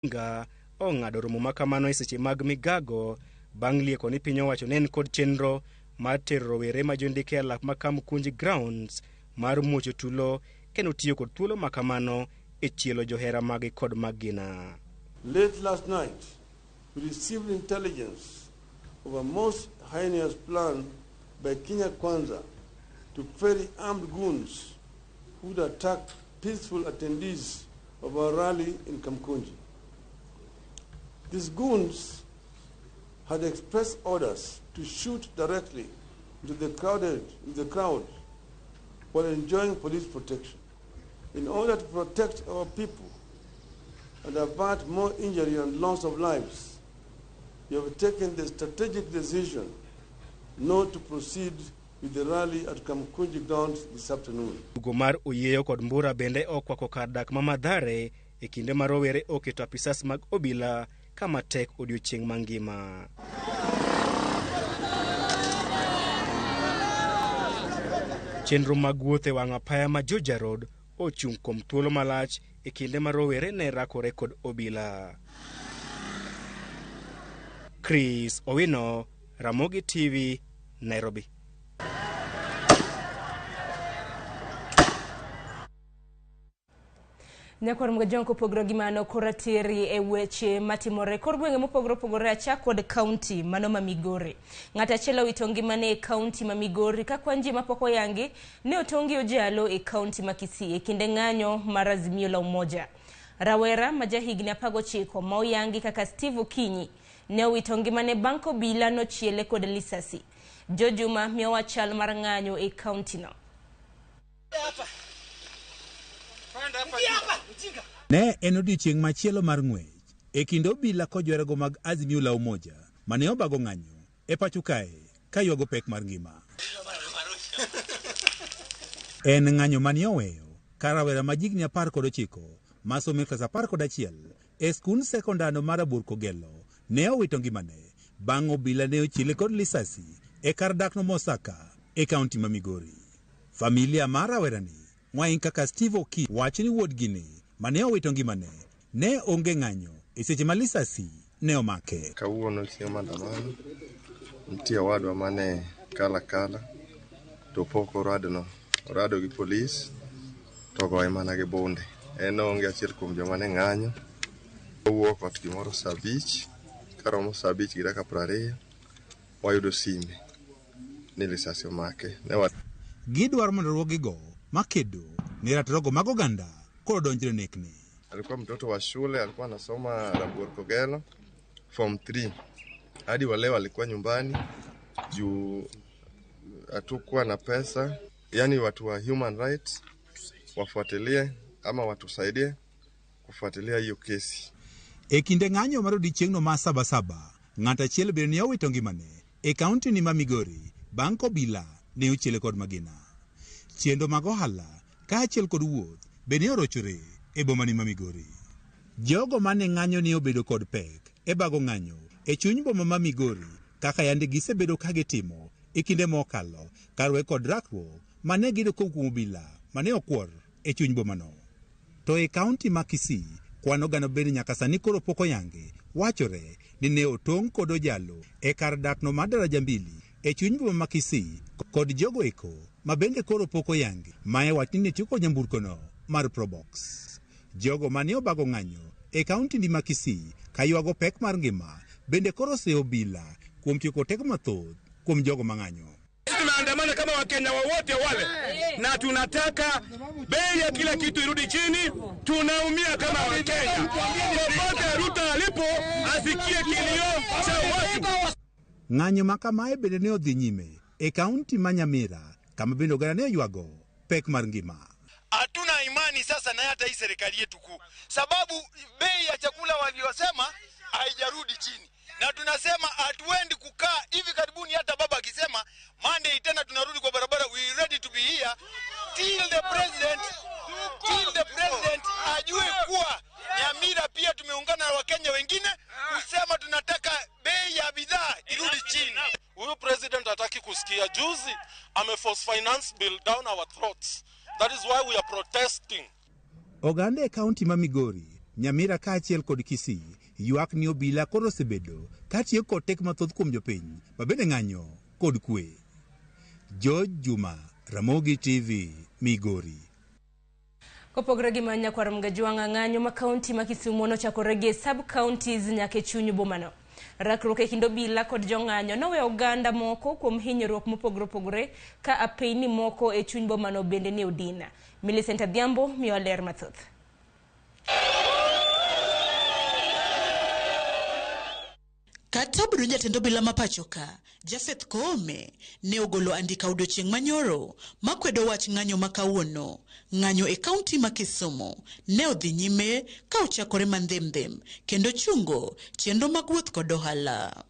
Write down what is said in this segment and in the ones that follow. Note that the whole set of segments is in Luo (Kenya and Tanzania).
Nga ong'ado romo makamano e seche mag migago bang' lieko ni piny owacho nen kod chenro mar tero rowere ma jondike alap ma Kamkunji Grounds mar muocho tulo kendo tiyo kod thuolo makamano e chielo johera magi kod magina. Late last night, we received intelligence of a most heinous plan by Kenya Kwanza to ferry armed goons who would attack peaceful attendees of our rally in Kamkunji. These goons had expressed orders to shoot directly into the crowd while enjoying police protection. In order to protect our people and avert more injury and loss of lives, we have taken the strategic decision not to proceed with the rally at Kamkunji Grounds this afternoon. Mar Oyeyo kod Mbura bende okwako kar dak ma Mathare e kinde ma rowere oketo apisas mag obila kama tek odiochieng' mangima. Chenro mag wuoth e wang' apaya ma Juja Road ochung' kuom thuolo malach e kinde ma rowere ne rakore kod obila. Chris Owino, Ramogi TV, Nairobi. Nyakor mga jonko pogro gimano koratiri e weche matimore kor gwenge mopogro pogore achak kod county mano ma Migori. Ng'ata chelo witongi mane e county ma Migori ka kwanji mapoko yangi ne otongi ojalo e county ma Kisii e kinde ng'anyo mar Azimio la Umoja. Rawera majahigni 19 ma oyangi kaka Steve Okinyi ne witongi mane banko bila no chiele kod lisasi. Jojuma miyowa chal mar ng'anyo e county no. Ne en odiochieng' machielo mar ng'wech e kind obila kojwerego mag Azimio la Umoja mane obago ng'anyo e pacho kae ka ywago pek mar ngima. En ng'anyo mane oweyo ka rawera ma jigni 19 ma somo klas 11 e skund sekondano mar Aburkogelo ne owito ngimane bang' obila ne ochiele kod lisasi e kar dakno Mosaka e kaunti ma Migori. Familia mar rawerani Mwain kaka Steve Okinyi wacho ni wuodgi ni mane owito ngimane ne onge ng'anyo e seche ma lisasi ne omake. Kawuono chieng' maandamano nitie wadwa mane kala to poko orado gi polis to goye mana gi bunde. En onge achiel kuom joma ne ng'anyo. Owuok ot gimoro saa 5 karomo saa 5 gi dakika 20 wayudo sime ni lisasi omake. Gidwaro mondo ruogigo makedo ni ratorogo mag oganda koro donjre nekni. Alikuwa mtoto wa shule, alikuwa anasoma Aburkogelo form 3 hadi wale walikuwa nyumbani juu hatukuwa na pesa. Yani watu wa human rights wafuatilie ama watusaidie kufuatilia hiyo kesi. E kinde ng'anyo mar odiochieng'no ma Sabasaba, ng'at achiel bende ne owito ngimane e kaunti ni ma Migori bang' kobila ne ochiele kod magina. Chiendo mag ohala ka achiel kod wuoth bende orochore e boma ni ma Migori. Jogo mane ng'anyo ne obedo kod pek e bago ng'anyo e chuny boma ma Migori kaka yande gisebedo ka gitimo e kinde mokalo karwe kod rakruok mane gido kuom obila mane okwor e chuny boma no. To e kaunti ma Kisii kwan oganda bende nyaka sani koro pok oyangi wachore ni ne otong' kod ojalo e kar dakno mar daraja 2 e chuny boma ma Kisii kod jogo eko ma bende koro pok oyangi mae wachni ne tiyo kod nyamburkono mar Probox. Jogo mane obago ng'anyo e kaunti ni ma Kisii ka ywago pek mar ngima bende koro se obila kuom tieko teko mathoth kuom jogo mang'anyo. Tunaandamana kama Wakenya wote wale na tunataka bei ya kila kitu irudi chini. Tunaumia kama Wakenya. Popote Ruto alipo asikie kilio cha watu. Ng'anyo makamae bende ne odhi nyime e kaunti ma Nyamira kama bende oganda ne ywago pek mar ngima. Hatuna imani sasa na hata hii serikali yetu kuu, sababu bei ya chakula waliosema haijarudi chini, na tunasema hatuendi kukaa hivi karibuni. Hata baba akisema Monday tena tunarudi kwa barabara, we ready to be here till the president ajue kuwa Nyamira pia tumeungana na Wakenya wengine kusema tunataka bei ya bidhaa irudi chini. Huyu president hataki kusikia. Juzi force finance bill down our throats. That is why we are protesting. Oganda e kaunti ma Migori Nyamira kaachiel kod Kisii ywak ni obila koro osebedo katiyo kod tek mathoth kuom jopiny mabende ng'anyo kod kwe. George Juma, Ramogi TV, Migori. Kopogore gi manya kwa Ramgajwanga ng'anyo ma kaunti ma Kisumu nochakore gi sub counties nyake chunyu bomano. Rakruok e kind obila kod jong'anyo nowe oganda moko kuom hinyruok mopogore ka apeyni moko e chuny bomano bende ne odina. Millicent Adhiambo miyo ler mathoth. Kata biro jatend obila mapachoka, Jafeth Koome ne ogolo andika odiochieng' manyoro makwedo wach ng'anyo makawuono. Ng'anyo e kaunti ma Kisumu ne odhi nyime ka ochakore mandhem kendo chungo chenro mag wuoth kod ohala.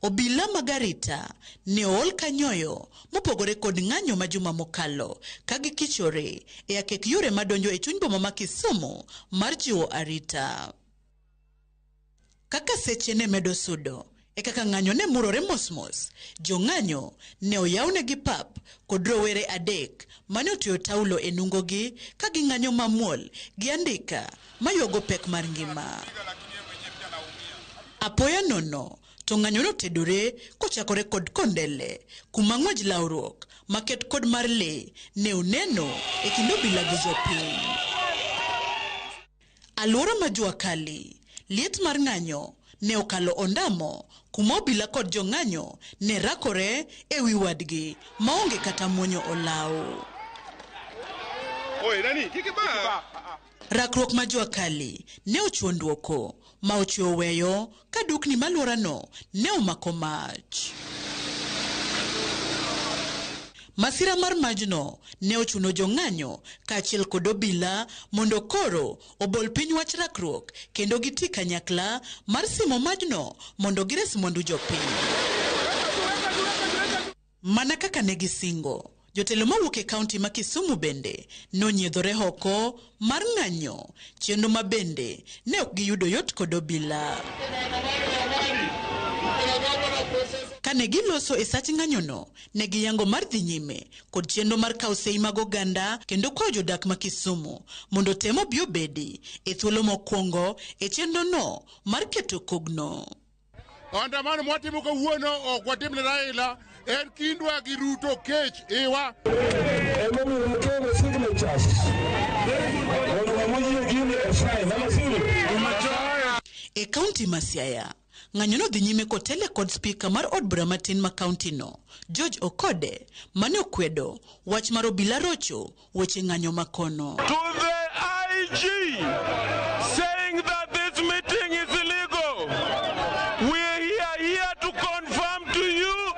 Obila magarita ne ool kanyoyo mopogore kod ng'anyo ma juma mokalo ka gikichore e akek yore madonjo e chuny boma ma Kisumu mar jiwo arita. Kaka seche ne medo sudo, e kaka ng'anyo ne murore mos, jo ng'anyo ne oyawne gi pap kod rowere adek mane otiyo taulo e nungogi ka gi ng'anyo mamuol gi andika mayuago pek mar ngima. Apoya nono, to ng'anyo no tedore kochakore kod kondele, kuma ng'waj lawruok, maket kod mar le ne uneno e kind obila gi jopiny. Aluora ma Jua Kali, liet mar ng'anyo ne okalo ondamo kuma obila kod jong'anyo ne rakore e wi wadgi maonge kata muonyo olaw. Rakruok ma Jua Kali ne ochuondwoko ma ochwo weyo ka dukni maluorano ne omako mach. Masira mar majno ne ochuno jong'anyo kaachiel kod obila mondo koro obol piny wach rakruok kendo giti kanyakla mar simo majno mondo gires mwandu jopiny. Mana kaka ne gisingo, jotelo mawuok e kaunti ma Kisumu bende nonyiedhore oko mar ng'anyo, chenro ma bende ne ok giyudo yot kod obila. Kane giloso e sach ng'anyono, ne giyango mar dhi nyime kod chenro mar kawo sei mag oganda kendo kwayo jodak ma Kisumu mondo temo bi obedi e thuolo mokwongo e chenro no mar keto kogno. Andamano mwatimo kawuono ok watim ne Raila, en kindwa gi Ruto kech iwa. E kaunti ma Siaya, ng'anyo no dhi nyime kotele kod spika mar od bura matin ma kaunti no, George Okode, mane okwedo wach mar obila rocho weche ng'anyo makono. To the IG saying that this meeting is illegal. We are here to confirm to you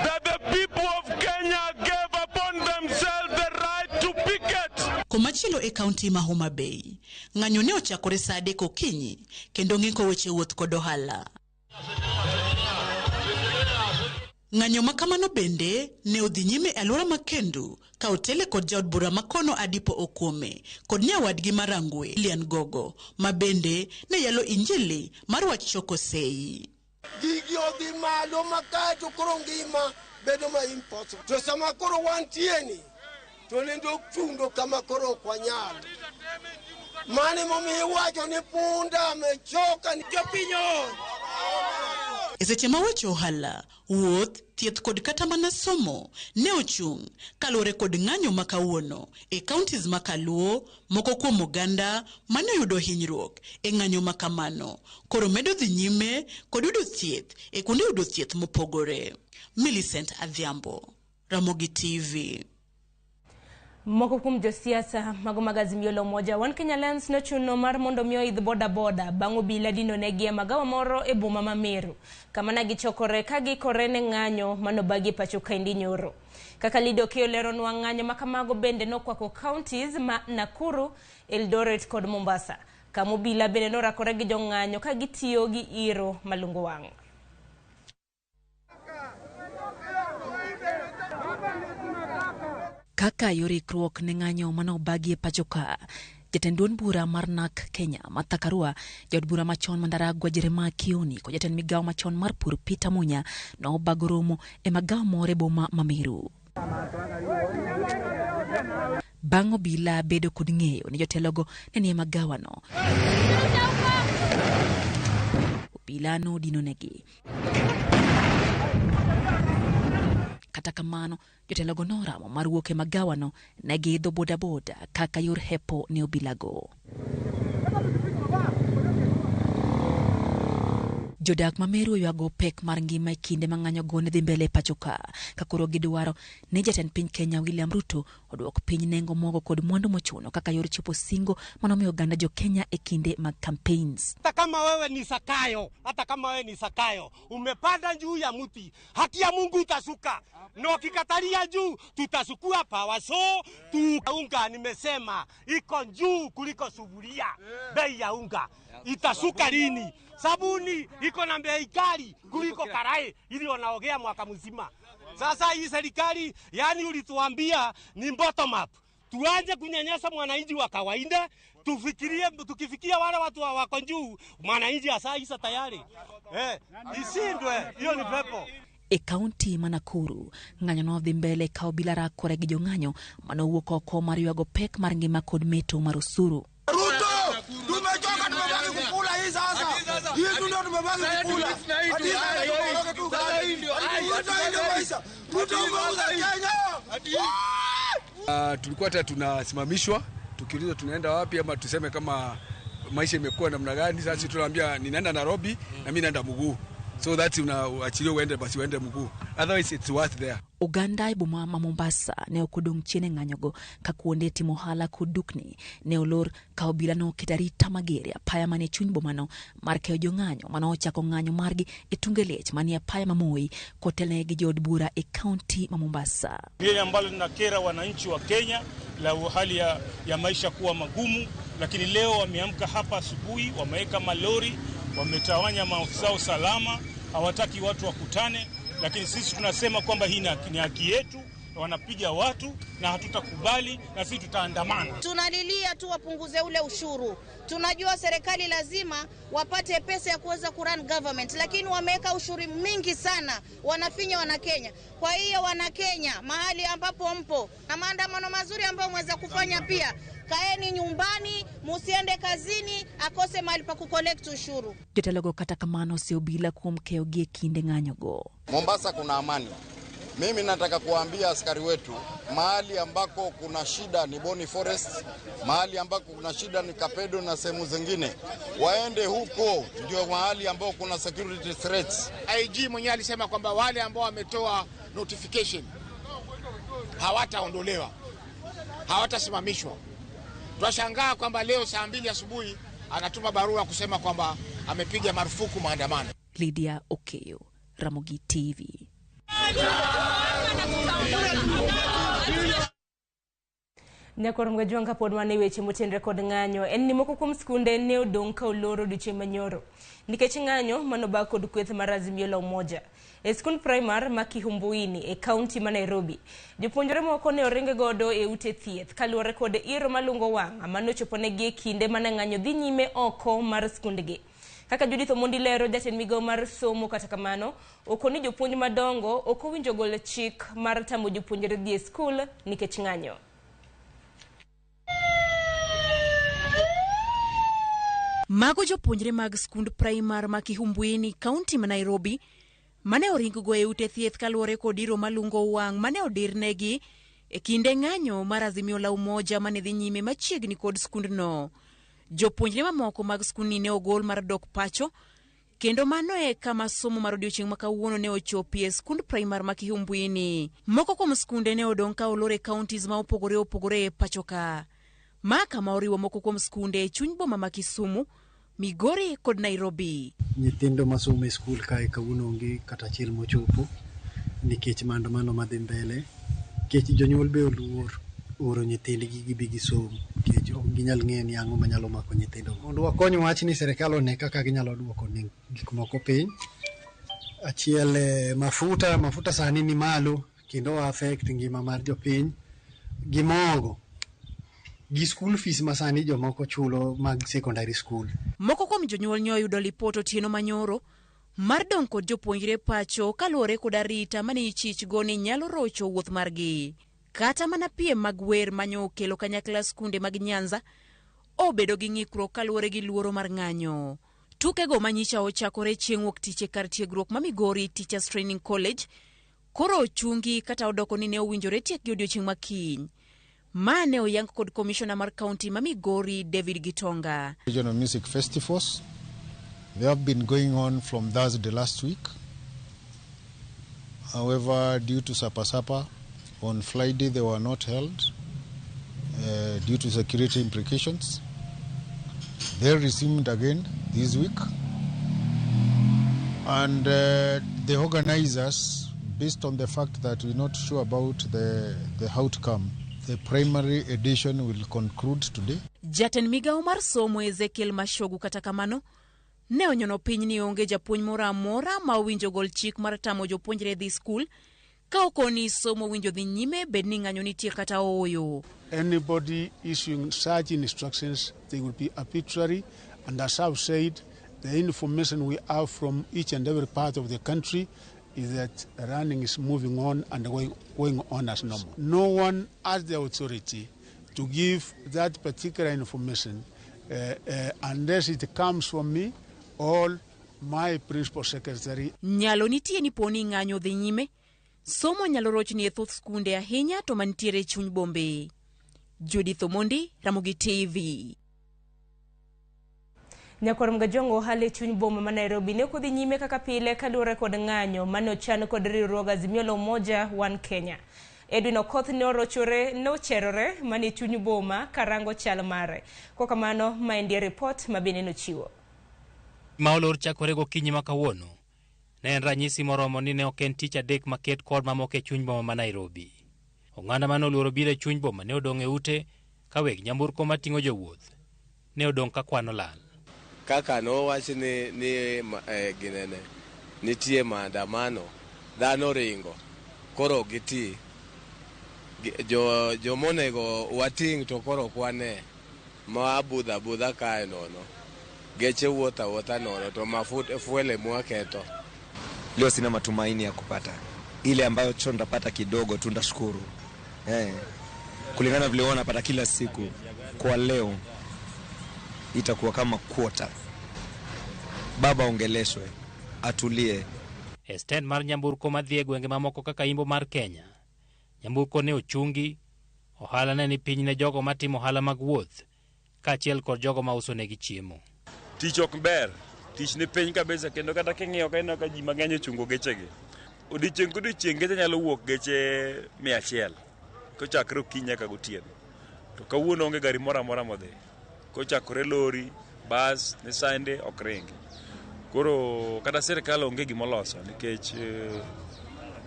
that the people of Kenya gave upon themselves the right to picket. Komachielo e kaunti ma Homa Bay, ng'anyo ne ochakore saa 3 okinyi kendo ng'iko weche wuoth kod ohala. Ng'anyo makamano bende ne odhi nyime e alwora ma Kendu ka otele kod jaod bura makono Adipo Okuome kod nyawadgi marangwe Lian Gogo ma bende ne yalo injili mar wach choko sei. Gigi odhi malo makato koro ngima bedo ma impossible. To sama koro wantieni to nendo chundo kama koro kwanyal. Mane momiyo wacho ni punda mechoka ni jopinyo. E seche ma weche ohala, wuoth, thieth kod kata mana somo ne ochung' kaluwore kod ng'anyo makawuono e counties makaluo, moko kuom oganda mane yudo hinyruok e ng'anyo makamano koro medo dhi nyime kod yudo thieth e kuonde yudo thieth mopogore. Millicent Adhiambo, Ramogi TV. Moko kuom josiasa mago magazimio lo moja One Kenya Alliance nochuno mar mondo miyo idh boda bang' obila dino negi e magawa moro e boma ma Meru kama ne gichokore ka gikore ne ng'anyo manobagi pacho kaendi nyoro. Kaka Lido Keo leronwa ng'anyo makamago bende nokwako counties ma Nakuru, Eldoret kod Mombasa kama obila bende norakore gi jong'anyo ka gitiyo gi iro malungo wang'. Kaka yorikruok ne ng'anyo manobagi e pachoka, jatend duond bura mar NAK Kenya Martha Karua, jaod bura machon Mandaragwa Jeremiah Kioni kod jatend migawo machon mar pur Peter Munya nobago romo e magawa moro e boma ma Meru. Bang' obila bedo kod ng'eyo ni jotelogo ne nie magawano, obila nodinonegi. Kata kamano, jotelogo noramo mar wuok e magawano ne giidho bodaboda kaka yor hepo ne obilago. Jodak mameru yuago pek mar ngima e kinde mang'anyo go ne dhi mbele pachoka, ka koro gidwaro ni jatend piny Kenya William Ruto odwok piny nengo mogo kod mwandu mochuno kaka yor chopo singo manomiyo oganda jo Kenya e kinde mag campaigns. Hata kama wewe ni Sakayo, umepanda juu ya mti, haki ya Mungu utasuka. Na ukikatalia juu, tutasukua pawa. So, unga nimesema, iko juu kuliko sufuria. Bei ya unga, itasuka lini? Sabuni, iko na bei kali kuliko karai, ili wanaogea mwaka mzima. Sasa hii serikali, yani ulituambia ni bottom up. Tuanze kunyanyasa mwananchi wa kawaida, tukifikia wale watu wako juu, mwananchi asaisa tayari. Isindwe, hiyo ni pepo. E kaunti Manakuru, ng'anyo no dhi mbele ka obila rakore gi jong'anyo manowuok oko mar yuago pek mar ngima kod meto mar osuru. Ruto, tumechoka, tumebaki kukula hii sasa. Hii ndio tumebaki kukula. Ruto umeuza Kenya. Tulikuwa hata tunasimamishwa, tukiulizwa tunaenda wapi ama tuseme kama maisha imekuwa namna gani. Sasa tunaambia ninaenda Nairobi na mimi naenda mguu. So that's unaachiliwa uende basi uende mguu. Otherwise it's worth there. Uganda ibuma ma Mombasa ne okudong' chene ng'anyogo ka kuonde timo ohala kudukni ne olor ka obila no ketarita magere apaya mane chuny bomano mar keyo jong'anyo mano ochako ng'anyo margi e tunge lech manie apaya mamoi kotelne gi jod bura e kaunti ma Mombasa. Hili ambalo linakera wananchi wa Kenya la hali ya maisha kuwa magumu, lakini leo wameamka hapa asubuhi, wameweka malori, wametawanya maafisa usalama, hawataki watu wakutane, lakini sisi tunasema kwamba hii ni haki yetu, wanapiga watu na hatutakubali, na sisi tutaandamana. Tunalilia tu wapunguze ule ushuru. Tunajua serikali lazima wapate pesa ya kuweza kurun government, lakini wameweka ushuru mingi sana, wanafinya Wanakenya. Kwa hiyo Wanakenya, mahali ambapo mpo na maandamano mazuri ambayo mweza kufanya pia, kaeni nyumbani, musiende kazini, akose mahali pa kucollect ushuru. Jotelogo kata kamano si obila kuom keyo gi kinde ng'anyogo. Mombasa kuna amani. Mimi nataka kuambia askari wetu, mahali ambako kuna shida ni Boni Forest, mahali ambako kuna shida ni Kapedo na sehemu zingine, waende huko, ndio mahali ambao kuna security threats. IG mwenyewe alisema kwamba wale ambao wametoa notification hawataondolewa, hawatasimamishwa. Tunashangaa kwamba leo saa 2 asubuhi anatuma barua kusema kwamba amepiga marufuku maandamano. Lydia Okeyo, Ramogi TV. Nyakor mgajwanga pod wane weche motenre kod ng'anyo en ni moko kuom skunde ne odong' ka oloro odiochieng' manyoro nikech ng'anyo manoba kod kweth mar Azimio la Umoja e skund primar ma Kihumbuini e kaunti ma Nairobi. Jopuonjre moko ne oringe godo e ute thieth kaluwore kod iro malungo wang' manochoponegi e kinde mane ng'anyo dhi nyime oko mar skundgi. Kaka Judith Omondi lero, jatend migao mar somo kata kamano okoni jopuonj madongo ok owinjo golo chik mar tamo jopuonjre dhi e skul nikech ng'anyo. Mago jopuonjre mag skund primar ma Kihumbuini kaunti ma Nairobi mane oringo e ute thieth kaluwore kod iro malungo wang' mane odirnegi e kinde ng'anyo mar Azimio la Umoja mane dhi nyime machiegni kod skundno. Jopuonjre mamoko mag skundni ne ogol mar dok pacho, kendo mano e kama somo mar odiochieng' ma kawuono ne ochopie skund primar ma Kihumbuini. Moko kuom skunde ne odong' ka olore counties ma opogore e pacho ka. Ma kama oriwo moko kuom skunde e chuny boma ma Kisumu, Migori kod Nairobi. Nyithindo masomo e skul kae kawuono onge kata achiel mochopo nikech maandamano madhi mbele. Nikech jonyuol be oluor oro nyithindgi gibi gisom nikech ok ginyal ng'eyo ni ang'o manyalo mako nyithindo. Mondo wakony wach ni serikal one kaka ginyalo duoko gik moko piny. Achiel mafuta sani ni malo kendo affect ngima mar jopiny. Gimogo gi school fees masani jomoko chulo mag secondary school. Moko kuom jonyuol nyo yudo lipot otieno manyoro mar dong' kod jopuonjre pacho kaluwore kod arita mane ichich go ni nyalo rocho wuoth margi. kata mana piem mag wer manyo okelo kanyakla skunde mag Nyanza obedo gi ng'ikruok kaluwore gi luoro mar ng'anyo. Tukego manyicha ochakore chieng' wuok tich e kar tiegruok ma Migori Teachers Training College koro ochungi kata odoko ni ne owinjore tiek gi odiochieng' makiny. Ma ne oyang kod Commissioner mar County ma Migori David Gitonga. Regional music festivals, they have been going on from Thursday last week. However, due to Sapa on Friday they were not held due to security implications. They resumed again this week, and the organizers, based on the fact that we're not sure about the outcome, the primary edition will conclude today. Jatend migao mar somo Ezekiel Mashogu kata kamano ne onyono piny ni onge japuonj moro amora ma owinjo gol chik mar tamo jopuonjre dhi skul ka okoni somo winjo dhi nyime bed ni ng'anyo nitie kata oyo. Anybody issuing such instructions, they will be arbitrary, and as I've said, the information we have from each and every part of the country is that running is moving on and going on as normal. No one has the authority to give that particular information unless it comes from me or my principal secretary. Nyalo nitie ni poni ng'anyo dhi nyime, somo nyalo rochni e thoth skunde ahinya to mantiere chuny bombe. Judith Omondi, Ramogi TV. Nyakor Mgajongo hale chuny boma ma Nairobi ne kodhi nyime kaka pile kaluwore kod ng'anyo mane ochan kod riwruog Azimio la Umoja One Kenya. Edwin Okoth ne ocherore mane chuny boma karango chal mare. Kwa kamano maendi report mabene nochiwo. Ma olor chakore gokinyi ma kawuono ne en ranyisi moromo ni ne ok en tich adek maket kod mamoko e chuny boma ma Nairobi. Oganda mane oluoro biro e chuny boma ne odong' e ute ka weg nyamburko mating'o jowuoth ne odong' ka kwano lal. Kaka no wach ni nitie maandamano, dhano ringo, koro giti jo monego wating to koro kwane ma budha kae nono, geche wuotha nono to mafuta fuele mwaketo. Leo sina matumaini ya kupata ile ambayo ndapata kidogo tu, ndashukuru kulingana vile wanapata kila siku. Kwa leo itakuwa kama kwota. Baba ongeleshwe, atulie. Stand mar nyamburko madhi e gwenge mamoko kaka Imbo mar Kenya. Nyamburko ne ochungi, ohala ne ni piny ne jogo matimo ohala mag wuoth, kaachiel kod jogo ma uso negi chiemo. Tich ok ber, tich ni piny kabisa, kendo kata king'iyo kaino ka ji mang'eny ochungo gechegi. Odiochieng' kodiochieng' geche nyalo wuok geche 100 kochakre okinyi nyaka gotieno. To kawuono onge gari moro amora modhi. Kochakore lori, bas, ne sande ok ringi. Koro kata sirkal onge gimoloso nikech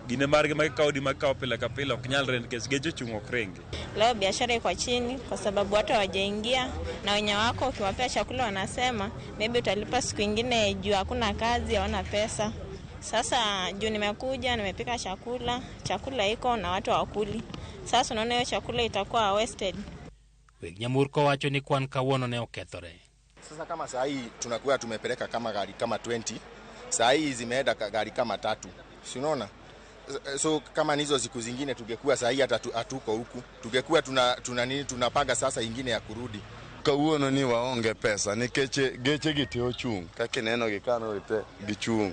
gine margi magikawo pile ka pile ok nyalre nikech geche chung' ok ringi. Leo biashara iko chini kwa sababu watu hawajaingia, na wenye wako ukiwapea chakula wanasema maybe utalipa siku nyingine juu hakuna kazi, hawana pesa. Sasa juu nimekuja nimepika chakula iko na watu hawakuli. Sasa unaona hiyo chakula itakuwa wasted. Weg nyamburko wacho ni kwan kawuono ne okethore. Sasa kama saa hii tunakuwa tumepeleka kama gari kama 20, saa hii zimeenda gari kama 3. Si unaona? So kama nizo siku zingine tungekuwa saa hii hata hatuko huku. Tungekuwa tunapanga sasa ingine ya kurudi. Kawuono ni waonge pesa nikeche geche gite ochung'. Kaka neno gikano ite gichung'.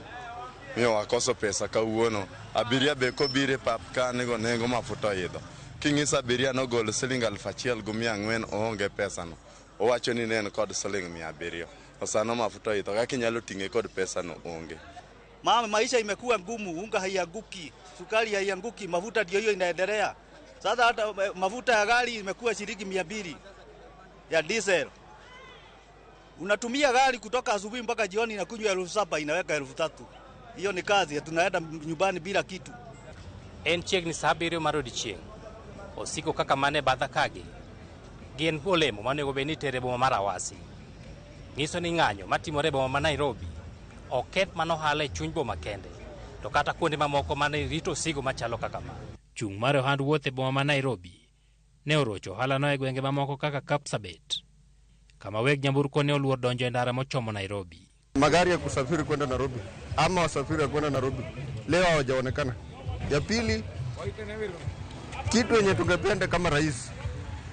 Miyo wakoso pesa kawuono. Abiria be kobire pap kane go nengo mafuta idho. King'isa abiria no gol siling 1,400 oonge pesa no. Owacho ni nen kod siling 700. Osano mafuta idho kaka nyalo ting'e kod pesa no onge. Maisha imekuwa ngumu, unga haianguki, sukari haianguki, mafuta ndio hiyo inaendelea. Sasa hata mafuta ya gari imekuwa shilingi 200 ya diesel. Unatumia gari kutoka asubuhi mpaka jioni na kunywa 7,000 inaweka 3,000. Hiyo ni kazi, tunaenda nyumbani bila kitu. En chiegni saa 7 mar odiechieng'. Osiko kaka mane badha kage. Gin olemo manego beni tere boma mar Awasi. Nyiso ni ng'anyo matimore boma ma Nairobi oket manohala e chuny boma kende, to kata kuonde mamoko mane rito sigo machalo kaka ma. Chung' mar ohand wuoth e boma ma Nairobi ne orocho ohala no e gwenge mamoko kaka Kapsabet, kama weg nyamburko ne oluor donjo e ndara mochomo Nairobi. Magari ya kusafiri kwenda Nairobi ama wasafiri kwenda Nairobi leo hawajaonekana. Ya pili, Kitu yenye tungependa kama rais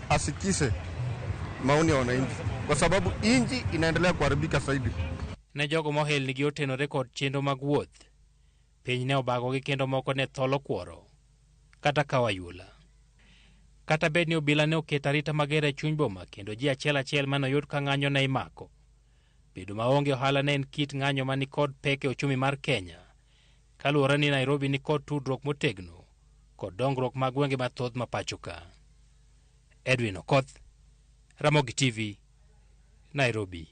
asikise maoni ya wananchi, kwa sababu inji inaendelea kuharibika zaidi. Ne jogo mohel nigi otenore kod chenro mag wuoth, piny ne obagogi kendo moko ne tholo kuoro kata kawayula. Kata bed ni obila ne oketo arita mager e chuny boma kendo ji achiel manoyud ka ng'anyo ne imako, bedo maonge ohala ne en kit ng'anyo mani kod pek e ochumi mar Kenya, kaluwore ni Nairobi ni kod tudruok motegno kod dongruok mag gwenge mathoth ma pachoka. Edwin Okoth, Ramogi TV, Nairobi.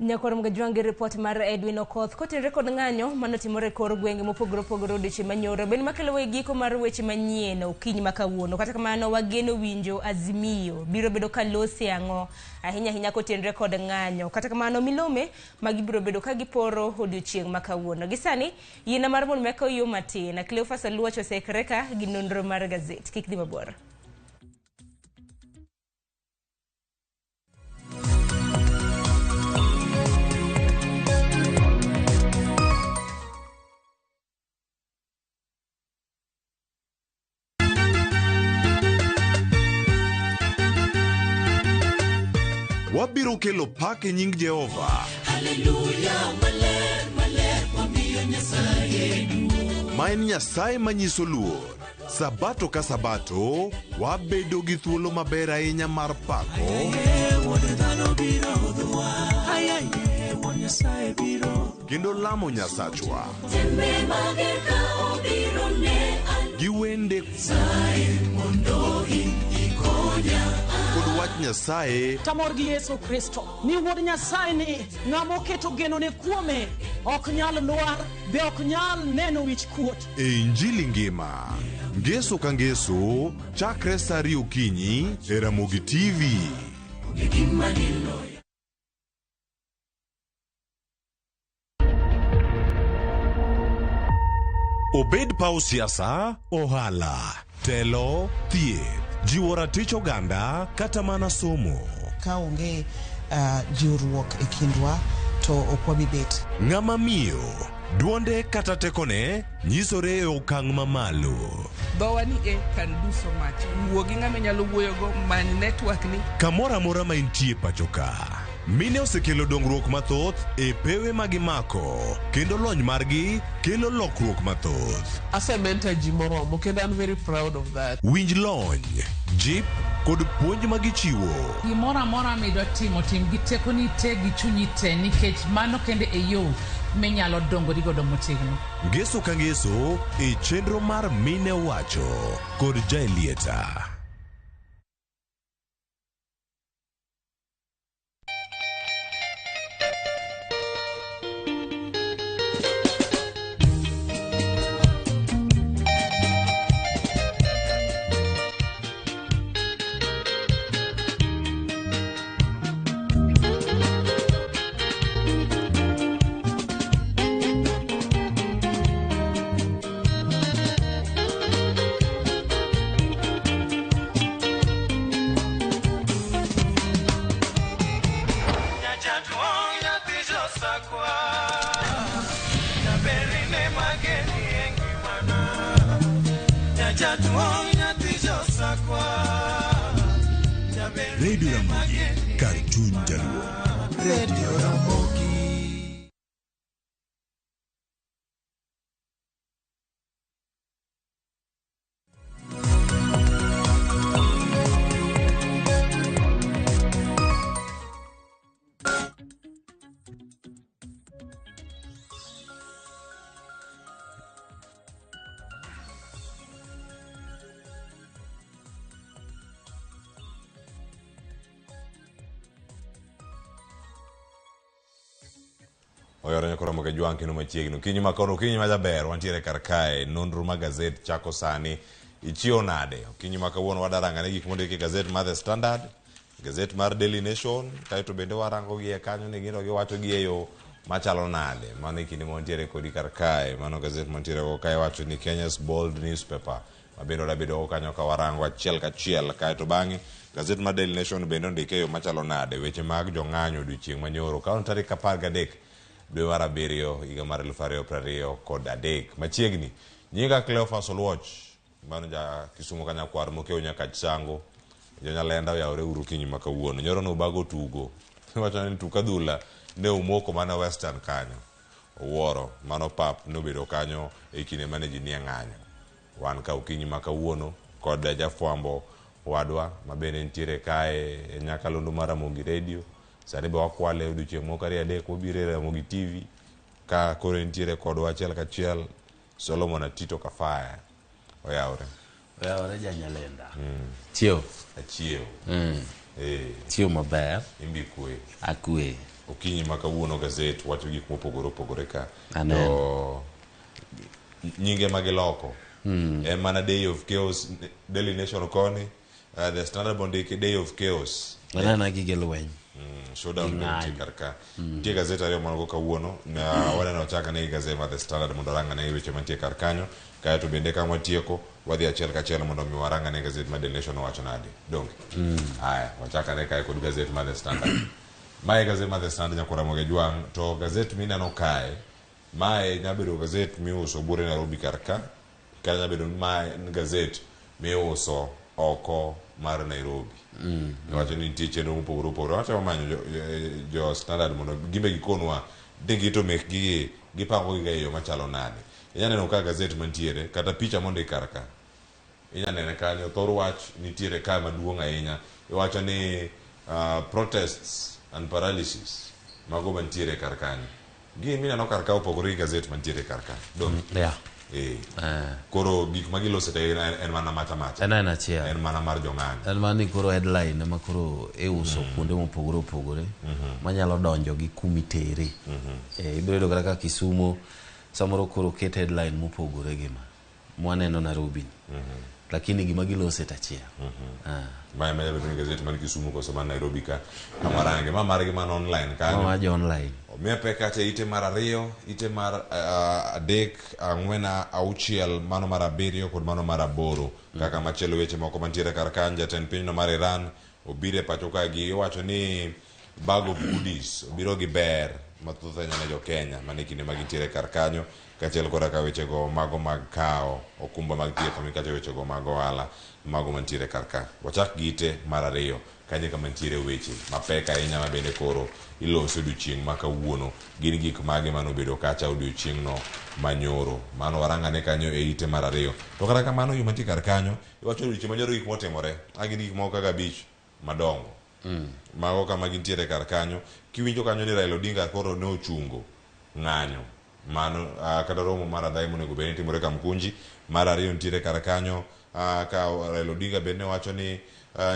Nyakoro mgajwangi report mar Edwin Okoth kotenre kod ng'anyo manotimore kor gwenge mopogore opogore odiochieng' manyoro. Ben makelo giko mar weche manyien okinyi makawuono. Kata kamano wageno winjo azimio biro bedo kalose ang'o ahinya kotenre kod ng'anyo. Kata kamano milome magibiro bedo kagiporo odiochieng' makawuono. Gisani yiena mar mon meko yo matin. Cleophas Aluoch osekreka gi nonro mar gazet. Kik dhi mabor. Wabiro kelo pak e nying Jehova. Hallelujah, maler, wamiyo Nyasaye duong'. Ma en Nyasaye manyiso luor. Sabato ka sabato, wabedo gi thuolo maber ahinya mar pako. Kendo lamo Nyasachwa. Gi wende kod wach Nyasaye. Tamor gi Yesu Kristo ni wuod Nyasaye ni ng'amo keto geno ne kuome ok nyal lwar be ok nyal neno wich kuot. E Injili ngima ngeso ka ngeso chakre saa 2 okinyi e Ramogi TV. Obed pau siasa, ohala, telo, thieth, jiwo ratich oganda kata mana somo. Ka onge jiwruok e kindwa to ok wabibet. Ng'ama miyo duonde kata tekone nyisore e okang' mamalo. Dhowa ni e kan duso mach wuo gi ng'ama nyalo wuoyogo many network ni. Kamora mora ma intie pachoka. Mine osekelo dongruok mathoth e pewe magimako kendo lony margi kelo lokruok mathoth. Asementa ji moromo kendo I'm very proud of that. Winj lony, jip kod puonj magichiwo. Gimoro amora midwa timo tim gi tekoni te gi chunyi te nikech mano kende e yo minyalo dongori godo motegno. Ngeso ka ngeso e chenro mar Mine Wacho kod Jaelieta. Radio Ramogi, Cartoon Jaluo. Radio Ramogi. Oyore nyakoro moke juang kino machiegno. Kinyi makono, kinyi majaber, wantiere karkae, nonro ma gazet chako sani, ichio nade. Kinyi makawuono wadarangane gik mondiki gazet mar The Standard, gazet mar Daily Nation, kaito bende warango gie kanyo ni gino giwacho gie yo machalo nade. Mano kini montiere kodi karkae, mano gazet montiere ko kae wacho ni Kenya's Bold Newspaper. Mabendo dabedo kanyo ka warango achiel kachiel, kaito bangi gazet mar Daily Nation bende ndike yo machalo nade. Weche mag jong'anyo odiochieng' manyoro. Kaon tarik 13 dwe mar 7 higa mar 2023 machiegni. Nyinga Cleophas Aluoch mano ja Kisumu kanya kwar mokeo nyaka chango jonyalenda yaore uru kinyi makawuono nyoro no bago tugo wacho ni tuka dula ne umoko mana western kanyo owuoro mano pap nobedo kanyo e kinde mane ji nie ng'anyo wan ka ukinyi makawuono kod jafwambo wadwa mabende ntiere kae e nyakalondo mar Ramogi Radio sani be wakwale odiochieng' moko ari adek wabiro e Ramogi TV ka koro ntiere kodwa achiel kachiel Solomon Atito Kafaya oyawre janyalenda chiew chiew maber imbi kwe akwe okinyi makawuono gazet wacho gik mopogore opogore ka to nyinge magiloko en mana Day of Chaos Daily Nation koni the Standard bondike Day of Chaos anana gige lweny showdown karka tie gazet ariyo manago kawuono na waneno chaka ne gazet ma the Standard mondo ranga ne weche mantie karkanyo kae to bende kama tieko wadhi achiel kachiel mondo mi waranga ne gazet ma Daily Nation wacho nade donge haya wachaka ne kae kod gazet ma the Standard mae gazet ma the Standard nyakora moge jwang to gazet mineno kae mae nyabedo gazet miuso bure Nairobi karka kaya nyabedo mae gazet miuso oko mar Nairobi wacho ni nitie chenro mopogore opogore wacho manyo jo Standard mondo gimbe gikonwa dengi to mek gi gipango gi yo machalo nade inyaneno ka gazet mantiere kata picha mondo ikarka inyanene kanyo thor wach nitiere ka maduong' ahinya iwacho ni protests and paralysis mago mantiere karkanyo gi mineno karka opogore gi gazet mantiere karka koro gik magiloso te en mana macha en achiel en mana mar jong'anyo en mani koro headline ema koro iuso kuonde mopogore opogore manyalo donjo gi kumitere ibiro yudo kaka Kisumu samoro koro ket headline mopogore gi mwaneno Nairobi lakini gima giloso et achiel mae menyalo bedo gazet man Kisumu koso man Nairobi ka amarange ma margi man online kanyo ma online omiya peka te ite mar 2 ite mar 3 4 6 mano mar 7 kod mano mar 8 kaka machielo weche moko mantiere kar kanyo jatend pinyno mar Iran obire pacho ka gi wacho ni bag of goodies obiro gi ber mathoth ahinya ne jo Kenya mane kinde magintiere kar kanyo kachiel kod ka wechego mago mag kao okumba mag thieth mikata wechego mag ohala mago mantiere kar ka wachak gite mar 2 kanye kama ntiere weche mapeka ahinya mabende koro iloso odiochieng' makawuono gin gik mage manobedo kacha odiochieng' no manyoro mano warangane kanyo e ite mar 2 to kata kamano yo mantie kar kanyo iwacho odiochieng' manyoro gik motimore agin gik moko kaka bich madongo mago kama gintiere kar kanyo kiwinjo kanyo ni Raila Odinga koro ne ochungo ng'anyo mano kata romo mar adhai monego bed ni timore Kamkunji mar 2 ntiere kar kanyo ka Raila Odinga bende wacho ni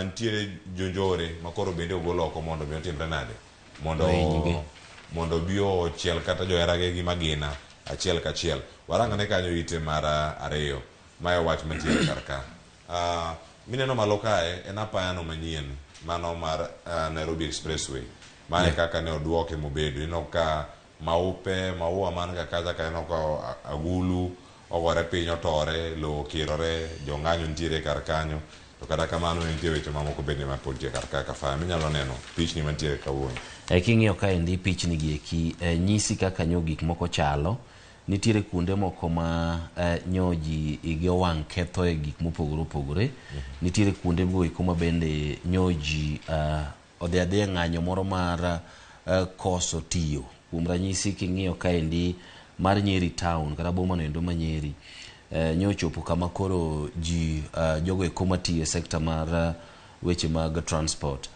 ntiere jonjore makoro bende ogolo oko mondo mi otimre nade mondo biyo chiel kata joherage gi magina achiel kachiel warangane kanyo ite mar 2 mae wach mantiere kar ka mineno malo kae en apayano manyien mano mar Nairobi Expressway mane kaka ne oduoke mobedo ino ka maua man ka kacha ka ino ka agulu ogore piny otore lo kirore jong'anyo ntiere kar kanyo to kata kamano nitie weche mamoko bende mapod tie kar ka Kafaya minyalo neno pichni mantiere kawuono king'iyo kaendi pichni gi eki nyisi kaka nyo gik moko chalo nitiere kuonde moko ma nyoji igi owang' ketho e gik mopogore opogore nitiere kuonde goeko ma bende nyoji odhi adhiya ng'anyo moro mar koso tiyo kuom ranyisi king'iyo kaendi mar Nyeri town kata boma no endo ma Nyeri nyochopo kama koro ji jogo eko matiyo e sekta mar weche mag transport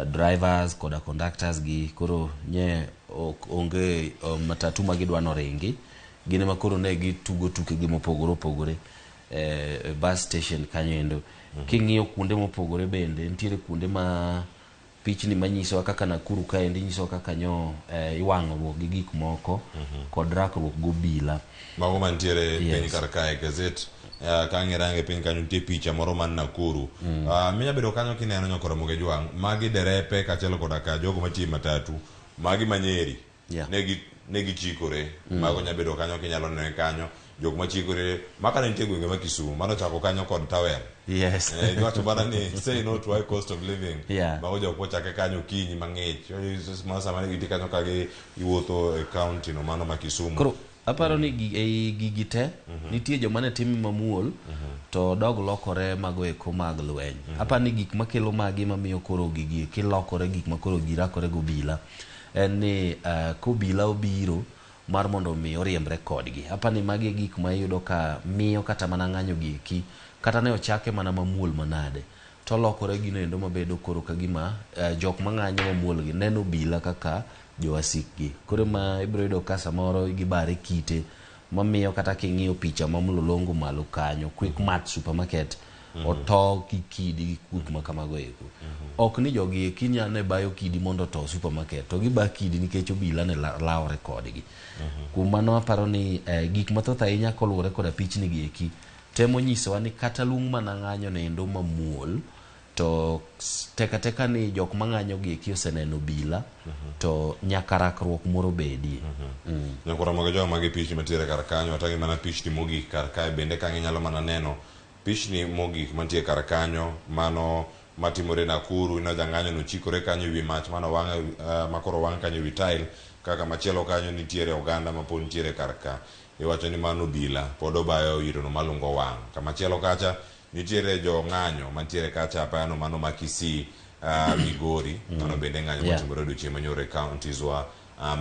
drivers koda conductors gi koro nye onge matatu magidwano ringi gine makoro ne gitugo tuke gi mopogore opogore bus station kanyo endo king'iyo kuonde mopogore bende nitiere kuonde ma pichni manyiso kaka Nakuru kaendi nyiso kaka nyo iwang'o gi gik moko kod rakruok gobila mago mantiere piny kar kae gazet kang'irange piny kanyo nitie picha moro man Nakuru minya bedo kanyo kineno nyokora moge jwang' magi derepe kachiel koda ka jogo matiyo matatu magi Manyeri ne gichikore mago nya bedo kanyo kinyalo neno kanyo jok machikore makane nitie gwenge ma Kisumu mano chako kanyo kod Tawer iwacho bana ni say no to high cost of living mago jok mochake kanyo kinyi mang'ich mano sama ne gitie kanyo ka iwuotho e county no mano ma Kisumu aparo ni gigi te nitie joma ne timo mamuol to dog lokore mago eko mag lweny. Apa ni gik makelo magi mamiyo koro gigi kilokore gik makoro girakore gobila en ni kobila obiro mar mondo mi oriembre kodgi. Apa ni magi gik ma iyudo ka miyo kata mana ng'anyo giki kata ne ochake mana mamuol manade to lokore gino endo mabedo koro kagima jok mang'anyo mamuol gi neno obila kaka jowasikgi. Koro ma ibiro yudo ka samoro gibare kite mamiyo kata king'iyo picha mamlolongo malo kanyo Quick Mart supermarket oto kidi gi kuk makamago eko. Ok ni jogi kinya ne bayo kidi mondo to supermarket to giba kidi nikech obila ne lawre kodgi. Kuom mano aparo ni gik mathoth ahinya koluwore koda pichni gi eki temo nyisowa ni kata lung' mana ng'anyo nendo mamuol to teka ni jok mang'anyo gi eki oseneno obila to nyaka rakruok moro bedie. Nyakora moge joma gi pichni mantiere kar kanyo atagi mana pichni mogik kar kae bende kanyo inyalo mana neno pichni mogik mantie kar kanyo mano matimore Nakuru. Ina jang'anyo no chikore kanyo ewi mach mano makoro wang' kanyo ewi tile kaka machielo kanyo nitiere oganda mapod nitiere kar ka. Iwacho ni mano obila pod obayo iro no malungo wang'. Kamachielo kacha nitiere jo ng'anyo mantiere kacha apano mano makisi Migori mano bende ng'anyo matimore odiochieng' manyore counties wa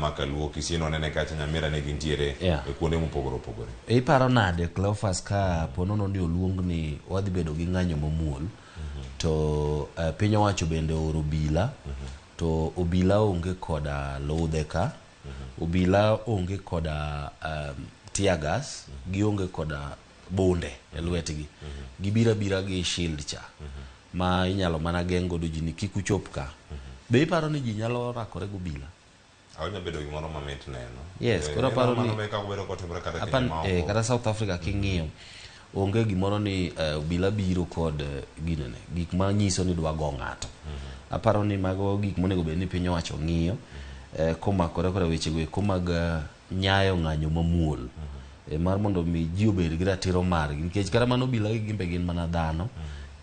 Makaluo Kisii no nene kacha Nyamira ne gintiere e kuonde mopogore opogore. Iparo nade Cleophas ka ponono ni oluong ni wadhi bedo gi ng'anyo mamuol to piny owacho bende oro obila to obila onge koda lodhe ka obila onge koda tear gas gionge koda bonde e lwetgi gibira gi shield cha ma inyalo mana geng'o godo ji ni kik uchop ka. Be iparo ni ji nyalo rakore gobila? Awanya bedo gimoro mamit neno. Yes, koro aparo ni kata South Africa king'iyo onge gimoro ni obila biro kod ginene gik ma nyiso ni dwa go ng'ato. Aparo ni mago gik monego bed ni piny owacho ng'iyo komakore koda weche go eko mag nyayo ng'anyo mamuol mar mondo mi ji obed gi ratiro margi nikech kata mano obila gimbe gin mana dhano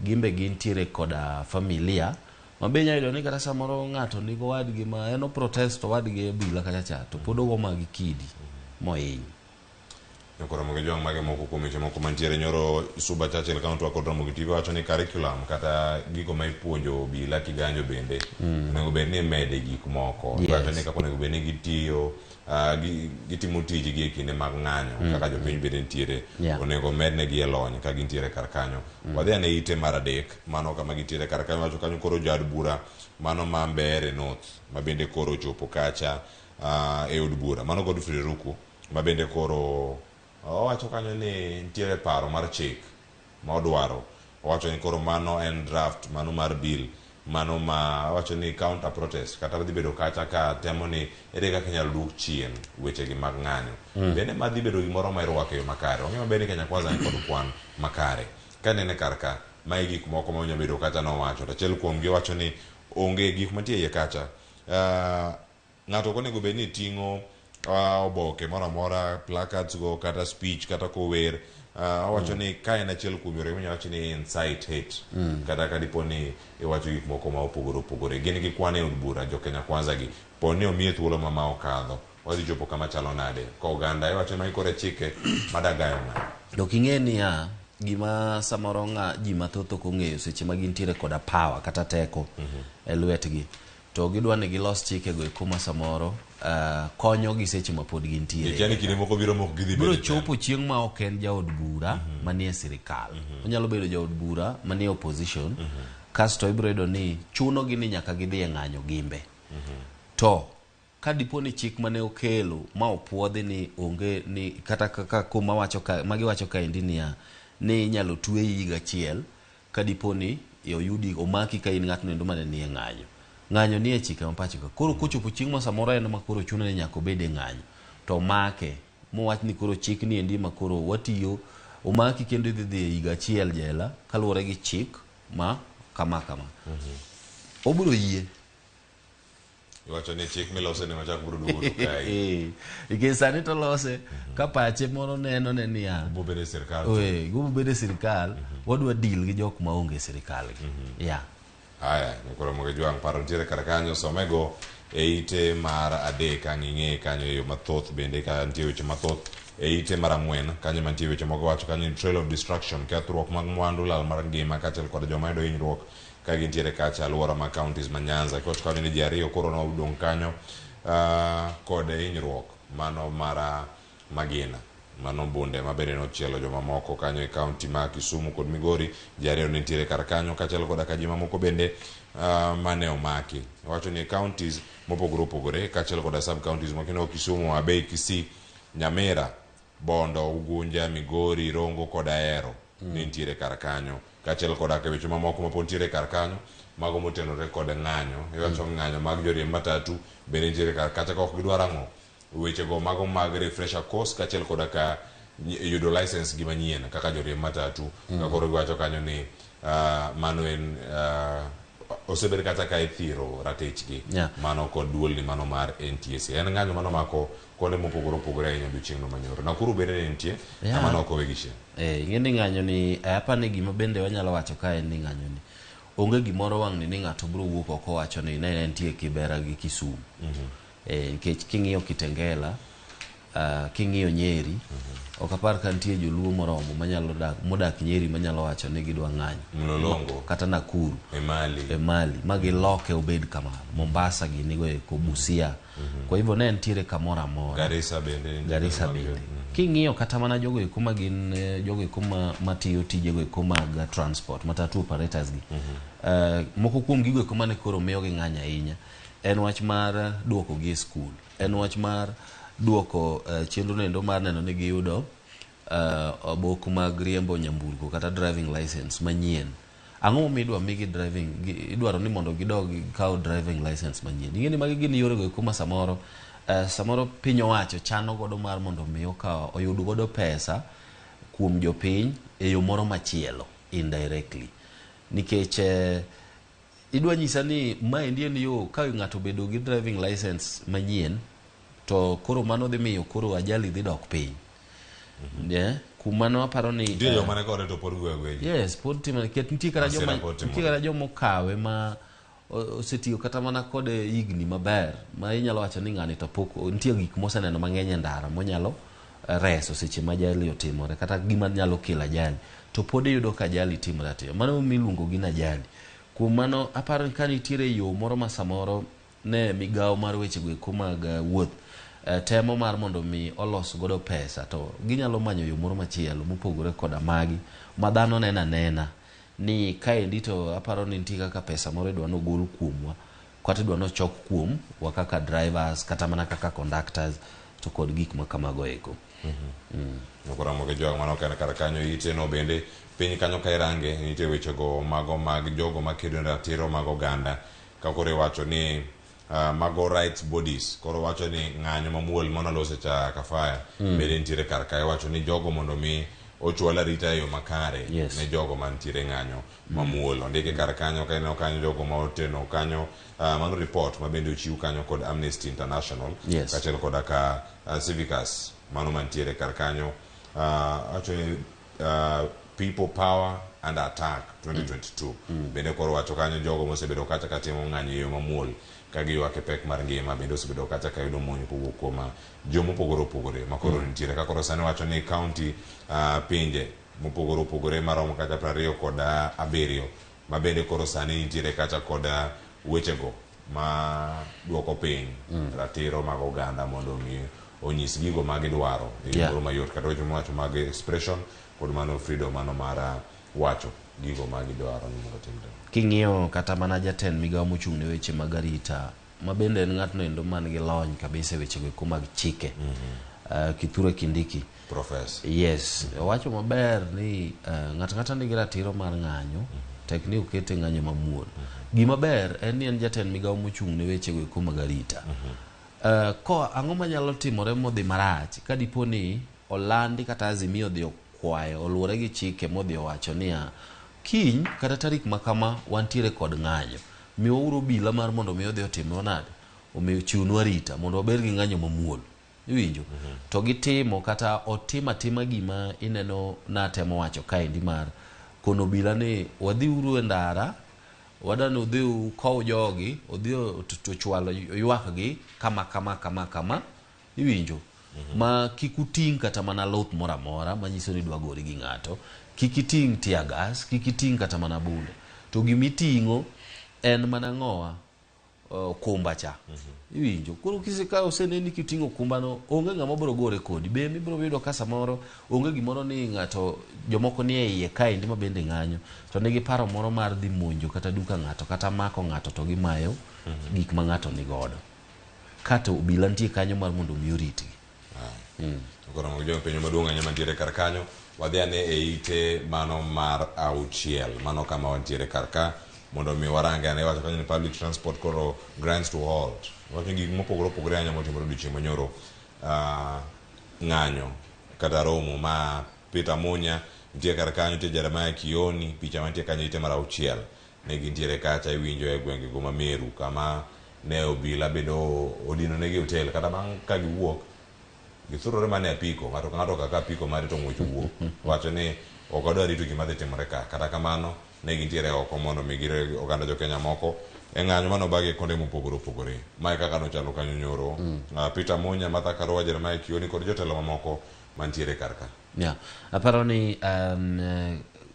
gimbe gin tiere koda familia mabe nyayudo ni kata samoro ng'ato nigo wadgi ma eno protest wadgi obila kacha to pod ogo magi kidi mohiny. Nyakora moge jwang' mage moko kuom weche moko mantiere nyoro Suba Churchill County wa kod Ramogi TV wacho ni curriculum kata gigo ma ipuonjo obila kiganjo bende onego bed ni mede gik moko. Wacho ni kaka onego bed ni gitiyo gitimo tijgi e kinde mag ng'anyo kaka jopiny bende nitiere onego mednegi e lony ka gintiere kar kanyo. Wadhi ane ite mar adek mano kama gintiere kar kanyo wacho kanyo koro jad bura mano ma Mbeere North ma bende koro chopo kacha e od bura mano kod Friruku ma bende koro owacho kanyo ni nitiere paro mar chik ma odwaro. Owacho ni koro mano en draft mano mar bill mano ma owacho ni counter protest kata dhi bedo kacha ka temo ni ere kaka inyalo dwok chien wechegi mag ng'anyo. Bende ma dhi bedo gimoro ma irwako e yo makare. Ong'e maber ni Kenya Kwanza ni kod kwan makare. Ka nene kar ka ma gik moko ma onyalo bedo kacha nowacho. Achiel kuomgi wacho ni onge gik mantie iye kacha. Ng'ato onego bed ni ting'o oboke moro amora placards go kata speech kata kower owacho ni ka en achiel kuom yore minyalo wacho ni incite hate kata ka dipo ni iwacho gik moko ma opogore opogore. Gin gi kwan e od bura jo Kenya Kwanza gi poni omiye thuolo ma okadho wadhi chopo kama chalo nade ka oganda iwacho ma ikore chike madagayo ng'ayo. Dok ing'e ni gima samoro ji mathoth ok ong'eyo seche ma gintiere koda power kata teko e lwetgi to gidwa ni gilos chike go eko ma samoro konyo gi seche ma pod gintiere. Yani kinde moko biro mok gidhi biro chopo chieng' ma ok en jaod bura manie sirikal. Onyalo bedo jaod bura manie opposition kasto ibiro yudo ni chuno gi ni nyaka gidhi e ng'anyo gimbe. To ka dipo ni chik mane okelo ma opuodhi ni onge ni kata kaka kuma wacho ka magi wacho ka endi ni inyalo twe higa achiel ka dipo ni oyudi omaki ka in ng'atno endo mane nie ng'anyo. Ng'anyo nie chike mapacho ka koro kochopo chieng' ma samoro en ma koro chuno ni nyaka obed e ng'anyo to make mowach ni koro chik ni endi ma koro watiyo omaki kendo dhi higa achiel jela kaluwore gi chik ma kama obiro yie. Iwacho ni chik milose ni machak biro duogo kae. Sani to lose ka pache moro neno ne ni bobede sirkal. Bobede sirkal wadwa deal gi jok ma onge sirkal. Aya, nikoro moge jwang' paro nitiere kar kanyo somego eite mar adek ang'ing'e kanyo e yo mathoth bende ka nitie weche mathoth eite mar ang'wen kanyo mantie weche moko wacho kanyo trail of destruction kethruok mag mwandu lal mar ngima kaachiel kod joma yudo hinyruok ka gintiere kacha alwora ma counties ma Nyanza koch kanyo ni ji ariyo koro nodong' kanyo kod hinyruok mano mar magina mano bunde mabende nochielo joma moko kanyo e kaunti ma Kisumu kod Migori ji ariyo nitiere kar kanyo kaachiel kod ka ji mamoko bende mane omaki wacho ni counties mopogore opogore kaachiel kod sub counties mokino Kisumu, Abei, Kisii, Nyamira, Bondo, Ugunja, Migori, Rongo kod Ahero nitiere kar kanyo kaachiel kod ka weche mamoko mapod nitiere kar kanyo mago motenore kod ng'anyo iwacho ng'anyo mag joriemb matatu bende nitiere kar kacha ka ok gidwar ang'o weche go mago mag refresher course kaachiel kod ka yudo license gi manyien kaka joriemb matatu ka koro giwacho kanyo ni mano en osebed kata ka ithiro ratechgi mano kod duolni mano mar NTSA en ng'anyo mano mako kuonde mopogore opogore ahinya odiochieng'no manyoro Nakuru bende ne nitie mano ok owe gi chien ing'eni ng'anyo ni apani gima bende wanyalo wacho ka en ni ng'anyo ni onge gimoro wang' ni ng'ato biro wuok oko wacho ni ne nitie Kibera gi Kisumu nikech king'iyo Kitengela king'iyo Nyeri ok apar ka nitie joluo moromo manyalo modak Nyeri manyalo wacho ni gidwa ng'anyo Mlolongo kata Nakuru Emali magiloke obed kamano Mombasa ginigo e Busia kwa hivyo ne nitiere kamoro amora Garissa bende king'iyo kata mana jogo eko magin jogo eko matiyo tijego eko mag transport matatu operators gi moko kuom gigo eko mane koro miyo gi ng'anyo ahinya en wach mar duoko gi school en wach mar duoko chenro nendo mar neno ni giyudo obok mag riembo nyamburko kata driving license manyien ang'o midwa migi driving idwaro ni mondo gidog kaw driving license manyien ing'eni magi gin yore go eko ma samoro piny owacho chano godo mar mondo miyo ka oyud godo pesa kuom jopiny e yo moro machielo indirectly nikech idwa nyisa ni maendi en yo ka ng'ato bedo gi driving license manyien to koro mano dhi miyo koro ajali dhi dok piny kumano aparo ni ndio mane kore to pod gwegwe yes pod tim ket nitie kara joma kawe ma osetiyo kata mana kod igni maber ma inyalo wacho ni ng'ani to pok nitie gik moseneno mang'eny e ndara monyalo reso seche ma ajali otimore kata gima nyalo kelo ajali to pod iyudo ka ajali timore atimo mano miluongo gi ajali kuom mano aparo ka nitiere yo moro ma samoro ne migawo mar weche go eko mag wuoth temo mar mondo mi olos godo pesa to ginyalo manyo yo moro machielo mopogore koda magi ma dhano nena ni kaendi to aparo ni nitie kaka pesa moro idwa nogol kuomwa kata idwa nochok kuom wa kaka drivers kata mana kaka conductors to kod gik ma kamago eko Ramogi jogo mano kan kar kanyo ite no bende piny kanyo ka irange nitie weche go mago mag jogo makedo ratiro mag oganda ka koro wacho ni mago rights bodies koro wacho ni ng'anyo mamuol monolose cha kafaya bende nitiere kar kae wacho ni jogo mondo mi ochwala rita yo makare ne jogo mantiere ng'anyo mamuol ondike kar kanyo ka ino kanyo jogo ma oteno kanyo mano report ma bende ochiw kanyo kod Amnesty International kaachiel kod ka Civicus mano mantiere kar kanyo actually people power and attack 2022 bende koro wacho kanyo jogo mosebedo kacha katimo ng'anyo yo mamuol ka giywak e pek mar ngima bende osebedo kacha ka yudo monyo kowuok kuom jomo opogore opogore makoro nitiere ka koro sani wacho ni county pinje mopogore opogore maromo kata 27 ma bende koro sani nitiere kacha kod wechego ma duoko piny ratiro mag oganda mondo mi onyis gigo ma gidwaro e yo mayot kata weche mawacho mag expression kod mano freedom mano mar wacho gigo ma gidwaro ni mondo timre king'iyo kata mana jatend migawo mochung' ne weche mag arita ma bende en ng'atno endo man gi lony kabisa e weche go mag chike Kithure Kindiki professor wacho maber ni ng'ata nigi ratiro mar ng'anyo tek ni okete ng'anyo mamuol gima ber en ni en jatend migawo mochung' ne weche go mag arita ko ang'o manyalo timore modhi marach ka dipo ni olandi kata azimio dhi okwayo oluwore gi chike modhi owacho niya kiny kata tarik makama wantiere kod ng'anyo miwauru obila mar mondo mi odhi otimwa nade omiyo chiwnwa arita mondo wabed gi ng'anyo mamuol iwinjo to gitimo kata otima gima ineno natemo wacho kaendi mar kono obila ni wadhiuru e ndara wadani udhi kow jogi udhi to chwalo ywak gi kama iwinjo ma kikuting kata mana loth moramora manyiso ni dwa gori gi ng'ato, kikiting tear gas, kikiting kata mana bunde, to gimiting'o en mana ng'owa kumba cha. Iwinjo koro kisekawo seneni kiting'o kumbano onge ng'ama biro gore kodi, be mibiro yudo ka samoro onge gimoro ni ng'ato jomoko ni e iye kaendi ma bende ng'anyo to nigi paro moro mar dhi monjo kata duka ng'ato kata mako ng'ato to gimayo gik ma ng'ato ni godo, kata obila nitie kanyo mar mondo mi oritgi. Koro mo jo penyo maduong' anya mantiere kar kanyo wadhi ane e ite mano mar auchiel, mano kama wantiere kar ka mondo mi warange ane wacho kanyo ni public transport koro grants to halt. Wacho gik mopogore opogore anya motimore odiochieng' manyoro ng'anyo kata romo ma Peter Munya nitie kar kanyo, nitie Jeremiah Kioni, picha mantie kanyo ite mar auchiel ne gintiere kacha iwinjo e gwenge go ma Meru kama ne obila bedo odino negi hotel kata bang' ka giwuok gisurore mane apiko ng'ato ka ng'ato kaka apiko mare to ng'wech wuok, wacho ni ok odwa rito gima dhi timore ka. Kata kamano ne gintiere oko mondo migire oganda jo Kenya moko e ng'anyo mano bagi konde mopogore opogore. Mae kaka nochalo kanyo nyoro. Peter Munya, Martha Karua, Jeremiah Kioni kod jotelo mamoko mantiere kar ka. Aparo ni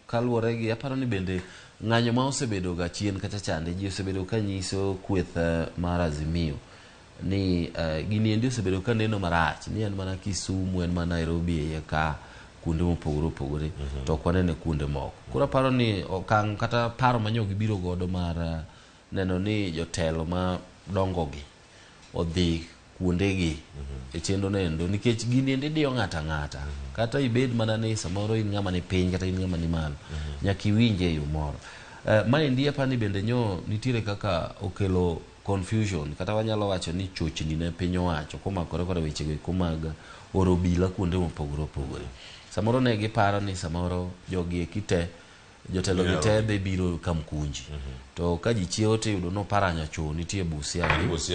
kaluwore gi aparo ni bende ng'anyo ma osebedo ga chien kacha chande ji osebedo ka nyiso kweth mar Azimio ni gini endi osebedo ka neno marach ni en mana Kisumu, en mana Nairobi ka kuonde mopogore opogore to ok wanene kuonde moko. Koro aparo ni okang' kata paro manyo gibiro godo mar neno ni jotelo ma dongogi odhi kuondegi e chenro nendo, nikech gini endi diyo ng'ata kata ibed mana ni samoro in ng'ama ni piny kata in ng'ama ni malo nyaka iwinje e yo moro. Maendi apani bende nyo nitiere kaka okelo confusion kata wanyalo wacho ni chochni ne piny owacho komakore kod weche go mag oro obila kuonde mopogore opogore. Samoro ne giparo ni samoro jogi e kite jotelo gite dhi biro Kamkunji to ka ji chiewo to yudo no paranya cho nitie Busia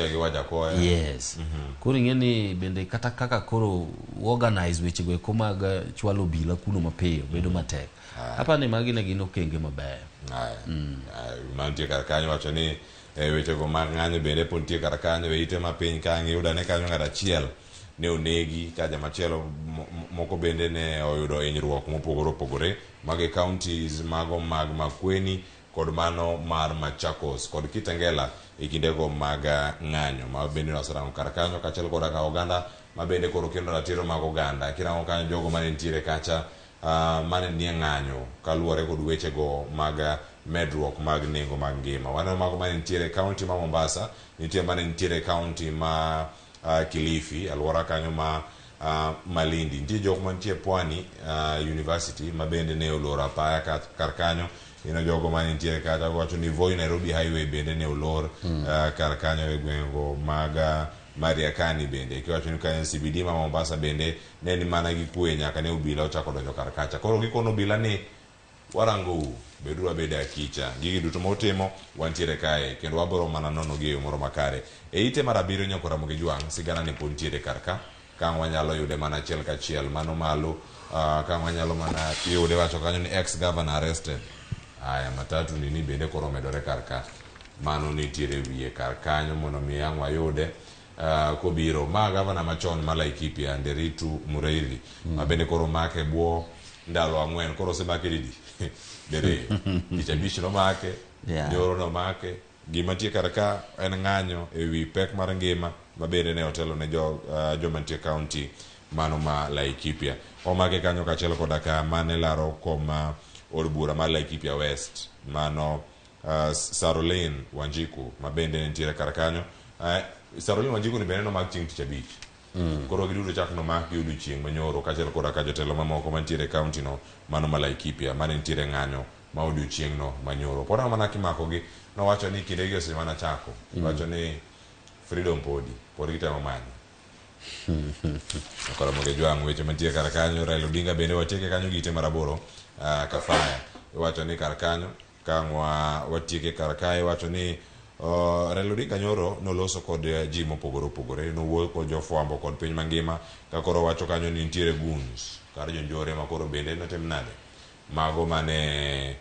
gi Wajakoya. Yes. Koro ing'e ni bende kata kaka koro organize weche go mag chwalo obila kuno mapiyo bedo matek. Apani magi ne gin okenge maber. Mantie kar kanyo wacho ni weche go mag ng'anyo bende pod nitie kar kanyo e ite ma piny kanyo iyudo ane kanyo ng'ato achiel ne onegi ka jamachielo moko bende ne oyudo hinyruok mopogore opogore mag counties mago mag Makueni kod mano mar Machakos kod Kitengela e kindego mag ng'anyo ma bende noserango kar kanyo kachiel kod ka oganda ma bende koro kendo ratiro mag oganda kirango kanyo jogo mane nitiere kacha mane nie ng'anyo kaluwore kod weche go mag medruok mag nengo mag ngima. Waneno mago mane nitiere kaunti ma Mombasa, nitie mane nitiere kaunti ma Kilifi, alwora kanyo ma Malindi, nitie jok mantie Pwani University ma bende ne olor apaya kar kanyo. Ino jogo mane nitiere kata wacho ni Voi Nairobi Highway bende ne olor kar kanyo e gwengo mag Mariakani bende kiwacho ni ka CBD ma Mombasa bende ne ni mana gi kwe nyaka ne obila ochako donjo kar kacha. Koro gikono obila ni warango bedura bede akicha gigi duto motimo wantiere kae kendo waboro mana nono gi yo moro makare e ite mar abiriyo nyako Ramogi Jwang' sigana ne pod ntiere kar ka wanyalo yude mana achiel kachiel mano malo ka wanyalo mana yude wacho kanyo ni ex governor arrested. Aya matatu ni bende koro medore kar ka mano nitiere wiye kar kanyo mondo mi ang' wayude kobiro ma gavana machon ma Laikipia Nderitu Mureithi ma bende koro make bwo ndalo ang'wen koro semake didi bere ichabich no make nyoro no make gima tie kar ka en ng'anyo e wi pek mar ngima ma bende ne otelo ne joma nitie kaunti mano ma Laikipia omake kanyo kachiel koda ka mane laro koma od bura mar Laikipia West mano Sarolin Wanjiku ma bende nitiere kar kanyo. Sarolin Wanjiku ni bende no mag chieng' tich abich koro giduto chak no mak gi odiochieng' manyoro kachiel koda ka jotelo mamoko mantiere kaunti no mano ma Laikipia mane nitiere ng'anyo ma odiochieng' no manyoro. Pod mana kimako gi nowacho ni kinde gi osemana chako wacho ni freedom pod gitemo manyo koro Ramogi Jwang' weche mantie kar kanyo. Raila Odinga bende watieke kanyo gite maraboro kafaya wacho ni kar kanyo kangwa watieke kar kae wacho ni Raila Odinga nyoro noloso kod ji mopogore opogore nowuoyo kod jofwambo kod piny mangima ka koro wacho kanyo ni nitiere goons kar jonjore ma koro bende notim nade mago mane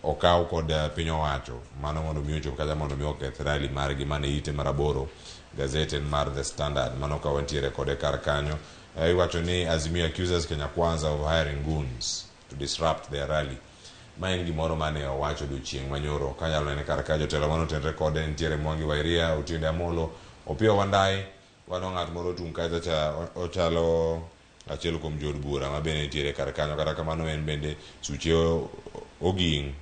okaw kod piny owacho mano mondo mi ochop kata mondo mi oketh rally margi mane ite maraboro gazette mar The Standard mano ka wantiere kode kar kanyo. Iwacho ni Azimio accuses Kenya Kwanza of hiring goons to disrupt their rally. Ma en gimoro mane owacho odiochieng' manyoro kanyalo nene kar ka jotelo mano tenre kode nitiere Mwangi wa Iria, Otiende Amollo, Opiyo Wandayi, wano ng'at moro tung' kacha cha ochalo achiel kuom jod bura ma bende nitiere kar kanyo. Kata kamano en bende Suche Oging,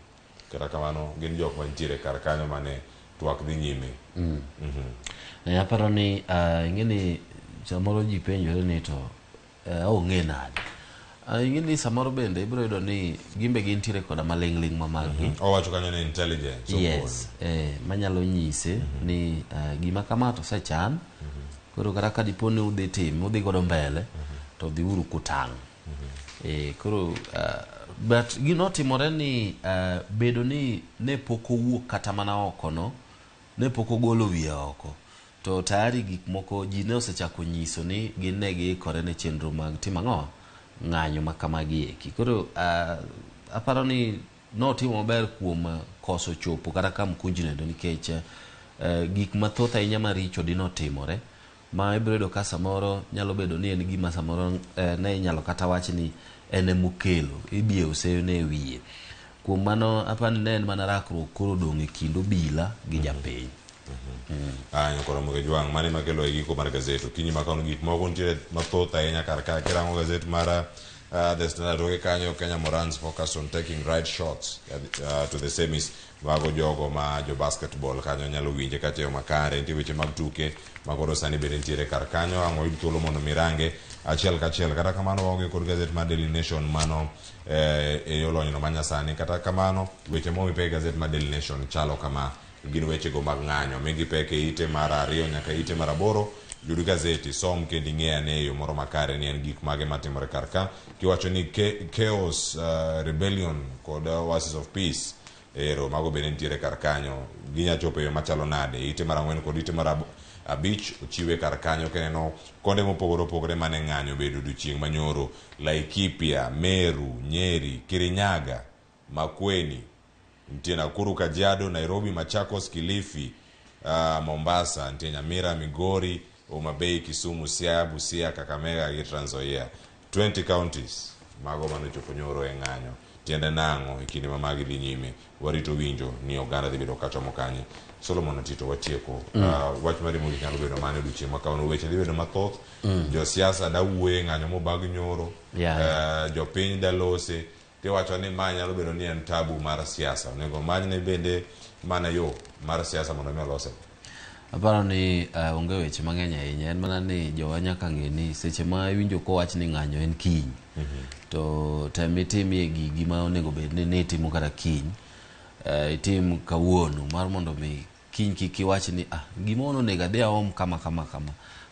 kata kamano gin jok manitiere kar kanyo mane twak dhi nyime. Aparo ni ing'eni samoro ji penjore ni to ong'e nade. Ing'eni samoro bende ibiro yudo ni gimbe gintiere koda maling'ling' ma maggi. Owacho kanyo ni intelligence. Yes, manyalo nyise ni gima kama to osechan, koro kata ka dipo ni udhi tim, udhi godo mbele, to dhi uru kutang'. Koro but gino timore ni bedo ni ne poko wuok kata mana oko no, ne poko golo wiye oko. To tayari gik moko ji ne osechako nyiso ni gin ne giikore ne chenro mag timo ang'o ng'anyo ma kamagi eki. Koro aparo ni notimo maber kuom koso chopo kata ka mkunjinendo nikech gik mathoth ahinya maricho dino timore ma ibiro yudo ka samoro nyalo bedo ni en gima samoro ne inyalo kata wach ni en emokelo ibiye oseyo ne wiye. Kuom mano apani ne en mana rakruok koro dong' e kind obila gi japiny. Nyakoro Ramogi Jwang' mane makelo e giko mar gazet. Okinyi makono gik moko nitiere mathoth ahinya kar ka kirango gazet mar The Standard toke kanyo Kenya Morans focused on taking right shots to the semis mago jogo ma jo basketball kanyo nyalo winje kata yo makare. Nitie weche mag tuke makoro sani bende nitiere kar kanyo ang'o yud thuolo mondo mirange achiel kachiel. Kata kamano waonge kod gazet mar Daily Nation mano e yo lonyno manyasani. Kata kamano weche momipe gazet mar Daily Nation chalo kama gin weche go mag ng'anyo migi peke ite mar 2 nyaka ite mar 8. Yud gazeti som kendo ing'e ane yo moro makare ni en gik mage matimore kar ka kiwacho ni chaos, rebellion kod oasis of peace ero mago bende nitiere kar kanyo. Ginya chopo e yo machalo nade ite mar 4 kod ite mar 5 ochiwe kar kanyo keneno konde mopogore opogore mane ng'anyo bedo odiochieng' manyoro. Laikipia, Meru, Nyeri, Kirinyaga, Makueni, nitie Nakuru, Kajiado, Nairobi, Machakos, Kilifi, Mombasa, nitie Nyamira, Migori, Homa Bay, Kisumu, Siaya, Busia, Kakamega gi Trans Nzoia. 20 counties mago mane chopo nyoro e ng'anyo. Tiende nang'o e kinde ma magi dhi nyime. Warito winjo ni oganda dhi bedo kachomo kanye. Solomon Atito watieko. Wach mari mo nyalo bedo mane odiochieng' makaono weche dhi bedo mathoth. Jo siasa da wuoye ng'anyo mobag nyoro. Jo piny da lose. Tiwacho ni ma nyalo bedo ni en tabu mar siasa. Onego manyne bende mana yo mar siasa mondo mi olose. Aparo ni onge weche mang'eny ahinya. En mana ni jowa nyaka ng'e ni seche ma iwinjo kowach ni ng'anyo en kiny. To tem itimie gigi ma onego bed ni itimo kata kiny. Itim kawuono mar mondo mi kiny kik iwach ni gimono onego adhi aom kama.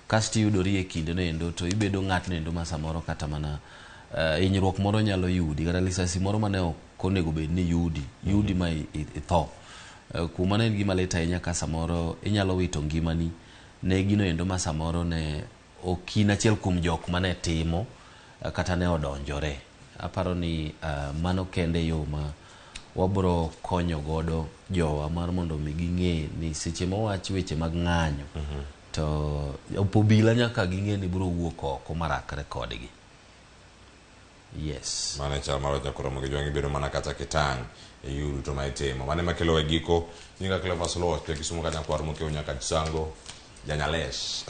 Kasto iyudori e kinde no endo to ibedo ng'atno endo ma samoro kata mana hinyruok moro nyalo yudi kata lisasi moro mane ok onego bed ni yudi ma itho. Kuma ne en gima lit ahinya ka samoro inyalo wito ngimani ne gino endo ma samoro ne okin achiel kuom jok mane timo kata ne odonjore. Aparo ni mano kende yo ma wabro konyo godo jowa mar mondo mi ging'e ni seche mowach weche mag ng'anyo to opobila nyaka ging'e ni bro wuok oko marakre kodgi. Yes. Mane chal mar Nyakoro Ramogi Jwang' bedo mana kata kitang' e yuru to maitimo. Mane makelo e giko nyinga Clever Slow to Kisumu kanya kwar mokeo nyaka Chisango Janyalesh.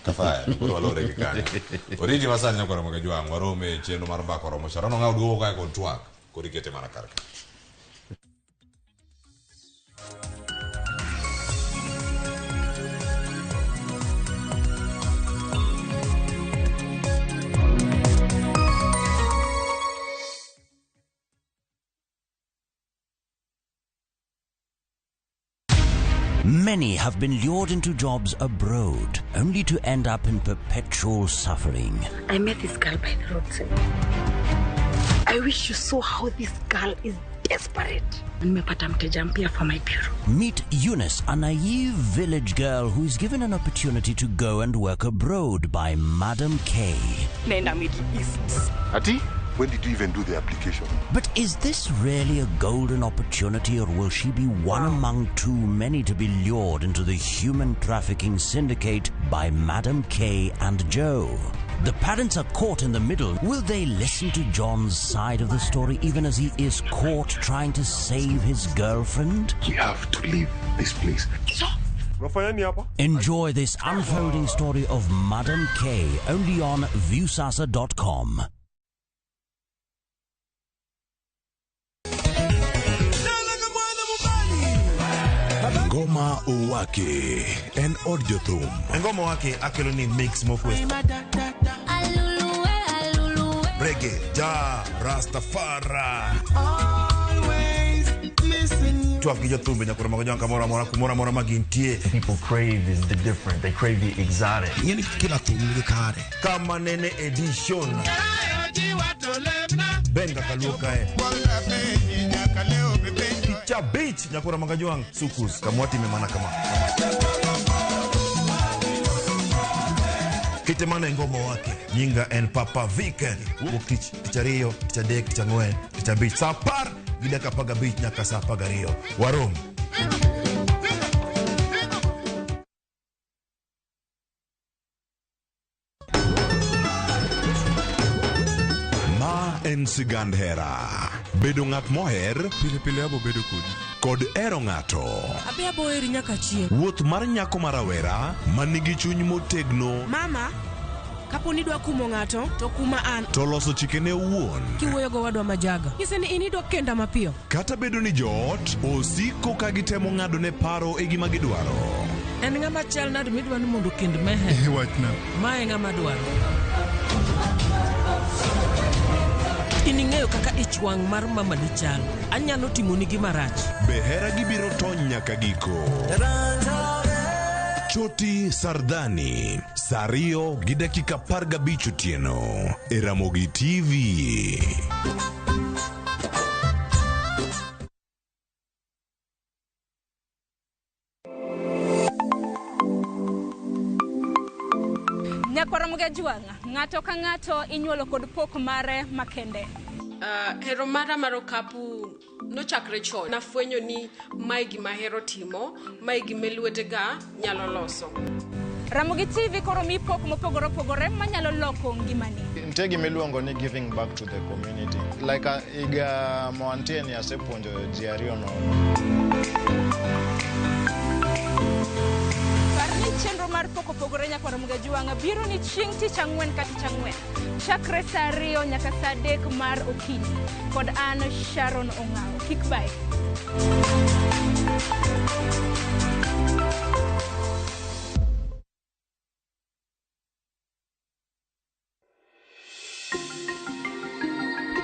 Kafaya bro walore gi kanyo. Oriti masani Nyakoro Ramogi Jwang' warome chenro mar bako romo charano ng'aw duogo kae kod twak kod ikete mana kar ka. Many have been lured into jobs abroad, only to end up in perpetual suffering. I met this girl by the roadside. I wish you saw how this girl is desperate. Nimepata mteja mpya for my bureau. Meet Eunice, a naive village girl who is given an opportunity to go and work abroad by Madam K. Nenda Middle East. Ati? When did you even do the application? But is this really a golden opportunity, or will she be one among too many to be lured into the human trafficking syndicate by Madam K and Joe? The parents are caught in the middle. Will they listen to John's side of the story even as he is caught trying to save his girlfriend? We have to leave this place. Enjoy this unfolding story of Madam K only on viewsasa.com. Ngoma Uwake and Audio Thum. Ngoma Uwake akiloni mix mofwest. Reggae, ja, Rastafari. Always listen. Tu afgijo thumbe nyakura magonjwa kumora magintie. People crave is the different. They crave the exotic. Yani kila thumbe kare. Kama nene edition. Benga kaluka Cha beach nyakura magajwang sukus kamwati memana kama Kitemana ngoma wake Nyinga and Papa Weekend Wukich Kichario Kichadek Kichangwe Kichabich Sapar Gida kapaga beach nyaka sapaga rio Warum En sigand hera. Bedo ng'at moher, pile abo bedo kod ero ng'ato. Abe abo eri nyaka chieng'. Wuoth mar nyako marawera, manigi chuny motegno. Mama, kapo ni dwa kumo ng'ato, to kuma an. To loso chikene owuon. Kiwuoyo go wadwa majaga. Nyise ni inidwa kenda mapiyo. Kata bedo ni joot, osiko ka gitemo ng'ado ne paro e gima gidwaro. En ng'ama chal nade midwa ni mondo kend mehe. Wachna. Mae ng'ama dwaro. Ining'eyo kaka ichwang' mar mama ni chal. Anyalo timo ni gima rach. Behera gibiro tony nyaka giko. Choti Sardani, Sario gi dakika 15 otieno. E Ramogi TV. Ramogi juanga ng'ato ka ng'ato inyuolo kod pok mare makende. Hero mara marokapu nochakre chon. Nafwenyo ni mae gima hero timo, mae gima lwetega nyalo loso. Ramogi TV koro mi pok mopogore opogore manyalo loko ngimani. Nitie gima iluongo ni giving back to the community. Like iga moantien ya sepuonjo ji ariyo no. Chenro mar poko pogore nyaka Ramogi juanga biro ni chieng' tich ang'wen ka tich ang'wen chakre saa 2 nyaka saa 3 mar okinyi kod an Sharon Ong'ao. Kik bai.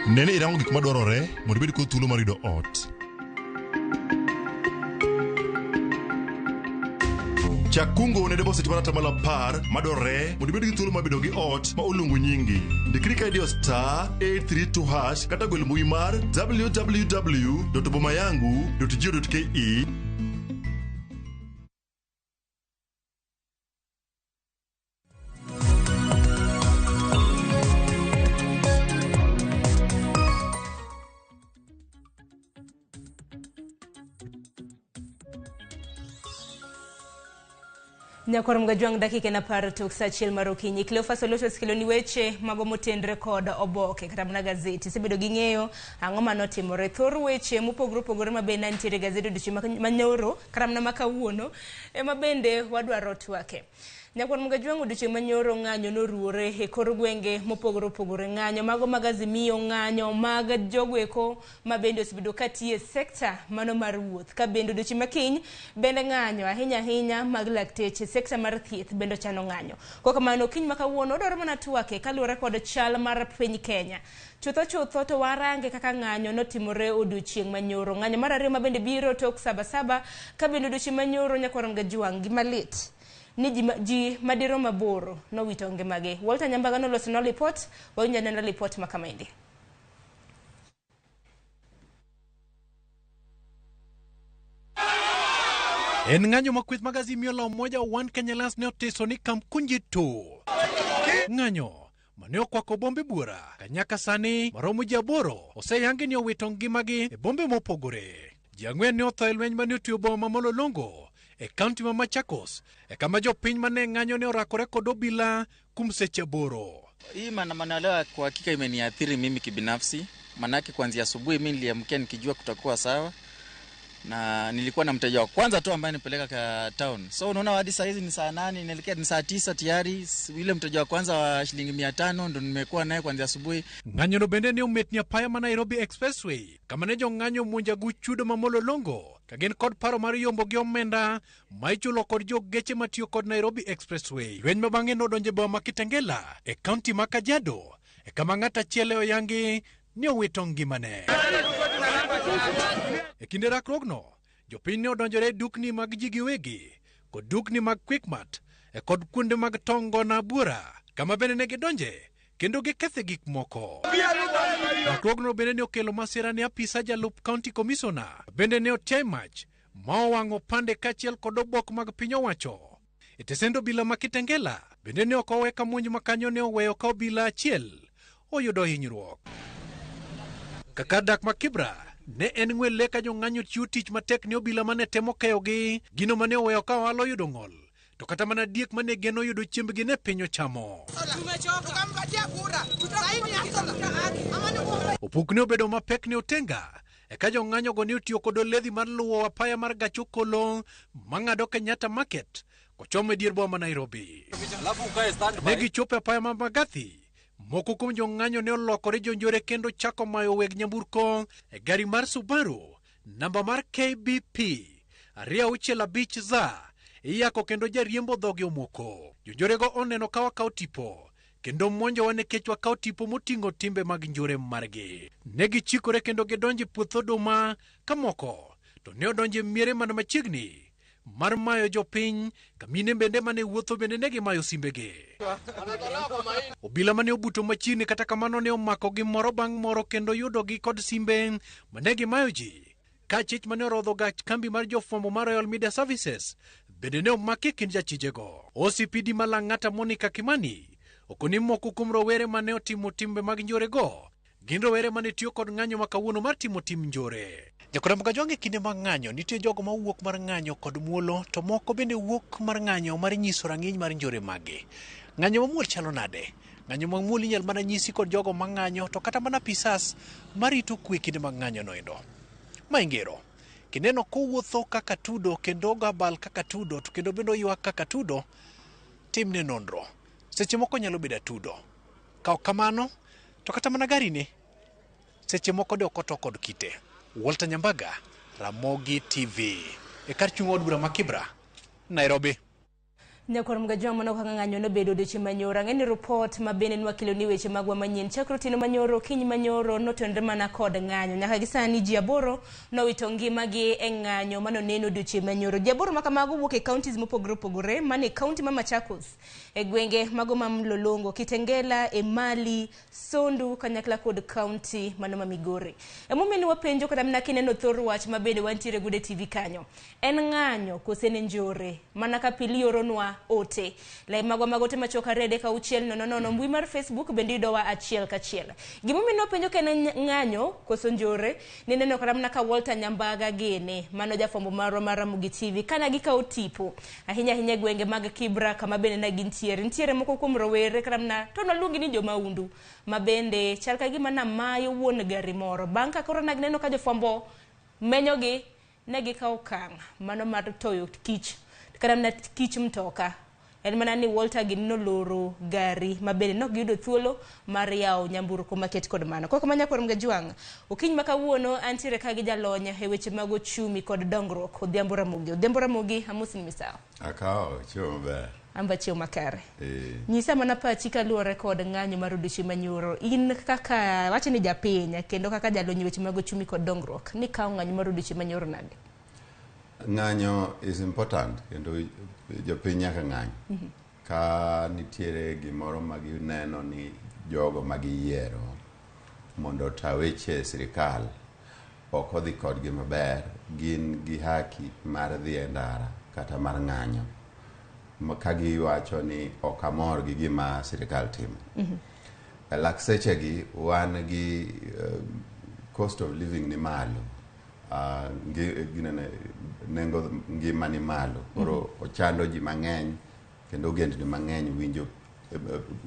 Nene irango gik madwarore mondo ibed kod thuolo mar yudo ot. Chakungo ne deposit mar atamalo 10 madwarore mondo ibed gi thuolo mar bedo gi ot ma oluongo nyingi. Ndikri ka idiyo *832# kata gwel mbui mar www.bomayangu.go.ke. Nyakor Mgajwang dakika na par tok saa 1 mar okinyi. Cleophas Oloto skiloni weche mago motendre kod oboke kata mana gazeti. Sebedo gi ng'eyo ang'o manotimore. Thor weche mopogore opogore mabende nitiere gazeti duto manyoro kata mana makawuono ema bende wadwaro twake. Nyakor Mgajwang odiochieng' manyoro ng'anyo noruore e kor gwenge mopogore opogore. Ng'anyo mago magazimiyo, ng'anyo mag jogweko mabende osebedo katie sekta mano mar wuoth. Ka bende odiochieng' makiny bende ng'anyo ahinya mag lakteche sekta mar thieth bende chano ng'anyo. Kok kamano kiny makawuono odwaro mana twake kaluwore kod chal mar piny Kenya. Chutho to warange kaka ng'anyo notimore odiochieng' manyoro. Ng'anyo mar ariyo mabende biro tok sabasaba ka bende odiochieng' manyoro Nyakor Mgajwang gimalit ni ji madiro maboro no wito ngimagi. Walter Nyambaga noloso no report wanyana report makamaindi. En ng'anyo makwith magazimio la umoja wa One Kenya Alliance ne otiso ni Kamkunji tu. Ng'anyo mane okwako bombe buora ka nyaka sani maromo ji 8 oseyangi ni owito ngimagi e bombe mopogore. Ji 4 ne otho e lweny mane otweyo boma ma Mololongo e kaunti ma Machakos, e kama jopiny mane ng'anyo ne orakore kod obila kuom seche 8. Hii maandamano kwa hakika imeniathiri mimi kibinafsi, manake kuanzia asubuhi mimi niliamkia nikijua kutakuwa sawa, na nilikuwa na mteja wa kwanza tu ambaye nipeleka ka town. So unaona hadi saa hizi ni saa 8, inaelekea ni saa 9 tayari. Yule mteja wa kwanza wa shilingi 500 ndo nimekuwa naye kuanzia asubuhi. Ng'anyo no bende ne ometni apaya ma Nairobi Expressway, kama ne jong'anyo monja gu chudo ma Mololongo ka gin kod paro mar yombo gi omenda ma ichulo kod jogeche matiyo kod Nairobi Expressway. Lweny ma bang'e nodonjo e boma ma Kitengela e kaunti ma Kajiado, e kama ng'at achiel oyangi ni owito ngimane. E kinde rakruogno, jopiny ne odonjore e dukni mag ji giwegi kod dukni mag Quickmart e kod kuonde mag tongo na buora, kama bende ne gidonje kendo giketho gik moko. Rakruogno bende ne okelo masira ne apisa jalup county commissioner, bende ne otiay mach ma owang'o pande kachiel kod obok mag piny owacho. E tesend obila ma Kitengela bende ne ok owe ka monj ma kanyo ne oweyo ka obila achiel oyudo hinyruok. Kaka dak ma Kibra ne en ng'wele ka jong'anyo chiwo tich matek ne obila mane temo keyogi gino mane oweyo ka ohala oyudo ng'ol, to kata mana diek mane geno yudo chiembgi ne piny ochamo. Opukne obedo mapek ne Otenga, eka jong'anyo go ne otiyo kod oledhi mar luwo apaya mar gach okolo mang'ado Kenyatta Market kochomo e dier boma Nairobi. Ne gichopo apaya ma Magathi. Moko kuom jong'anyo ne olokore jonjore kendo chako mayo weg nyamburko e gari mar Subaru namba mar KBP 265 za iyako kendo jariembo dhoge omoko. Jonjorego oneno ka wakawo tipo kendo monjowa nikech wakawo tipo moting'o timbe mag njore margi. Ne gichikore kendo gidonjo e puoth oduma ka moko to ne odonjo e miere man machiegni mar mayo jopiny, ka mine bende mane wuotho bende ne gimayo simbegi. Obila mane obuto machiegni kata kamano ne omako gi moro bang' moro kendo yudogi kod simbe mane gimayo ji. Ka chich mane orodho gach kambi mar jofwambo mar Royal Media Services bende ne omaki kind jachijego. OCPD ma Lang'ata Monica Kimani okoni moko kuom rowere mane otimo timbe mag njorego gin rowere mane tiyo kod ng'anyo ma kawuono mar timo tim njore. Jakoramb Kajwang' e kinde mag ng'anyo nitie jogo ma wuok mar ng'anyo kod muolo, to moko bende wuok mar ng'anyo mar nyiso rang'iny mar njore magi. Ng'anyo mamuol chalo nade? Ng'anyo mamuol inyal mana nyisi kod jogo ma ng'anyo to kata mana pisas marito kwe kinde mag ng'anyo noendo. Ma ingero kineno kowuotho kaka tudo kendo gabal kaka tudo to kendo bendo ywak kaka tudo, timne nonro. Seche moko nyalo bedo tudo. Ka ok kamano to kata mana gari ne seche moko de okoto kod kite. Walter Nyambaga, Ramogi TV. E kar chung' od bura ma Kibra, Nairobi. Nyakoramb Kajwang' mano kaka ng'anyo no bedo deche manyoro. Ng'eni report ma bende nwakelo ni weche magwa manyien. Chakro tino manyoro, kiny manyoro, notenre mana kod ng'anyo. Nyaka gisani ji 8 nowito ngimagi e ng'anyo mano neno deche manyoro. Ji 8 makamago wuok e counties mopogore opogore, mane county ma Machakos, e gwenge mago ma Mlolongo, Kitengela, Emali, Sondu, kanyakla kod county mano ma Migori. Emomeni wapenjo kata mna kineno thor wach ma bende wantiere gude TV kanyo. En ng'anyo kose ne njore, mana ka pili oronwa ote. Lai magwa magote machoka rede ka uchiel no mbui mar Facebook bende idowa achiel kachiel. Gimomeni wapenjo kene ng'anyo koso njore, nineno karamna ka Walter Nyambaga gene, mano jafwambo marwa mar Ramogi TV, kana gikawo tipo. Ahinya gwenge mag Kibra kama bende na gintiere. Ntiere moko kuom rowere karamna to noluongi ni jomaundu, ma bende chal ka gima na mayo wuon gari moro. Bang' ka koro nagneno ka jofwambo menyogi, ne gikawo okang' mano mar toyo kich. Karamna kich mtoka. En mana ni Walter gin noloro gari mabende nok giyudo thuolo mar yawo nyamburko maket kod mano. Koko Nyakoramb Kajwang', okiny ma kawuono antiere ka gi jalony e weche mag ochumi kod dongruok, Odhiambo Ramogi. Odhiambo Ramogi, amosi misawa. Akawo chiwo maber. Amba chiwo makare. Nyisa mana pachi kaluwore kod ng'anyo mar odiochieng' manyoro. In kaka wacho ni japiny kendo kaka jalony e weche mag ochumi kod dongruok, ni kawo ng'anyo mar odiochieng' manyoro nade? Ng'anyo is important kendo jopiny nyaka ng'any. Ka nitiere gimoro ma gineno ni jogo ma giyiero mondo ota weche sirikal ok odhi kodgi maber, gin gi haki mar dhi e ndara kata mar ng'anyo ka giwacho ni ok amor gi gima sirikal timo. lak sechegi wan gi cost of living ni malo, nengo ngima ni malo, koro ochando ji mang'eny kendo gendni mang'eny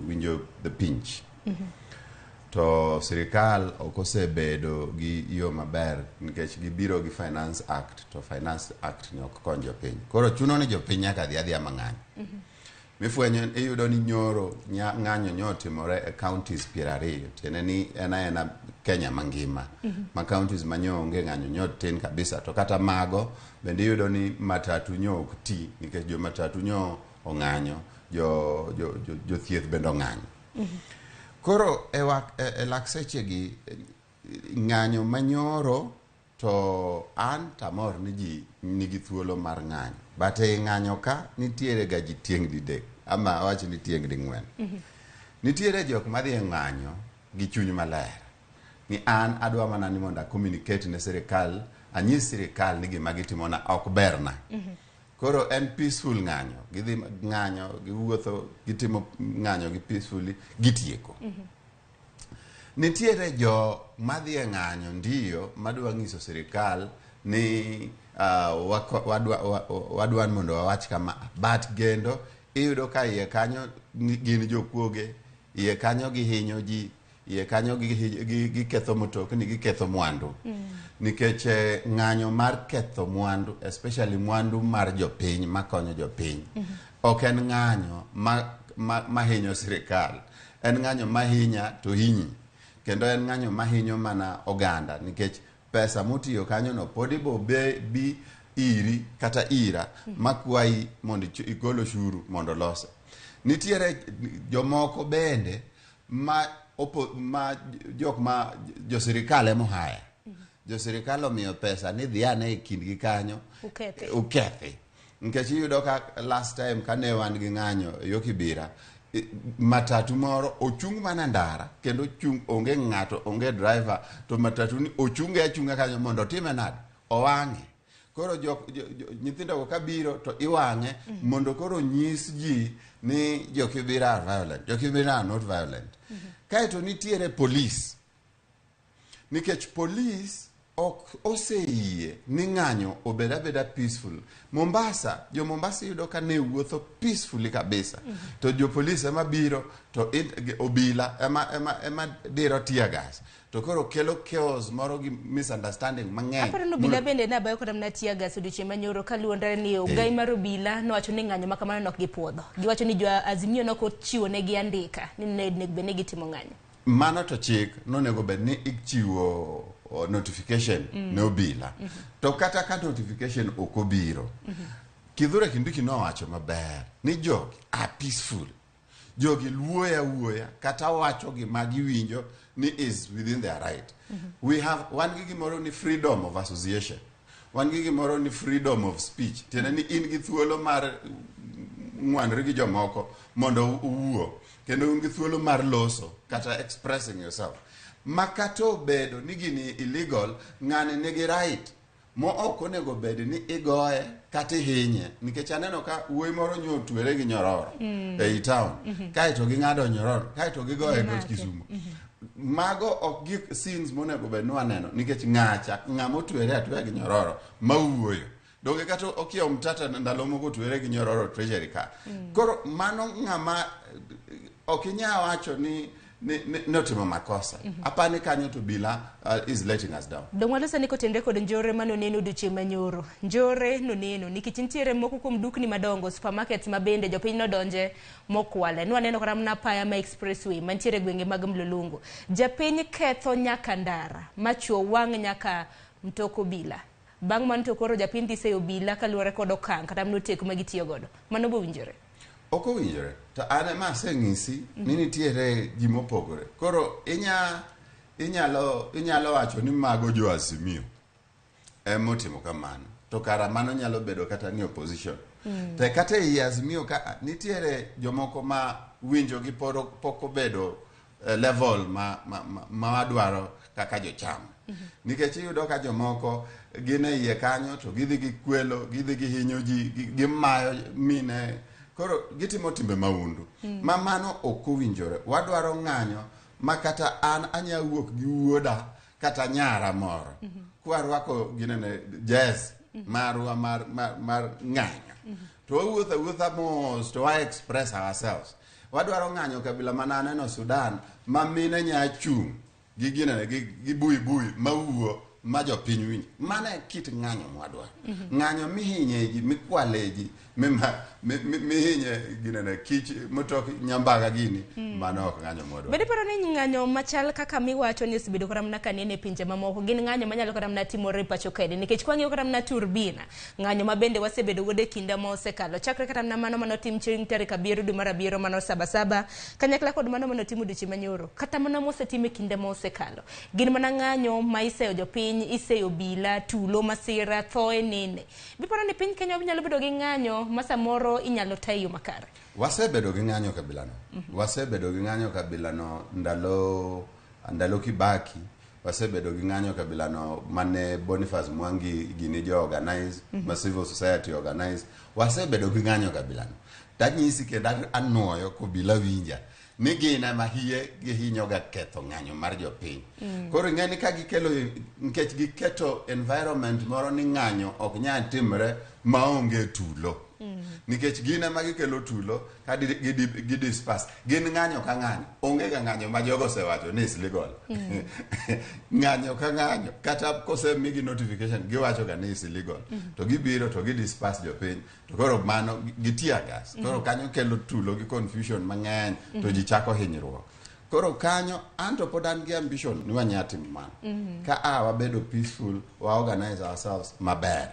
winjo the pinch. To sirikal ok osebedo gi yo maber nikech gibiro gi Finance Act, to Finance Act ni ok konyo jopiny. Koro chuno ni jopiny nyaka dhi adhiya mang'any. Mifwenyo iyudo ni nyoro ng'anyo nyotimore e counties 20, tiende ni ena Kenya mangima. Ma counties manyo onge ng'anyo nyot tin kabisa, to kata mago bende iyudo ni matatu nyo ok ti nikech jo matatu nyo ong'anyo, jo thieth bende ong'anyo. Koro e lak sechegi ng'anyo manyoro to an tamor ni ji nigi thuolo mar ng'anyo, but e ng'anyo ka nitiere ga ji tieng' didek ama awacho ni tieng' ding'wen. Nitiere jok madhi e ng'anyo gi chuny maler ni an adwa mana ni mondo communicate ne sirikal, anyis sirikal ni gima gitimona ok berna. Koro en peaceful ng'anyo, gidhi ng'anyo, giwuotho, gitimo ng'anyo gi peacefully, gitieko. Nitiere jo madhi e ng'anyo ndiyo madwa ng'iso sirikal ni wadwan mondo wawach kama, but gendo iyudo ka iye kanyo gin jokwoge, iye kanyo gihinyo ji, iye kanyo giketho mtokni, giketho mwandu. Nikech ng'anyo mar ketho mwandu, especially mwandu mar jopiny makonyo jopiny, ok en ng'anyo mahinyo sirikal, en ng'anyo mahinya to hinyi, kendo en ng'anyo mahinyo mana oganda, nikech pesa motiyo kanyo no podi bo bi iri kata ira makwayi mondo igol oshuru mondo lose. Nitiere jomoko bende jo sirikal emohaya. Jo sirikal omiyo pesa ni dhiane e kindgi kanyo ukethi. Nikech iyudo ka last time kane wan gi ng'anyo yo Kibira, matatu moro ochung' mana ndara kendo onge ng'ato, onge driver, to matatu ni ochunge achunga kanyo mondo time nade owang'e. Koro nyithindo go kabiro to iwang'e mondo koro nyis ji ni jo Kibira are violent. Jo Kibira are not violent. Kaeto nitiere police, nikech police ok oseyie ni ng'anyo obeda beda peaceful. Mombasa, jo Mombasa yudo ka ne wuotho peacefully kabisa. To jo police ema biro to obila ema diro tear gas. To koro kelo chaos moro gi misunderstanding mang'eny. Aparo no obila bende na bayo kodam na tear gas odiochieng' manyoro kaluwore ni ogai mar obila nowacho ni ng'anyo ma kamano nok gipuodho. Giwacho ni jo Azimio nok ochiwo negi andika ni nek bende gitimo ng'anyo. Mano to chik nonego bed ni ichiwo notification ne obila. To kata ka notification ok obiro, Kithure Kindiki nowacho maber ni jogi are peaceful. Jogi wuoya kata wacho gima giwinjo ni is within their right. We have one gimoro ni freedom of association, one gimoro ni freedom of speech. Tiende ni in gi thuolo mar ng'wanre gi jomoko mondo uwuo, kendo un gi thuolo mar loso kata expressing yourself. Makato bedo ni gini illegal, ng'ani nigi right mo ok onego bed ni igoye kata hinye, nikech aneno ka wuoyi moro nyotwere gi nyororo ei town, kaeto ging'ado nyororo, kaeto gigoye e got Kisumu. Mago ok gik scenes monego bed ni waneno, nikech ng'ama otwere atweya gi nyororo mawuoyo doge kata okiewo mtata ndalo moko twere gi nyororo treasury card. Koro mano ng'ama ok inya wacho ni notimo makosa. Apani kanyo to bila is letting us down. Dongwalo sani kotende kod njore mano neno odiochieng' manyoro. Njore no neno nikech nitiere moko kuom dukni madongo, supermarkets mabende jopiny nodonje mokwale. Nwa neno kata mna paya ma expressway mantiere gwenge mag Mlolongo. Japiny ketho nyaka ndara machuo wang' nyaka mtoko bila. Bang' man to koro japiny dhi seyo bila kaluwore kod okang' kata mnoteku ma gitiyo godo. Mano bo winjore. Ok owinjore. To ane ma aseng'isi ni nitiere ji mopogore. Koro inyalo wacho ni mago jo Azimio emotimo kamano. To kara mano nyalo bedo kata ni opposition. To kata i Azimio ka nitiere jomoko ma winjo gi pok obedo level ma wadwaro kaka jocham. Nikech iyudo ka jomoko gin e iye kanyo to gidhi gi kwelo, gidhi gi hinyo ji, gimayo mine, koro gitimo timbe maundu. Ma mano ok owinjore. Wadwaro ng'anyo ma kata an anya wuok gi wuoda kata nyara moro kwarwako ginene jazz marwa mar ng'anyo to wuotha mos to wa express ourselves. Wadwaro ng'anyo kabila mananeno Sudan ma mine nya chung gi ginene gi bui mawuo ma jo piny winj. Mane kit ng'anyo mwadwa. Ng'anyo mihinye ji mikwale ji mihinye ginene kich motok nyambaga gini mano ok ng'anyo mwadwa. Bende paro ni ng'anyo machal kaka miwacho ni osebedo kata mana kanene pinje mamoko gin ng'anyo manyalo kata mana timore pacho kae nikech kwang'iyo kata mana Turbina ng'anyo mabende wasebedo godo e kinde ma osekalo chakre kata mana mano manotim chieng' tarik 7 dwe mar 7 mano sabasaba kanyakla kod mano manotim odiochieng' manyoro kata mana mosetim e kinde ma osekalo gin mana ng'anyo ma iseyo jopiny iseyo bila tulo masira thoe nene. Biparo ni piny Kenya nyalo bedo gi ng'anyo ma samoro inyalo tayo makare. Wasebedo gi ng'anyo kabilano ndalo Kibaki. Wasebedo gi ng'anyo kabilano mane Boniface Mwangi gini jo organize ma civil society organize. Wasebedo gi ng'anyo kabilano. Tanyisi kenda anuoyo kubila winja ni gina mahie gihinyo ga ketho ng'anyo mar jopiny. Koro ng'eni ka gikelo nikech giketo environment moro ni ng'anyo ok nyal timre maonge tulo. Nikech gina magikelo tulo ka gidispas gin ng'anyo ka ng'anyo onge ga ng'anyo ma jogo osewacho ni is legal. Ng'anyo ka ng'anyo kata kose migi notification giwacho ga ni is illegal to gibiro to gidispas jopiny to koro mano gitia gas koro kanyo kelo tulo gi confusion mang'eny to ji chako hinyruok. Koro kanyo anto pod an gi ambition ni wanyati man ka wabedo peaceful wa organize ourselves maber.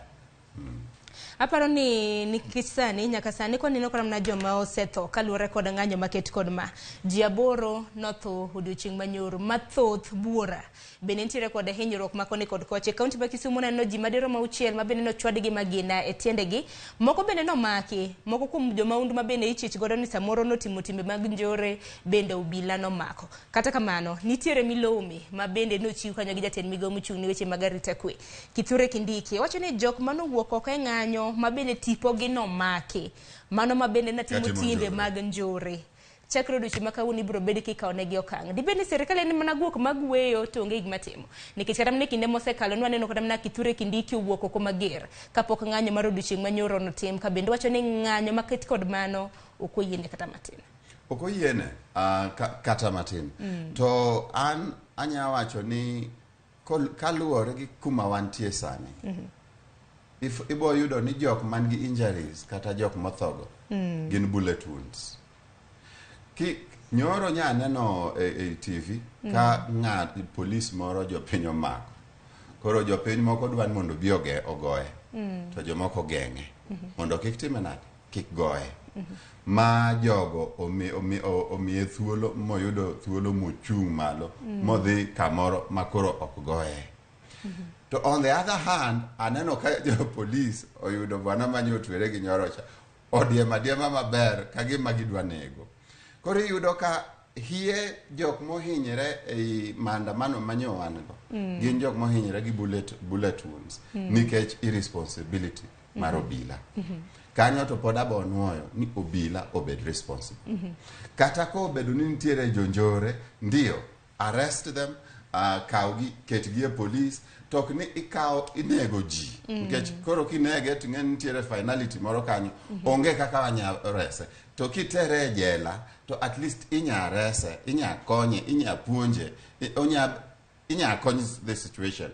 Aparo ni nikech sani nyaka sani kwaneno kora mna joma osetho kaluwore kod ng'anyo maket kod ma ji 8 notho odiochieng' manyoro mathoth buora bende nitiere kod hinyruok makoni kod koche kaunti ma Kisumu neno ji madero 6 ma bende nochwadgi magina e tiendegi moko bende nomaki moko kuom jomaundu ma bende ichich godo ni samoro notimo timbe mag njore bende obila nomako. Kata kamano nitiere Milome ma bende nochiw kanyo gi jatend migawo mochung' ni weche mag arita kwe Kithure Kindiki wacho ni jok manowuok oko e ng'anyo mabende tipo gi nomaki mano mabende natimo timbe mag njore chakro odiochieng' ma kawuono ibiro bed kikaonegi okang'. Dibende sirikal en mana guok mag weyo to onge gima timo nikech kata mana kinde mosekalo nwaneno kata mana Kithure Kindiki owuok oko mager kapok ng'anyo mar odiochieng' manyoro notim ka bende wacho ni ng'anyo maket kod mano ok oyiene kata matin. Ok oyiene kata matin. To an anyawacho ni kaluwore gi kuma wantie sani ibo yudo ni jok man gi injuries kata jok mothogo gin bullet wounds. Nyoro nyaneno e TV ka police moro jopiny omako. Koro jopiny moko dwan mondo bi ogoye to jomoko geng'e mondo kik time nade kik goye. Ma jogo omiye thuolo moyudo thuolo mochung' malo modhi kamoro makoro ok goye. To on the other hand, aneno ka jo police oyudo bwana manyo twere gi nyorocha odiema maber ka gima gidwa nego. Koro yudo ka hie jok mohinyre ei maandamano manyowango gin jok mohinyre gi bullet wounds nikech irresponsibility mar obila. Kanyo to pod abonuoyo ni obila obed responsible. Kata ko obedo ni nitiere jonjore ndio arrest them kawgi ketgi e police tok ni inego ji nikech koro kinege ting'e nitiere finality moro kanyo onge kaka wanya rese to kitere jela to at least inya rese inya konye inya puonje inya konye the situation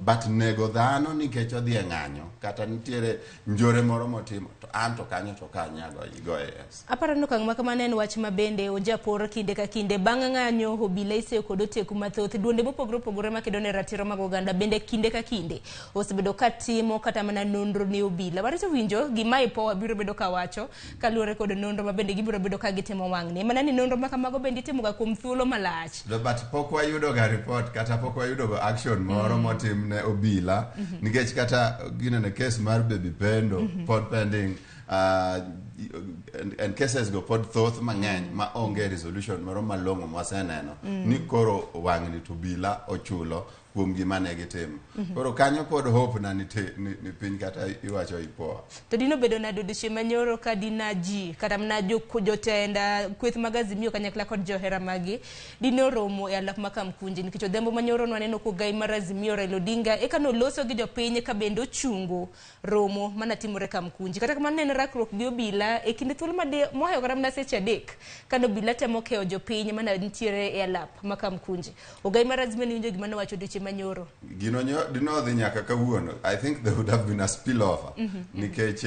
but nego dhano nikech odhi e ng'anyo kata nitiere njore moro motimo to an to kanyo to kanyago igoye yes. Aparo no kang' makamane en wach mabende ojapor kinde ka kinde bang' ng'anyo obila iseyo kod oteku mathoth duonde mopogore opogore makedo ne ratiro mag oganda bende kinde ka kinde osebedo katimo kata mana nonro ne obila. Warito winjo gima ipo biro bedo kawacho kaluwore kod nonro ma bende gibiro bedo ka gitimo wang'ni mana ni nonro makamago bende itimo ga kuom thuolo malach. But pok wayudo ga report kata pok wayudo go action moro motim ne obila nikech kata ginene case mar Baby Pendo pod pending and cases go pod thoth mang'eny ma onge resolution moro malong'o mwaseneno ni koro wang'ni to bila ochulo kuom gima ne gitimo. Koro kanyo pod hope na ni piny kata iwacho ipoa. To dino bedo na dudushi manyoro ka dina ji kata mna jotenda kweth magazimio kanyakla kod johera magi dino romo e alap makamkunji nikech odembo manyoro nwaneno ko gai marazimio Raila Odinga eka no loso gi jopiny ka bendo chungo romo manatimore kamkunji kata kama neno rakruok gi obila e kinde thuolo moheyo kata mna seche 3 kano obila temo keo jopiny mana nitiere e alap makamkunji ogai marazimio ni winjo gima nowacho dudushi manyoro gino dino dhi nyaka kawuono. I think there would have been a spillover nikech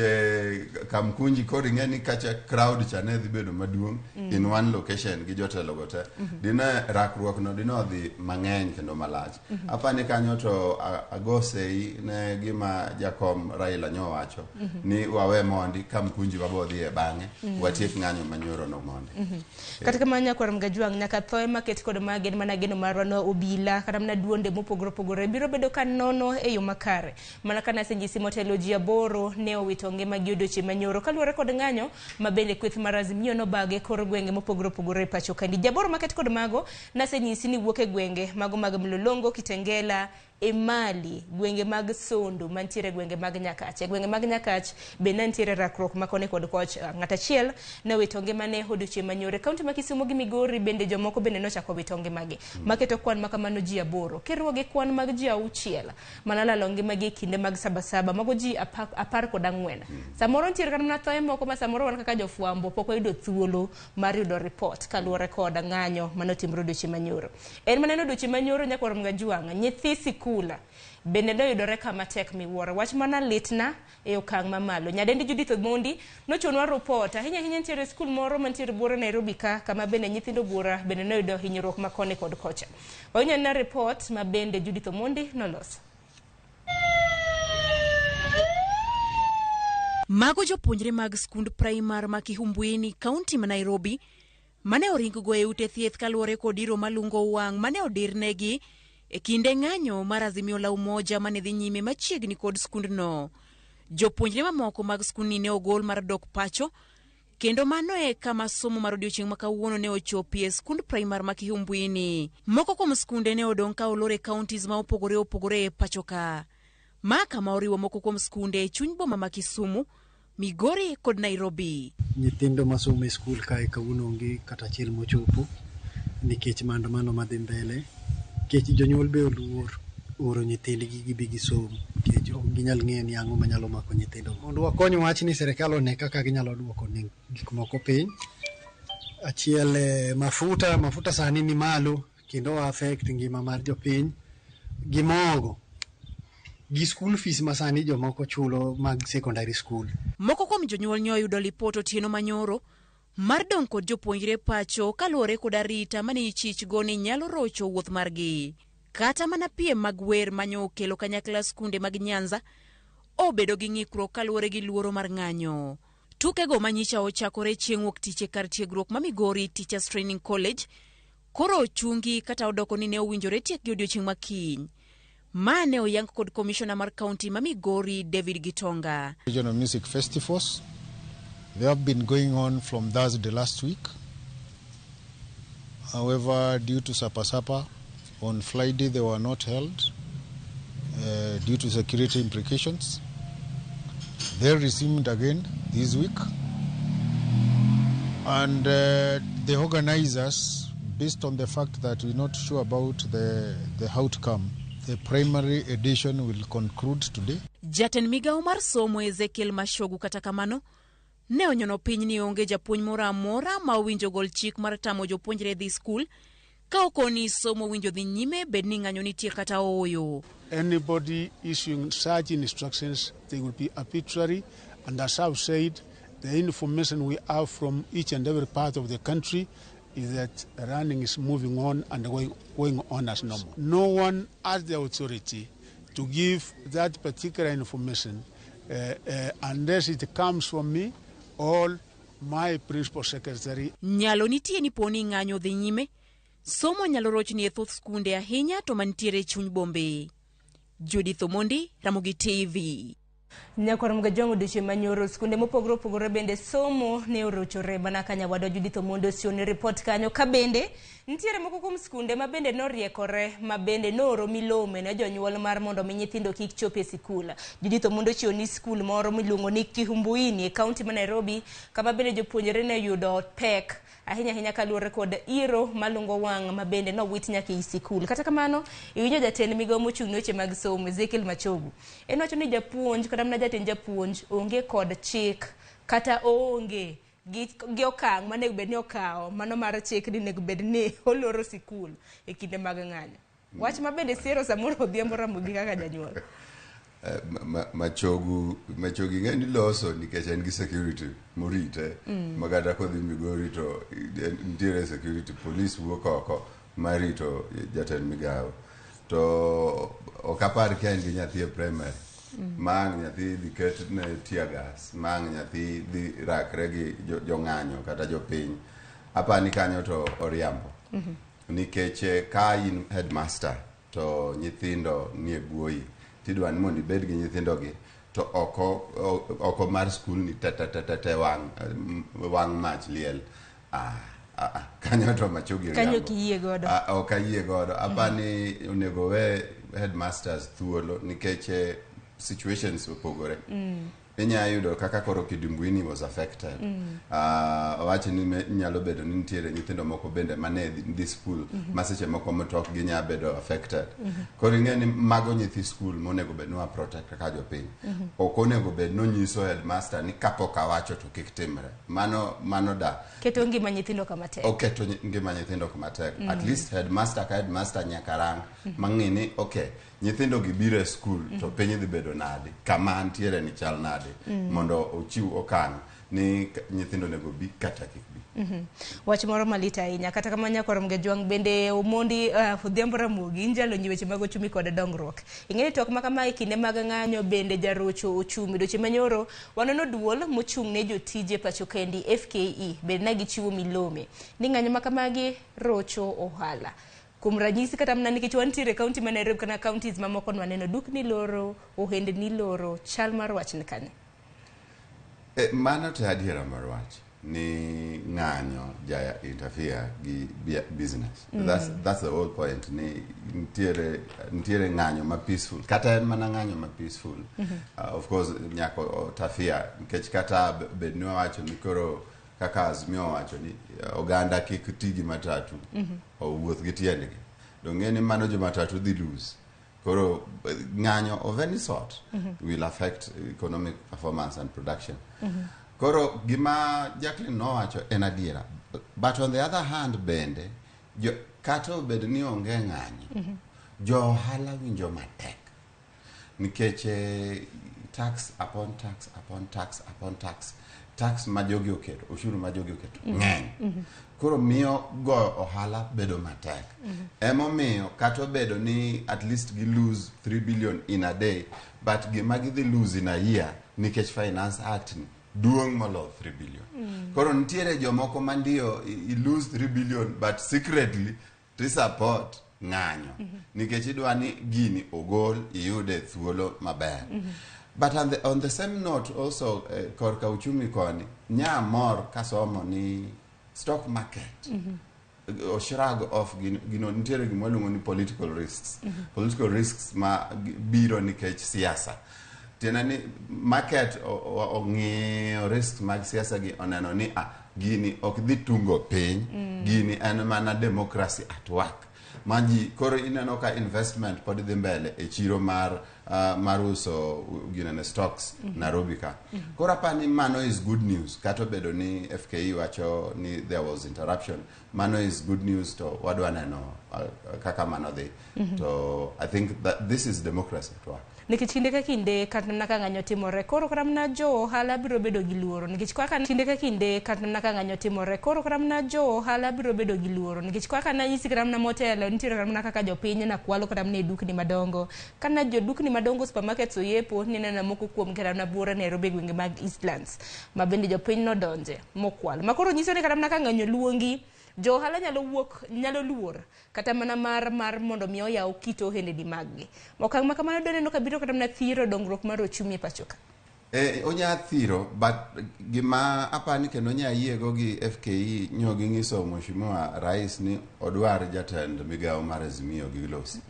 kamkunji kod ing'eni kacha crowd cha ne dhi bedo maduong' in one location gi jotelo gote dino rakruok no dino dhi mang'eny kendo malach. Apani kanyo to agosei ne gima jakom Raila nyowacho ni wawe mondi kamkunji wabodhi e bang'e watiek ng'anyo manyoro no mondi. Kata kama nyakwar mgajuang nyaka thoe market kod magen mana geno marwa no obila kata mna duonde mopogore biro bedo kanono e yo makare mana kana senjisi motelo ji aboro ne owito ngima gi odiochieng' manyoro kaluwore kod ng'anyo mabende kweth marazimio no bage kor gwenge mopogore pacho kandi jaboro market kod mago nasenyisi ni wuok e gwenge mago mag Mlolongo, Kitengela, Emali, gwenge mag Sondu mantiere gwenge mag Nyakach. Gwenge mag Nyakach be nantiere rakruok makone kod koch ng'ata chiel ne wito ngimane odiochieng' manyore. Kaunti ma Kisumu gi Migori bende jomoko bende nochako wito ngimagi maketo kwan makamano ji aboro kirwa gi kwan mag ji 6 manalalo ngimagi kinde mag sabasaba mago ji 14. Samoro ntiere kana na thoe moko ma samoro wan kaka jofwambo pok oyudo thuolo mar yudo report kaluwore kod ng'anyo manotimre odiochieng' manyoro. En maneno odiochieng' manyoro nyakwar mgajuang nyithi sikula bende doyudore kama tek miwuoro wach mana litna e okang' mamalo. Nyadendi Judith Omondi nochonwa report ahinya ntiere skul moro mantiere buore Nairobi kama bende nyithindo buora bende noyudo hinyruok makone kod kocha. Wanya na report ma bende Judith Omondi noloso. Mago jopuonjre mag skund primar ma Kihumbwini kaunti ma Nairobi mane oringo go e ute thieth kaluwore kod iro malungo wang' mane odirnegi e kinde ng'anyo mar Azimio la Umoja mane dhi nyime machiegni kod skund no. Jopuonjre mamoko mag skundni ne ogol mar dok pacho kendo mano e kama somo mar odiochieng' ma kawuono ne ochopie skund primar ma Kihumbwini. Moko kuom skunde ne odong' ka olore counties ma opogore e pacho ka. Ma kama oriwo moko kuom skunde chuny boma ma Kisumu, Migori kod Nairobi. Nyithindo masomo e skul kae kawuono onge kata achiel mochopo nikech maandamano madhi mbele. Nikech jonyuol be oluor oro nyithindgi gibi gisom nikech ok ginyal ng'eyo ni ang'o manyalo mako nyithindo. Mondo wakony wach ni sirikal one kaka ginyalo duoko gik moko piny. Achiel mafuta sani ni malo kendo affect ngima mar jopiny. Gimogo gi school fees masani jomoko chulo mag secondary school. Moko kuom jonyuol nyo yudo lipot otieno manyoro mar dong' kod jopuonjre pacho kaluwore kod arita mane ichich go ni nyalo rocho wuoth margi. Kata mana piem mag wer manyo kelo kanyakla skunde mag Nyanza obedo gi ng'ikruok kaluwore gi luoro mar ng'anyo. Tukego manyicha ochakore chieng' wuok tich e kar tiegruok ma Migori Teachers Training College koro ochungi kata odoko ni ne owinjore tiek gi odiochieng' makiny. Ma ne oyang kod Commissioner mar County ma Migori David Gitonga. Regional music festivals, they have been going on from Thursday last week. However, due to Sapa on Friday they were not held due to security implications. They resumed again this week. And the organizers, based on the fact that we're not sure about the outcome, the primary edition will conclude today. Jaten migao mar somo Ezekiel Mashogu kata kamano ne onyono piny ni onge japuonj moro amora ma owinjo gol chik mar tamo jopuonjre dhi skul ka okoni somo winjo dhi nyime bed ni ng'anyo nitie kata oyo. Anybody issuing such instructions, they will be arbitrary, and as I've said, the information we have from each and every part of the country is that running is moving on and going on as normal. No one has the authority to give that particular information unless it comes from me or my principal secretary. Nyalo nitie ni poni ng'anyo dhi nyime, somo nyalo rochni e thoth skunde ahinya to mantiere chuny bombe. Judith Omondi, Ramogi TV. Nyakwarom ga jongo diche manyoro skunde mopogore opogore bende somo ne orochore mana kanya wado Judith Omondo sioni report kanyo ka bende ntiere moko kuom skunde ma bende noriekore ma bende noro milome ne jonyuol mar mondo mi nyithindo kik chope e sikul. Judith Omondo chioni skul moro miluongo ni Kihumbuini e kaunti ma Nairobi kama bende jopuonjre ne yudo pek ahinya kaluwore kod iro malungo wang' ma bende no wit nyaka e sikul. Kata kamano iwinjo jatend migawo mochung' ne weche mag somo Ezekiel Machogu en wacho ni japuonj kata mana jatend japuonj onge kod chik kata onge gi okang' manego bed ni okawo mano mar chik ni nego bed ni oloro sikul e kinde mag ng'anyo. Wach ma bende siero samoro odhiambo Ramogi kaka janyuol. Machogi ng'eni loso nikech en gi security morite magata kodhi Migori to nitiere security police wuok oko marito jatend migawo to okapar ka en gi nyathi e primary mang nyathi dhi ket ne tear gas mang nyathi dhi rakre gi jong'anyo kata jopiny apani kanyo to oriambo nikech ka in headmaster to nyithindo nie buoyi tidwa ni mondo ibed gi nyithindo gi to oko mar skul ni tete wang' mach liel kanyo to Machogi kanyo kiyie godo okayie godo apani onego we headmasters thuolo nikech situations opogore inya yudo kaka koro Kidumbuini was affected wacho ni nyalo bedo ni nitiere nyithindo moko bende mane dhi school maseche moko motok gi nya bedo affected koro ing'eni mago nyithi school monego bed ni wa protect kaka jopiny ok onego bed no nyiso headmaster ni kapok awacho to kik timre mano da keto ngima nyithindo kama tek keto ngima nyithindo kama tek at least headmaster ka headmaster nyaka rang mang'ini nyithindo gi biro school to piny dhi bedo nade kama ntiere ni chal nade mondo ochiw okang' ni nyithindo nego bi kata kik bi wach moro malita ahinya kata kama Nyakwarom ga jwang' bende Omondi odhiambo Ramogi njalo nyi weche mag ochumi kod dongruok ing'eni tok ma kama e kinde mag ng'anyo bende jarocho ochumi doche manyoro wanono duol mochung' ne jotije pacho kendi FKE bende na gichiwo milome ni ng'anyo ma kamagi rocho ohala kuom ranyisi kata mna nikech wantiere kaunti ma Nairobi kana counties mamoko nwaneno dukni loro ohendni loro chal mar wach ni kanye mano to adiera mar wach ni ng'anyo jaya interfere gi business that's the whole point ni ntiere ng'anyo ma peaceful kata en mana ng'anyo ma peaceful of course nyako tafia nikech kata bed ni wacho ni koro kaka Azimio wacho ni oganda kik tigi matatu owuoth gi tiendgi dong'eni mano jo matatu dhi lose koro ng'anyo of any sort will affect economic performance and production koro gima Jacqueline nowacho en adiera but on the other hand bende kata obed ni onge ng'anyo jo ohala winjo matek nikech tax upon tax upon tax upon tax ma jogi oketo ushuru ma jogi oketo ng'eny koro miyo go ohala bedo matek emomiyo kata bedo ni at least gi lose 3 billion in a day but gima gi dhi lose in a year nikech finance act ni duong' molo 3 billion koro nitiere jomoko mandio I lose 3 billion but secretly to support ng'anyo nikech idwa ni gini ogol iyude thuolo maber but on the same note also korka uchumi koni nya mor kasomo ni stock market o shrug off gino nitiere gimwaluongo ni political risks ma biro nikech siasa tena ni market ong'iyo risks mag siasa gi oneno ni gini ok dhi tungo piny gini en mana democracy at work manji koro ineno ka investment pod dhi mbele e chiro mar uso ginene stocks Nairobi ka koro apani mano is good news kata bedo ni FKE wacho ni there was interruption mano is good news to wadwa neno kaka mano dhi to I think that this is democracy at work nikech kinde ka kinde kata naka ng'anyo timore koro karamna jo ohala biro bedo gi luoro nikech kaka kinde ka kinde kata naka ng'anyo timore koro karamna jo ohala biro bedo gi luoro nikech kaka na nyisi karamna motelo nitiere karamna kaka jopiny na kwalo karamna e dukni madongo kana jo dukni madongo supermarkets oyepo ni nena moko kuom karamna buore Nairobi gwenge mag Eastlands ma bende jopiny no donje mokwal makoro nyiso ni karamna ka ng'anyo luongi jo ohala nyalo luor kata mana mar mondo mi oyaw kito ohendni maggi. Okang' ma kamano doneno ka biro kata mana thiro dongruok mar ochumi e pacho ka. Onya thiro, but gima apani kendo nya yiego gi FKE nyogi ngiso Mheshimiwa Rais ni odwar jatend migawo mar Azimio gi Losi.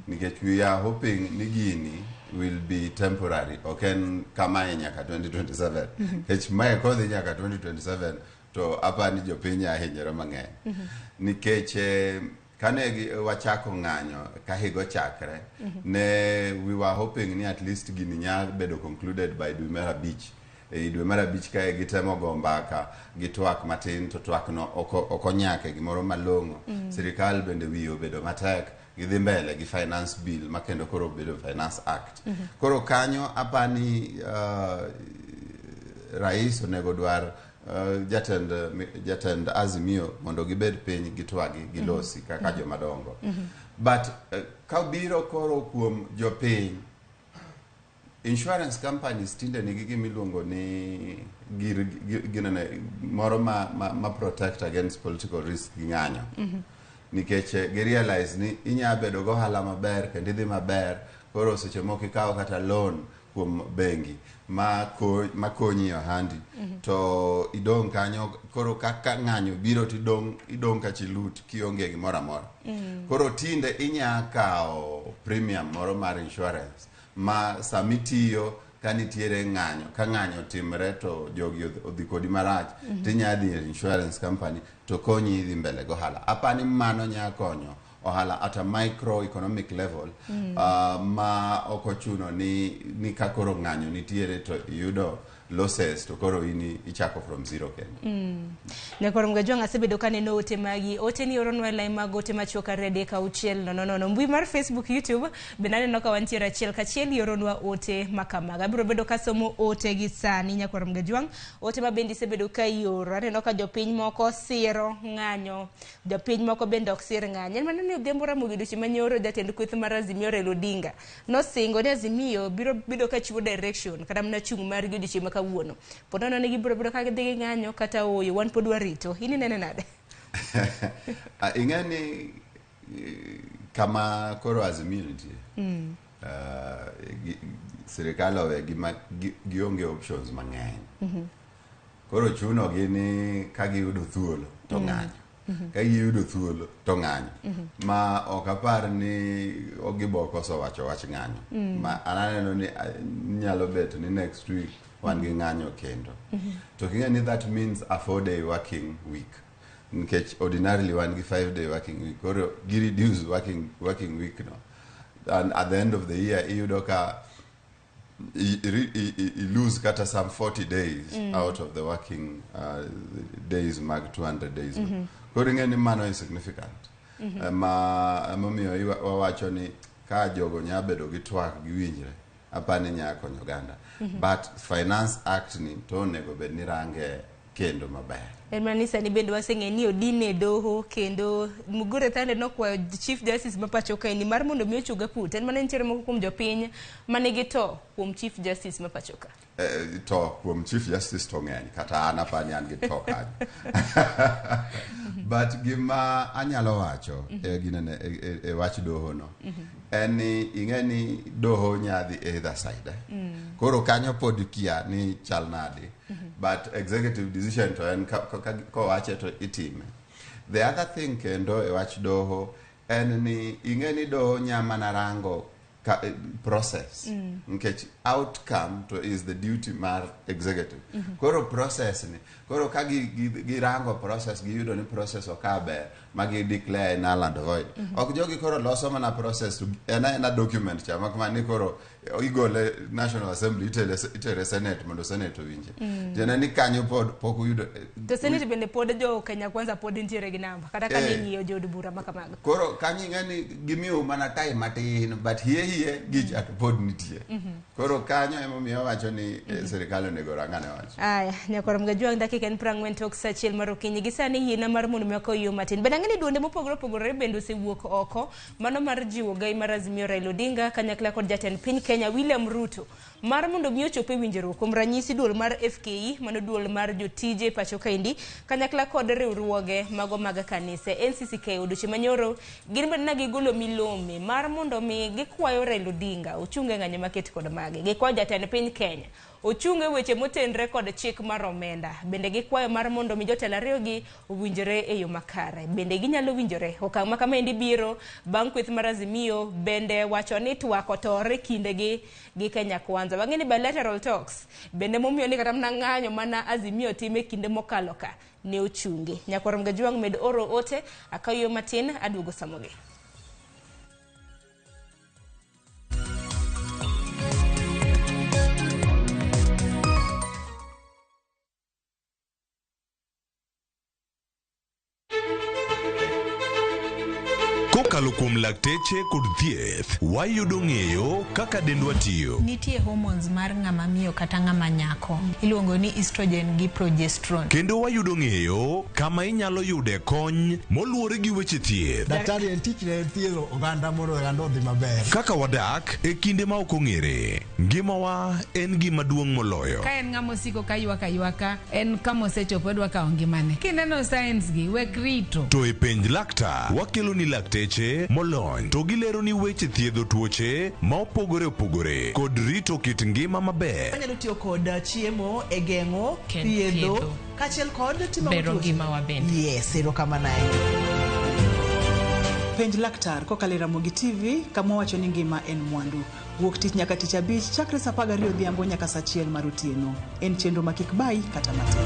Nikech we are hoping ni gini will be temporary. Oken kama nyaka 2027. Kech mae kodhi nyaka 2027 to apani jopiny ahinyero mang'eny. Nikech kane wachako ng'anyo ka higo chakre, ne we were hoping ni at least gini nya bedo concluded by dwe mar abich. Dwe mar abich ka gitemo go mbaka gi twak matin to twak no okonyake gimoro malong'o. Sirikal bende wiyo bedo matek gidhi mbele gi finance bill makendo koro bedo finance act. Koro kanyo apani rais onego dwar jatend Azimio mondo gibed piny gitwagi gilosi kaka jomadongo. But kabiro koro kuom jopiny, insurance companies tinde nigi gimiluongo ni moro ma protect against political risk gi ng'anyo. Nikech girealize ni inya bedo go hala maber kendo idhi maber, koro seche moko ikawo kata loan kuom bengi ma konyi ohandi to idong kanyo, koro kaka ng'anyo biro tidong ka chilut kionge gimoro amora. Koro tinde inya kawo premium moro mar insurance ma samitiyo kanitiere ng'anyo, ka ng'anyo timre to jogi odhi kodi marach, tinya dhi insurance company to konyi idhi mbele go hala. Apani mano nya konyo ohala at a microeconomic level, ma okochuno ni kakoro ng'anyo nitiere to yudo losses to koro ini ichako from zero kendo. Nyakoro Mgajwang' asebedo kaneno ote magi. Ote ni oronwa lai mag ote machuoka rede ka uchiel no. Mbui mar Facebook, YouTube bende aneno ka wantiere achiel kachiel yoronwa ote makamaga. Abiro bedo kasomo ote gi sani Nyakoro Mgajwang'. Ote ma bende isebedo ka ioro. Aneno ka jopiny moko siro ng'anyo. Jopiny moko bende ok sir ng'anyo. Mano ne Odhiambo Ramogi Duchi manyoro jatend kweth mar Azimio Raila Odinga. Nosingo ni Azimio biro bedo ka chiwo direction kata mana chung' mar giduchi kawuono. Ponono ni gibiro ka gidhi ng'anyo kata oyo wan pod warito. Ini nene nade? Ing'ani kama koro Azimio nitie. Sirikal owe gionge options mang'eny. Koro chuno gini ka giyudo thuolo to ng'anyo. Ka giyudo thuolo to ng'anyo. Ma ok apar ni ogibo koso wacho wach ng'anyo. Ma ananeno ni nyalo bet ni next week wan gi ng'anyo kendo. To king'eni that means a 4-day working week. Nkech ordinarily wan gi 5-day working week. Koro gi reduce working week no. And at the end of the year, iyudo ka lose kata some 40 days out of the working days mag 200 days. Koro ing'eni mano is significant. Momiyo wawacho ni ka jogo nya bedo gi twak gi winjre, apani nya konyo Uganda. But Finance Act ni to onego bed ni range kendo maber. Manisa ni bendo waseng'e ni odine doho kendo Mugure Thande nokwayo Chief Justice ma pacho ka ni mar mondo mi ochuga put. En mana nitiere moko kuom jopiny manigi to kuom Chief Justice ma pacho ka. To kuom Chief Justice to ng'eny kata an apani an gi to kanyo. But gima anyalo wacho e wach doho no en ni ing'eni doho nyadhi either side. Koro kanyo pod kia ni chal nade. But executive decision to en ko wache to itime. The other thing kendo e wach doho en ni ing'eni doho nyama narango process. Nkech outcome to is the duty mar executive. Koro process ni. Koro ka girango process giyudo ni process okaber magi declare null and void. Ok jogi koro loso mana process ena document chama kama ni koro igole National Assembly itere Senate mondo Senate owinje. Tena ni kanyo pok uyudo. To Senate bende pod jo Kenya Kwanza pod nitiere gi namba kata ka ng'iyo jod bura makamago. Koro kanyo ng'ani gimiyo mana time matin but hiye gich at pod nitie. Koro kanyo emomiyo wacho ni sirikal onego rangane wacho. Aya Nyakoro Mgajwang' dakika en 40 tok sachiel mar okinyi gi sani yina mar mondo mi akoyo matin. Wang'eni duonde mopogore opogore bende osewuok oko mano mar jiwo gai mar Azimio Raila Odinga kanyakla kod jatend piny Kenya William Ruto mar mondo mi ochop e winjruok kuom ranyisi duol mar FKE mano duol mar jotije pacho kaendi kanyakla kod riwruoge mago mag kanise NCCK odiochieng' manyoro gin bende gigolo milome mar mondo mi gikwayo Raila Odinga ochunge ng'anyo maket kod mage gikwayo jatend piny Kenya ochunge weche motenre kod chik mar omenda bende gikwayo mar mondo mi jotelo ariyogi owinjore e yo makare bende ginyalo winjore okang' ma kama endi biro bang' kweth mar Azimio bende wacho ni twak otore kindegi gi Kenya Kwanza. Wang'eni bilateral talks bende momiyo ni kata mana ng'anyo mana Azimio time kinde mokalo ka ne ochungi. Nyakorom Gajuang med oro ote akayo matin aduogo samogi. Kokalo kuom lakteche kod thieth, wayudo ng'eyo kaka dendwa tiyo. Nitie hormones mar ng'ama miyo kata ng'ama nyako. Iluongo ni estrogen gi progesterone. Kendo wayudo ng'eyo kama inyalo yude kony moluwore gi weche thieth. Daktari en tich ne thiedho oganda mondo oganda odhi maber. Kaka wadak e kinde ma ok ong'ere. Ngimawa en gima duong' moloyo. Ka en ng'ama osiko ka ywaka en kama osechopo dwa kawo ngimane. Kineno science gi wek rito. To e penj laktar wakelo ni lakteche molony to gilero ni weche thiedho tuoche ma opogore opogore kod rito kit ngima maber. Anyalo tiyo kod chiemo e geng'o thiedho kaachiel kod timo bero ngima wa bende. Yes, erokamano ahinya. Penj laktar kokalo Ramogi TV kama wacho ni ngima en mwandu. Wuok tich nyaka tich abich chakre saa 12 odhiambo nyaka saa 1 mar otieno. En chenro ma kik bai kata matin.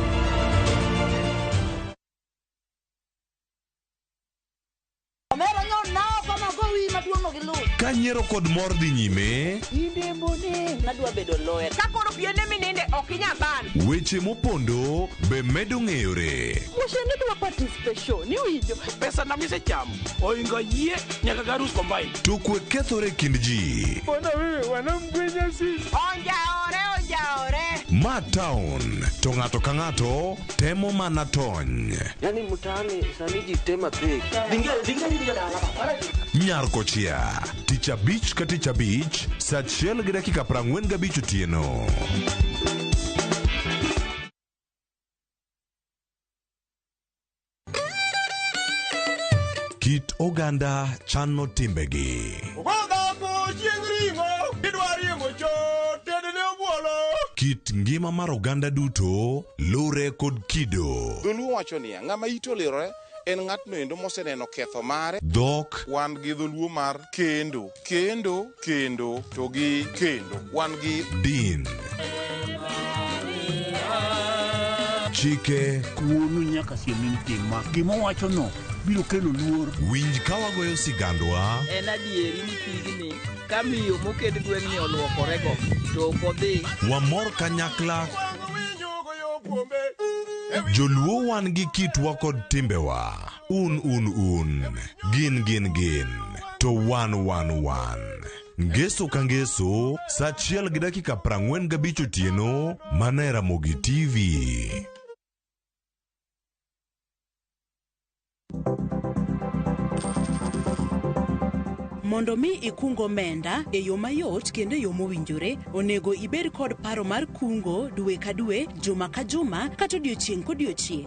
Ka nyiero kod mor dhi nyime, nadwa bedo lawyer. Ka koro piende mininde ok inyaban. Weche mopondo be medo ng'eyore. Musheni dwa participation, ni winjo. Pesa na mise chamo. Oinga yie nyaka garus combine. To kwe kethore kind ji. Bona wewe wanamgwenya sisi. Onjaore. Ma town, to ng'ato ka ng'ato temo mana tony. Yani mtaani sani ji tema pek. Dinga dala. Nyar kochia, tich abich ka tich abich, saa 1 gi dakika 45 otieno. Kit oganda chano timbegi. Kit ngima mar oganda duto lure kod kido. Dholuo wacho niya, ng'ama ito lirore en ng'atno endo moseneno ketho mare. Dhok wan gi dholuo mar kendo to gi kendo wan gi din. Chike kuonu nyaka siemin tima gima wacho no biro kelo luor. Winj ka wagoyo sigandwa. En adieri ni pigni ka miyo moked gweng'ni oluokorego to ok odhi. Wamor kanyakla. Joluo wan gi kitwa kod timbewa. Un. Gin. To wan. Ngeso ka ngeso, saa 1 gi dakika 45 otieno, mana e Ramogi TV. Mondo mi ikungo omenda e yo mayot kendo e yo mowinjore, onego ibed kod paro mar kungo dwe ka dwe, juma ka juma, kata odiochieng' kodiochieng'.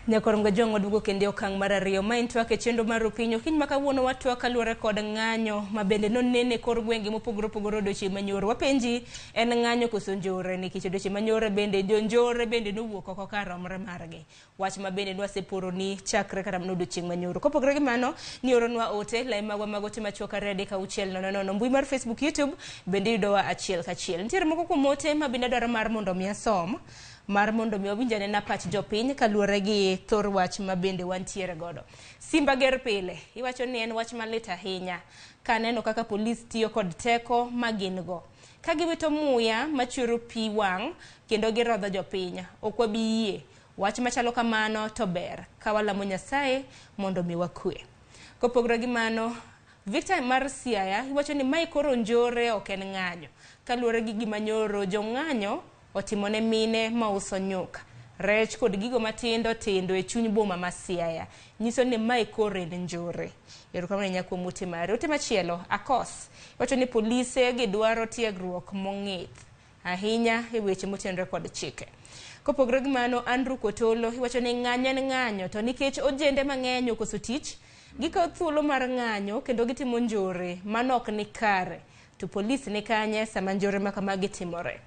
Nyakorom Gajuang wadugo kende okang' mar ariyo ma intwak e chenro mar Rupinyo kiny makawuono watwa kaluwore kod ng'anyo ma bende nonene kor gwenge mopogore opogore odiochieng' manyoro. Wapenji en ng'anyo koso njore nikech odiochieng' manyoro bende jonjore bende nowuok oko ka romre margi. Wach ma bende nwaseporo ni chakre kata mano odiochieng' manyoro. Kopogore gi mano ni oronwa ote lai magwa magote machuok aredi ka uchiel nono. Mbui mar Facebook, YouTube bende yudowa achiel kachiel. Nitiere moko kuom ote ma bende dwaro mar mondo mi asom. Mar mondo mi owinjane na pach jopiny kaluwore gi thor wach ma bende wantiere godo. Simba ger pile, iwacho ni en wach malit ahinya ka neno kaka polis tiyo kod teko ma gin go. Ka giwito muya machwero pi wang' kendo girodho jopiny, ok wabi yie. Wach machalo kamano to ber ka walamo Nyasaye mondo mi wakwe. Kopogore gi mano, Victor mar Siaya iwacho ni mai koro njore ok en ng'anyo. Kaluwore gi gima nyoro jong'anyo otimone mine ma uso nyuka, rech kod gigo matindo tindo e chuny boma ma Siaya. Nyiso ni mai koro en njore. Erokamano nyako muti mare. Ote machielo Akos iwacho ni polise gidwaro tiegruok mong'ith ahinya e weche motenore kod chike. Kopogore gi mano, Andrew Kotolo iwacho ni ng'anyo en ng'anyo to nikech ojende mang'eny okoso tich, gikawo thuolo mar ng'anyo kendo gitimo njore manok ni kare, to polis ni kanye sama njore ma kamagi timore.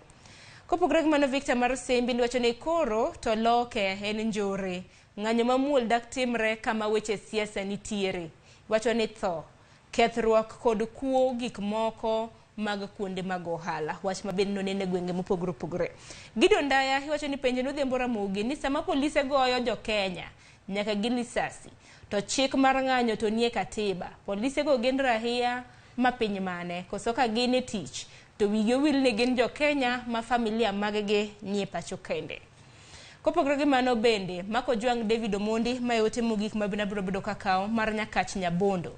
Kopogore gi mano, Victor mar Sembi iwacho ni koro to loke en njore, ng'anyo mamuol dak timre kama weche siasa nitiere. Iwacho ni tho, kethruok kod kuo gik moko mag kuonde mag ohala, wach mabende nonene gwenge mopogore opogore. Gideon Ndaya iwacho ni penjo nodhiambo Ramogi ni sama polise goyo jo Kenya nyaka gi lisasi, to chik mar ng'anyo to nie katiba. Polise go gin rahia ma piny mane, koso ka gin e tich to wigi owil ni gin jo Kenya ma familia maggi nie pacho kende. Kopogore gi mano bende, Mako Juang David Omondi ma yote mogik mabina biro bedo kakao mar Nyakach Nyabondo.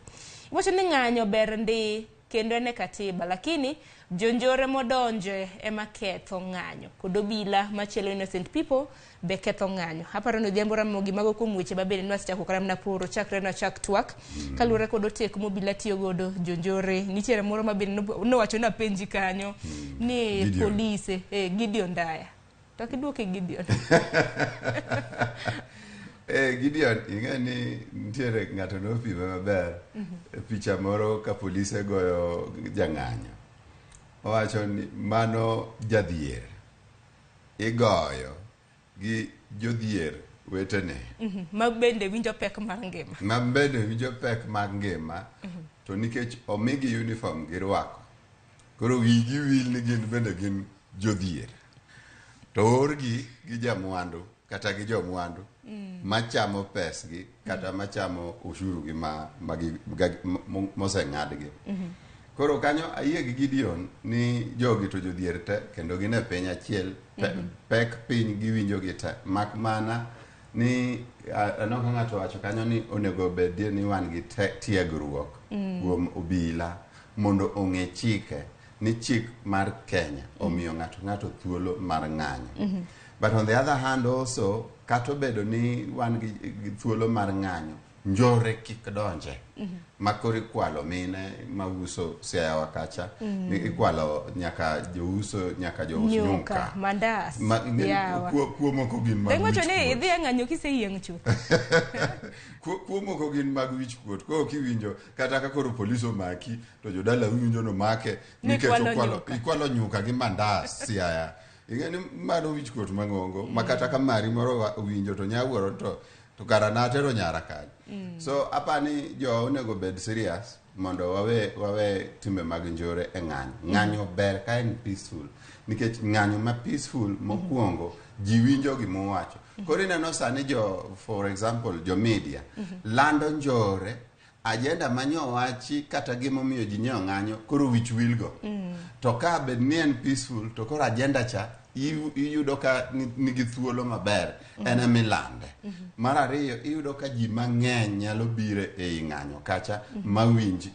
Iwacho ni ng'anyo ber ndi kendo ene katiba, lakini jonjore modonje ema ketho ng'anyo. Kod obila machielo innocent people be ketho ng'anyo. Aparo no dhiambo Ramogi mago kuom weche mabende nwasichako karamna puro chakre na chak twak. Kaluwore kod otek mobila tiyo godo jonjore. Nitiere moro mabende nowacho na penji kanyo ni Gideon. Polise Gideon Ndaya. To kiduoke Gideon. Gideon, ing'eni nitiere ng'ato nopime maber picha moro ka polise goyo jang'anyo. Owacho ni mano jadhier igoyo gi jodhier wetene. Ma bende winjo pek mar ngima. Ma bende winjo pek mag ngima. To nikech omigi uniform girwako, koro wigi wil ni gin bende gin jodhier. To orgi gi jamwandu kata gi jomwandu machamo pesgi kata machamo ushuru gi moseng'adgi. Koro kanyo ayie gi Gideon ni jogi to jodhier te kendo gin e piny achiel, pek piny giwinjo gi te. Mak mana ni anoko ng'ato wacho kanyo ni onego bedie ni wan gi tiegruok kuom obila mondo ong'e chike, ni chik mar Kenya omiyo ng'ato thuolo mar ng'anyo. But on the other hand also, kato bedo ni wan gi thuolo mar ng'anyo, njore kik donje. Makori kwalo mine mauso Siaya wakacha, ikwalo nyaka jouso nyaka jous nyuka. Mandas. Kuo moko gin mag wich kuot. Ni idhi ng'anyo kiseyieng' chuth. Kuo moko gin mag wich kuot. Ko kiwinjo kata ka koro polis omaki to jodala winjo no make nikech ikwalo nyuka gi mandas Siaya. Ing'eni mano wich kuot mang'ongo makata ka mari moro winjo to nyawuoro to kara natero nyara kanyo. So apani jo onego bed serious mondo wawe timbe mag njore e ng'anyo. Ng'anyo ber ka en peaceful, nikech ng'anyo ma peaceful mokwongo ji winjo gimowacho. Koro ineno sani for example jo media lando njore agenda manyowachi kata gimomiyo ji nyeo ng'anyo koro wich wilgo. To ka bed ni en peaceful to koro agenda cha iyudo ka nigi thuolo maber en milande. Mar ariyo iyudo ka ji mang'eny nyalo bire e ng'anyo kacha mawinj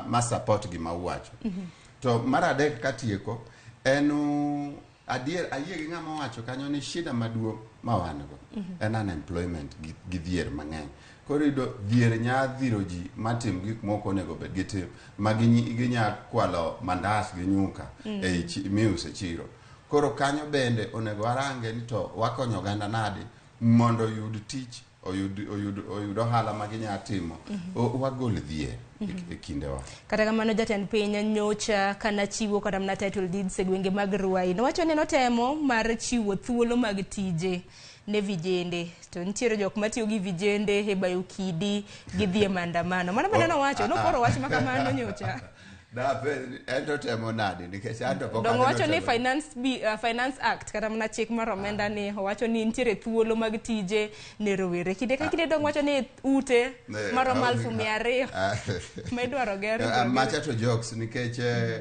ma support gima uwacho. To mar adek katieko en adier ayie gi ng'ama wacho kanyo ni shida maduong' ma wan go en unemployment gi dhier mang'eny. Koro iyudo dhier nya dhiro ji matim gik moko onego bed gitim ma ginya kwalo mandas gi nyuka miuse chiro. Koro kanyo bende onego warange ni to wakonyo oganda nadi mondo oyud tich, oyud ohala ma ginya timo, wagol dhier e kindewa. Kata kamano jatend piny nyocha kana chiwo kata mna title deeds e gwenge mag Ruai nowacho ni notemo mar chiwo thuolo mag tije ne vijende. To nitiere jok matiyo gi vijende e bayo kidi gi dhie maandamano. Mana nowacho, noporo wach makamano nyocha. Ento temo nadi nikech anto pok Dong wacho ni finance act kata mana chik mar omenda ni wacho ni nitiere thuolo mag tije ne rowere. Kinde ka kinde dong wacho ni ute maromo 200,000 ma idwaro ger. Macha to jokes nikech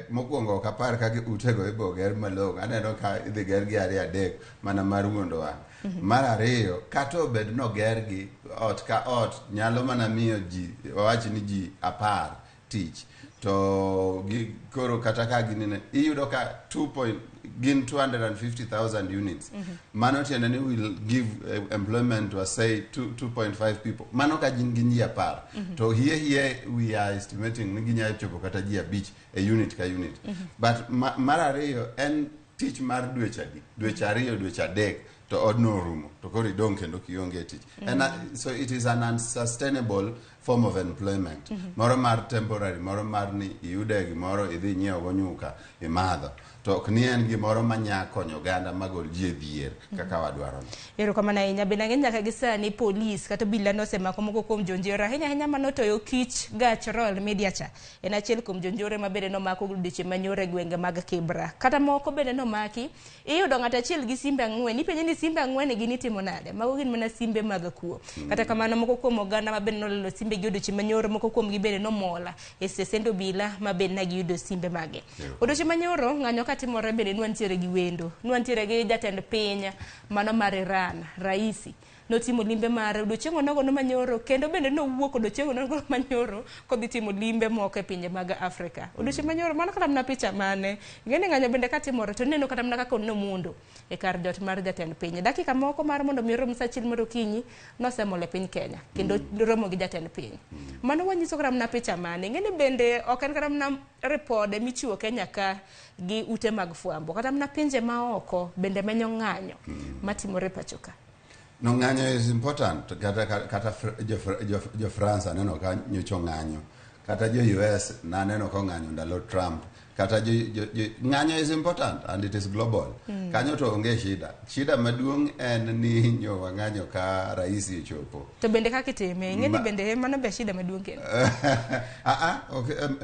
mokwongo ok apar kaka utego ibo ger malong'o. Aneno ka idhi ger gi 2-3 mana mar wuondo wang'. Mar ariyo kata obed no ger gi ot ka ot nyalo mana miyo ji wawach ni ji 10 tich. To koro kata ka ginene iyudo ka 250,000 units. Mano tiende ni will give employment to say 2.5 people. Mano ka jin gi ji 10. To here we are estimating ni ginya chopo kata ji 5 a unit ka unit. But mar ariyo en tich mar dweche 2 dweche 3 to odno rumo to koro idong kendo kionge tich. And so it is an unsustainable form of employment. Moro mar temporary, moro mar ni iyude gimoro idhi nyiewo go nyuka imadho. To ok ni en gimoro manya konyo oganda magol ji e dhier kaka wadwaro. Erokamano ahinya. Bende ang'e nyaka gi sani polis kata obila nosemako moko kuom jonjore ahinya manotoyo kich gach Royal Media cha. En achiel kuom jonjore ma bende nomako odiochieng' manyoro e gwenge mag Kibra. Kata moko bende nomaki iyudo ng'ato achiel gi simbe 4. Ipenje ni simbe 4 gini timo nade? Mago gin mana simbe mag kuo. Kata kamano moko kuom oganda ma bende nolalo simbe gi odiochieng' manyoro, moko kuom gi bende nomola e stesend obila ma bende nagiyudo simbe mage. Odiochieng' manyoro ng'anyo katimore bende nwantiere gi wendo. Nwantiere gi jatend piny mano mar Iran, Raisi. Notimo limbe mare odiochieng' onogo manyoro kendo bende nowuok odiochieng' onogo manyoro kodhi timo limbe moko e pinje mag Afrika. Odiochieng' manyoro mano kata mana picha mane. Ngene ng'anyo bende katimore to neno kata mana kaka nomundo e kar jot mar jatend piny. Dakika moko mar mondo mi rom sa achiel mar okinyi nosemole piny Kenya kendo romo gi jatend piny. Mano wanyiso kata mana picha mane. Ngene bende ok en kata mana repode michiwo Kenya ka gi ute mag fwambo kata mana pinje maoko bende menyo ng'anyo matimore pacho ka. No, ng'anyo is important. Kata jo France aneno ka nyocho ng'anyo. Kata jo US na aneno ka ng'anyo ndalo Trump. Kata ng'anyo is important and it is global. Kanyo to onge shida. Shida maduong' en ni nyo ng'anyo ka raisi ochopo. To bende kaka itime, ng'eni bende mano be shida maduong' kendo.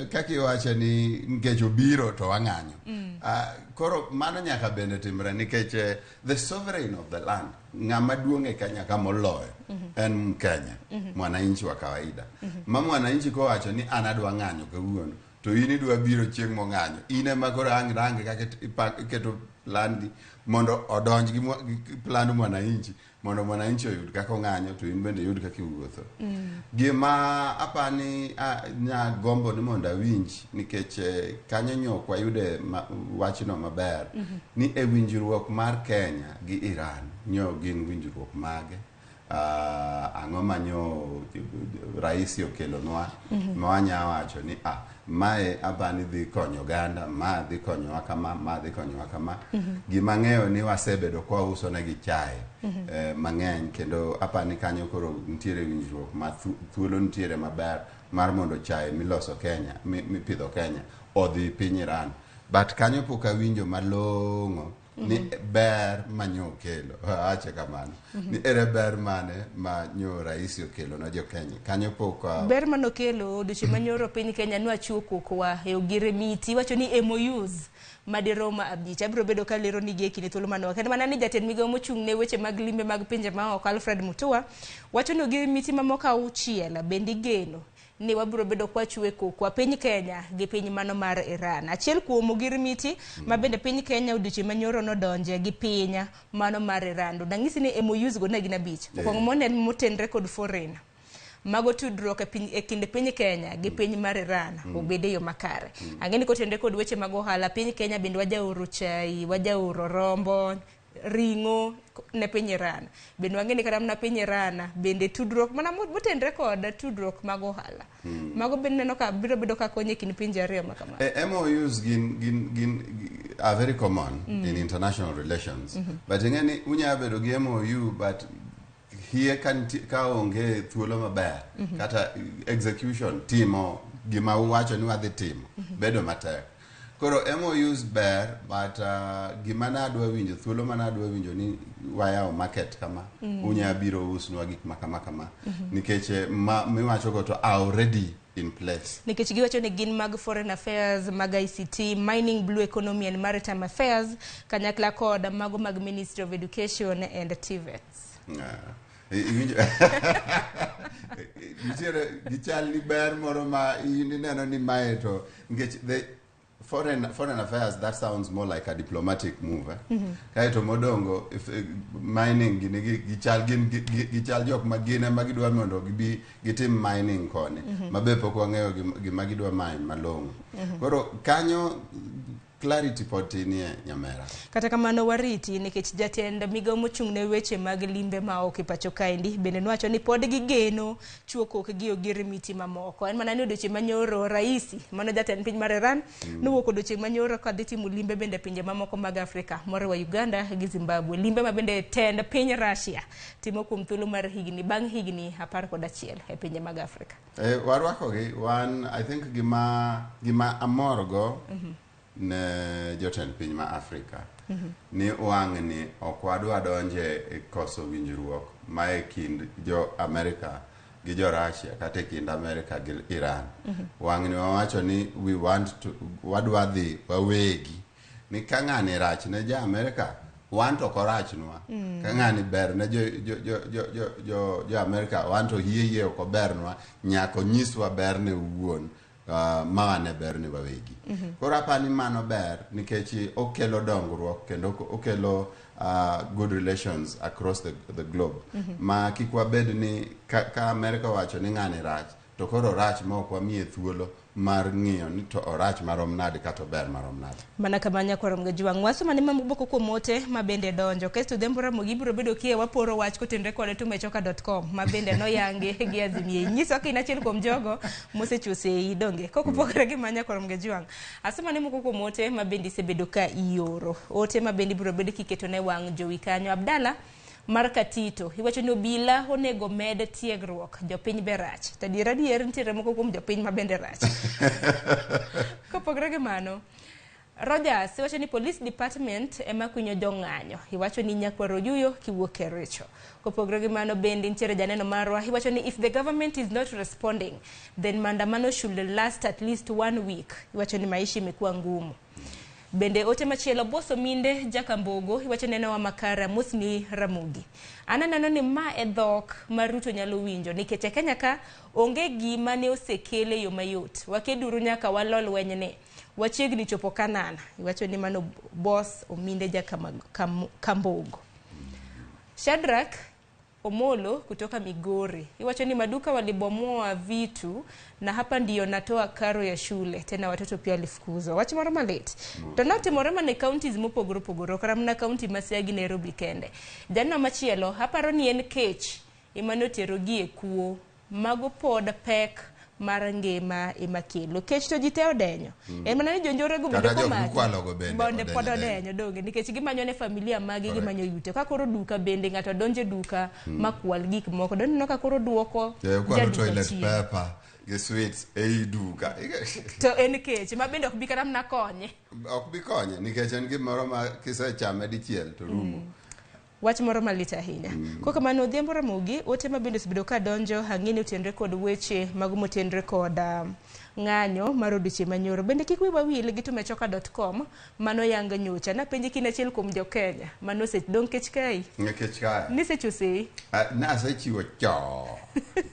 Kaka iwacho ni nikech obiro to wang'anyo. Koro mano nyaka bende timre nikech the sovereign of the land ng'ama duong' e Kenya ka moloyo en Kenya, mwananchi wa kawaida. Ma mwananchi kowacho ni an adwa ng'anyo kawuono to in idwa biro chieng' mong'anyo. In ema koro rangi kaka iketo plan mondo odonj gi plan mwananchi mondo mwananchi oyud kaka ng'anyo to in bende yud kaka iwuotho. Gima apani nya gombo ni mondo awinj nikech kanyo nyok wayude wachno maber ni e winjruok mar Kenya gi Iran nyo gin winjruok mage. Ang'o manyo raisi okelonwa ma wanya wacho ni mae apani dhi konyo oganda, ma dhi konyowa kama, ma dhi konyowa kama. Gima ng'eyo ni wasebedo kwa uso negi chae mang'eny kendo apani kanyo koro nitiere winjruok ma thuolo nitiere maber mar mondo chae miloso Kenya, mipidho Kenya odhi piny Iran. But kanyo pok awinjo malong'o ni ber manyo kelo acha kamano ni ere ber mane manyo raisi okelo na jo Kenya kanyo pok ber mano kelo odiochieng' manyoro piny Kenya nwachiwo kokwa e ogiremiti wacho ni MOUs madiroma 5 abiro bedo ka lero ni gi kinde thuolo mano kendo mana ni jatend migawo mochung' ne weche mag limbe mag pinje maoko Alfred Mutua wacho ni ogiremiti mamoko 6 bende geno ni wabiro bedo kwa chwe kwa piny Kenya gi piny mano mar Iran. Achiel kuom ogirmiti ma bende piny Kenya odiochieng' manyoro nodonje gi piny mano mar Iran. Dang'isi ni MOUs go negi 5. Okwongo monen motenre kod foreign. Mago tudruok e kind piny Kenya gi piny mar Iran obede yo makare. Ang'eni kotenre kod weche mag ohala piny Kenya bende wajaoro chai, wajaoro rombo, ringo ne piny Iran. Bende wang'eni kata mana piny Iran bende tudruok mana motenre kod tudruok mag ohala. Mago bende neno ka biro bedo ka konyo kin pinje ariyo makama. MOUs are very common in international relations. But ng'eni unya bedo gi MOU but here ka onge thuolo maber kata execution timo gima uwacho ni wadhi timo bedo matek. Koro MOUs ber, but gima nadwa winjo, thuolo manadwa winjo ni wayao market kama, unya biro usnwa gik makama, nikech miwacho go to already in place. Nikech giwacho ni gin mag foreign affairs, mag ICT, mining, blue economy and maritime affairs, kanyakla kod mago mag Ministry of Education and TVETs. Gichal ni ber moro ma ineno ni maeto, nikech foreign affairs, that sounds more like a diplomatic move. Kaito modongo, if mining gichal jok magine magidwa mondo gitim mining kone, mabepo kwa ng'eyo gimagidwa mine malongo. Koro kanyo clarity potinie Nyamera. Kata kamano wariti nikech jatend migao mochung'ne weche mag limbe ma ok pacho kaendi bende nwacho ni pod gigeno chuokok gi ogirimiti mamoko. En mana ni odiochieng' manyoro raisi mano jatend piny mar Iran nowuok odiochieng' manyoro kadhi timo limbe bende pinje mamoko mag Afrika, moriwo Uganda gi Zimbabwe, limbe ma bende tend piny Russia timo kuom thuolo mar higni bang' higni 11 e pinje mag Afrika. Warwakogi wan, I think gima amorgo ne jotend piny ma Afrika ni wang' ni okwadwa donje e koso winjruok ma e kind jo Amerika gi jo Russia kata e kind Amerika gi Iran. Wang' ni wawacho ni we want to wadwa dhi wawegi ni ka ng'ani rach ne ja Amerika wan to korachnwa, ka ng'ani ber ne jo Amerika wan to hie oko bernwa, nyako nyiswa berne wuon mawane berne wawegi. Koro apani mano ber nikech okelo dongruok kendo okelo good relations across the globe. Ma kikwa bed ni ka Amerika wacho ni ng'ani rach, to koro rach ma ok wamiye thuolo mar ng'iyo ni to orach marom nade kata ber marom nade. Mana kamanya kwa Ramogi waso mane mamuboko kuomote mabende donjo. Kesto Dembo Ramogi biro bedo kie waporo wach kotenre kode tumechoka.com mabende no yange gi azimie. Nyiso ka inachiel kuom jogo mosechuose idonge. Kokupogore gi manya kwa Ramogi wang'. Asema ni moko kuomote mabende sebedo ka ioro. Ote mabende biro bedo kiketo ne wang' jowi kanyo. Abdalla mar Katito iwacho ni obila onego med tiegruok jopiny berach. Tadiera dier nitiere moko kuom jopiny mabende rach. Kopogore gi mano, Rogers iwacho ni police department ema kunyo jong'anyo. Iwacho ni nyakwaro yuyo kiwuok e richo. Kopogore gi mano bende nitiere janeno marwa iwacho ni if the government is not responding, then maandamano should last at least 1 week. Iwacho ni maisha imekuwa ngumu. Bende ote machielo boso minde jakambogo iwacho neno wa makara musni Ramogi. Ana neno ni ma e dhok maruto nyalo winjo nikech Kenya ka onge gima ne osekele yo mayot. Wakeduru nyaka walol wenyne. Wachiegni chopo Kanana. Iwacho ni mano boss ominde jakambogo. Shadrack Omolo kutoka Migori iwacho ni maduka walibomoa vitu na hapa ndiyo natoa karo ya shule, tena watoto pia walifukuzwa. Wachi moro malet. Tonate morema ne counties mopogoro pogoro karamna county Masiagi Nairobi kende. Janno machielo haparo ni en kech imanotero gi e kuo mago pod pek mar ngima emakelo. Kech to jite odenyo. Mana ni jonjore go bende komako. Bonde pod odenyo donge nikech gimanyo ne familia magi gimanyo yute. Ka koro duka bende ng'ato donje duka makwal gik moko. Don no ka koro duoko toilet paper gi sweets ei duka. To en kech ma bende ok bi kata mna konye. Ok bi konye nikech en gimoro ma kisechame dichiel to rumo. Wach moro malita ahinya. Koka mano Odhiambo Ramogi ote mabende sibedo ka donjo hang'ini otenre kod weche mago motenre kod ng'anyo mar odiochieng' manyoro. Bende kik wiwa wil gi tumechoka.com mano yang nyocha na penji kinachiel kuom jo Kenya mano se dong kech kai. Kech kai. Ni se chuse. Na se chiwo cho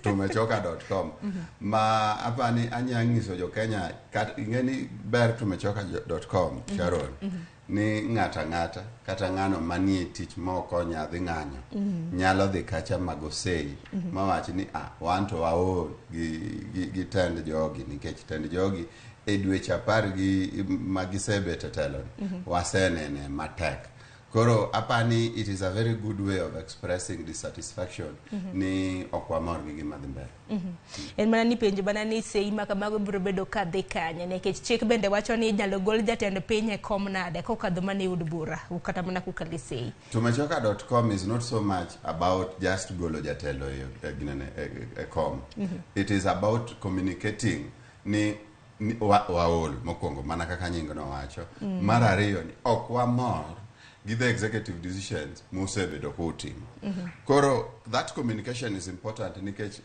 tumechoka.com. Ma apani anya nyiso jo Kenya ingeni ber tumechoka.com Sharon. Ni ng'ata kata ng'ano manie tich moko nyadhi ng'anyo nyalo dhi kacha magosei mawachi ni wan to waol gi tend jogi nikech tend jogi e dweche 10 gi magisebet e telo wasenene matek. Koro apani it is a very good way of expressing dissatisfaction ni okwamor gi gima dhi mbele. En mana ni penjo bana ni sei makamago biro bedo ka dhi kanye nikech chik bende wacho ni nyalo gol jatend piny e kom nade kokadho mane yud bura kata mana kukali sei. Tumechoka.com is not so much about just golo jatelo e kom. It is about communicating ni waol mokwongo mana kaka nying no wacho. Mar ariyo ni ok wamor gi the executive decisions mosebedo kutimo. Koro that communication is important nikech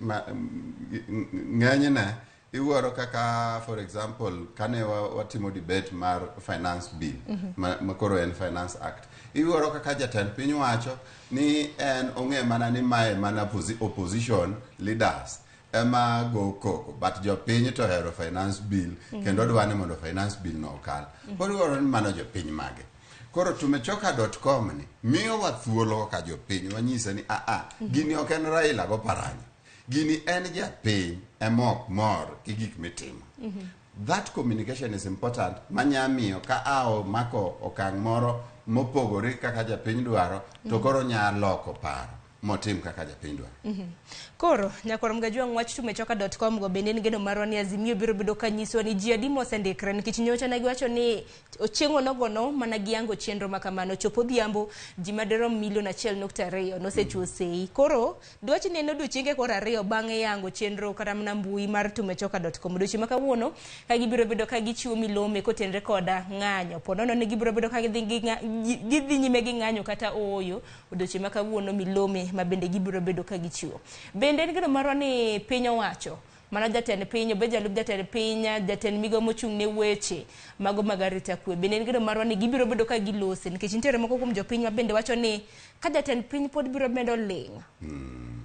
ng'enyne iwuoro kaka for example kane watimo debate mar finance bill makoro en finance act, iwuoro kaka jatend piny wacho ni en ong'e mana ni mae mana opposition leaders ema go koko, but jopiny to hero finance bill kendo dwani mondo finance bill no okal. Koro iwuoro ni mano jopiny mage. Koro tumechoka.com ni miyo wa thuolo ka jopiny wanyise ni gini ok en Raila go Paranya, gini en japiny emok mor gi gik mitimo. That communication is important. Manyamiyo ka mako okang' moro mopogore kaka japiny dwaro to koro nyaloko paro motim kaka japiny dwaro. Koro nyakorom gajuang' wach tumechoka.com go bende ngeno marwa ni Azimio biro bedo kanyiso ni ji adi mosendikre nikech nyocha ne giwacho ni ochieng'o nogono mana giyango chenro makamano chopo dhiambo ji maderom 1.2 nosechuo sei. Koro dwach ni en odiochienge koro 2 bang'e yango chenro kata mana mbui mar tumechoka.com. Odiochieng' makawuono ka gibiro bedo ka gichiwo milome kotenre koda ng'anyo ponono ni gibiro bedo ka gidhi nyime gi ng'anyo kata oyo. Odiochieng' makawuono milome mabende gibiro bedo ka gichiwo. Bende ngeno marwa ni piny owacho mana jatend piny obed jalub jatend piny jatend migo mochung' ne weche mago mag arita kwe bende ngeno marwa ni gibiro bedo ka gilose nikech nitiere moko kuom jopiny ma bende wacho ni ka jatend piny pod biro medo ling'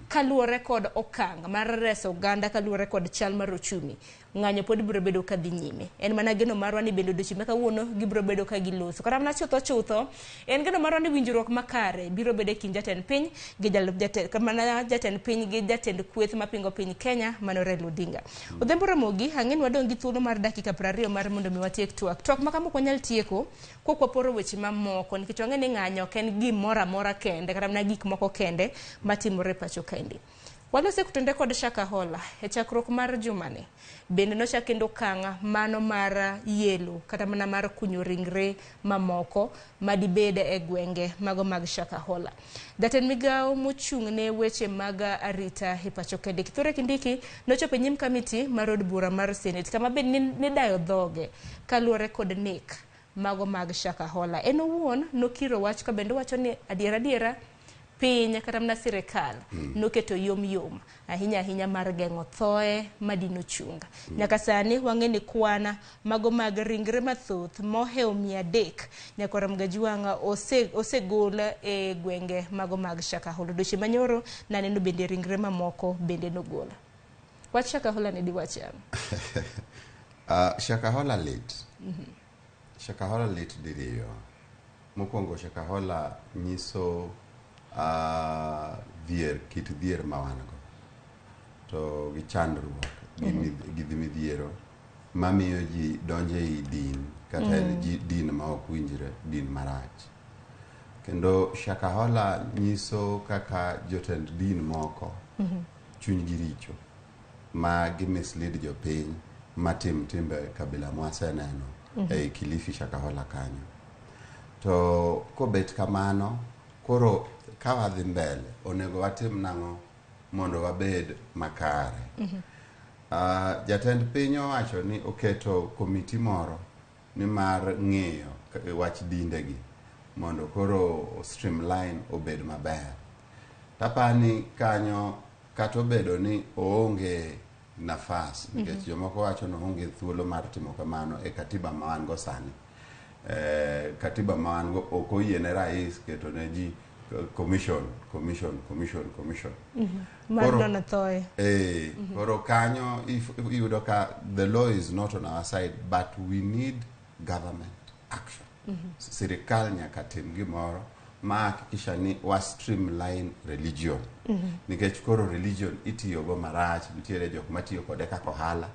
kaluwore kod okang' mar reso oganda kaluwore kod chal mar ochumi ng'anyo pod biro bedo ka dhi nyime. En mana geno marwa ni bende odiochieng' makawuono gibiro bedo ka giloso kata mana chutho en geno marwa ni winjruok makare biro bedo e kind jatend piny gi jatend piny gi jatend kweth mapingo piny Kenya Raila Odinga. Odhiambo Ramogi ang'en wadong' gi thuolo mar dakika 20 mar mondo mi watiek twak ma kama kwanyal tieko kokwaporo weche mamoko nikech wang'e ni ng'anyo ok en gimoro amora kende kata mana gik moko kende matimore pacho kaendi. Walose kutende kod Shaka Hola e chakruok mar jumani bende nochakendo kanga mano mar yelo kata mana mar kunyo ringre mamoko madibede e gwenge mago mag Shaka Hola. Jatend migao mochung' ne weche mag arita e pacho kaendi Kithure Kindiki nochopo nyim kamiti mar od bura mar Senate kama bende ni dayo dhoge kaluwore kod nek mago mag Shaka Hola. En owuon nokiro wach ka bende wacho ni adiera piny kata mana sirikal noketo yom ahinya mar geng'o thoe madino chunga. Nyaka sani wang'e ni kwana mago mag ringre mathoth mohew 300 nyakoram gajuanga osegol e gwenge mago mag Shaka Hola. Doche manyoro naneno bende ringre mamoko bende nogol. Wach Shaka Hola ne diwacham. Shaka Hola lit. Shaka Hola lit diriyo. Mokwongo Shaka Hola nyiso kit dhier ma wan go to gi chandruok gi midhiero mamiyo ji donje i din kata din ma ok winjre, din marach. Kendo Shaka Hola nyiso kaka jotend din moko chunygi richo ma gi mislead jopiny matim timbe kabila mwaseneno e Kilifi Shaka Hola kanyo. To kobet kamano koro ka wadhi mbele onego watim nang'o mondo wabed makare. Jatend piny owacho ni oketo komiti moro ni mar ng'iyo wach dindegi mondo koro streamline obed maber. Tapani kanyo kata obedo ni oonge nafas nikech jomoko wacho no onge thuolo mar timo kamano e katiba ma wan go sani. Katiba ma wan go ok oyiene rais keto ne ji commission. Mardono thoe. Koro kanyo yudo ka the law is not on our side but we need government action. Sirikal nyaka tim gimoro ma hakikisha ni wa streamline religion. Nikech koro religion itiyogo marach, nitiere jok matiyo kode kaka ohala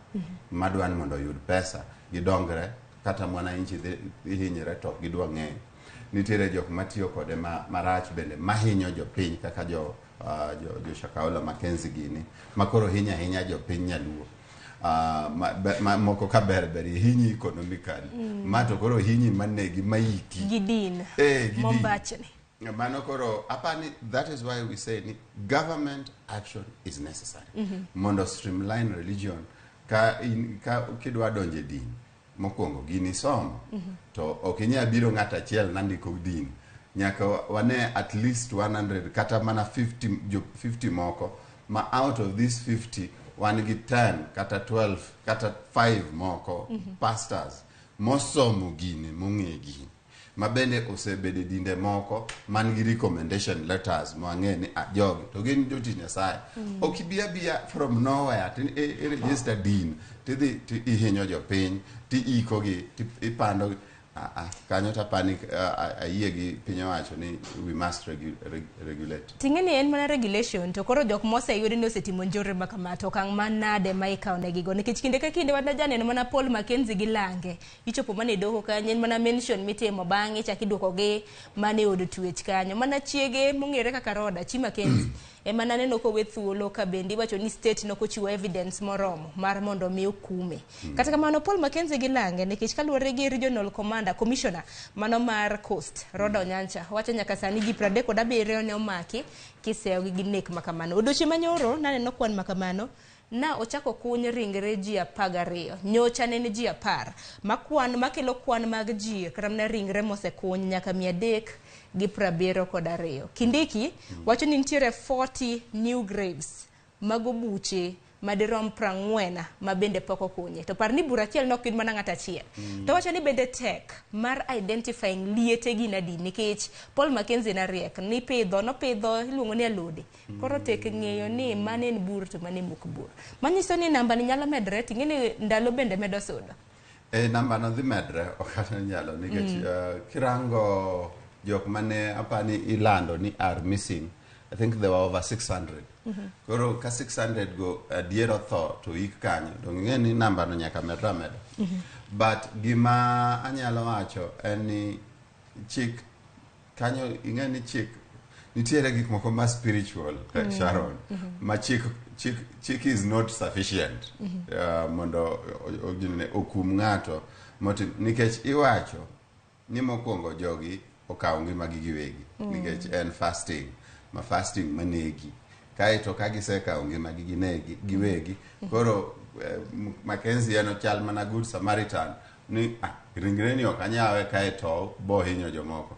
madwani mondo oyud pesa gidongre kata mwananchi hinyre to gidwa ng'eyo. Nitiere jok matiyo kode marach bende mahinyo jopiny kaka jo Shaka Hola Mackenzie gini makoro hinya jopiny nyaluo. Moko ka berberi hinyi economically mato koro hinyi manegi maiki gidin mombachni mano koro apani. That is why we say government action is necessary mondo streamline religion ka kidwa donje din mokwongo gini somo to ok inyal biro ng'at achiel nandiko din, nyaka wane at least 100 kata mana 50 moko ma out of these 50 wan gi 10 kata 12 kata 5 moko pastors mosomo gini mong'e gini ma bende osebede dinde moko man gi recommendation letters mang'e ni jogi to gin joti Nyasaye. Ok ibia from nowhere to register din tidhi ihinyo jopiny ti ikogi ipando kanyo tapani ayie gi piny owacho ni we must regulate. Ting'eni en mana regulation to koro jok mose yudi ni osetimo njore makama to okang' manade ma ikawo negigo nikech kinde ka kinde wadwa janeno mana Paul Mackenzie gi Lange ichopo mana e doho kanyo en mana mention mitimo bang'e chak iduokogi mana e od twech kanyo mana chiege mong'ere kaka Roda Chi Mackenzie ema naneno kowe thuolo ka bende iwacho ni state nokochiwo evidence moromo mar mondo mi okume. Kata kamano Paul Mackenzie gi Lange nikech kaluwore gi regional commissioner mano mar Coast Roda Onyancha wacho nyaka sani ji 37 ne omaki kiseyo gi nek makamano. Odiochieng' manyoro naneno kwan makamano na ochako kuny ringre ji 12 nyocha ne ji 10 makelo kwan mag ji kata na ringre mosekuny nyaka 372. Kindiki wacho ni nitiere 40 new graves mago buche madirom 40 ma bende pok okunye to par ni bura achiel nok in mana ng'at achiel to wacho ni bende tek mar identifying liete gi nadi nikech Paul Mackenzie na riek ni nopidho iluongo ni alode koro tek ng'eyo ni mane en bur to mane mok bur manyiso ni namba ni nyalo medre ting'eni ndalo bende medo sudo namba no dhi medre okata nyalo nikech kirango jok mane apani ilando ni are missing. I think there were over 600. Koro ka 600 go diero tho to ik kanyo to ng'e ni namba no nyaka medra medo. But gima anyalo wacho en ni chik kanyo ing'e ni chik nitiere gik moko ma spiritual Sharon ma chik is not sufficient mondo okum ng'ato nikech iwacho ni mokwongo jogi okawo ngimagi giwegi nikech en fasting ma fasting manegi kaeto ka gisekawo ngimagi giwegi koro Mackenzie eno chal mana good Samaritan ni ringreni ok anyawe kaeto bo hinyo jomoko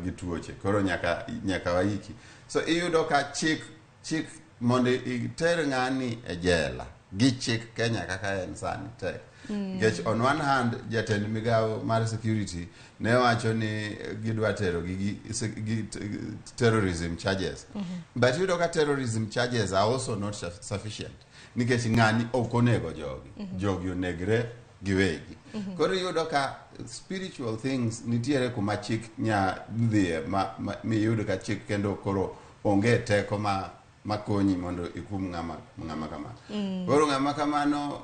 gi tuoche koro nyaka waiki so iyudo ka chik mondo iter ng'ani e jela gi chik Kenya kaka en sani tek Get on one hand, jatend migawo mar security ne wacho ni gidwa tero gi terrorism charges. But you know terrorism charges are also not sufficient. Nikech ng'ani ok onego jogi onegre giwegi. Koro yudo ka spiritual things nitiere kuma chik nya dhie mi yudo ka chik kendo koro onge teko makonyi mondo ikum ng'ama kama. Koro ng'ama kamano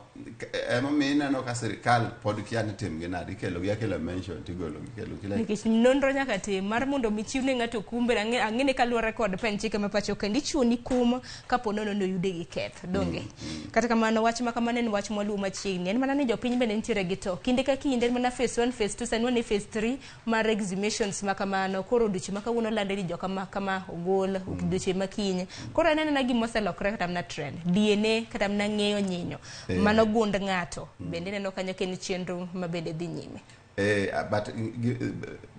emomiyo no ka sirikal pod kia ni tim ginadi kelo mention tigolo kelo kila nikech nonro nyaka tim mar mondo michiwne ng'ato kumbe ang'ene kaluwore kod pen chike mapacho kendi chuoni kum kapo nono no yude gi keth donge kata kamano wach makamano en wach moluwo machiegni en mana ni jopiny bende nitiere gi to kinde ka kinde en mana phase 1 phase 2 sani ni phase 3 mar exhumations makamano koro odiochieng' makawuono lande ni joka kama ogol odiochieng' makinye koro en na gima oselokore kata na trend DNA kata na ng'eyo nyinyo mano gund ng'ato bende neno kanyo ken chenro ma bende dhi nyime but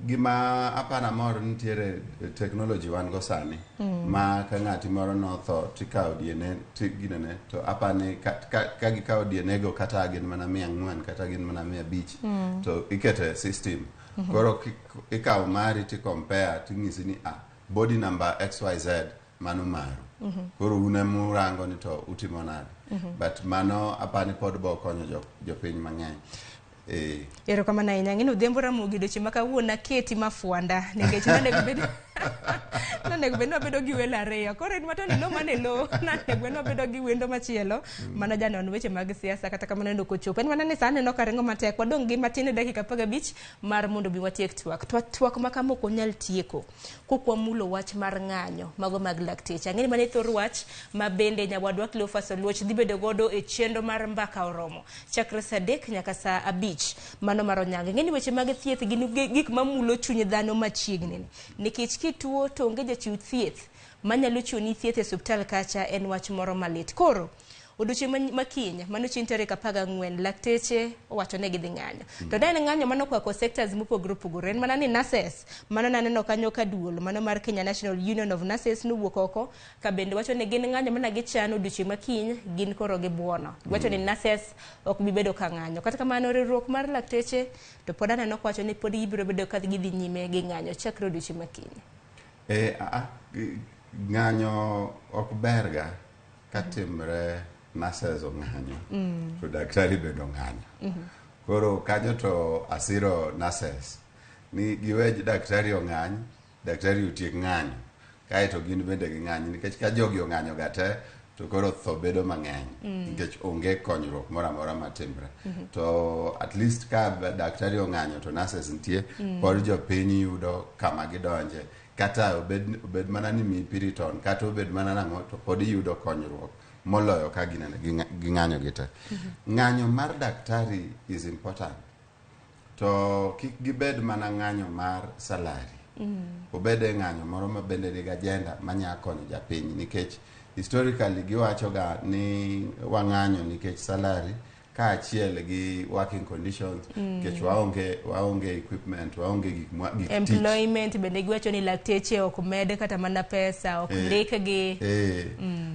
gima apana moro nitiere technology wan go sani ma ka ng'ati moro no tho tikawo DNA tiginene to apani ka gikawo DNA go kata gin mana 400 kata gin mana 500 to ikete system koro ikawo mari ti compare ting'isi ni body number XYZ mano maru koro une murango ni to utimo nade but mano apani pod bo konyo jopiny mang'eny ero kama na ing'ino Odhiambo Ramogi doche makawuona keti mafuanda nikech nane gweno bedo gi welo ariyo koro en matoni no mane lo nane gweno bedo gi wendo machielo mana janon weche mag siasa kata kamano no kochopo en mana ni sane no karengo matek wadong gi matin dakika 15 mar mondo bi watiek twak makamo ko nyal tieko kokwa mulo wach mar ng'anyo mago mag lakteche ang'eni mane thor wach ma bende nyawadwa Cleophas Oluoch dhi bedo godo e chenro mar mbaka oromo chakre saa 3 nyaka saa 5 mano mar onyange ng'eni weche mag thieth gin gik mamulo chuny dhano machiegni nikech kituo to onge jachiw thieth manyalo chiwoni thieth e osiptal kacha en wach moro malit koro odiochieng' makiny mano chieng' tarik 14 lakteche owacho ne gidhi ng'anyo to ne en ng'anyo mano kwako sectors mopogore opogore en mana ni nurses mano naneno kanyo ka duol mano mar Kenya National Union of Nurses nowuok oko ka bende wacho ni gin ng'anyo mana gichano odiochieng' makiny gin koro gibuono wacho ni nurses ok bi bedo ka ng'anyo kata kamano riwruok mar lakteche to pod aneno kwacho ni pod gibiro bedo ka gidhi nyime gi ng'anyo chakre odiochieng' makiny. Ng'anyo ok berga katimre nurses ng'anyo to daktari bedo ng'anyo. Koro kanyo to asiro nurses ni giwej daktari ong'any, daktari otiek ng'anyo kaeto gin bende ging'any nikech ka jogi ong'anyo ga te to koro tho bedo mang'eny nikech onge konyruok moro amora matimre. To at least ka daktari ong'anyo to nurses nitie pod jopiny yudo kama gidonje kata obed mana ni mi Piriton kata obed mana nang'o to pod yudo konyruok moloyo ka ging'anyo gite. Ng'anyo mar daktari is important to kik gibed mana ng'anyo mar salary. Obede ng'anyo moro ma bende nigi agenda manya konyo japiny nikech historically giwacho ga ni wang'anyo nikech salary ka achiel gi working conditions nikech waonge equipment, waonge gik employment bende giwacho ni lakteche ok med kata mana pesa ok ndikgi.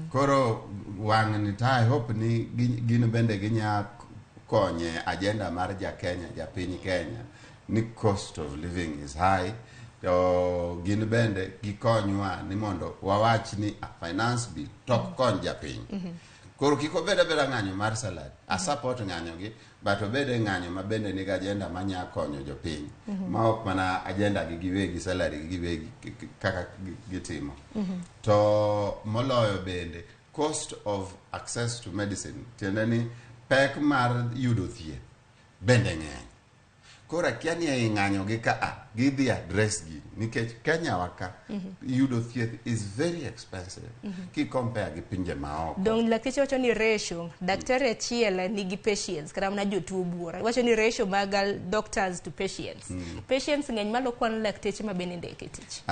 Koro wang' ni I hope ni gin bende ginya konye agenda mar Kenya, japiny Kenya ni cost of living is high. To gin bende gikonywa ni mondo wawach ni finance bill tok kony japiny. Koro kiko beda ng'anyo mar salary. A support ng'anyo gi but obede ng'anyo ma bende ni agenda manya konyo jopiny. Ma ok mana agenda gi giwegi salary gi giwegi kaka gitimo. To moloyo bende cost of access to medicine. Tiende ni pek mar yudo thieth bende ng'eny. Kora kiani ai ng'anyo gi ka gidhi address gi nikech Kenya waka yudo thieth is very expensive ki compare gi pinje maoko. Dong lakteche wacho ni ratio daktari achiel nigi patients kata mana jotuo buora wacho ni ratio mag doctors to patients patients ng'eny malo kwan lakteche ma bende ndeke tich.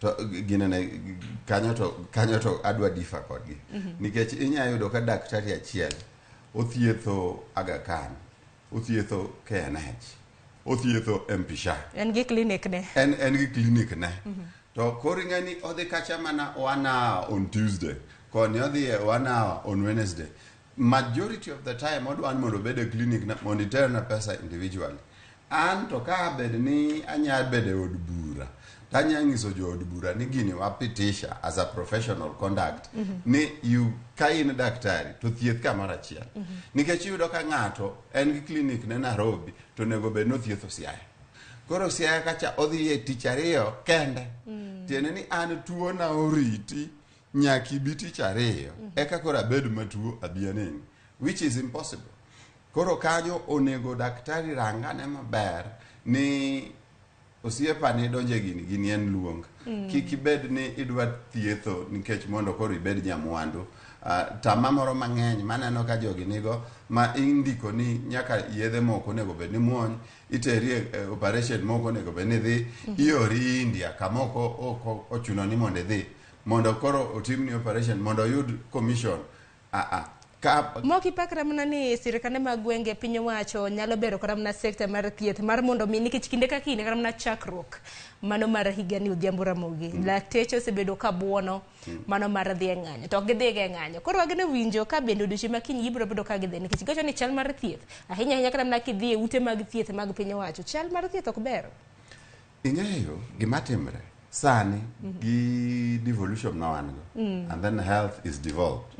To ginene kanyo to adwa differ kodgi nikech inya yudo ka daktari achiel othietho Aga Khan, othietho KNH, othietho Mpisha. En gi clinic ne. En gi clinic ne. To koringa ni odhi kacha mana 1 hour on Tuesday. Koni odhi 1 hour on Wednesday. Majority of the time odwan mondo bede clinic na monitor na pesa individually. An to ka bed ni anya bede od bura. Tanya ngiso jo od bura ni gini wapitisha as a professional conduct ni you kain daktari to thieth kamara achiel. Nikech yudo ka ng'ato en gi clinic ne Nairobi to nego bed no thietho Siaya. Koro Siaya kacha odhi e tich ariyo kende. Tiene ni an tuo na oriti nyaki bi tich ariyo eka kora bed matuo abianeni which is impossible. Koro kanyo onego daktari rangane maber ni osiepa ni donje gini en luong. Kikibed ni idwa thietho nikech mondo koro ibed nyamwandu. Tama moro mang'eny maneno ka jogi nigo ma indiko ni nyaka yedhe moko nego bed ni muony iteri operation moko nego bed ni dhi iori India kamoko ochuno ni mondo dhi mondo koro otim ni operation mondo yud commission. Moki pakra mana ni sirikande mag gwenge piny owacho nyalo bero kata mana sekta mar thieth mar mondo mi nikech kinde ka kinde kata mana chakruok mano mar higa ni Odhiambo Ramogi lakteche osebedo ka buono mano mar dhi ng'anyo to gidhi ge ng'anyo koro wagene winjo ka bende odiochieng' makiny gibiro bedo ka gidhi nikech giwacho ni chal mar thieth ahinya kata mana kidhi e ute mag thieth mag piny owacho chal mar thieth ok ber. Ing'eyo gima timre sani gi devolution na wan go and then health is devolved.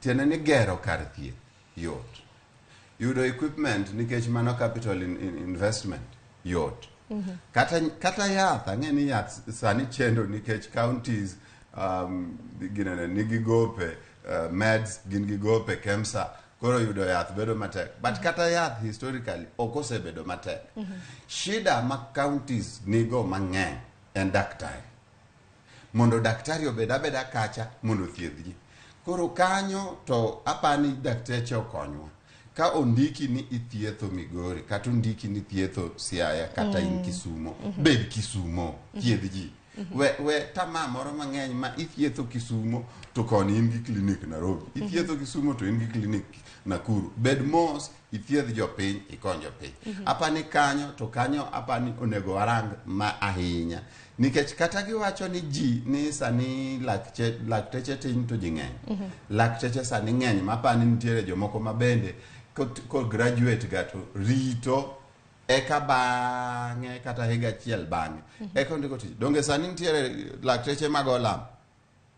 Tiene ni gero kar thieth yot. Yudo equipment nikech mano capital investment yot. Kata yath ang'eni yath sani chendo nikech counties nigi gope meds gin gi gope KEMSA koro yudo yath bedo matek. But kata yath historically okose bedo matek. Shida ma counties nigo mang'eny en daktari. Mondo daktari obeda kacha mondo thiedhgi. Koro kanyo to apani dakteche okonywa. Ka ondiki ni ithietho Migori, kata ondiki ni ithietho Siaya, kata in Kisumo, bed Kisumo, thiedh ji. we tama moro mang'eny ma ithietho Kisumo to koni in gi klinik Nairobi, ithietho Kisumo to in gi klinik Nakuru. Bed mos ithiedh jopiny, ikony jopiny. Apani kanyo to kanyo apani onego warang ma ahinya, nikech kata giwacho ni ji ni sani lakteche tin to ji ng'eny. Lakteche sani ng'eny mapani nitiere jomoko mabende ko graduate ga to rito eka bang'e kata higa achiel bang'e eka ndiko tich. Donge sani nitiere lakteche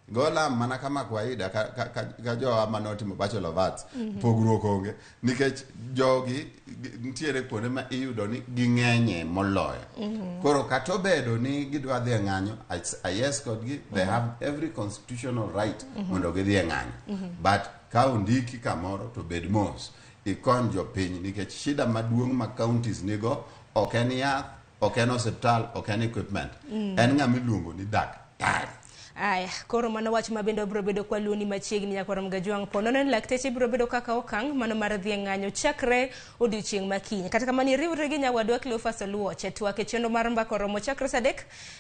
golam mana kama kawaida ka jo manotimo bachelor of arts, pogruok onge, nikech jogi nitiere kuonde ma iyudo ni ging'enye moloyo. Koro kata obedo ni gidwa dhi ng'anyo, yes kodgi, they have every constitutional right mondo gidhi ng'anyo, but ka ondiki kamoro to bed mos ikony jopiny, nikech shida maduong' ma counties nigo ok en yath, ok en hospital, ok en equipment, en ng'ama iluongo ni daktari. Aya, koro mano wach mabende biro bedo kwa luoni machiegni nyakoro mgajwang' pono non lakteche biro bedo kaka okang' mano mar dhi ng'anyo chakre odiochieng' makiny. Kata kamani riwre gi nyawadwa Cleophas Oluoche twake chenro mar mbako romo chakre saa 3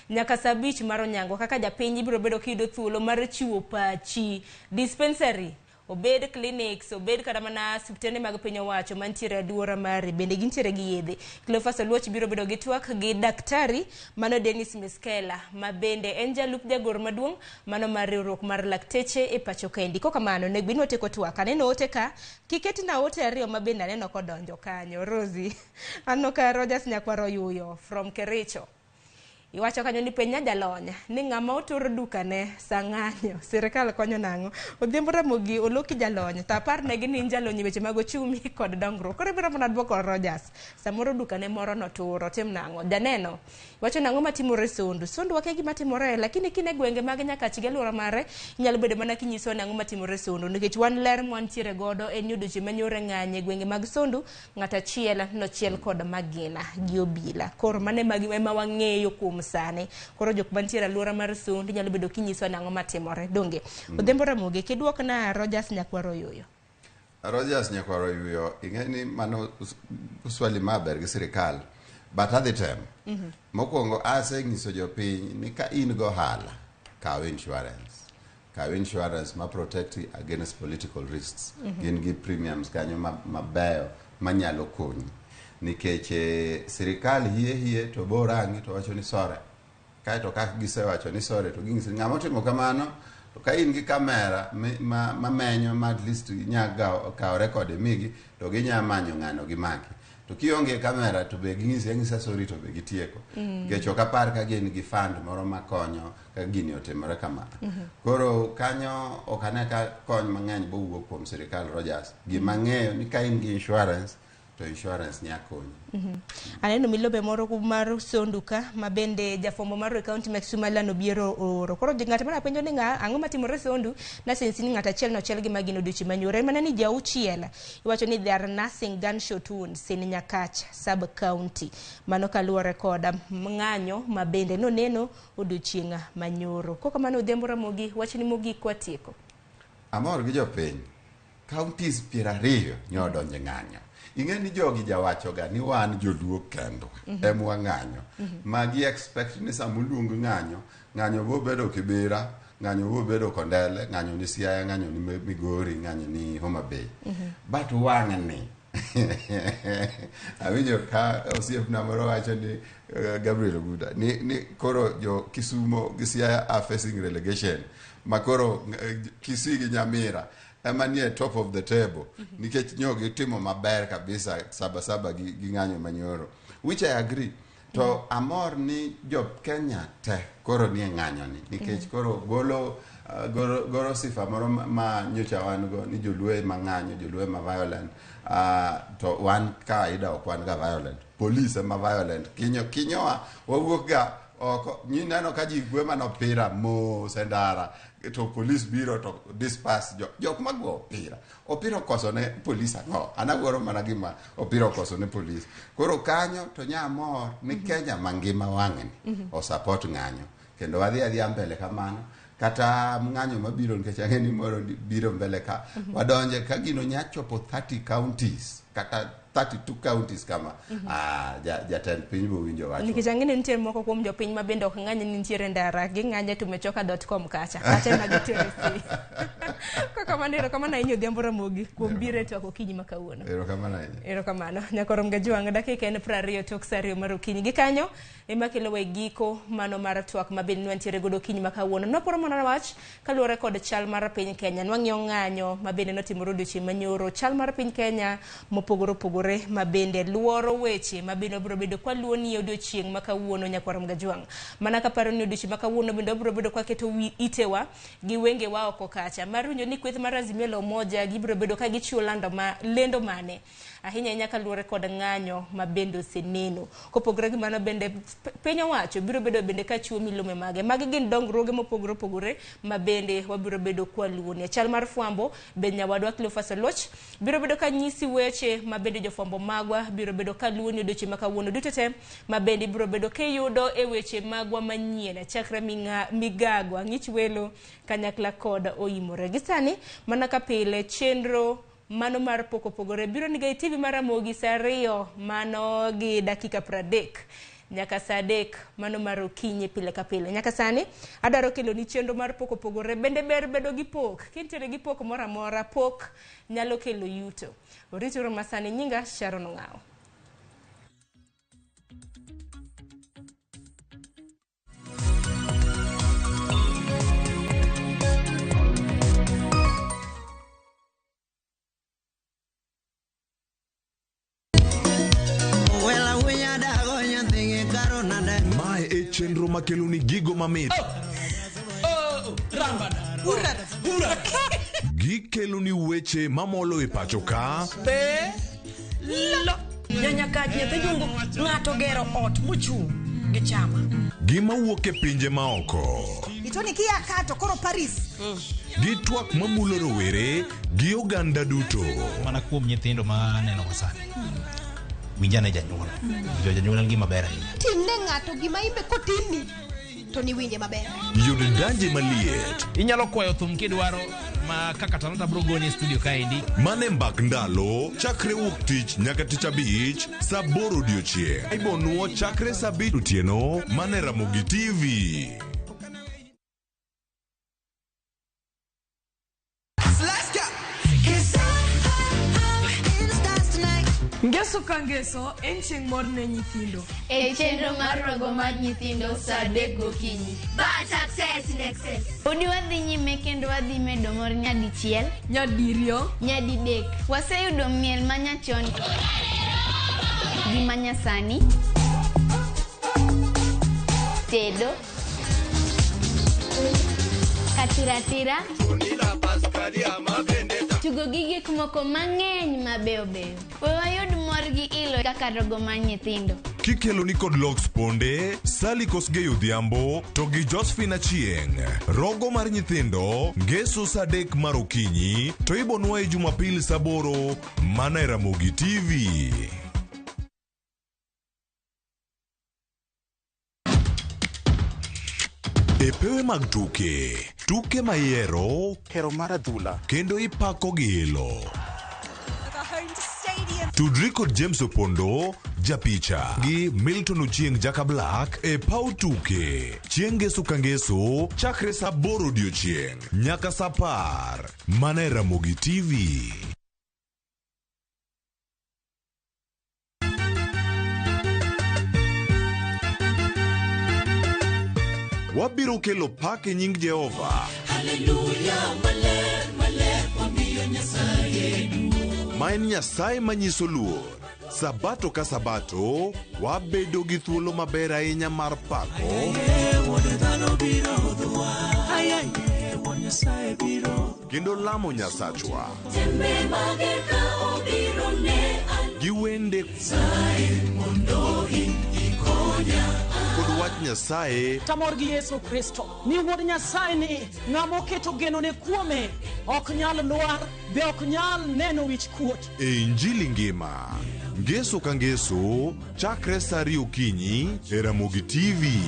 nyaka saa 5 mar onyango kaka japiny biro bedo kiyudo thuolo mar chiwo pachi dispensary, obed clinics, obed kata mana suptende mag piny owacho mantiere aduora mari bende gintiere gi yedhe. Cleophas Oluoch biro bedo gi twak gi daktari mano Dennis Miskela ma bende en jalup jagoro maduong' mano mar riwruok mar lakteche e pacho kendi. Koka mano ne gbino teko twak aneno ote ka kiketi na ote ariyo ma bende aneno kodonjo kanyo. Rosie anno ka Rogers Nyakwaro Yuyo from Kericho iwacho kanyo ni penya jalonya ni ng'ama otur dukane sang'anyo sirikal konyo nang'o. Odhiambo Ramogi oloki jalonya to apar ne gini jalony weche mag ochumi kod dongruok. Koro biro mana dwoko Rogers samoro dukane moro noturo tim nang'o. Janeno iwacho nang'o matimore Sondu wake gima timore, lakini kine gwenge mag Nyakach gi alwora mare inyalo bedo mana kinyiso nang'o matimore Sondu, nikech wan ler mwantiere godo en yudo ji manyore ng'anye gwenge mag Sondu ng'ata achiel nochiel kod Magina gi obila. Koro mane magi ema wang'eyo kuom sane. Koro jok mantiere alwora mar Sondu nyalo bedo kinyiso nang'o matimore. Donge Odhiambo Ramogi kidwok na Rogers Nyakwaro Yuyo. Rogers Nyakwaro Yuyo ing'eni mano swali maber gi sirikal, but at the time mokwongo aseng'iso jopiny ni ka in go hala kaw insurance ma protect against political risks. Gin gi premiums kanyo mabeyo manyalo konyi, nikech sirikal hie to borangi to wacho ni sore kaeto kaka gisewacho ni sore to ging'isi ng'ama otimo kamano to ka in gi kamera mamenyo ma at least nyaga kaw record migi to ginya manyo ng'ano gi maki. To kionge kamera to be ging'isa sorry to be gitieko. Nikech ok apar ka gin gi fund moro makonyo ka gini otimore kamano. Koro kanyo ok ane ka kony mang'eny bowuok kuom sirikal Rogers. Gima ng'eyo ni ka in gi insurance to insurance nyakonyi. Aneno milobe moro mar Sondu ka mabende jafombo mar county ma Kisumu lano biero oro. Koro ng'at mana penjo ni ang'o matimore Sondu na sensi ni ng'ata achiel nochiel gi Magina odiochieng' manyore mana ni jauchiel iwacho ni they are nursing gunshot wounds in Nyakach sub county mano kaluwore koda ng'anyo mabende noneno odiochieng' manyoro. Koka mano Odhiambo Ramogi wach ni mogik kwatieko. Amor gi jopiny counties 20 nyodonje ng'anyo. Ing'eni jogi jawachoga ni wan joluo kendo emwa ng'anyo. Magi expect ni samuluong ng'anyo bo bedo Kibera, ng'anyo bo bedo Kondele, ng'anyo ni Siaya, ng'anyo ni Migori, ng'anyo ni Homa Bay. But wang'ni awinjo ka osiepna moro wacho ni Gabriel Oguta ni koro jo Kisumo gi Siaya are facing relegation, makoro Kisii gi Nyamira ema nie top of the table, nikech nyogi timo maber kabisa saba gi ng'anyo manyoro, which I agree. To amor ni jo Kenya te koro nie ng'anyo ni, nikech koro goro sifa moro ma nyocha wan go ni joluo ma ng'anyo, joluo ma violent, to wan kawaida ok wan ga violent, police ma violent. Kinyowa wawuok ga oko nyineno ka ji gwe manopira mo sendara to police biro to disperse jok magwo opira koso ne police ang'o, anagwaro mana gima opira koso ne police. Koro kanyo to nyamor ni Kenya mangima wang'ni o support ng'anyo kendo wadhi mbele kamano, kata ng'anyo mabiro nikech ang'eni moro biro mbele ka wadonje ka gino nyachopo 30 counties kata 32 counties kama jatend piny bo winjo wacho. Nikech ang'eni nitie moko kuom jopiny ma bende ok ng'anye ni nitiere ndara, ging'anye tumechoka.com kacha ema gitere si. Kaka manero kama na inyo dhiambo Ramogi kuom bire to okinyi makawuono. Erokamano. Nyakorom Gajwang' dakika en 20 tok saa 2 mar okinyi. Gikanyo ema kelo we giko mano mar twak ma bende nwantiere godo okinyi makawuono. Noporo mana wach kaluwore kod chal mar piny Kenya. Nwang'io ng'anyo ma bende notimore odiochieng' manyoro. Chal mar piny Kenya mopogore opogore ma bende luoro weche ma bende biro bedo kwa luoni odiochieng' makawuono Nyakorom Gajwang'. Mana kaparo ni odiochieng' makawuono bende biro bedo kwa keto itewa gi wenge wa oko kacha. Marunyo ni kweth mar Azimio la Umoja gibiro bedo ka gichiwo lendo mane ahinya kaluwore kod ng'anyo ma bende oseneno. Kopogore gi mano bende piny owacho biro bedo bende ka chiwo milome mage. Magi gin dongruoge mopogore opogore ma bende wabiro bedo kwa luoni. Chal mar fwambo bende nyawadwa Cleophas Oloch biro bedo ka nyisi weche ma bende jofwambo magwa biro bedo ka luoni odiochieng' makawuono duto te ma bende biro bedo kiyudo e weche magwa manyien chakre migagwa ng'ich welo kanyakla kod oimore. Gisani mana ka pile chenro mano mar poko pogore biro niga i TV mar Ramogi saa 2 mano gi dakika 30 nyaka saa 3 mano mar okinyi pile ka pile. Nyaka sani adaro kelo ni chenro mar poko pogore bende ber bedo gi pok. Kintiere gi pok mora mora pok nyalo kelo yuto. Orituro masani nyinga Sharon Ong'ao. Mae e chenro makelo ni gigo mamit. Gikelo ni weche mamolo e pacho ka. Nyanya kach nyathi jungo ng'ato gero ot mochung' gi chama. Gima wuok e pinje maoko. Itoni kia kato koro Paris. Gi twak mamulo rowere gi oganda duto. Mana kuom nyithindo ma neno wasani. Winjane janyuol. Janyuol en gima ber ahinya. Timne ng'ato gima imbe kotimi to ni winje maber. Yudo danje maliet. Inyalo kwayo thum kidwaro ma kaka Talanta bro goni studio kaendi. Mane mbak ndalo chakre wuok tich nyaka tich abich saa 8 odiochieng'. Ibonuo chakre saa 5 otieno mane Ramogi TV. Ngeso ka ngeso en chieng' mor ne nyithindo. E chenro mar rogo mar nyithindo saa 3 gokinyi. But success in excess. Udi wadhi nyime kendo wadhi medo mor nyadichiel, nyadiriyo, nyadidek. Waseyudo miel manyachon gi manyasani, tedo, katiratira, tugo gi gik moko mang'eny mabeyo beyo. We wayud mor gi ilo kaka rogo mar nyithindo. Kikelo ni kod Lox Ponde, Sally Kosgei Odhiambo, to gi Josephine Achieng'. Rogo mar nyithindo, ngeso saa 3 mar okinyi, to ibonwa e Jumapil saa 8 mana e Ramogi TV. E pewe mag tuke mayero, hero mar adhula, kendo ipako gi ilo. Tudri kod James Opondo, japicha, gi Milton Ochieng' Jaka Black e pau tuke. Chieng' ngeso ka ngeso, chakre saa 8 odiochieng' nyaka saa 10 mana e Ramogi TV. Wabiro kelo pak e nying Jehova. Hallelujah, maler, maler, wamiyo Nyasaye. Ma en Nyasaye manyiso luor. Sabato ka sabato, wabedo gi thuolo maber ahinya mar pako. Kendo lamo Nyasachwa. Gi wende kod wach Nyasaye. Tamor gi Yesu Kristo. Ni wuod Nyasaye ni ng'amo keto geno ne kuome ok nyal lwar be ok nyal neno wich kuot. E Injili ngima. Ngeso ka ngeso chakre saa 2 okinyi e Ramogi TV.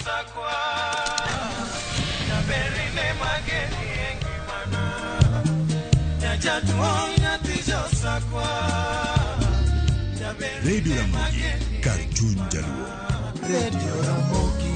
sakwa Jaberine mageni engi mana Jatuo nyatijo sakwa Radio Ramogi, kar chuny jaluo. Radio Ramogi.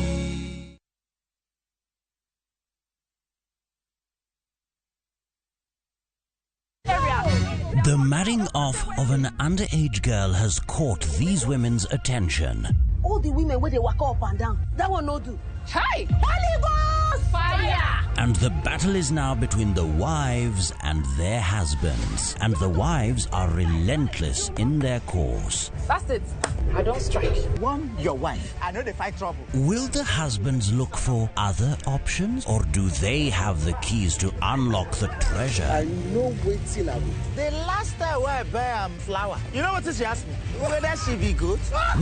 The marrying off of an underage girl has caught these women's attention. All the women where they walk up and down, that one no do. Hey! Holy Ghost! Fire! And the battle is now between the wives and their husbands. And the wives are relentless in their course. That's it. I don't strike. One, your wife. I know they fight trouble. Will the husbands look for other options? Or do they have the keys to unlock the treasure? I know waiting I will. The last time I buy flour, you know what she asked me? Whether she be good?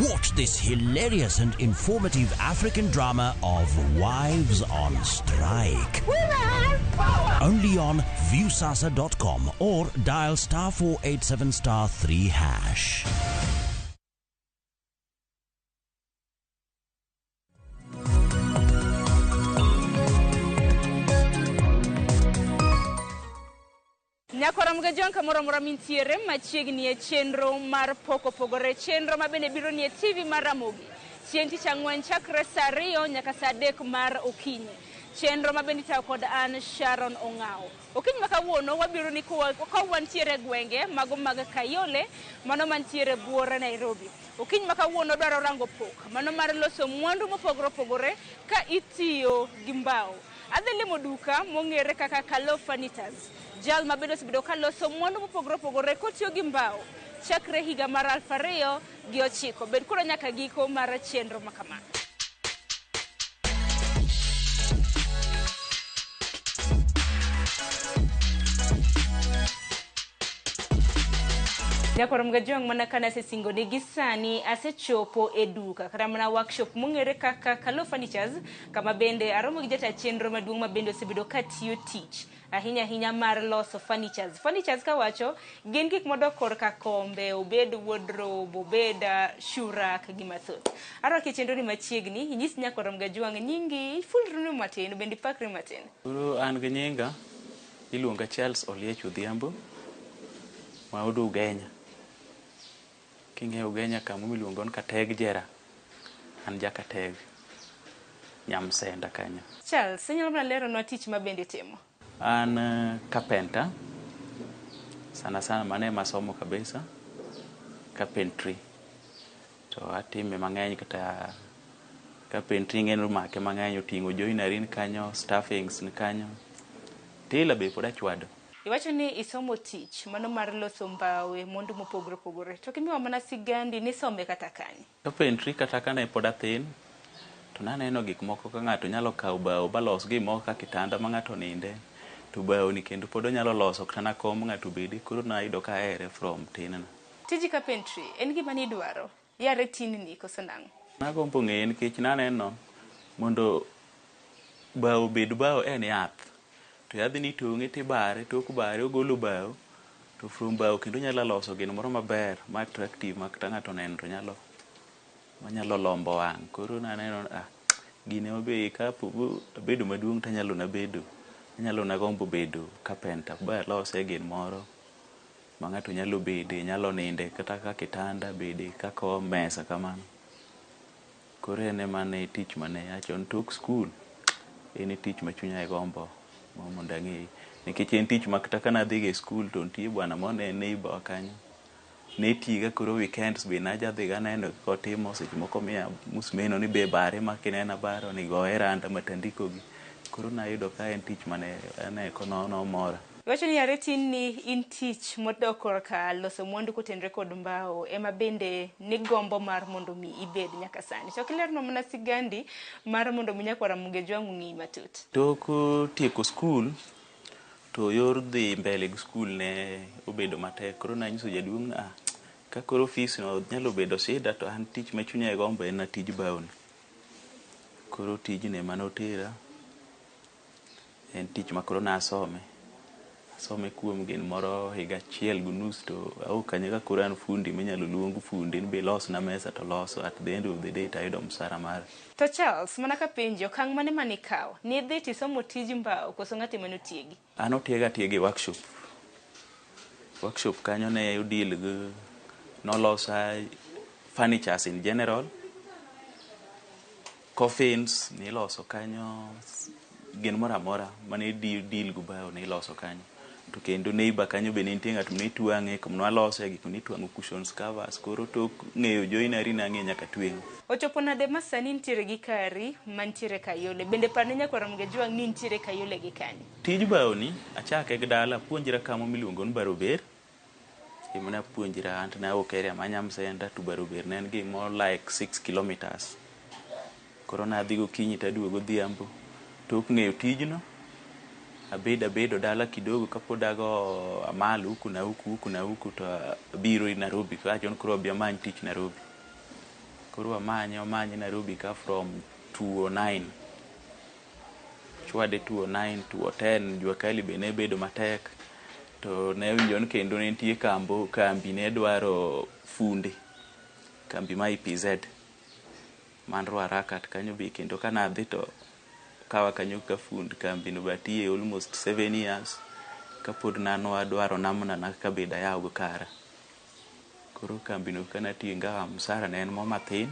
Watch this hilarious and informative African drama of Wives on Strike. Women! Power! Only on viewsasa.com or dial *487*3#. Nyakora mgajon kamoro mora mintiere machiegni e chenro mar poko pogore chenro mabende biro ni e TV mar Ramogi. Chieng' tich ang'wen chakre saa 2 nyaka saa 3 mar okinyi. Chenro mabende tayo kod an Sharon Ong'ao. Okinyi makawuono wabiro ni ka wantiere gwenge mago mag Kayole mano mantiere buore Nairobi. Okinyi makawuono dwaro rango pok mano mar loso mwandu mopogore opogore ka itiyo gi mbao. Adhi limo duka mong'ere kaka Kalo Furnitures. Jal mabedo sibedo ka loso mwandu mopogore opogore kotiyo gi mbao chakre higa mar 2009 bed kuro nyaka giko mar chenro makama. Nyakoro mgajong mana kana se singo ni gisani asechopo e duka kata mana workshop mong'ere kaka Kalo Furnitures kama bende aromo gi jata chenro maduong' mabende osebedo katiyo tich ahinya mar loso furnitures kawacho gin gik modok korka kombe obed wardrobe obed shurak gi mathoth aro ke chenro ni machiegni inyis Nyakoro mgajong nyingi fulru matin bende pakre matin. An gi nyinga iluonga Charles Oliech Odhiambo ma odu Ugenya. Kinge Ugenya kama miluongo ni Kateg Jera. An ja Kateg. Nyamsenda kanyo. Charles, inyalo mana lero nwa tich mabende timo? An carpenter. Sana mane masomo kabisa. Carpentry. To atime mang'eny kata carpentry ng'eno make mang'eny oting'o joinery ni kanyo, staffings ni kanyo. Tila be pod achwado. Iwacho ni isomo tich mano mar loso mbawe mondo mopogore opogore. To kimiwa mana sigandi ni some kata kanye? Carpentry kata kana pod athin. To naneno gik moko ka ng'ato nyalo kawo bao balos gi moko ka kitanda ma ng'ato ninde. To bao ni kendo pod onyalo loso kata na kom ng'ato bedi koro nayudo ka ere from tin. Tiji carpentry en gima ni dwaro. Yare tin ni koso nang'o? Nagombo ng'eyo nikech naneno mondo bao bed bao en yath. To yadhi ni tong'e tibare, tok bare ogolo bao, to from bao kendo nyalo loso gino moro maber, ma attractive, ma kata ng'ato neno to manyalo lombo wang'. Koro naneno gine mabe ka bedo maduong' tanyalo nagombo bedo carpenter, ba lose gin moro ma ng'ato nyalo bede, nyalo ninde kata ka kitanda bede kaka mesa kamano. Koro ene mane tich mane achon tok school, ene tich ma chunya gombo mondo ang'e nikech en tich ma kata kana dhi e school to nitie bwana mone neighbor kanyo ne tiga koro weekends be naja dhi ga neno kotimo seche moko miya musmeno ni be bare ma kinena baro ni go eranda matandiko gi koro nayudo ka en tich mane ane kono mora. Iwacho ni yare tin ni in tich modok korka loso mwandu kotenre kod mbao ema bende ni gombo mar mondo mi ibed nyaka sani. To kilerno mana sigandi mar mondo mi Nyakoro Mgejwang' ng'i matut. Tok tieko school to yor dhi mbele gi school ne obedo matek. Koro nanyiso jaduong' ka koro office no nyalo bedo shida to an tich ma chunya gombo en tij bao ni. Koro tijne manotera en tich ma koro nasome. some kuom gin moro higa achiel gi nus to kanyo ka koro an fundi minyalo luong fundi be los na mesa to loso at the end of the day tayudo msara mare. To Charles, mana ka penjo, okang' mane manikawo? Ni dhi tisomo tij mbao koso ng'ate manotiegi? An otiegi workshop. Workshop kanyo ne udil gi nolosa furnitures in general, coffins niloso kanyo, gin moramora mane deal go bao niloso kanyo. To kendo neighbor kanyo be nitie ng'at mane tuang'e kumno loso gik mane tuang'o cushions covers, koro tok ng'eyo joinari nang'e nyaka tweng'o. Ochopo nade ma sani nitiere gi kari mantiere Kayole, bende parne nyaka Ramogi Juang ni nitiere Kayole gi kanyo? Tij bao ni achake gi dala, puonjra kamo miluongo ni Barober. Imana puonjra ant na okere Manyam Center to Barober, ne en more like 6 kilometers. Koro nadhi gokinyi taduogo godhiambo. Tok ng'eyo tijno abedo dala kidogo kapod ago amalo huku na huku to biro i Nairobi, kajon koro bi amany tich Nairobi. Koro amanye Nairobi ka from 2009. Chwade 2009, 2010 jua kali be ne bedo matek. To ne winjo ni kendo ne nitie kambi ne dwaro fundi. Kambi ma IPZ. Manro Arakat kanyo be kendo kana dhi to kawa kanyo ka fund kambi no batie almost 7 years. Kapod nano adwaro namna naka beda yawo kara. Koro kambi no kana tinga msara ne en mo mathin.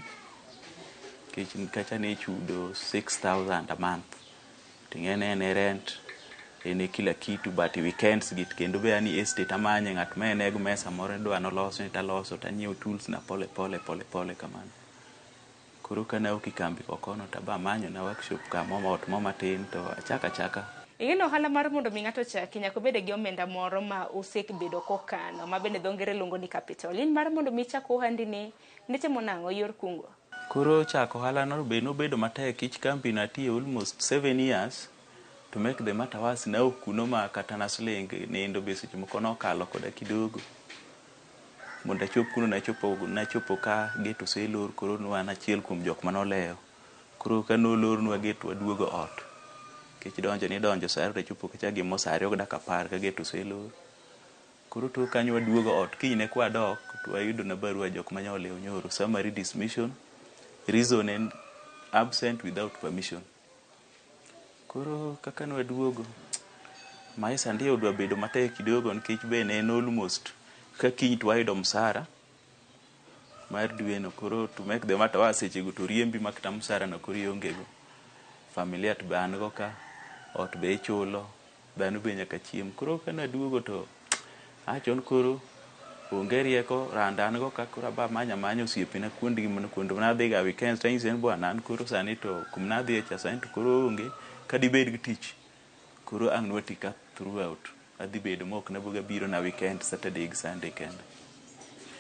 Kichin kacha ne chudo 6,000 a month. Tingene ne rent ene kila kitu, but weekends git kendo be ani estate amanye ng'at ma enego mesa moro dwa no loso ni taloso tanyiew tools na pole kamano. Koro kana okikambi kokono taba manyo na workshop kama ot mo matin to achaka. Ing'eno ohala mar mondo mi ng'ato chaki nyaka bede gi omenda moro ma osebedo kokano ma bende dho ngere luongo ni capital. In mar mondo mi chako ohandi ni nitimo nang'o yor kungo? Koro chako ohala no be nobedo matek, kich kambi na tie almost 7 years. To make the matter worse, na okuno ma kata na sling nindo be seche moko nokalo koda kidogo. Mondo achop kuno nachopo ka gate oselor, koro nwan achiel kuom jok manolewo. Koro ka nolornwa gate waduogo ot. Kech donjo sa ariyo chopo kacha gimo sa ariyo dak 10 ka gate oselor. Koro to kanyo waduogo ot, kinyne kwa dok to wayudo na barua jok manyolewo nyoro, summary dismission, reason and absent without permission. Koro kaka nwaduogo maisha ndiyo odwa bedo matek kidogo, nikech be ne en almost ka kiny to wayudo msara mar dweno. Koro to make the matter worse, seche go to riembi makata msara no koro iongego. Familia to be an go ka, ot be ichulo, dhano be nyaka chiem. Koro ka naduogo to achon koro onge rieko, randa an go ka koro aba manyo osiepena kuondgi kuonde manadhiga weekends to anyise ni bwana an koro sani to kum nadhie cha sani to koro onge kadi bed gi tich. Koro ang' nwatika throughout adhi bedo mok naboga biro na weekend, Saturday gi Sunday kende.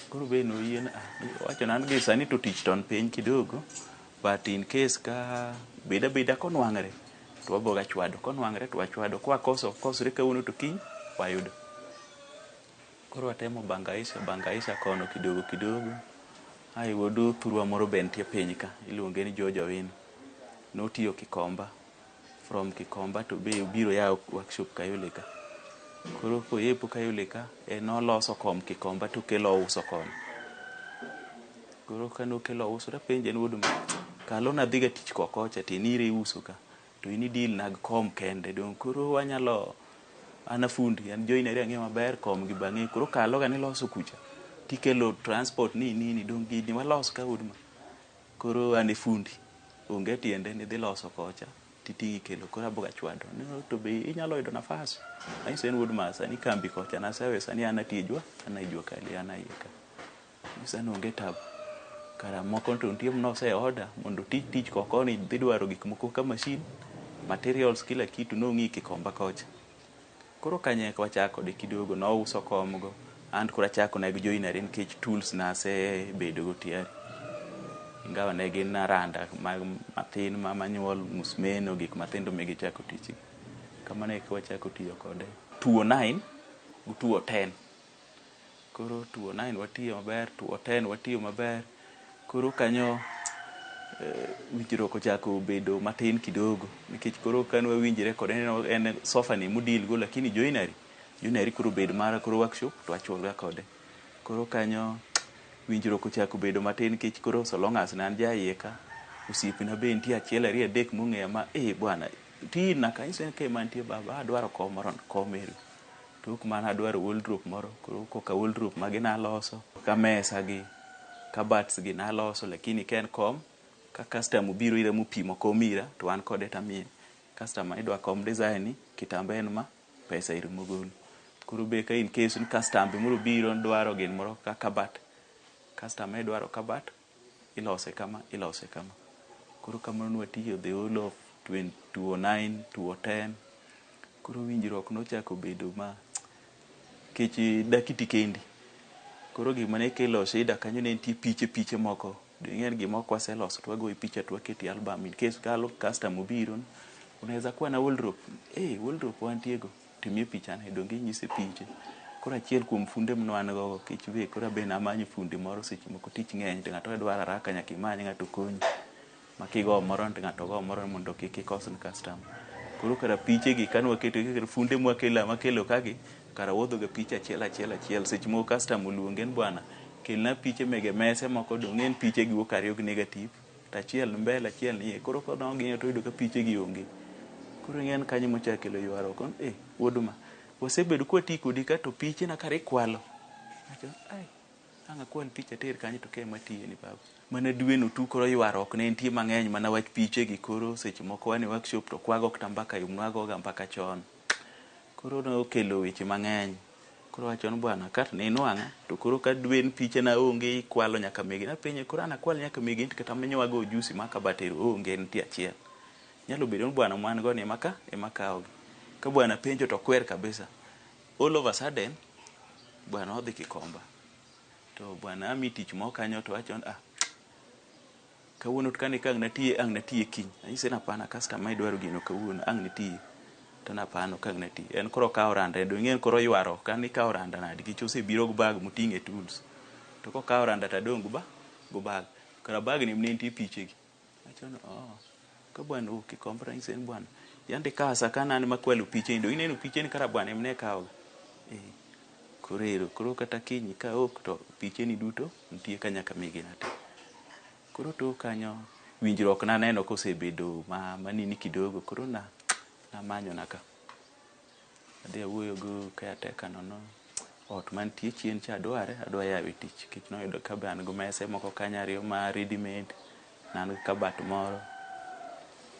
Koro be noyien wacho nan gi sani to tich ton piny kidogo, but in case ka beda konwang're to waboga chwado, konwang're to wachwado, kwa kosre kawuono to kiny wayudo. Koro watemo bangaisha kono kidogo. Ai wodu thurwa moro be nitie piny ka iluonge ni George Owino. Notiyo Kikomba, from Kikomba to be biro yawo workshop Kayole ka. Koro koyepo Kayole ka noloso kom Kikomba to kelo uso kono. Koro kano kelo uso ta penje ni wodu kalo na dhiga tich kokocha tinire uso ka to ini deal nag kom kende don. Koro wanyalo ana fundi an joineri ang'e maber kom gi bang'e. Koro kalo ga ni loso kucha tikelo transport ni don gini walos ka udma. Koro ane fundi onge tiende ni dhi loso kocha titigi kelo, koro aboga chwado no to be inyalo yudo nafas. Aisen wood masa ni kambi kocha na sewe sani ana tijwa kali ana yeka sani onge tabu. Kara moko to nitie mnose order mondo tich kokoni dhi dwaro gik moko ka machine, materials, kila kitu nong'i Kikomba kocha. Koro kanye wachako de kidogo no uso komgo and kura chako na joineri nikech tools na se bedo go tiari. Ingawa ne gin randa mathin manyuol musmeno gik mathindo megi chako tich. Kamano e wachako tiyo kode 2009 gi 2010. Koro 2009 watiyo maber, 2010 watiyo maber. Koro kanyo winjruok ochako bedo matin kidogo nikech koro kanwa winjre kode en sofa ni mudil go, lakini joineri juneri koro bed mara koro workshop to achwalga kode. Koro kanyo winjruok ochako bedo matin kech koro so long as nan jaiye ka osiepna be nitie achiel ariyo adek mong'eya ma bwana tina ka isen ke mantie baba adwaro kom moro komero. Tok mana adwaro wardrobe moro koro koka wardrobe magi naloso ka mesa gi kabats gi naloso lakini ken kom ka customer biro ira mupimo komira to an kode tamie customer idwa kom design ni kitambe en ma pesa ir mogol. Koro be ka in case ni customer moro biro dwaro gin moro ka kabat customer dwaro kabat ilose kama. Koro kamano nwatiyo the whole of 2009 2010. Koro winjruok nochako bedo ma kechi dakiti kendi. Koro gima ne kelo shida kanyo ne nitie piche moko. Ng'en gima ok waseloso to wagoyo picha to waketi album in case kalo customer biro unaweza kuwa na wardrobe. Wardrobe wantiego timie picha na donge nyise piche. Koro achiel kuom funde mwan go kech be koro be na manyo funde moro seche moko tich ng'eny to ng'ato dwaro haraka nyaka imany ng'ato konyi. Makigo moro to ng'ato go moro mondo kik ikos ne customer. Koro kara piche gi kanu waketo gi funde makelo kagi kara wodho ga picha achiel seche moko customer luonge ni bwana kelna piche mege mese moko dong en piche gi wuok ariyo gi negative to achiel mbele achiel ni koro kodongi to yudo ka piche gi onge. Koro ng'en kanyo mochako kelo ywaruok wuoduma wasebedo kwati kodi ka to piche na kare kwalo. Anga kwal picha ter kanyo to ke matiye ni baba mana dweno tu koro ywaruok ne nitie mang'eny mana wach piche gi koro seche moko wane workshop to kwago kata mbaka yumwago ga mpaka chon. Koro no kelo weche mang'eny. Koro wacho ni bwana kat ne inwang'a to koro ka dwen piche na onge kwalo nyaka megi na penye koro ana kwal nyaka megi kata menyowago jusi maka batero onge nitie achiel. Nyalo bedo ni bwana mwan go ni ema kaogi. Ka bwana penjo to kwer kabisa. All of a sudden bwana odhi Kikomba. To bwana ami tich mo kanyo to wacho kawuono to kane ang' natie kiny. Anyise na pana customer idwaro gino kawuono ang' nitie. To napano kang' natie. En koro kawo randa do ng'en koro ywaruok kani kawo randa nadi kich osebiro go bag moting'e tools. To ko kawo randa ta dong go bag. Kara bag ni mne nitie piche gi. Wacho no ka bwana Kikomba anyise ni bwana yande kasa kana an makwalo piche ndo ineno piche ni kara bwana mne kawo. Koro kata kinyi ka ok to piche ni duto nitie ka nyaka migi nati. Koro to kanyo winjruok na neno kosebedo manini kidogo koro na manyo naka. Adhi awuoyo go caretaker no ot mantie chien cha adwa yawe tich kech noyudo ka be an go mese moko kanyo ariyo ma ready made nan kabat moro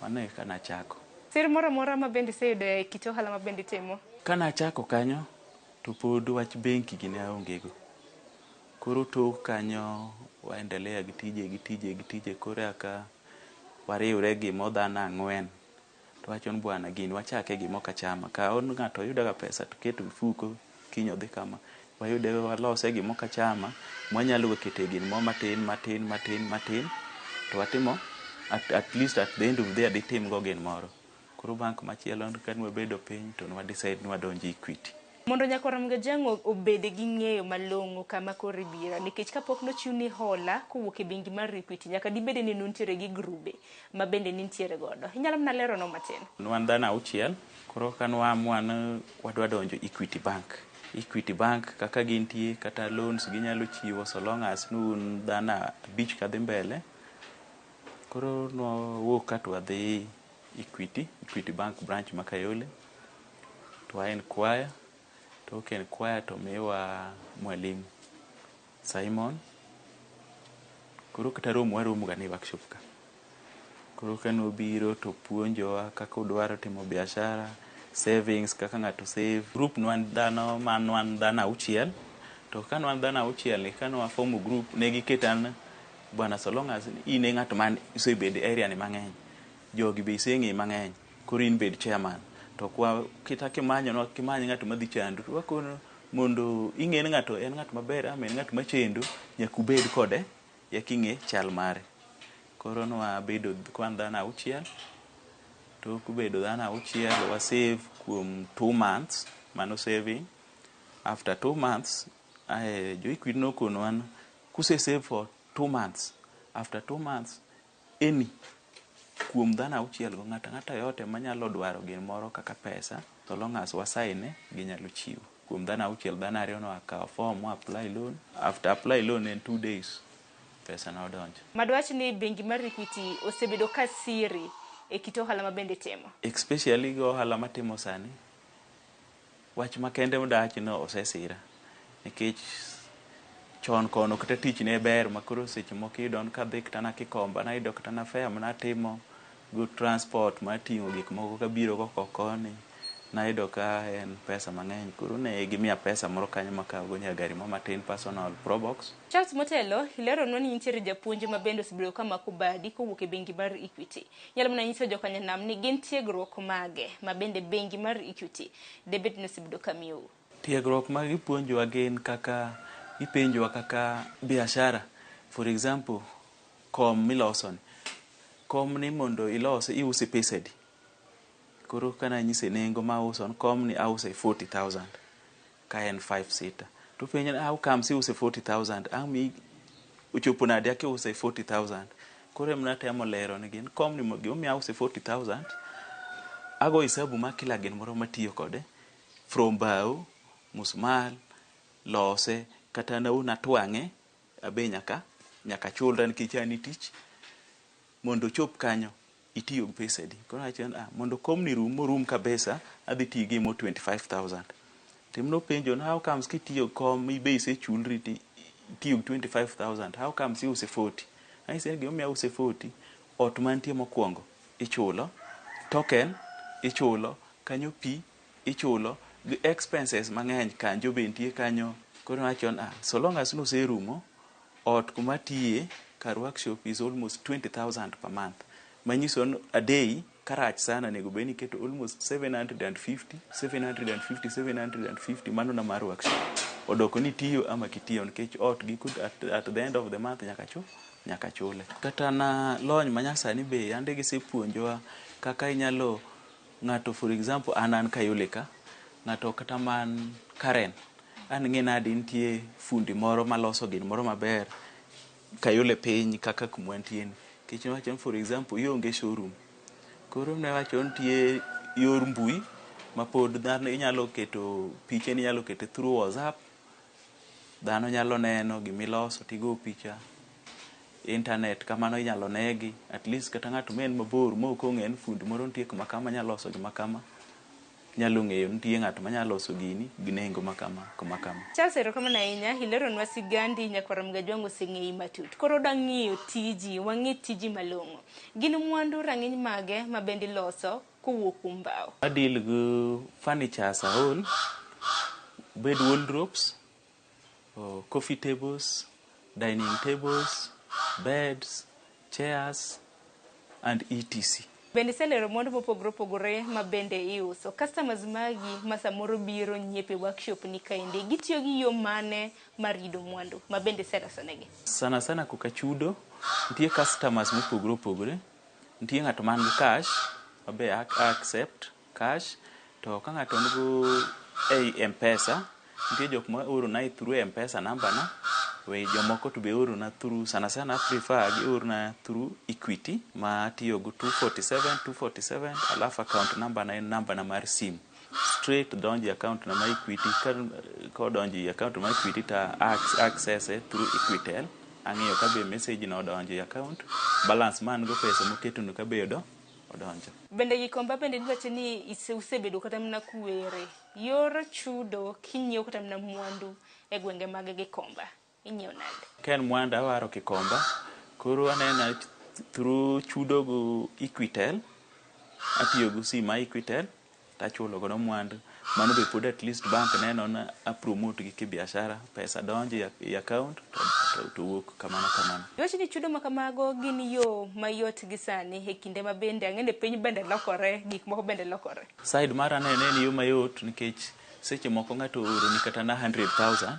mane kana chako. Sir moro ma bende seyudo e kit ohala ma bende timo. Kana chako kanyo to pod wach benki gi ne aonge go. Koro to kanyo waendelea gi tije koro aka wariwre gi modhana 4. To wacho ni bwana gini wachake gi moka chama ka on ng'ato yudo ga pesa to keto mfuko kinyo dhi kama wayude walose gi moka chama mwanyalo kete gini mo matin to watimo at least at the end of the day aditim go gin moro. Koro bank machielo kan wabedo piny to nwa decide ni wadonji Equity. Mondo nyakora mga jango obede gi ng'eyo malong'o kama kore bira nikech kapok nochiw ni hola kowuok e bengi mar Equity nyaka dibede ni nuntiere gi grube ma bende nintiere godo. Inyalo mna lero no matin. Nwan dhana auchiel koro kan wadwa donjo Equity Bank. Equity Bank kaka gintie kata loans ginyalo chiwo so long as nun dhana 5 kadhi mbele. Koro no wuok katwa dhi Equity Bank branch Makayole to inquire to inquire to miwa mwalimu Simon. Koro kata waromo ga ne workshop ka. Koro kano biro to puonjowa kaka udwaro timo biashara, savings kaka ng'ato save. Group nwan dhano auchiel to kan wan dhano auchiel ni kan wafomo group ne giketan bwana so long as in e ng'at man isebede area ni mang'eny. Jogi be iseng'e mang'eny. Koro in bed chairman. To kwa kita kimany ng'ato madhi chandu to wakono mondo ing'e ni ng'ato en ng'at maber amen ng'at machendo nyakubed kode yaking'e chal mare. Koro no wabedo kwan dhano auchiel to kubedo dhano auchiel wa save kuom 2 months mano saving. After 2 months jo Equity no kono wan kuse save for 2 months. After 2 months kuom dhano auchiel go ng'ata yote manyalo dwaro gin moro kaka pesa so long as wasaine ginyalo chiwo. Kuom dhano auchiel, dhano ariyo no akawo form wa apply loan. After apply loan in 2 days, pesa na odonjo. Madwach ni bengi mar Equity osebedo ka siri e kit ohala ma bende timo. Especially go ohala matimo sani. Wach makende modach no osesira. Nikech chon kono kata tich ne ber makoro seche moko idon ka dhi kata na Kikomba na idok kata na fare mana timo good transport ma tingo gik moko ka biro go kokoni na idok ka en pesa mang'eny koro ne gimiya pesa moro kanyo makago nya gari mo matin personal probox. Charles Motelo hilero noni nitiere japuonj ma bende osebedo kama kubadi kowuok e bengi mar Equity. Nyalo mana nyiso jokanya nam ni gin tiegruok mage ma bende bengi mar Equity debet no osebedo kamiyo. Tiegruok ma gipuonjowa gin kaka ipenjowa kaka biashara. For example, kom miloson. Kom ni mondo ilose iuse pesadi. Koro kana nyise nengo ma uson kom ni ause 40,000 ka en 5 seater. To penjo how come si use 40,000? Ami uchopo nade ake use 40,000. Koro mna temo lero ni gin kom ni mi ause 40,000. Ago hisabu ma kila gin moro matiyo kode from bao musmal lose kata na una twange abe nyaka chulren kichani tich mondo chop kanyo itiyo gi pesa di. Koro achen mondo komni rum kabisa adhi tigi mo 25,000. Timno penjo na how comes kitiyo kom ibase chulri ti tiyo 25,000. How comes you use 40? I say gi mi use 40 ot mantie mokwongo ichulo, token ichulo, kanyo pi ichulo, the expenses mang'eny kanjo bentie kanyo. Koro achon so long as no serumo ot kuma tiye kar workshop is almost 20,000 per month. Manyiso a day karach sana nego beni keto almost 750 mano na mar workshop. Odoko ni tiyo ama kitiyo nikech ot gi could at the end of the month nyaka chule. Kata na lony manyasani be ande gisepuonjowa kaka inyalo ng'ato for example anan kayoleka ng'ato kata man Karen an ng'ena dintie fundi moro maloso gin moro maber kayole piny kaka kumwantie kech wachon for example ionge showroom koro ne wachon tie yor mbui mapod dhano inyalo keto picha ni inyalo keto through WhatsApp dhano nyalo neno gimiloso tigo picha internet kamano inyalo negi at least kata ng'ato men mabor moko ng'en fundi moro ntie kuma kama nyalo loso gima kama nyalo ng'eyo nitie ng'ato manyalo loso gini gi nengo makama. Charles kama na inya hilero nwa sigandi nyakwara mgajwango oseng'eyi matut. Koro dang'iyo tiji, wang'e tiji malong'o. Gin mwandu rang'iny mage ma bende loso kowuok kuom mbao. Adil go furnitures ahol, bed wardrobes, coffee tables, dining tables, beds, chairs and etc. Bende selero mwandu mopogore ma bende iuso. Customers magi ma samoro biro nyiepe workshop ni kaende gitiyo gi yo mane mar yudo mwandu ma bende selesonegi. Sana kuka chudo nitie customers mopogore. Nitie ng'ato man gi cash mabe accept cash to ka ng'ato nigo M-Pesa nitie jok ma oro na through M-Pesa number na we jomoko to be oro na through sana prefer gi oro na through Equity ma tiyo go 247 alafu account number na en number na mar sim straight donji account na my Equity ko donji account ma Equity ta access through Equitel ang'eyo ka be message na donji account balance man go pesa moketo no ka be odonjo. Bende Gikomba bende dwache ni usebedo kata mna kuwere yor chudo kinyiew kata mna mwandu e gwenge mag Gikomba inyiew nade? Ken mwanda waro Kikomba koro anena through chudo go Equitel atiyo go sima Equitel tachulo go mwandu mano be pod at least bank neno na promote gi kibiashara pesa donji e account to wuok kamano. Dwache ni chudo makamago gin yo mayot gi sani e kinde ma bende ang'ende piny bende lokore gik moko bende lokore. Side mara ne yo mayot nikech seche moko ng'ato oro ni kata na 100,000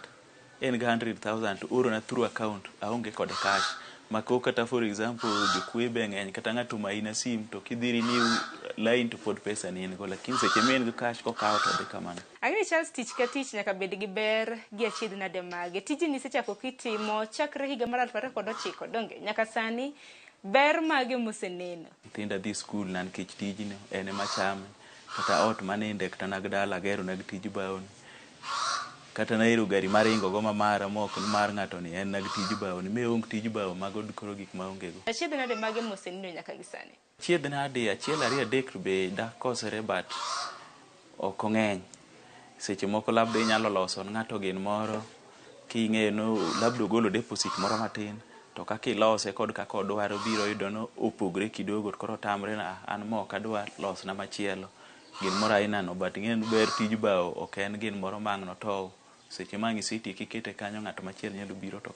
en ga 100,000 to oro na through account aonge kod cash mako kata for example jokwe be ng'eny kata ng'ato maina sim to kidhiri ni line to pod pesa ni en go lakini seche men go cash ko kawo to de kamano. Ang'e Charles tich ka tich nyaka bed gi ber gi achiedh nade mage tijni sechako kitimo chakre higa mar 2009 donge nyaka sani ber mage moseneno. Nyithinda dhi school nan kech tijno en ema chame kata ot maninde kata nag dala gero nag tij bao ni kata naero gari maringo go mamara mok mar ng'ato ni en nag tij bao ni meong tij bao mago koro gik maonge go. Achiedh nade mage mosenino nyaka gisani? Achiedh nade achiel ariyo adek be dak kosere but ok ong'eny. Seche moko labda inyalo loso ng'ato gin moro king'eyo no labda ogolo deposit moro matin to kaka ilose kod kaka odwaro biro yudo no opogre kidogo koro tamre na an mok adwa losna machielo gin moro aina no but ng'en ber tij bao ok en gin moro mang' no tow seche mang' isetieki kikete kanyo ng'ato machielo nyalo biro to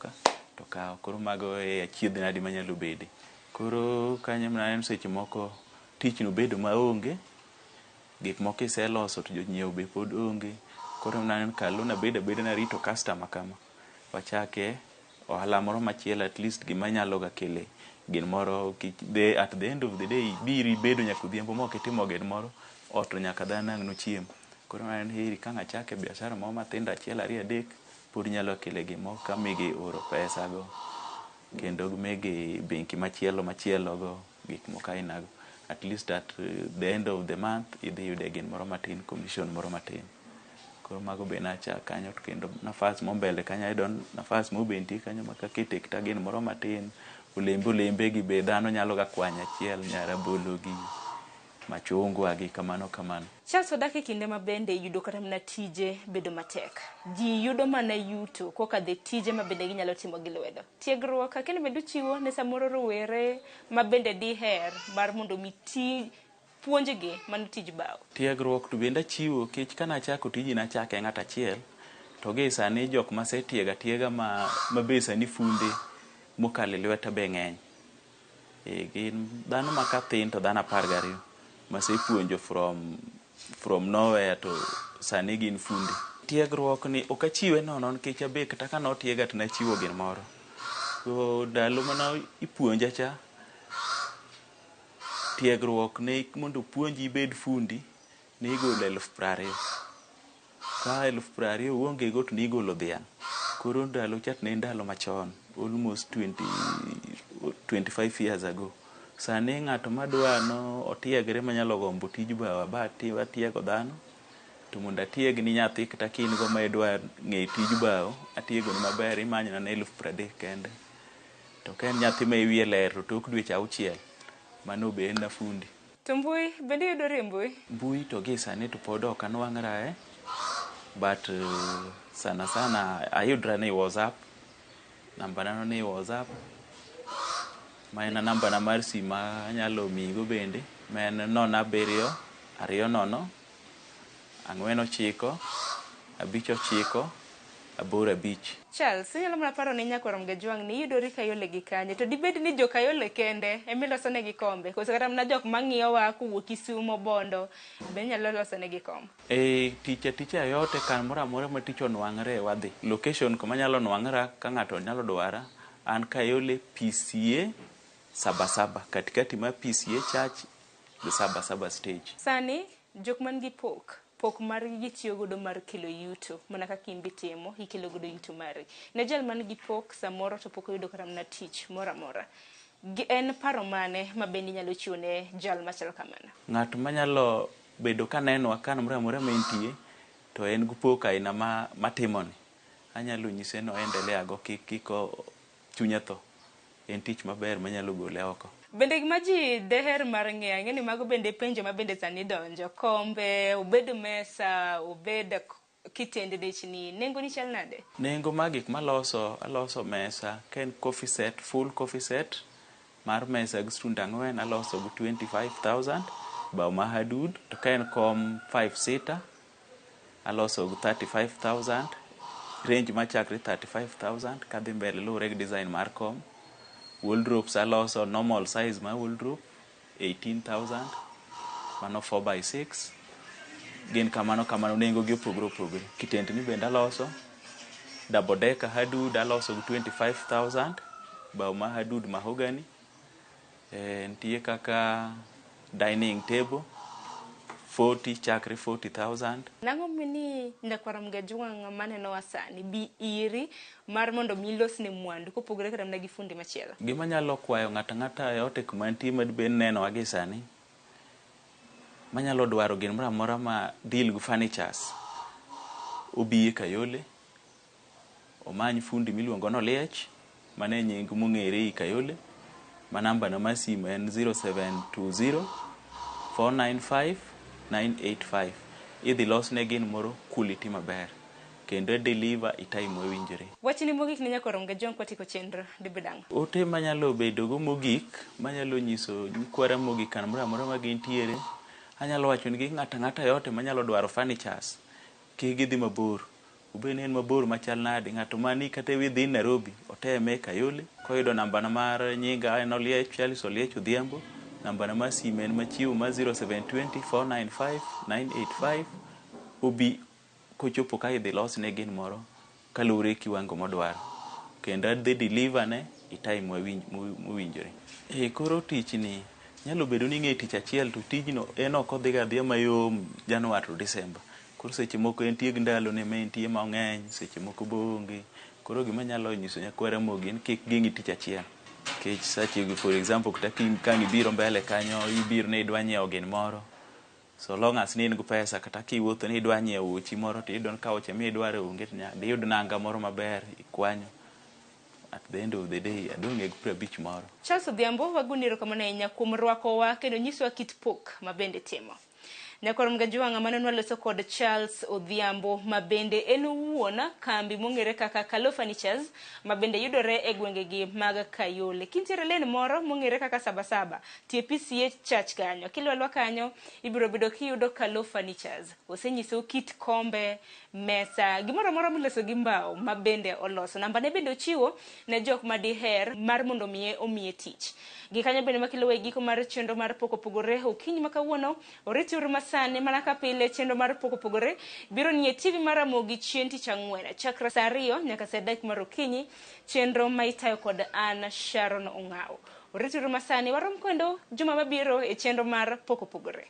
kawo koro mago e achiedh nadi manyalo bede. Koro kanyo en seche moko tich no bedo maonge gik moko iseloso to jonyiewo be pod onge koro nan kalo na beda na rito customer kama wachake ohala moro machielo at least gima nyalo ga kele gin moro at the end of the day biri bedo nyaka odhiambo mok itimo gin moro oto nyaka dhano ang' no chiem. Koro nan heri ka ng'achake biashara moro mathindo achiel ariyo adek pod nyalo kele gimo ka migi oro pesa go kendo migi benki machielo go gik moko aina go at least at the end of the month idhi yude gin moro matin commission moro matin. Koro mago be nacha kanyo kendo nafas mombele kanyo ayudo nafas mobentie kanyo makakete kita gin moro matin olembe gi be dhano nyalo ga kwanya achiel nyarabolo gi machungwa gi kamano. Charles, odak e kinde ma bende yudo kata mana tije bedo matek. Ji yudo mana yuto koka dhe tije ma bende ginyalo timo gi lwedo. Tiegruok akene bedo chiwo ne samoro rowere ma bende diher mar mondo miti puonjgi mano tij bao. Tiegruok to bende chiwo kech kana chako tiji na chake ng'at achiel to gi sani jok ma se tiega ma be sani funde mokale lweta be ng'eny. Gin dhano makathin to dhano 12 masepuonjo from nowhere to sani gin fundi. Tiegruok ni ok achiwe nono nikech abe kata ka notiega to nachiwo gin moro. So ndalo mana ipuonja cha tiegruok ne mondo puonji bed fundi ne igolo 20,000. Ka 20,000 uonge go to ne igolo dhiang'. Koro ndalo chat ne ndalo machon almost 25 years ago. Sani ng'ato madwa no otiegre manyalo gombo tij bao ba tiego dhano to mondo atiegni nyathi kata kin go ma idwa ng'e tij bao atiego ni maber imanyona ne 30,000 kende to ka en nyathi ma iwiye ler to tok dweche 6 mano be en na fundi. To mbui bende yudore e mbui to gi sani to pod ok anwang'rae but sana ayudra ni WhatsApp namba nano ni WhatsApp ma en namba na mar sima anyalo migo bende ma en 0720495985. Charles, inyalo mana paro ni nyakoram Gajwang' ni yudori Kayole gi kanye to dibed ni jo Kayole kende emiloso ne gi kombe koso kata mana jok mang'iyowa kowuok Kisumo Bondo be nyalo loso ne gi kombe? Ticha yote kan moro amora ma tich onwang're wadhi location kuma nyalo nwang'ra ka ng'ato nyalo dwara an Kayole PCA Sabasaba katikati ma PCA Church the Sabasaba stage. Sani jok man gi pok mar gitiyo godo mar kelo yuto mana kaka imbi timo ikelo godo yuto mari ne jal man gi pok samoro to pok oyudo kata mana tich moro amora en paro mane ma bende nyalo chiwo ne jal machalo kamano? Ng'at manyalo bedo ka neno akan moro amora mentie to en gi pok aina matimoni anyalo nyise no endelea go kiko chunya tho en tich maber manyalo gole oko. Bende gima ji deher mar ng'eyo ng'eni mago bende penjo ma bende sani donjo kombe obed mesa obed kitende dechni nengo ni chal nade? Nengo ma gik aloso mesa ken coffee set full coffee set mar mesa gi stund 4 aloso gi 25,000 bao mahadud to ken kom 5 seater aloso gi 35,000 range machakre 35,000 kadhi mbele lure gi design mar kom. Wardrobes aloso normal size ma wardrobe 18,000 mano 4x6 gin kamano nengo gi opogore. Kitendni bende aloso double decker hadud aloso gi 25,000 bao ma hadud mahogany. Ntie kaka dining table 40 chakre 40,000. Nang'o mini nyakwaram Gajwang' maneno wasani bi iri mar mondo milos ne mwandu kopogore kata mana gi fundi machielo? Gima nyalo kwayo ng'ata yote kuma ntie ma ben neno agi sani manyalo dwaro gin moro amora ma deal gi furnitures obi Kayole omany fundi miluongo no Liech mane nying mong'ere i Kayole ma namba na masimu en 0720 495 985 idhi losne gin moro quality maber kendo deliver i time mowinjore. Wachni mogik ne nyakorom ga jong kwatiko chenro dibedang. Ote manyalo bedo go mogik manyalo nyiso kwara mogik kan moro amora ma gintiere. Anyalo wacho ni ng'ata yote manyalo dwaro furnitures ki gidhi mabor. Ubene en mabor machal nade ng'ato mani kata widhi Nairobi oteme Kayole koyudo namba na mar nyinga en Oliech Charles Oliech Odhiambo namba na masimu en machiwo ma 0720 495 985 ubi kochopo ka idhi losne gin moro kaluwore kiwango modwaro kendo adhi deliver ne i time mowinjore. Koro tich ni nyalo bedo ni ng'e tich achiel to tijno en ok odhi ga dhia mayom January to December. Koro seche moko entie ndalo ne me entie mang'eny seche moko bonge. Koro gima nyalo nyiso nyakwara mogi en kik ging'i tich achiel. Kech sache for example kata kang ibiro mbele kanyo ibiro ne idwa nyiewo gin moro. So long as ni in gi pesa kata kiwuotho ni idwa nyiewo uchi moro to idon ka uchi mi idwaro onge to iyud nanga moro maber ikwanyo. At the end of the day adonge gi 50 moro. Charles Odhiambo waguniro kamano ahinya kuom rwakowa kendo nyisowa kit pok mabende timo. Nyakorom ga juanga maneno loso kod Charles Odhiambo mabende en wuona kambi mongere kaka Kalo Furnitures mabende yudore e gwengegi mag Kayole. Kintiere len moro mongere kaka Sabasaba tie PCA Church kanyo kilwalwa kanyo ibiro bedo kiyudo Kalo Furnitures. Osenyiso kit kombe, mesa, gimoro moro miloso gi mbao mabende oloso. Namba ne bende ochiwo ne jok madiher mar mondo omiye tich. Gikanyo bende makilowe giko mar chenro mar poko pogore okinyi makawuono oritiuru masane mana ka pile chenro mar poko pogore biro nie TV mar Ramogi chien tich ang'wen chakra saa 2 nyaka saa 3 mar okinyi chenro ma itayo kod Anna Sharon Ong'ao. Oritiuru masane warom kendo juma mabiro e chenro mar poko pogore.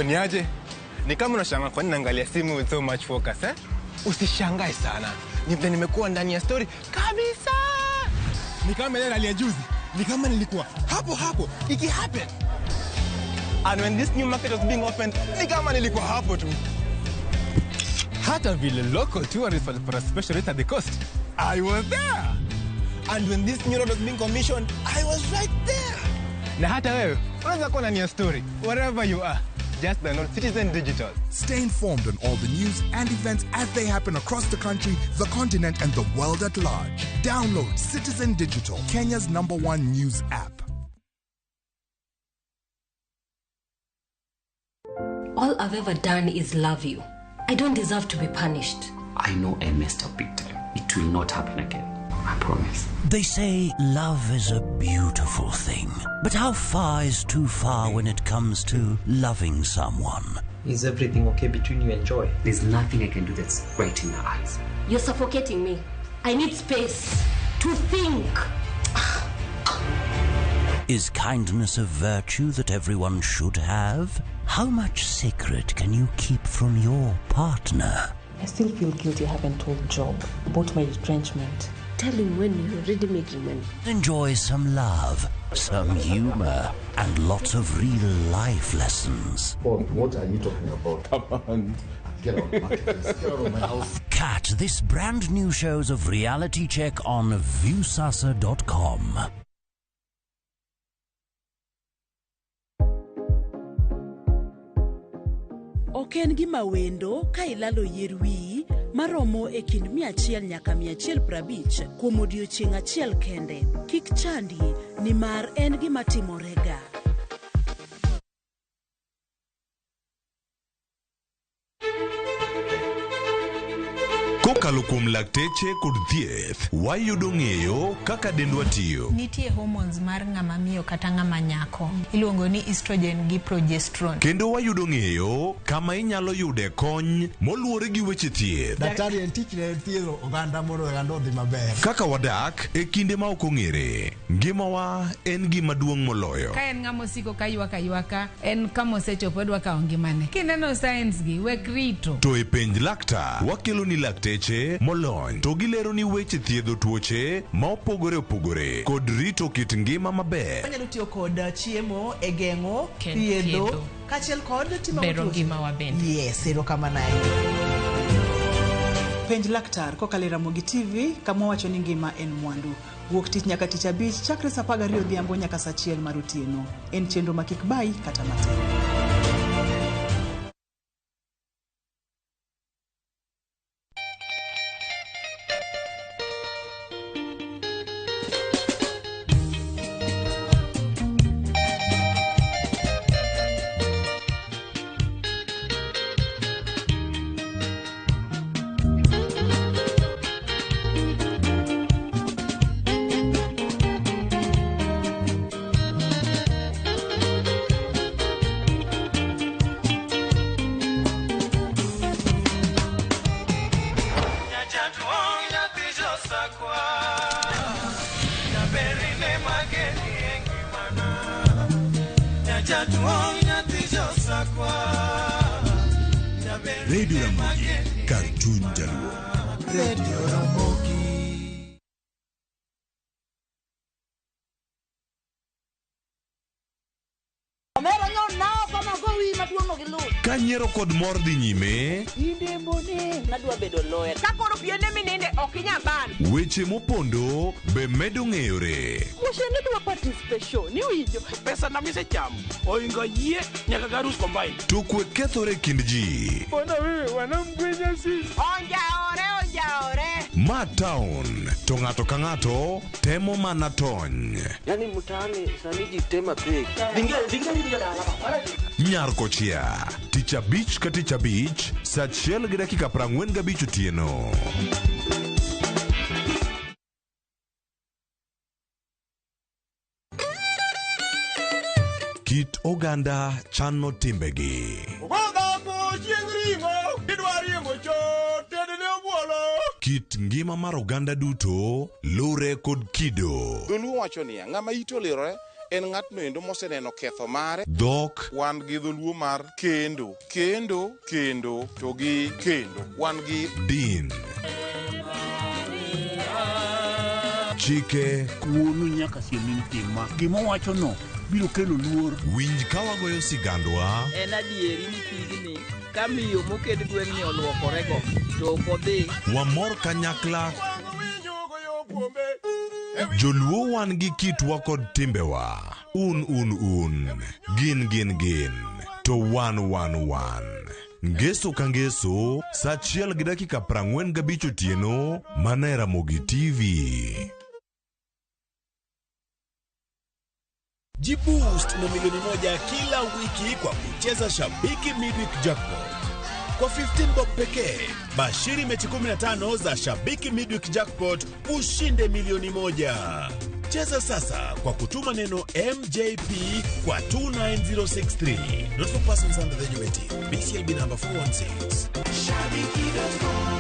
Niaje? Ni kama unashangaa kwa nini naangalia simu with so much focus eh? Usishangae sana. Ni vile nimekuwa ndani ya story kabisa. Ni kama ile hali ya juzi. Ni kama nilikuwa hapo iki happen. And when this new market was being opened, ni kama nilikuwa hapo tu. Hata vile local tourists for a special rate at the coast, I was there. And when this new road was being commissioned, I was right there. Na hata wewe, unaweza kuwa ndani ya story wherever you are. Just download Citizen Digital. Stay informed on all the news and events as they happen across the country, the continent, and the world at large. Download Citizen Digital, Kenya's #1 news app. All I've ever done is love you. I don't deserve to be punished. I know I messed up big time. It will not happen again. I promise. They say love is a beautiful thing. But how far is too far when it comes to loving someone? Is everything okay between you and Joy? There's nothing I can do that's right in your eyes. You're suffocating me. I need space to think. Is kindness a virtue that everyone should have? How much secret can you keep from your partner? I still feel guilty I haven't told Job about my retrenchment. Tell him when you're already making money. Enjoy some love, some humor, and lots of real life lessons. Oh, what are you talking about? Come on. Get out of my house. Catch this brand new shows of Reality Check on viewsasa.com. Ok en gima wendo ka ilalo yier wiyi maromo e kind 100 nyaka 150 kuom odiochieng' achiel kende. Kik chandi, nimar en gima timorega. Kokalo kuom lakteche kod thieth, wayudo ng'eyo kaka dendwa tiyo. Nitie hormones mar ng'ama miyo kata ng'ama nyako. Iluongo ni estrogen gi progesterone. Kendo wayudo ng'eyo kama inyalo yude kony moluwore gi weche thieth. Daktari en tich ne thiedho oganda mondo oganda odhi maber. Kaka wadak e kinde ma ok ong'ere, ngimawa en gima duong' moloyo. Ka en ng'ama osiko ka ywaka, en kama osechopo dwa kawo ngimane. Kineno science gi, wek rito. To e penj laktar, wakelo ni lakteche molony to gilero ni weche thiedho tuoche ma opogore opogore kod rito kit ngima maber. Wanyalo tiyo kod chiemo e geng'o, thiedho, kachiel kod timo bero ngimawa bende. Yes, erokamano ahinya. Penj laktar kokalo Ramogi TV kama wacho ni ngima en mwandu. Wuok tich nyaka tich abich chakre saa 12 odhiambo nyaka saa 1 mar otieno. En chenro ma kik bai kata matin. Radio Ramogi, Cartoon Jaluo. Radio Ramogi. Kanyiero kod mor dhi nyime, Inde mone nadwa bedo lawyer. Ka koro piende mininde ok inyaban. weche mopondo be medo ng'eyore. Mushende dwa participation, ni winjo. Pesa na mise cham. Oingo yie nyaka garus combine. To kwe kethore e kind ji. Bona wewe wanamgwenya sis. Onjaore. Ma town, to ng'ato ka ng'ato temo mana tony. Yani mtaani sani ji tema pek. Nyar kochia, tich abich ka tich abich, saa 1 gi dakika 45 otieno. Kit oganda chano timbegi. Kit ngima mar oganda duto lure kod kido. Dholuo wacho niya, ng'ama ito lirore en ng'atno endo moseneno ketho mare. Dhok wan gi dholuo mar kendo to gi kendo wan gi din. Chike kuonu nyaka siemin tima gima wacho no biro kelo luor. Winj ka wagoyo sigandwa. En adieri ni pigni ka miyo moket gweng'ni olwokorego to ok odhi. Wamor kanyakla. Joluo wan gi kitwa kod timbewa. Un. Gin. To wan. Ngeso ka ngeso, saa 1 gi dakika 45 otieno, mana e Ramogi TV. Jiboost na milioni 1 kila wiki kwa kucheza Shabiki Midweek Jackpot. kwa 15 bob pekee. Bashiri mechi 15 za Shabiki Midweek Jackpot ushinde milioni 1. Cheza sasa kwa kutuma neno MJP kwa 29063. Not for persons under the age of 18. BCLB number 416. Shabiki.com.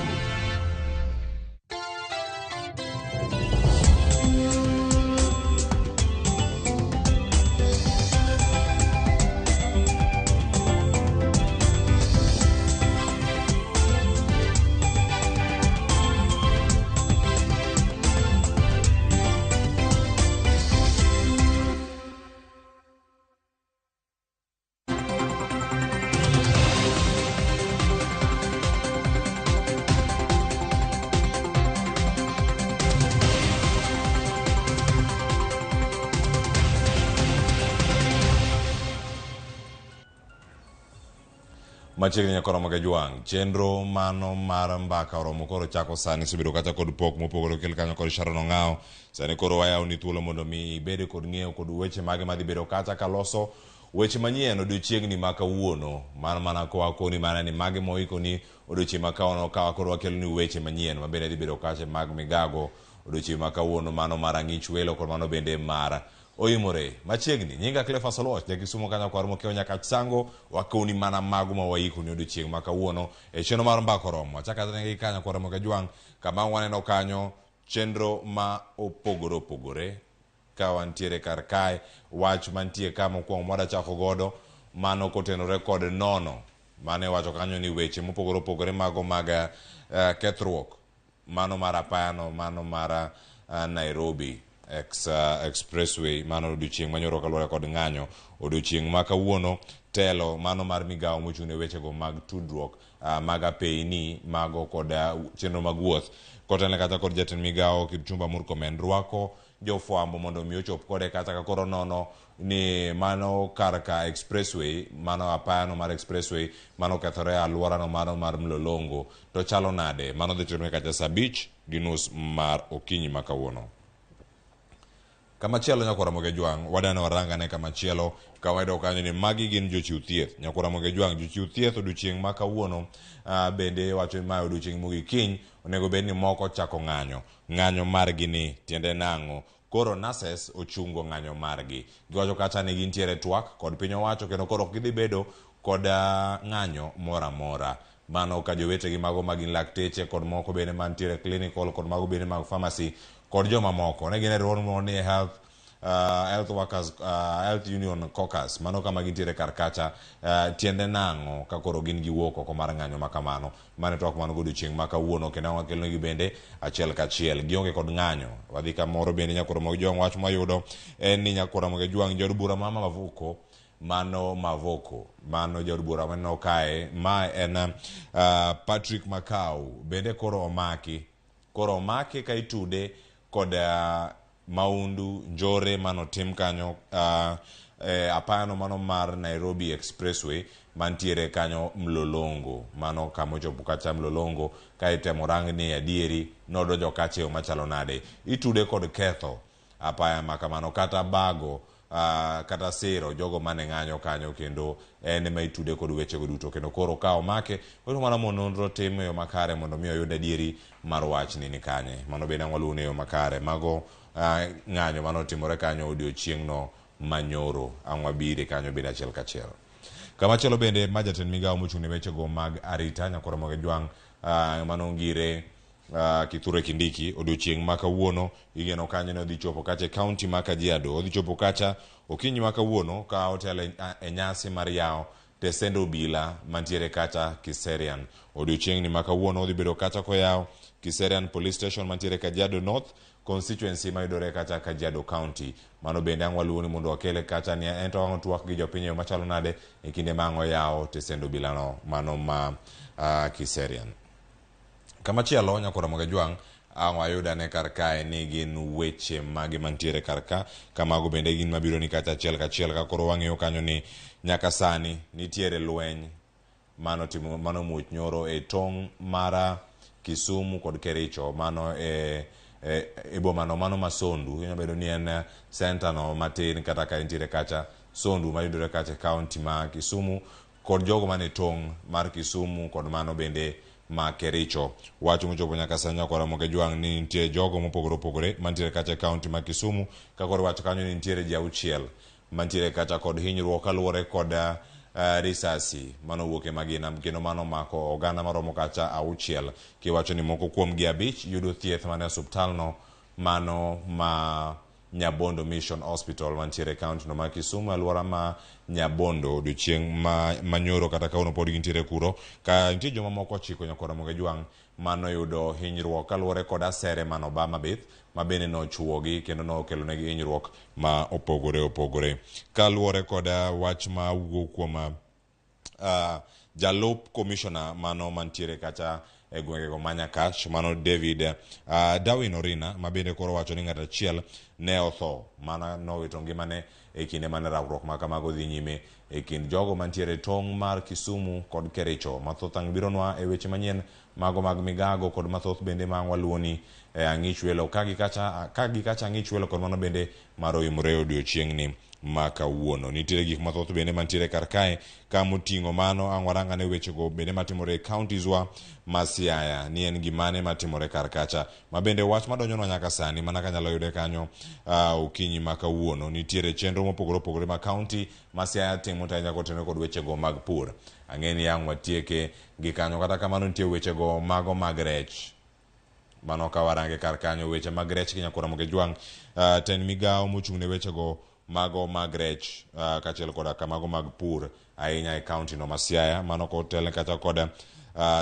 Machiegni nyakoro Mogejwang, chenro mano mar mbaka oromo koro chako sani subido kata kod pok mopogore kel kanyo kod Sharon Ong'ao. Sani koro wayao ni thuolo mondo mi ibede kod ng'eyo kod weche mage madhi bedo kata kaloso weche manyien odiochiengni ma kawuono. Mana koa koni mana ni mage moiko ni odiochieng' ma kawuono kawa koro wakelo ni weche manyien mabende dhi bedo kache mag migago odiochieng' ma kawuono mano mar ang'ich welo kod mano bende mar oimore. Machiegni nyinga Cleophas Oloch de Kisumo kanyo kwar mokeo nyaka sango wakoni mana mago ma waiko ni odiochieng' ma kawuono e chenro mar mbako romo. Achaka tangi kanyo kwar Mogejwang kama waneno kanyo chenro ma opogore ka wantiere kar kae wach mantie kama kuong mwada chako godo mano kotenore kod nono mane wacho kanyo ni weche mopogore mago mag kethruok mano mar apayano mano mar Nairobi expressway mano odiochieng' manyoro kalore kod ng'anyo odiochieng' ma kawuono telo mano mar migawo mochung' ne wechego mag tudruok mag apeyni mago kod chenro mag wuoth kotenle kata kod jatend migawo Kipchumba Murkomen rwako jofwambo mondo mi ochop kode kata ka koro nono ni mano karka expressway mano apayano mar expressway mano kethore alworano mano mar Mlolongo to chalo nade mano dhi timore kacha saa 5:30 mar okinyi ma kawuono. Kamachielo nyakora Mogejwang wadane warangane kamachielo kawaida kanyo ni magi gin jochiw thieth. Nyakora Mogejwang jochiw thieth odiochieng' ma kawuono bende wacho ma odiochieng' mogik kiny onego bed ni moko chako ng'anyo margi ni tiende nang'o. Koro nurses ochungo ng'anyo margi. Giwacho kata ni gintiere twak kod piny owacho kendo koro gidhi bedo kod ng'anyo mora mora. Mano ka jowetegi mago magin lakteche kod moko bende mantiere clinical kod mago bende mag pharmacy kod joma moko ne gin ruon ni health workers health union caucus mano kama gintiere kar kacha tiende nang'o ka koro gin giwuok oko mar ng'anyo makamano mane twak mano godiochieng' ma kawuono kendo wakelonegi bende achiel kachiel gionge kod ng'anyo. Wadhi kamoro bende nyakora Mogejwang wach mayudo en ni nyakora Mogejwang jod bura mama Mavuko mano jod bura mano kae ma en Patrick Makau bende koro omaki ka itude kod maundu njore mano tim kanyo apano mano mar Nairobi expressway mantiere kanyo Mlolongo mano kamochopo kacha Mlolongo ka itemo rang ni adieri nodonjo kache machalo nade itude kod ketho apaya makamano kata bago kata sero jogo mane ng'anyo kanyo kendo en ma itude kod wechego duto kendo koro ka omake koro mana mononro tim yo makare mondo mi oyud adieri mar wach ni kanye mano bende waluone yo makare mago ng'anyo mano timore kanyo odiochieng' no manyoro ang'wabire kanyo bende achiel kachiel. Kamachielo bende majatend migawo mochung' ne wechego mag arita nyakora Mogejwang mano ngire Kithure Kindiki odiochieng' ma kawuono igeno kanyo ne odhi chopo kacha county ma Kajiado odhi chopo kacha okinyi ma kawuono ka hotel e nyasi mar yawo tesendo obila mantiere kacha Kiserian odiochieng' ni ma kawuono odhi bedo kacha koyawo Kiserian police station mantiere Kajiado North constituency mayudore kacha Kajiado County mano bende ang'waluoni mondo wakele kacha ni ento wang'o twak gi jopiny machalo nade e kinde ma ang'o yawo tesendo obila no mano ma Kiserian. Kamachielo nyakora Mogejwang wayudane kar kae ni gin weche magi mantiere kar ka kamago bende gin mabiro ni kacha achiel kachiel ka koro wang'eyo kanyo ni nyaka sani nitiere lweny mano muoch nyoro e tong' mara Kisumu kod Kericho mano e boma no mano ma Sondu nyalo bedo ni en center no matin kata ka nitiere kacha Sondu mayudore kacha county ma Kisumu kod jogo mane tong' mar Kisumu kod mano bende ma Kericho. Wacho mochopo nyaka sanya kwa Ramogi Jwang' ni nitie jogo mopogore opogore mantiere kacha kaunti ma Kisumu, ka kod wacho kanyo ni nitiere ji 6 mantiere kacha kod hinyruok kaluwore kod risasi mano wuok e magina, kendo mano mako oganda maromo kacha 6, kiwacho ni moko kuomgi 5 yudo thieth mane osuptalno mano ma Nyabondo Mission Hospital mantiere kaunti no ma Kisumu, alwora ma Nyabondo odiochieng' manyoro kata kauno pod gintiere kuro. Ka nitie joma moko 9 nyakora Ramogi Jwang' mano yudo hinyruok kaluwore kod asere mano ba mabith ma bende nochuogi kendo nokelonegi hinyruok ma opogore opogore. Kaluwore kod wach ma wuok kuom jalup commissioner mano mantiere kacha e gwengego Manyakach, mano David Darwin Orina, ma bende koro wacho ni ng'at achiel ne otho, mana nowito ngimane e kinde mane rakruok ma kamago dhi nyime e kind jogo mantiere tong' mar Kisumu kod Kericho. Mathoth ang' bironwa e weche manyien mago mag migago kod mathoth bende ma waluoni ang'ich welo kagi kacha ang'ich welo kod mano bende maroimore odiochieng'ni ma kawuono. Nitiere gik mathoth bende mantiere kar kae ka moting'o mano ang'waranga ne wechego bende matimore e counties wa ma Siaya, ni en gimane matimore kar kacha, ma bende wach madonjonwa nyaka sani mana kanyalo yude kanyo okinyi ma kawuono. Nitiere chenro mopogore opogore ma county ma Siaya timo ta nyako tenore kod wechego mag pur. Ang'eni ang' watieke gi kanyo, kata kamano nitie wechego mago mag rech mano ka warange kar kanyo. Weche mag rech kinyakora Ramogi Jwang' ten migao mochung' ne wechego mago mag rech kachiel koda kamago mag pur ahinya e county no ma Siaya, mano kotel kata kod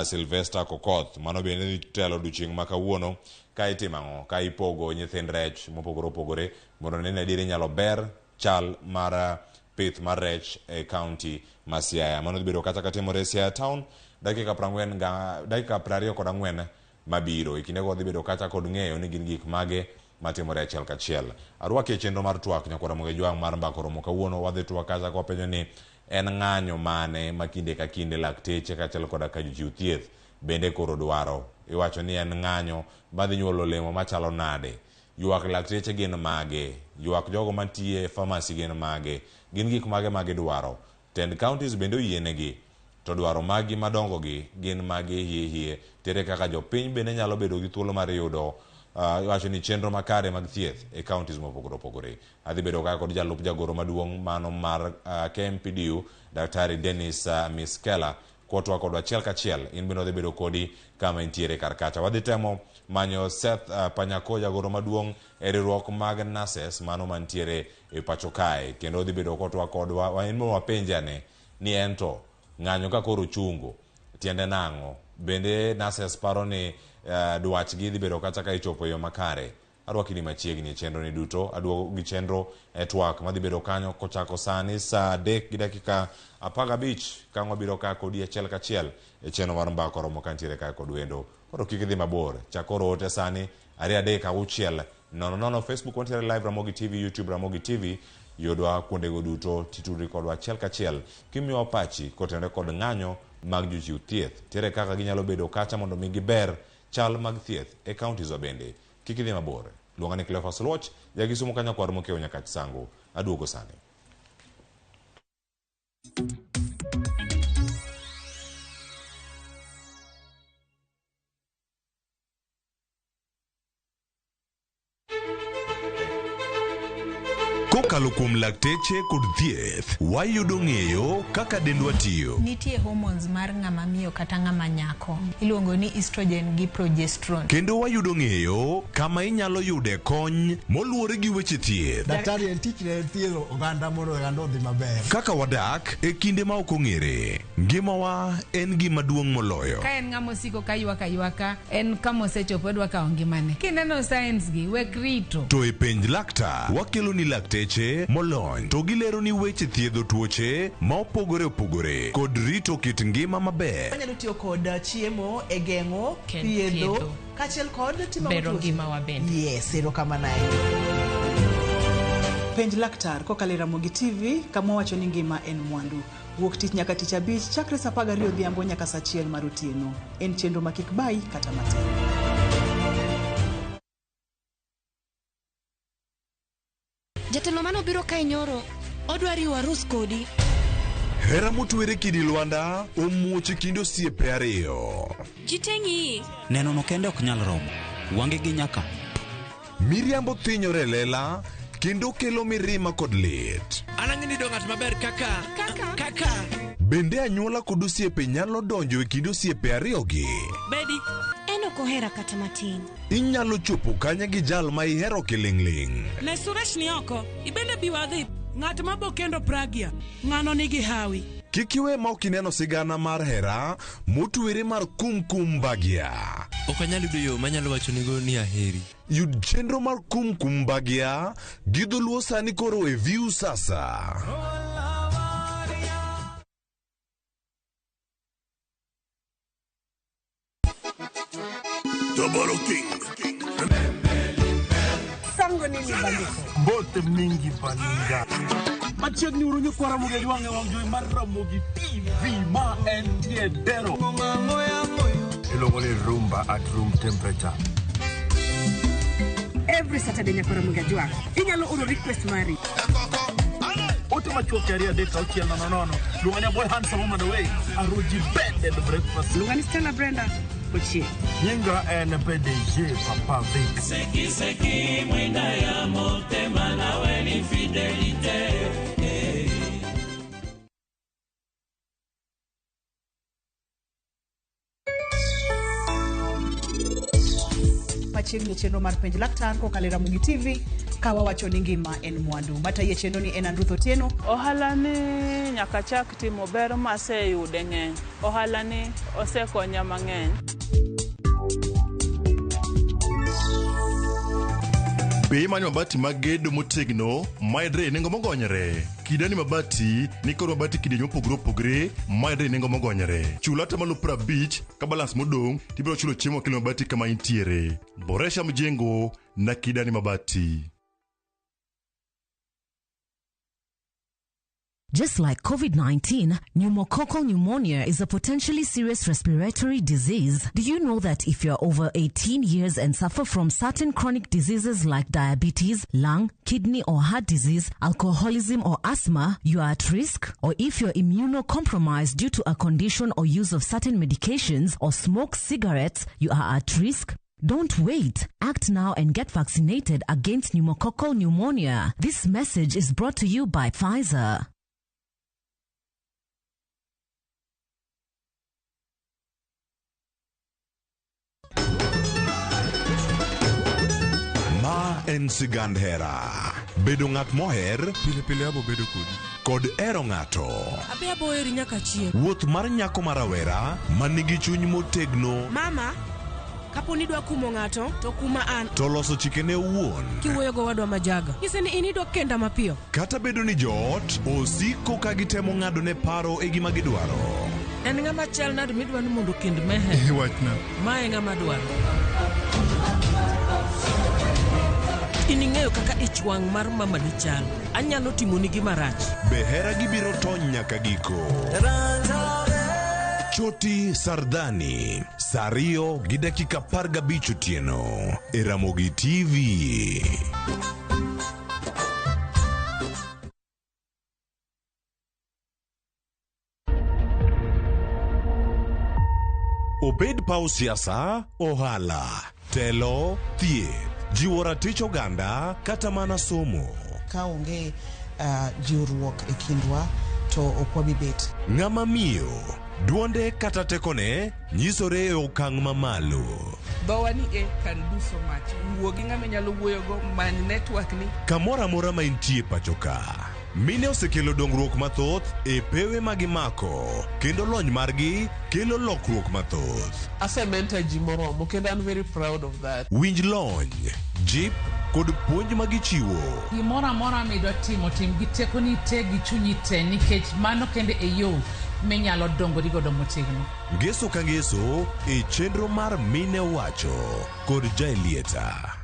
Sylvester Kokoth, mano bende telo odiochieng' ma kawuono ka itimang'o ka ipogo nyithind rech mopogore opogore mondo ne adieri nyalo ber chal mar pith mar rech e county ma Siaya. Mano dhi bedo kata katimore Siaya town dakika 24 mabiro. Ikindego dhi bedo kata kod ng'eyo ni gin gik mage matimore achiel kachiel. Arwake chenro mar twak nyakora Ramogi Jwang' mar mbako romo kawuono. Wadhi twak kacha kwa penjo ni en ng'anyo mane ma kinde ka kinde lakteche kachiel koda ka jochiw thieth bende koro dwaro. Iwacho ni en ng'anyo madhi nyuolo olemo machalo nade. Ywak lakteche gin mage, ywak jogo mantie pharmacy gin mage, gin gik mage magidwaro. Tend counties bende oyienegi, to dwaro magi madongo gi gin mage hie. Tere kaka jopiny bende nyalo bedo gi thuolo mar yudo iwacho ni chenro makare mag thieth e counties mopogore opogore. Adhi bedo kaka kod jalup jagoro maduong' mano mar KMPDU Daktari Dennis Miskela kotwa kod achiel kachiel. In bende odhi bedo kodi kama intiere kar kacha. Wadhi temo manyo Seth Panyako, jagoro maduong' e riwruok mag nurses mano mantiere e pacho kae, kendo odhi bedo kotwa kodwa. En mo wapenjane ni ento ng'anyo ka koro chungo tiende nang'o, bende nurses paro ni dwachgi dhi bedo kata ka ichopo yo makare. Arwaki ni machiegni e chenro ni duto. Aduogo gi chenro e twak madhi bedo kanyo kochako sani saa 3:15 ka wabiro ka kodi achiel kachiel e chenro mar mbako romo kantiere ka kod wendo. Koro kik idhi mabor, chakoro ote sani 2:06 nono. Facebook wantiere live Ramogi TV, YouTube Ramogi TV. Yodwa kuondego duto tituri kodwa achiel kachiel kimiyo pachi kotenore kod ng'anyo mag jochiw thieth. Tere kaka ginyalo bedo kacha mondo mi giber chal mag thieth e counties wa bende. Kik idhi mabor. Luonga ni Cleophas Loch, jagisumo kanya kwar mokeo Nyakach Sango. Aduogo sani. Kokalo kuom lakteche kod thieth, wayudo ng'eyo kaka dendwa tiyo. Nitie hormones mar ng'ama miyo kata ng'ama nyako. Iluongo ni estrogen gi progesterone. Kendo wayudo ng'eyo kama inyalo yude kony moluwore gi weche thieth. Daktari en tich ne thiedho oganda mondo oganda odhi maber. Kaka wadak e kinde ma ok ong'ere. Ngimawa en gima duong' moloyo. Ka en ng'ama osiko ka ywaka, en kama osechopo odwa kawo ngimane. Kineno science gi wek rito. To e penj laktar, wakelo ni lakteche molony to gilero ni weche thiedho tuoche ma opogore opogore kod rito kit ngima maber. Wanyalo tiyo kod chiemo e geng'o, thiedho, kachiel kod timo bero ngima wa bende. Yes, erokamano. Penj laktar kokalo Ramogi TV, kama wacho ni ngima en mwandu. Wuok tich nyaka tich abich chakre saa 12 odhiambo nyaka saa 1 mar otieno. En chenro ma kik bai kata matin. Jatelo mano biro kae nyoro, odwa riwo arus kodi. Hera motwere kidi Lwanda omuoche kind osiepe ariyo. Jitengi. Neno no kende ok nyal romo. Wange gi nyaka. Miriambo thinyore lela kendo kelo mirima kod lit. Anang'ini do ng'at maber kaka. Bende anyuola kod osiepe nyalo donjo e kind osiepe ariyogi. Bedi. En ok ohera kata matin. Inyalo chopo kanya gi jal ma ihero kiling'ling'. Ne Suresh ni oko. Ibende biwadhi. Ng'at mabokendo Pragya. Ng'ano nigi hawi. Kik iwe ma ok ineno sigana mar hera motwere mar kumkum Bagya. Ok anyal yudo yo manyalo wacho nigo ni aheri. Yud chenro mar kumkum Bagya gi dholuo sani koro e View sasa. Double King. Sango nini bandiko? Bote mingi baninga. Machiegni uru nyikwara muge jwange wang joy mar Ramogi TV ma en tiedero. Ilongo ni rumba at room temperature. Every Saturday nyakwara muge jwang. Inyalo oro request mari. Ote machuok yari adeka ochiel nono. Lunganya boy handsome on the way. Aroji bed breakfast. Lungani Stella Brenda. Ochi. Nyinga en PDG Papa Vic. Seki mwenda ya motema na weni fidelite. Machiegni chenro mar penj laktar kokalo Ramogi TV kawa wacho ni ngima en mwandu. Mataye chenro ni en Andruth Otieno. Ohala ni nyaka chak timo ber ma aseyude ng'eny. Ohala ni osekonya mang'eny. Be manyo mabati magedo motegno maedre nengo mogonyore. Kidani mabati ni koro mabati kidienje mopogore opogore maedre nengo mogonyore. Chula tamalo 50 ka balance modong tibiro chulo chiemo kilo mabati kama intiere. Boresha mjengo na Kidani mabati. Just like COVID-19, pneumococcal pneumonia is a potentially serious respiratory disease. Do you know that if you're over 18 years and suffer from certain chronic diseases like diabetes, lung, kidney or heart disease, alcoholism or asthma, you are at risk? Or if you're immunocompromised due to a condition or use of certain medications or smoke cigarettes, you are at risk? Don't wait. Act now and get vaccinated against pneumococcal pneumonia. This message is brought to you by Pfizer. Ma en sigand hera. Bedo ng'at moher Pile abo bedo kodi. kod ero ng'ato. Abe abo eri nyaka chieng'. Wuoth mar nyako marawera manigi chuny motegno. Mama, kapo ni dwa kumo ng'ato to kuma an. To loso chikene owuon. Kiwuoyo go wadwa majaga. Nyise ni inidwa kenda mapiyo. Kata bedo ni joot osiko ka gitemo ng'ado ne paro e gima gidwaro. En ng'ama chal nade midwa ni mondo kend mehe. Wachna. Mae ng'ama dwaro. Ining'eyo kaka ich wang' mar mama ni chal. Anyalo timoni gima rach. Be hera gibiro tony nyaka giko. Choti Sardani, Sario gi dakika 15 otieno e Ramogi TV. Obed paw siasa, ohala, telo, thieth, jiwo ratich oganda kata mana somo. Ka onge jiwruok e kindwa to ok wabibet. Ng'ama miyo, duonde kata tekone nyisore e okang' mamalo. Dhowa ni kan duso mach. Wuo gi ng'ama nyalo wuoyogo many network ni. Kamora mora ma intie pachoka. Mine osekelo dongruok mathoth e pewe magimako, kendo lony margi kelo lokruok mathoth. Asementa ji moromo kendo I'm very proud of that. Winj lony, jip kod puonj magichiwo. Gimoro amora midwa timo tim gi tekoni te gi chunyi te nikech mano kende e yo minyalo dongori godo motegno. Ngeso ka ngeso e chenro mar Mine Wacho kod Jaelieta.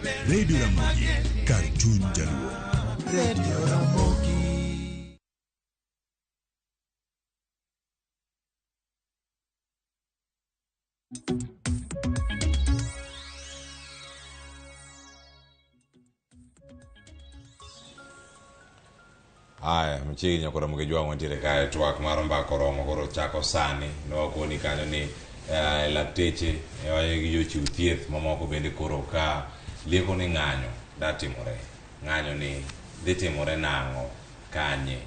Radio Ramogi, kar chuny jaluo. Radio Ramogi. Aya, mchigi nyakora mkejua mwantire kaya tuwak maramba koromo koro chako sani no koni kanyo ni lakteche ewaye giyo chiu thieth mamoko bende koro ka lieko ni ng'anyo datimore ng'anyo ni dhitimore nang'o kanye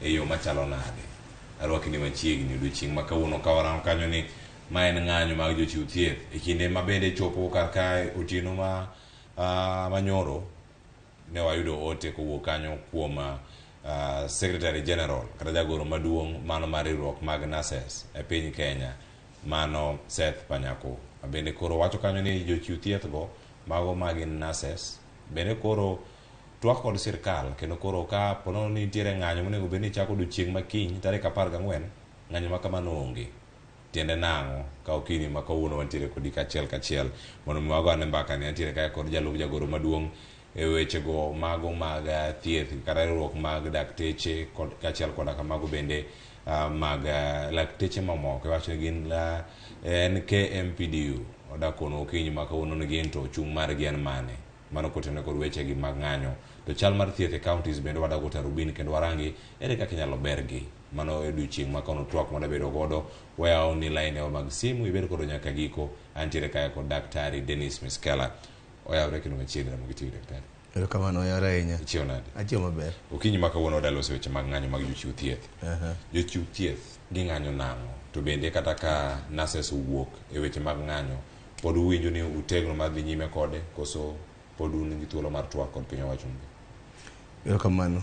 e yo machalo nade arwakini machiegni odiochieng' ma kawuono kawarango kanyo ni ma en ng'anyo mag jochiu thieth e kinde ma bende chopo kar kae otieno manyoro ne wayudo ote kowuok kanyo kuom Secretary General kata jagoro maduong' mano mar riwruok mag nurses e piny Kenya mano Seth Panyako bende koro wacho kanyo ni jochiu thieth go mago magin nurses bende koro twak kod sirkal kendo koro ka pono ni nitiere ng'anyo monego bed ni chako odiochieng' makiny tarik 14 ng'anyo ma kamano onge tiende nang'o ka okini ma kawuono wantiere kodi kachiel mondo mi wago ane mbaka ni antiere kaya kod jalup jagoro maduong' e wechego mago mag thieth kata riwruok mag dakteche kod kachiel koda kamago bende mag lakteche mamoko iwacho ni gin NKMPDU odakono okinyi ma kawuono ni gin to chung' margi en mane mano kotene kod wechegi mag ng'anyo to chal mar thieth e counties bende wadago tarubin kendo warangi ere kaka inyalo bergi mano e odiochieng' ma kono twak madabedo godo wayao ni line ewa mag simu ibed kod nyaka giko antiere kaya kod daktari Dennis Miskela oyawre kendo machiegni Ramogi TV daktari. Erokamano oyawre ahinya. Ichiew nade? Achiew maber. Okinyi ma kawuono wadaloso weche mag ng'anyo mag jochiu thieth. Jochiu thieth ging'anyo nang'o to bende kata ka nurses owuok e weche mag ng'anyo pod uwinjo ni utegno mar dhi nyime kode koso pod un gi thuolo mar twak kod piny owacho. Erokamano.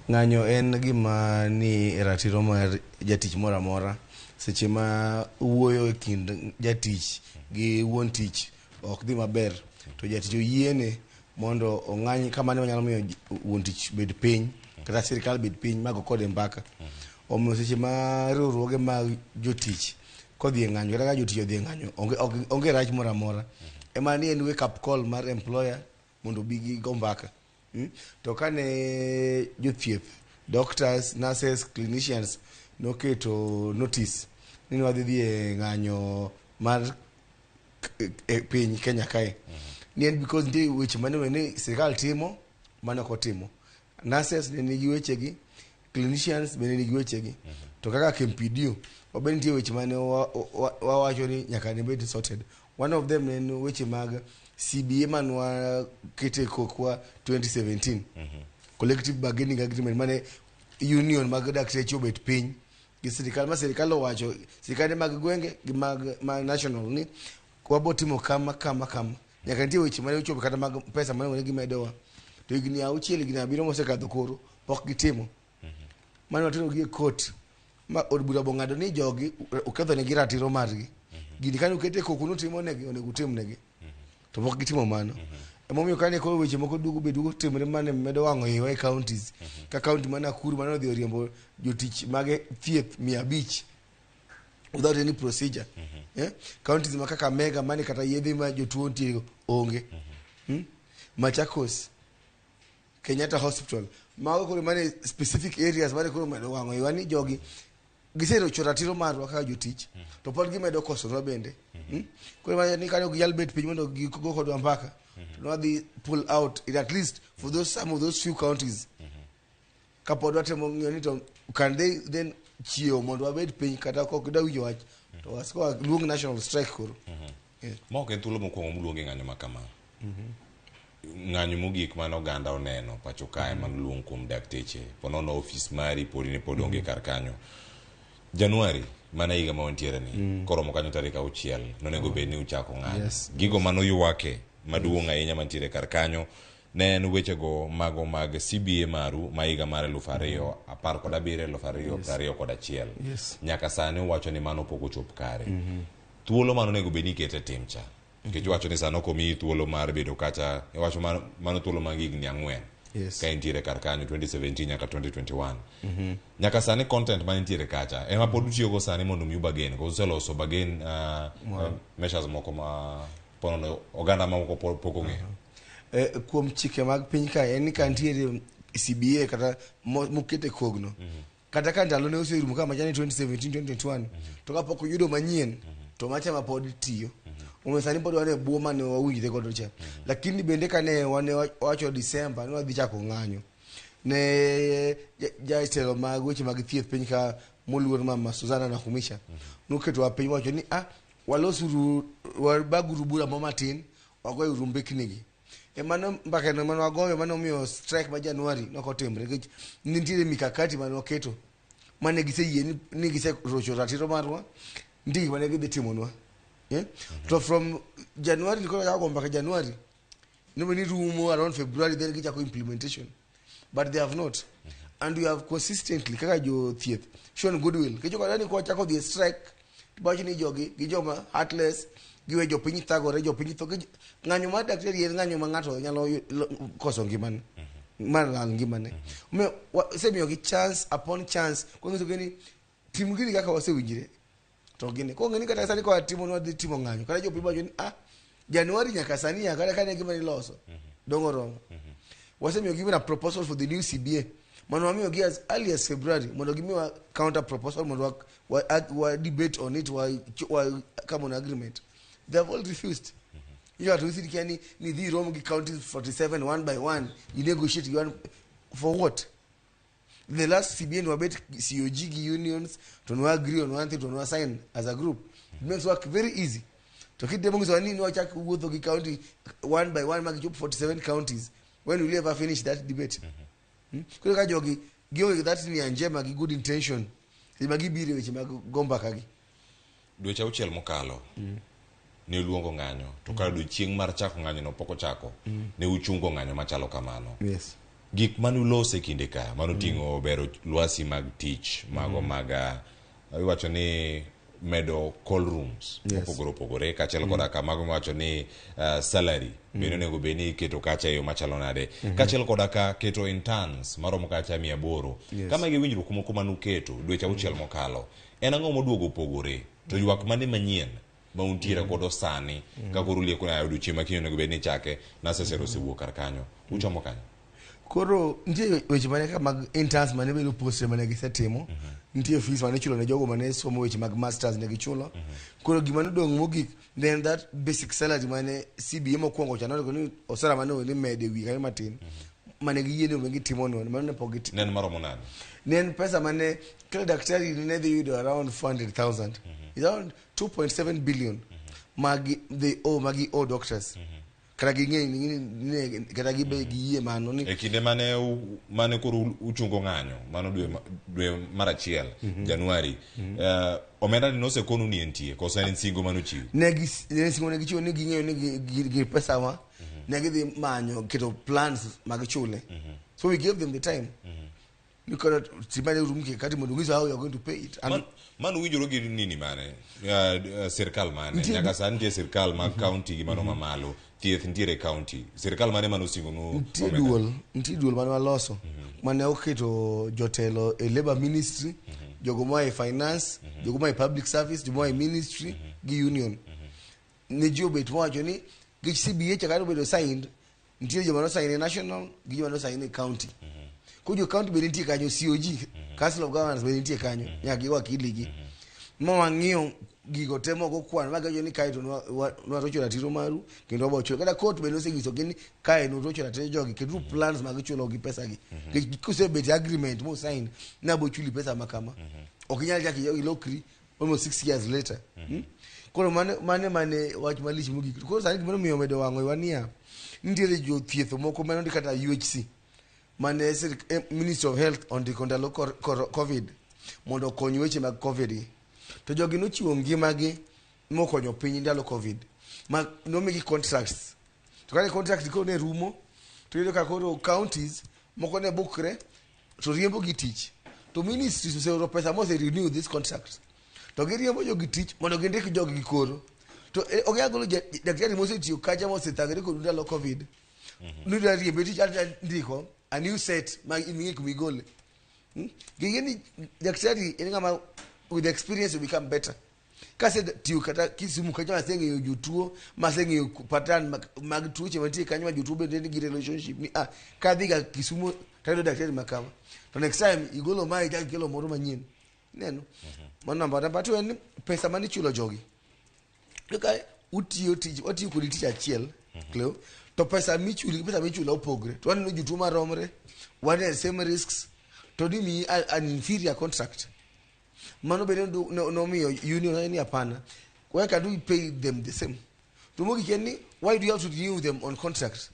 Ng'anyo en gima ni ratiro mar jatich moro amora seche ma wuoyo e kind jatich gi wuon tich ok dhi maber to jatich oyiene mondo ong'any kamane wanyalo miyo wuon tich bed piny kata sirkal bed piny mago kode mbaka omiyo seche ma riwruoge mag jotich kodhi e ng'anyo kata ka jotich odhi e ng'anyo onge rach moro amora ema ni en wake up call mar employer mondo bi gigo mbaka to kane jothieth doctors nurses clinicians noketo notice ni wadhi e ng'anyo mar piny Kenya kae ni en because nitie weche mane ni sirkal timo mane ok otimo nurses ne nigi wechegi clinicians bende nigi wechegi to kaka KMPDU obe nitie weche mane wawacho ni nyaka ne bed sorted. One of them ne weche mag CBA man wakete kokwa 2017 collective bargaining agreement mane union mag dakteche obet piny gi sirkal ma sirkal owacho sirkande mag gwenge gi mag national ni wabo timo kama nyaka nitie weche mane ochopo kata mag pesa mane wone gimedowa to higni 6 higni 7 mosekadho koro pok gitimo mane watero gi court ma od bura bong'ado ni jogi oketho negi ratiro margi gini kane ukete kokuno timo negi onego utim negi to pok gitimo mano emomiyo kane koro weche moko dugo timre mane medo wang'o iwa e counties ka county ma Nakuru mane odhi oriembo jotich mage thieth 500 without any procedure counties ma kaka Mega mane kata yedhe ma jotuo ntie onge Machakos Kenyatta Hospital mago koro mane specific areas mane koro medo wang'o iwa ni jogi gisero choratiro marwa kaka jotich to pod gimedo kosoro bende koro mane ni kane ok bet piny mondo gigo kodwa mbaka to wadhi pull out in at least for some of those few counties kapod watemo ng'iyo ni to can they then chiew mondo wabed piny kata kok gida winjo wach to wasko luong national strike koro mok en thuolo mokwongo muluonge ng'anyo ma kama ng'anyo mogik mane oganda oneno pacho kae man luong kuom dakteche ponono ofis mari pod onge kar kanyo Januari mana higa ma wantiere ni koromo kanyo tarik 6 nonego bed ni uchako ng'anyo gigo manoywake maduong' ahinya mantiere kar kanyo ne en wechego mago mag CBA maru ma higa mar 2017 2021 nyaka sani wacho ni mano pok ochop kare thuolo mano nego bed ni ikete tim cha nikech wacho ni sano komi thuolo mar bedo kacha wacho mano thuolo mag higni 4 ka intiere kar kanyo 2017 nyaka 2021 nyaka sani content ma intiere kacha ema pod utiyogo sani mondo mi ubagen ko useloso bagen measures moko ma pono oganda ma moko pok ong'eyo kuom chike mag piny ka en ni kantiere CBA kata mokete kogno kata ka ndalo ne oserumo ka machani 2017-2021 to kapok oyudo manyien to macha ma pod tiyo umesani pod wane buo mane wawinjre godo cha lakini bende kane wane wacho December ne wadhi chako ng'anyo ne jatelo mag weche mag thieth piny ka moluor mama Suzana Nakhumicha noketo piny wacho ni walosuru wabaguru bura matin wagoyo rumbeknigi mano mbaka no mano wagoyo mano miyo strike ma Januari nokotimre nikech nitiere mikakati mane waketo mane giseyie ni giserocho ratiro marwa ndiki mane gidhi timonwa to from January niko jago mbaka January no ni rumo around February then gichako implementation but they have not and we have consistently kaka jo thieth shown goodwill kicho kadani ko chako the strike bachi ni jogi gi joma heartless giwe jo piny thagore jo piny thoge ng'anyo mar daktari en ng'anyo ma ng'ato nyalo koso ngimane mar ngimane me semiyo gi chance upon chance ko ngiso gini tim gini kaka wasewinjire to gini ko ngeni kata sani ko timo no dhi timo ng'anyo kata jo piny bacho ni January nyaka sani ya kata kane gima niloso dongoro wasemiyo given a proposal for the new CBA mano wamiyo gi as early as February mondo gimiwa counter proposal mondo wa debate on it wa come on agreement. They have all refused. You have to see any the Ramogi counties 47 one by one. You negotiate you for what? The last CBN were bet COG unions to no agree on one thing to no sign as a group. It makes work very easy. To keep them so no check with county one by one make 47 counties. When will you ever finish that debate? Kutoka jogi gio that ni anjema gi good intention. Magi bire weche mag gomba kagi. Dweche auchiel mokalo. Ne luongo ng'anyo to ka do chieng' mar chako ng'anyo no poko chako ne uchungo ng'anyo machalo kamano. Yes. Gik manu lose kinde ka manu tingo bero lwasi mag tich mago maga iwacho ni medo call rooms opogore kachel koda kamago wacho ni salary beno nego beni keto kacha yo machalo nade kachel koda ka keto interns maromo kacha 800 kama giwinjru kuma manu keto dweche auchiel mokalo en ang'o moduogo opogore to ywak mane manyien mauntiere kodo sani kakorulie kuna ayudo chiema kinyo nego beni chake na sesero sibuo kar kanyo uchomo kanyo koro ntie weche mane ka mag interns mane bedo poste mane gisetimo ntie fees mane chulo ne jogo mane somo weche mag masters ne gichulo koro gima nodong' mogik then that basic salary mane CBA mokwongo chano ko ni osara mane oni mede wi kai matin mane giyiene mo gitimo no mane pogiti nen maromo nade nen pesa mane kila daktari ne dhi yudo around 400,000 is around 2.7 billion magi all doctors kata ging'e kata gibe giye mano ni kinde mane koro uchungo ng'anyo mano dwe mar achiel Januari omenda no se konu ni entie kosa en singo mano chiwo ne singo ne gichiwo ni ging'eyo ni gi pesa wa ne gidhi manyo keto plans mag chule so we gave them the time because timane rumke kati mondo ng'iso how you are going to pay it and mano winjoro gi nini mane sirkal mane nyaka sani tie sirkal mag county gi mano mamalo thieth ntiere county sirkal mane mano singo no nti duol mane waloso mane oketo jotelo e labor ministry jogo moa e finance jogo moa e public service jogo moa e ministry gi union ne jobet mowacho ni gi CBA chakado bedo signed ntiere joma no sign e national gi joma no sign e county kujo county bende nitie kanyo COG Council of Governors bende nitie kanyo nyaka gi wakiligi mo wang'iyo gigo temo go kwan magajo ni kai to no rocho ratiro maru kendo bocho kada court bende osegiso gini kai no rocho ratiro jogi kedu plans mag chulo gi pesa gi kuse bet agreement mo sign na bochuli pesa makama okinyal jaki yogi lokri almost 6 years later koro mane wach malich mugi koro sani gimoro miyo medo wango wania nitiere jo thietho moko mano kata UHC mane Ministry of Health on the COVID mondo konyo weche mag COVID to jogi nochiwo ngimagi mokonyo piny ndalo COVID ma nomigi contracts to kane contracts ko ne rumo to yudo ka koro counties moko ne bukre to riembo gi tich to ministries oseoro pesa mose renew this contract to giriembo jogi tich mondo gindik jogi gi koro to ogagolo daktari mose tiyo kacha mose thagre kod ndalo COVID nudra riembo tich ata ndiko a new set ma imingi kumigole gigeni daktari ngama with experience will become better kase tiyo kata Kisumu kanyo aseng'eyo jotuo maseng'eyo pattern mag tuoche mantie kanyo ma jotuo bende nigi relationship ni kadhi ga Kisumu tayudo daktari makama to next time igolo mai ja kelo moro manyien neno mano namba 2 en pesa mani chulo jogi ka utiyo kodi tich achiel Cleo to pesa michulo opogre to waneno jotuo maromre one same risks to di mi an inferior contract mano bende no miyo union ni hapana why can't we pay them the same to mogi kenni why do you have to renew them on contract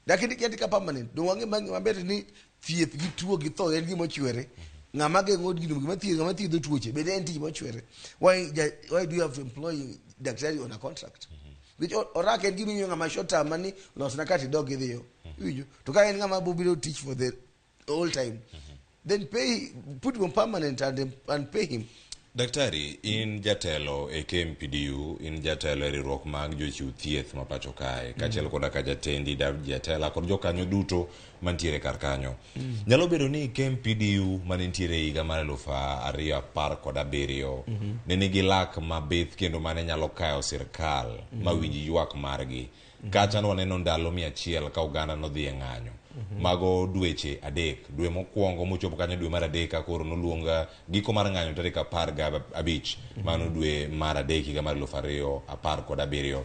lakini kiandika permanent do wange maber ni thieth gi tuo gi tho en gimo chwere ng'ama geng'o gino ng'ama thiedho tuoche bende en tich mochwere why do you have to employ daktari on a contract which orake en gimo ng'ama short term mani losna kati dog idhiyo winjo to ka en ng'ama bobiro teach for the whole time then put him on permanent and pay him. Daktari, in jatelo e KMPDU, in jatelo e riwruok mag jochiw thieth ma pacho kae, kachiel koda ka jatendi jatela kod jokanyo duto mantiere kar kanyo. Nyalo bedo ni KMPDU manitiere higa mar 2017 ne nigi lak mabith kendo mane nyalo kayo sirkal mawinji ywak margi. Kacha waneno ndalo 100 ka Uganda nodhi e ng'anyo. Mago dweche adek, dwe mokwongo mochopo kanyo dwe mar adek ka koro noluonga giko mar ng'anyo tarik 15 mano dwe mar adek higa mar 2017.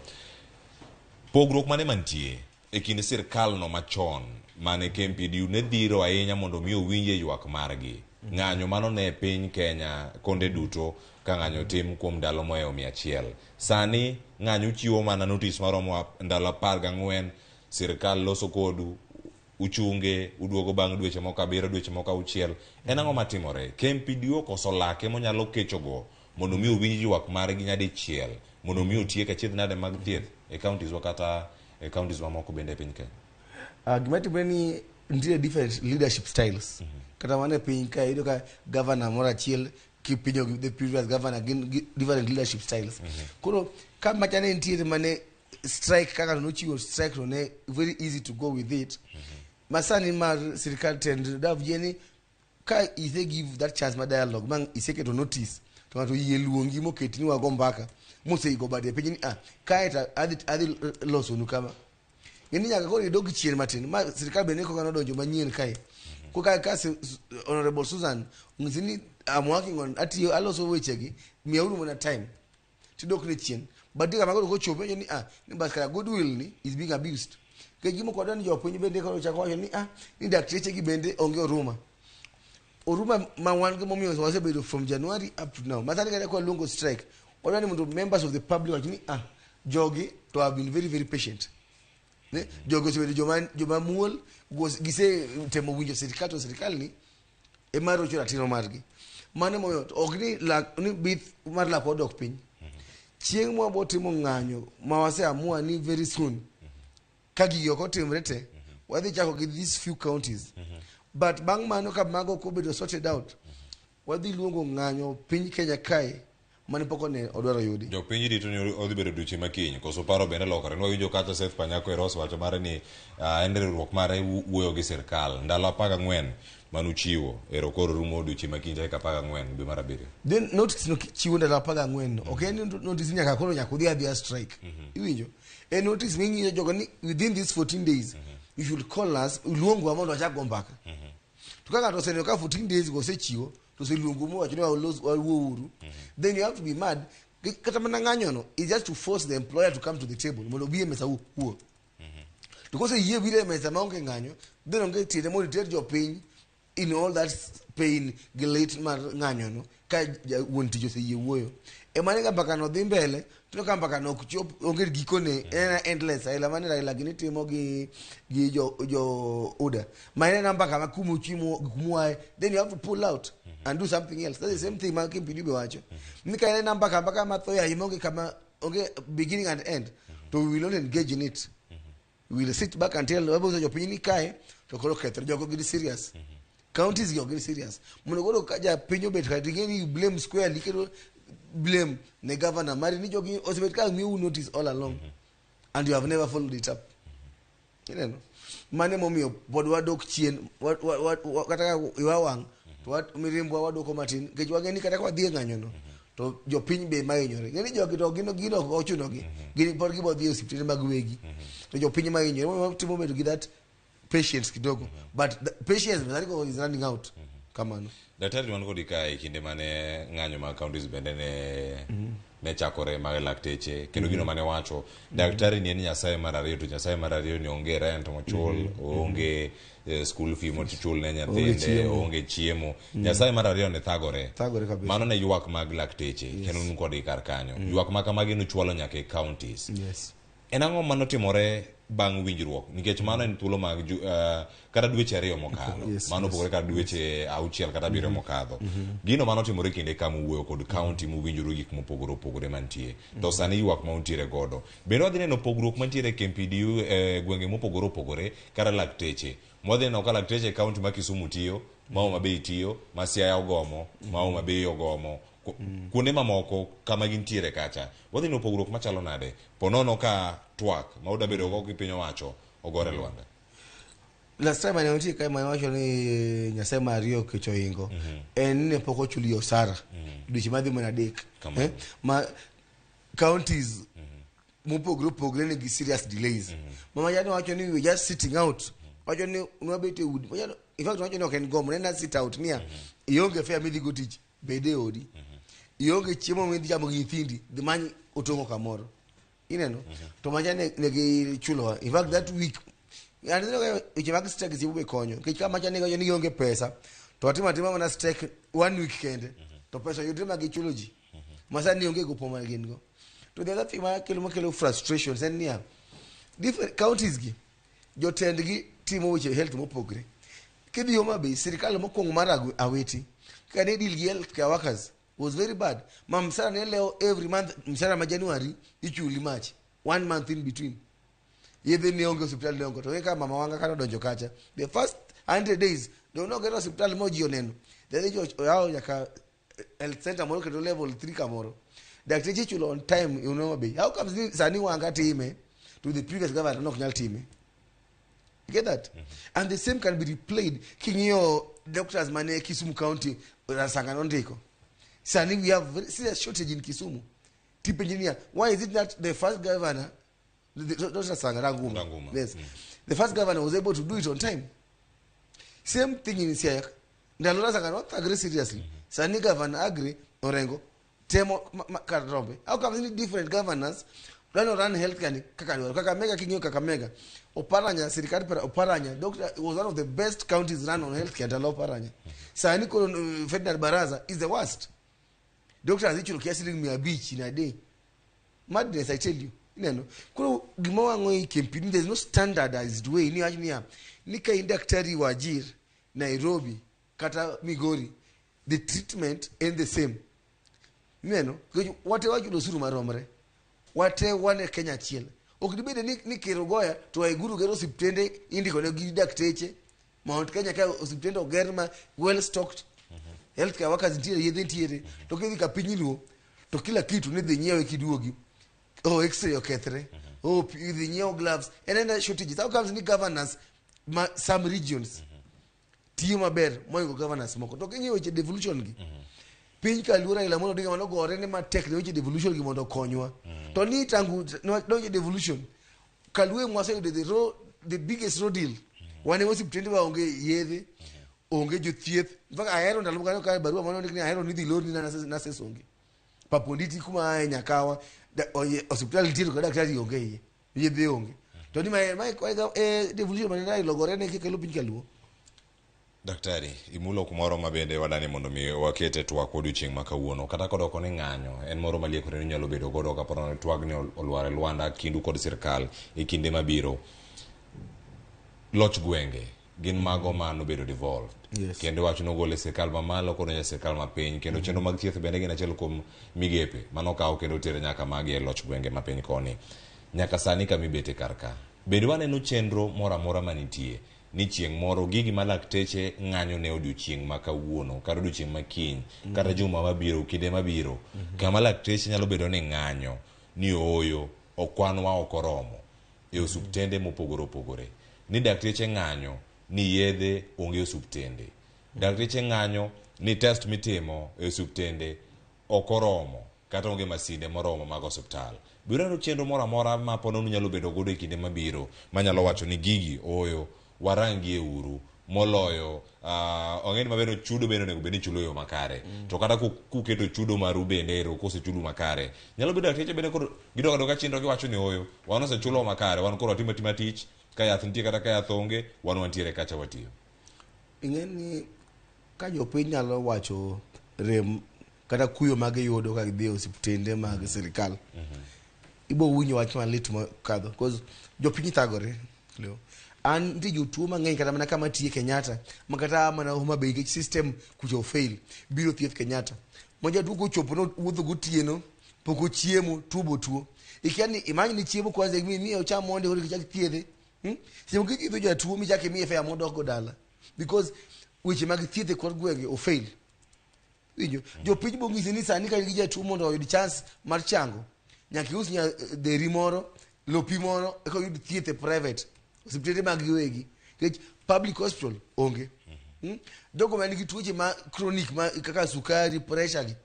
Pogruok mane mantie e kind sirkal no machon mane KMPDU ne dhiro ahinya mondo mi owinje ywak margi. Ng'anyo mano ne piny Kenya konde duto ka ng'anyo tim kuom ndalo moeo 100. Sani ng'anyo chiwo mana notice maromo ndalo 14, sirkal loso kodu uchunge uduogo bang' dweche moko 7 dweche moko 6. En ang'o matimore? KMPDU koso lake monyalo kechogo mondo mi owinj ywak margi nyadichiel mondo mi otiek achiedh nade mag thieth e counties kata e counties mamoko bende e piny Kenya. Gima timore ni nitie different leadership styles. Kata wane piny ka iyudo ka governor moro achiel kipinyo the previous governor gin different leadership styles. Koro ka machane nitiere mane strike kaka nochiwo strike to ne very easy to go with it. Masani mar sirkal tend dav jeni ka ise give that chance ma dialogue mang iseke to notice to ngato yie luongi moketi ni wago mbaka moseigo bade piny ni kaeta adhi loso nu kama ngeni nyaka koro idog chien matin ma sirkal bende ko kanodonjo manyien kae ko ka honorable Susan ngizini I'm working on atiyo aloso wechegi miauru mona time tidok ne chien badika magoro ko chope ni ni baskara goodwill ni is being abused ke gimo kodwa ni jopiny bende ko chako ni ni dakteche gi bende onge oruma ma wan go momiyo wasebedo from January up to now masani kada ko longo strike kodwa ni mondo members of the public ni jogi to have been very very patient ne jogo sebedo joma muol gise temo winjo sirikal ni e maro chura tino margi mane moyo ogni la ni bith mar la podok piny chieng mo botimo ng'anyo ma wase amua ni very soon kagi yoko timre te wadhi chako gi these few counties but bang mano ka mago ko bedo sorted out wadhi luongo ng'anyo piny Kenya kae mane poko ne odwaro yudi jo piny dito ni odhi bedo duche makiny koso paro bende lokore no winjo kata Seth Panyako Eros wacho mare ni en riwruok mare wuoyo gi sirkal ndalo 14 manu chiwo ero koro rumo duche makiny tarik 14 dwe mar 7 then notice no chiwo ndalo 14 okay notice nyaka koro nyaka udhi strike iwinjo e notice mingi jogo ni within these 14 days you should call us luongo amondo achago mbaka tukaka to senyo ka 14 days go sechiwo to se luongo mo wacho ni wawuouru then you have to be mad kata mana ng'anyo no is just to force the employer to come to the table mondo bi mesa huo to kose yie bire mesa maonge ng'anyo then onge tire mo ter jo piny in all that pain gelate mar ng'anyo no ka won tijo se yie wuoyo e mane ga mpaka no dhi mbele to ka mpaka no chop onge gikone endless ila mane Raila gini timo gi jo order mane na mpaka makumu chimo kumwae then you have to pull out and do something else. That's the same thing ma KMPDU wacho nika na mpaka mathoya imonge kama onge beginning and end to we will not engage in it. We will sit back and tell wabo jo piny kae to koro ketho jogo gi serious counties go get serious mono goro kaja pinyo bet ka digeni blame square likero blame the governor mari ni jogi osebet ka you notice all along and you have never followed it up you know mane momiyo pod wadok chien kata iwawang to mirimbo wadoko matin kech wageni kata kwa dhie ng'anyo no to jopiny be mahinyore. Ng'eni jogi to gino ok ochunogi. Gin pod gibodhi e osiptende mag wegi. To jopiny mahinyore timo bedo gi that patience kidogo. But the patience is running out. Kamano. Daktari wan kodi kae kinde mane ng'anyo mag counties bende ne chakore mag lakteche kendo gino mane wacho daktari ni en nyasaye mar ariyo to nyasaye mar ariyo ni onge rent mochul onge school fee mochul ne nyathinde onge chiemo nyasaye mar ariyo ne thagore mano ne ywak mag lakteche kendo nun kodi kar kanyo ywak ma kamagi nochwalo nyaka e counties en ang'o manotimore bang' winjruok nikech mano en thuolo mag kata dweche ariyo mokadho mano opogore kata dweche 6 kata 7 mokadho gino manotimore kinde ka muwuoyo kod county muwinjuru gik mopogore opogore mantie to sani ywak ma untiere godo bende wadhi neno pogruok mantiere KMPDU gwenge mopogore opogore kata lakteche mwadhi neno ka lakteche county ma Kisumu tiyo Mauma Bay tiyo ma Siaya ogomo Mauma Bay ogomo kuonde mamoko kama gintiere kacha wadhi neno pogruok machalo nade ponono ka twak ma uda bedo go gi piny owacho ogore lwanda. Last time I went to my wacho ni nyasaye mar ariyo kecho ingo en ne poko chuli osara dweche madhi mana adek ma counties mopogore opogore ne gi serious delays mama jani wacho ni we just sitting out wacho ni unwabete udi in fact wacho ni ok en gomo nena sit out nia ionge fare midhi go tich bede odi ionge chiemo midhi chamo gi nyithindi dhi manyi otongo kamoro ineno to majane ne gi chulo in fact that week and you can strike is be konyo ke kama chane ga ni ionge pesa to atima mana strike 1 week kende to pesa yudima gi chulo ji masa ni ionge go poma gin go to the other thing ma kelo frustrations and near different counties gi jotend gi timo weche health mopogre kidhi Homa Bay sirikal mokwongo mar aweti kane deal gi health care workers was very bad mamsara ne leo every month msara ma January ichuli March 1 month in between yedhe ni onge hospital ne onge to kaka mama wanga kana donjo kacha the first 100 days do no get hospital moji oneno then jo yao yaka health center moro keto level 3 kamoro dakteche chulo on time you know be how comes sani wanga time to the previous governor no kunyal time you get that and the same can be replayed kinyo doctors mane Kisumu county rasanga ndiko sani we have very serious shortage in Kisumu tip engineer why is it that the first governor Dr. Sangaranguma. Yes. The first governor was able to do it on time. Same thing in Siaya. Ndalora Sangara not agree seriously. Sani governor agree Orengo. Temo Karombe. How come any different governors run health care Kakamega Kinyo Kakamega. Oparanya Sirikari Oparanya doctor was one of the best counties run on health care Dalo Oparanya. Sani Federal Baraza is the worst. Doctors actually canceling me a beach in a day. Madness, I tell you. Neno kulo gimawa ngoi kempini there's no standardized way ni ajnia nika daktari wajir Nairobi kata Migori the treatment ain't the same neno wate wajulo suru maromre wate wane Kenya chiel okdibede ni Kerugoya to aiguru gero hospitende indiko ne gi dakteche Mount Kenya ka hospitende ogerma well stocked healthcare workers ntiere to kidhi ka pinyluo to kila kitu ne dhi nyiewe kiduogi x-ray okethre the new gloves and then shortages how comes ni governors some regions tiyo maber moingo governors moko to kinyo weche devolution gi piny kaluora ila mondo diga mano gore ne matek ne weche devolution gi mondo konywa to ni tangu no devolution kalue mwase the biggest road deal wane hospitali wa onge yedhe onge jothieth mpaka ahero ndalo kano ka barua mano ni ahero ni dhi lor ni na sesonge paponditi kuma Nyakawa hospital tiro kada daktari onge yedhe onge to ni mai kwa devolution manena ilogore ne kelo piny kaluo daktari imulo kumoro mabende wadani mondo mi wakete twak odiochieng' makawuono kata kodoko ni ng'anyo en moro maliekore ni nyalo bedo godo kaporo ni twagni olware lwanda kindu kod sirkal e kinde mabiro loch gwenge gin mago mano bedo devolved kendo wach no gole sirkal mamalo kono ya sirkal mapiny kendo chenro mag thieth bende gin achiel kuom migepe mano kawo kendo tere nyaka magi e loch gwenge mapiny koni nyaka sani kama ibete karka bedo waneno chenro moro amora manitie ni chieng' moro gigi malakteche ng'anyo ne odiochieng' makawuono kata odiochieng' makiny kata juma mabiro kinde mabiro kama lakteche nyalo bedo ni ng'anyo ni oyo okwanwa okoromo e osuptende mopogore opogore ni dakteche ng'anyo ni yedhe onge osuptende dakteche ng'anyo ni test mitimo e osuptende okoromo kata onge masinde moromo mag osiptal. Biro no chenro moro amora ma pono nyalo bedo godo e kinde mabiro manyalo wacho ni gigi oyo warangie uru moloyo ong'eni mabedo chudo bende onego bed ni chulo yo makare to kata kuketo chudo maru bende ero kose chudo makare nyalo bedo dakteche bende koro gidog ka chenro giwacho ni oyo wan osechulo makare wan koro watimo tima tich ka yath nitie kata ka yath onge wan wantiere kacha watiyo. Ing'eni ka jopiny nyalo wacho rem kata kuyo mag yudo ka gidhi osiptende mag sirikal ibo winjo wach malit makadho because jopiny thagore leo an nitie jotuo mang'eny kata mana kama tiye Kenyatta ma kata mana Homa Bay system kucho fail biro thieth Kenyatta ma jatuo kochopo no wuotho gotieno pok ochiemo tuo ikiani imagine ni chiemo kwanza mi ocham monde hori kichak thiedhe simo kidho jatuo mi chak imiye fare mondo go dala because weche mag thieth kod gwenge o fail winjo jopiny bo ng'isi ni sani ka gi jatuo mondo oyud chance mar chango nyaka us dheri moro lopi moro eka yud thieth private osiptende mag giwegi kech public hospital onge dogo man gi tuoche ma chronic ma kaka sukari pressure gi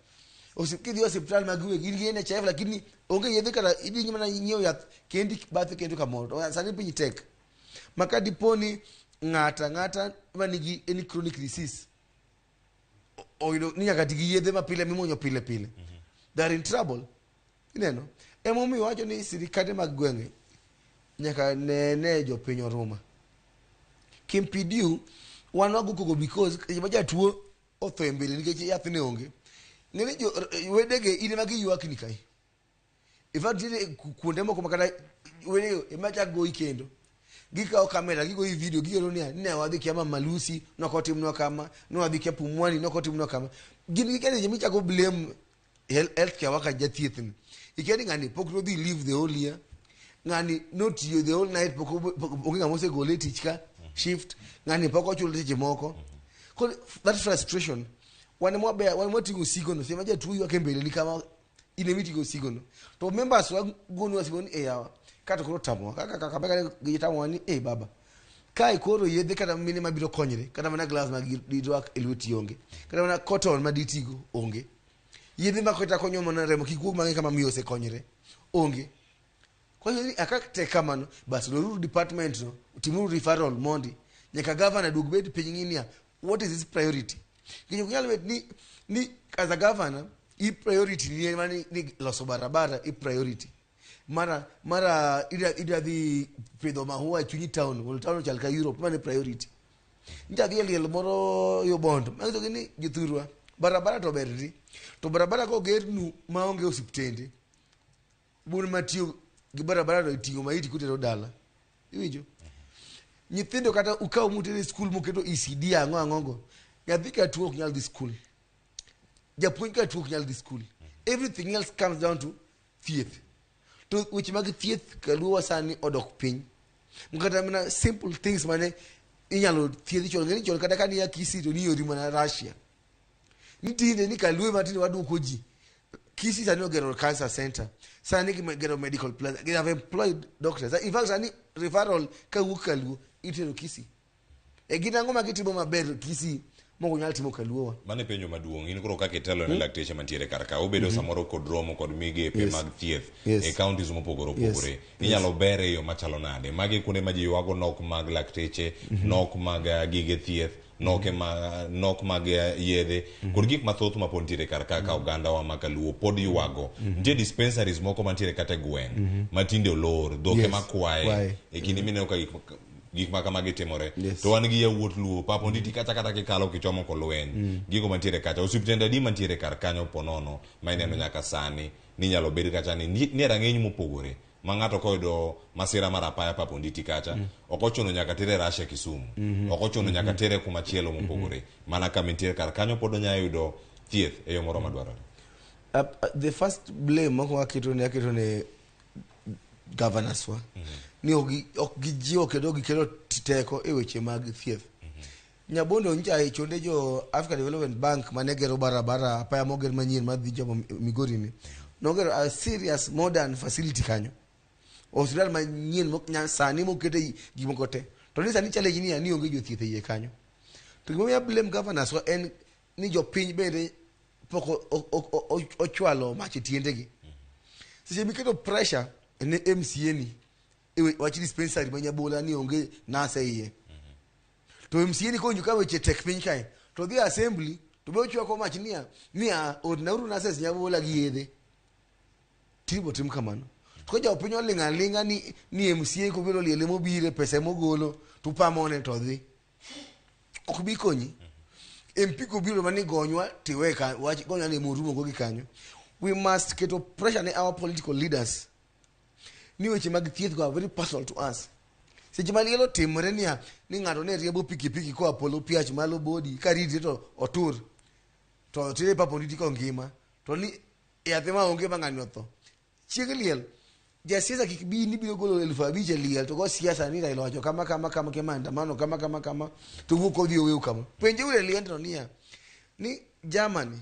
osiptende hospital mag giwegi gi NHIF lakini onge yedhe kata idhi mana nyiew yath kendi bath kendo kamoro sani piny tek maka diponi ng'ata manigi any chronic disease oyudo ni nyaka tigi yedhe mapile mimonyo pile they are in trouble ineno emomiyo wacho ni sirikande mag gwenge nyaka nene jopiny oruma kimpidiu wan wagokogo because jatuo otho e mbele nikech yath ne onge ng'eni wedege ine magiyuakni kae ifact kuonde moko makata wedege emachak goyi kendo gikawo kamera gigoyi video giyolo niya ne wadhi kia Mama Lucy nokotimnwa kama ne wadhi kia Pumwani nokotimnwa kama gin gikene je michako blame healthcare waka jathiethni ikeni ng'ani pok nodhi live the whole year ng'ani notiyo the whole night pok onge ng'ama osegole tich ka shift ng'ani pok ochulo seche moko that frustration wan mwating'o sigono sema jatuo ywak e mbele ni kama ine miting'o sigono to members wagonwa sigoni e yawa kata koro tamowa kaka gitamowa ni baba kae koro yedhe kata mine mabiro konyre kata mana glass magidwak e lweti onge kata mana cotton maditigo onge yedhe makota konyo mana remo kikuog mang'e kama miyo osekonyre onge kwa hiyo aka tek kamano bas loruru department no timuru referral mondi nyaka governor dug bed piny ng'inia what is his priority kinyo kunyalo bet ni as a governor i priority ni mani ni loso barabara i priority mara ida dhi pidho mahua chunyi town chal ka Europe mane priority nja dhi liel moro yo bondo manzo gini jithurwa barabara to berri to barabara ko gernu maonge osiptende bun matiyo gi barabara do tingo maiti kutero dala iwinjo nyithindo kata ukaw mutere school muketo ECD ang'ongo nyathi ka tuo nyal dhi school japuonj ka tuo nyal dhi school everything else comes down to thieth to which mag thieth kaluwa sani odok piny mkata mina simple things mane inyalo thieth chol ngeni chol kata kani ya Kisii to ni yori mana Russia nitinde ni kaluwe matini waduoko ji Kisii sani ogero cancer center sani gero medical plaza they have employed doctors in fact sani referral ka wuok kaluo itero Kisii gina ngoma gitimo maber Kisii moko nyal timo kaluowa mane penjo maduong' in koro kaka itelo ne lakteche mantiere kar ka obedo samoro kod romo kod migepe mag thieth e counties mopogore opogore inyalo bere yo machalo nade magi kuonde ma ji ywago nok mag lakteche nok mag gige thieth nok mag yedhe kod gik mathoth mapod ntiere kar ka oganda wa makaluo pod ywago nitie dispensaries moko mantiere kata gweng' matinde olor dhoke makwaye e kinde mineno ka gik maka magi timore to wan gi yawuot luo papo nditi kata kikalo kichomo kolweny gigo mantiere kacha osiptende adi mantiere kar kanyo ponono ma ineno nyaka sani ni nyalo bed kacha ni rang'eny mopogore ma ng'ato koyudo masira mar apaya papo nditi kacha ok ochuno nyaka tere Russia Kisumu ok ochuno nyaka tere kumachielo mopogore mana kama ntiere kar kanyo pod onya yudo thieth e yo moro madwarore. The first blame moko aketo ne governors wa ni ok gijiwo kendo gikelo teko e weche mag thieth nyabondo nja e chonde jo Africa Development Bank mane gero barabara apaya moger manyien madhi jomo Migori ni nogero a serious modern facility kanyo hospital manyien sani mokete gimoko te to ni sani challenge ni onge jo thieth e kanyo to gimomiyo blame governors wa en ni jopiny bende poko ochwalo mach tiendegi seche miketo pressure ne MCA ni wach dispensary manyabola ni onge nase iye to MCA ni konyo ka weche tek piny kae to dhi assembly to be ochwako mach nia ordinaru nase nyabola gi yedhe tibo tim kamano to ja opinyo linga ni MCA ko biro liele mobire pesa mogolo to pamone to dhi ok bi konyi MP ko biro mani gonywa tiweka wach gonywa ni murumo go gikanyo. We must get a pressure on our political leaders. Ni weche mag thieth go are very personal to us. Seche malielo timore nia ni ng'ato ne riembo pikipiki ko Apollo piach malo bodi ka ridi to otur to tire pa politiko ngima to ni yathe ma onge mang'ani otho chieng' liel jasiasa kik bi ni biro golo 5,000 liel to go siasa ni Raila wacho kama maandamano kama to wuok odhi owew kama penje ule liendno nia ni Germany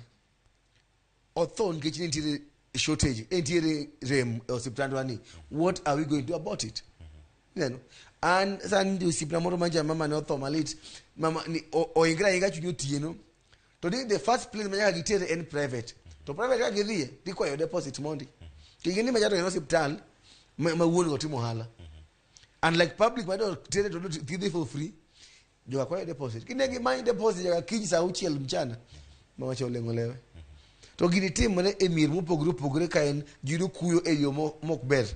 otho nikech nitiere shortage nitiere rem osiptandwa ni what are we going to do about it and san osipna moro manja mama ne otho malit mama ni oingra chunyo tieno to the first place manya gitere en private to private ka gidhie dikwayo deposit mondi kigini majato en hospital ma wuon go timo hala unlike public ma do tere to thithi for free jo akwayo deposit kinegi many deposit ya kiny saa 6 mchana mama cholengo lewe to gini timore e mier mopogore ka en jido kuyo e yo mokber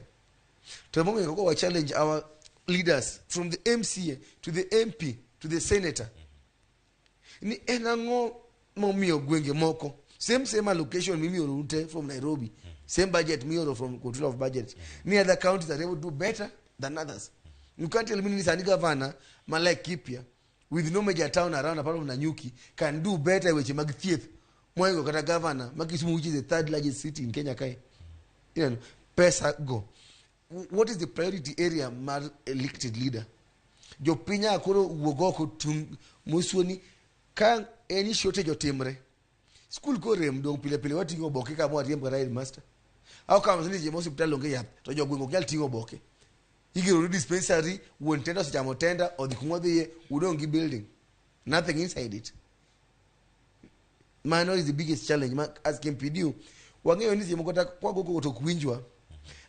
to momiyo ko wa challenge our leaders from the MCA to the MP to the senator ni enango momiyo gwenge moko same allocation mimiyo rute from Nairobi same budget mimiyo from control of budget ni other counties are able to do better than others. You can't tell me Sani governor Malek Kipia with no major town around apart from Nanyuki can do better with mag thieth Mwengo kata governor Makisumu, which is the third largest city in Kenya kai. You know, pesa go. What is the priority area mar elected leader? Jo pinya akoro wogoko tung musoni kan any shortage otimre. School ko rem dong pile wati ngo boke ka mo atiem kara master. How come ni je mo hospital longe yath to jo gwengo kyal tingo boke. Igiro dispensary won tender so jamo tender or the kumodhi udongi building. Nothing inside it. Minor is the biggest challenge as KMPDU. Wangeyo ni jemo kota kwa gogo to kuinjwa.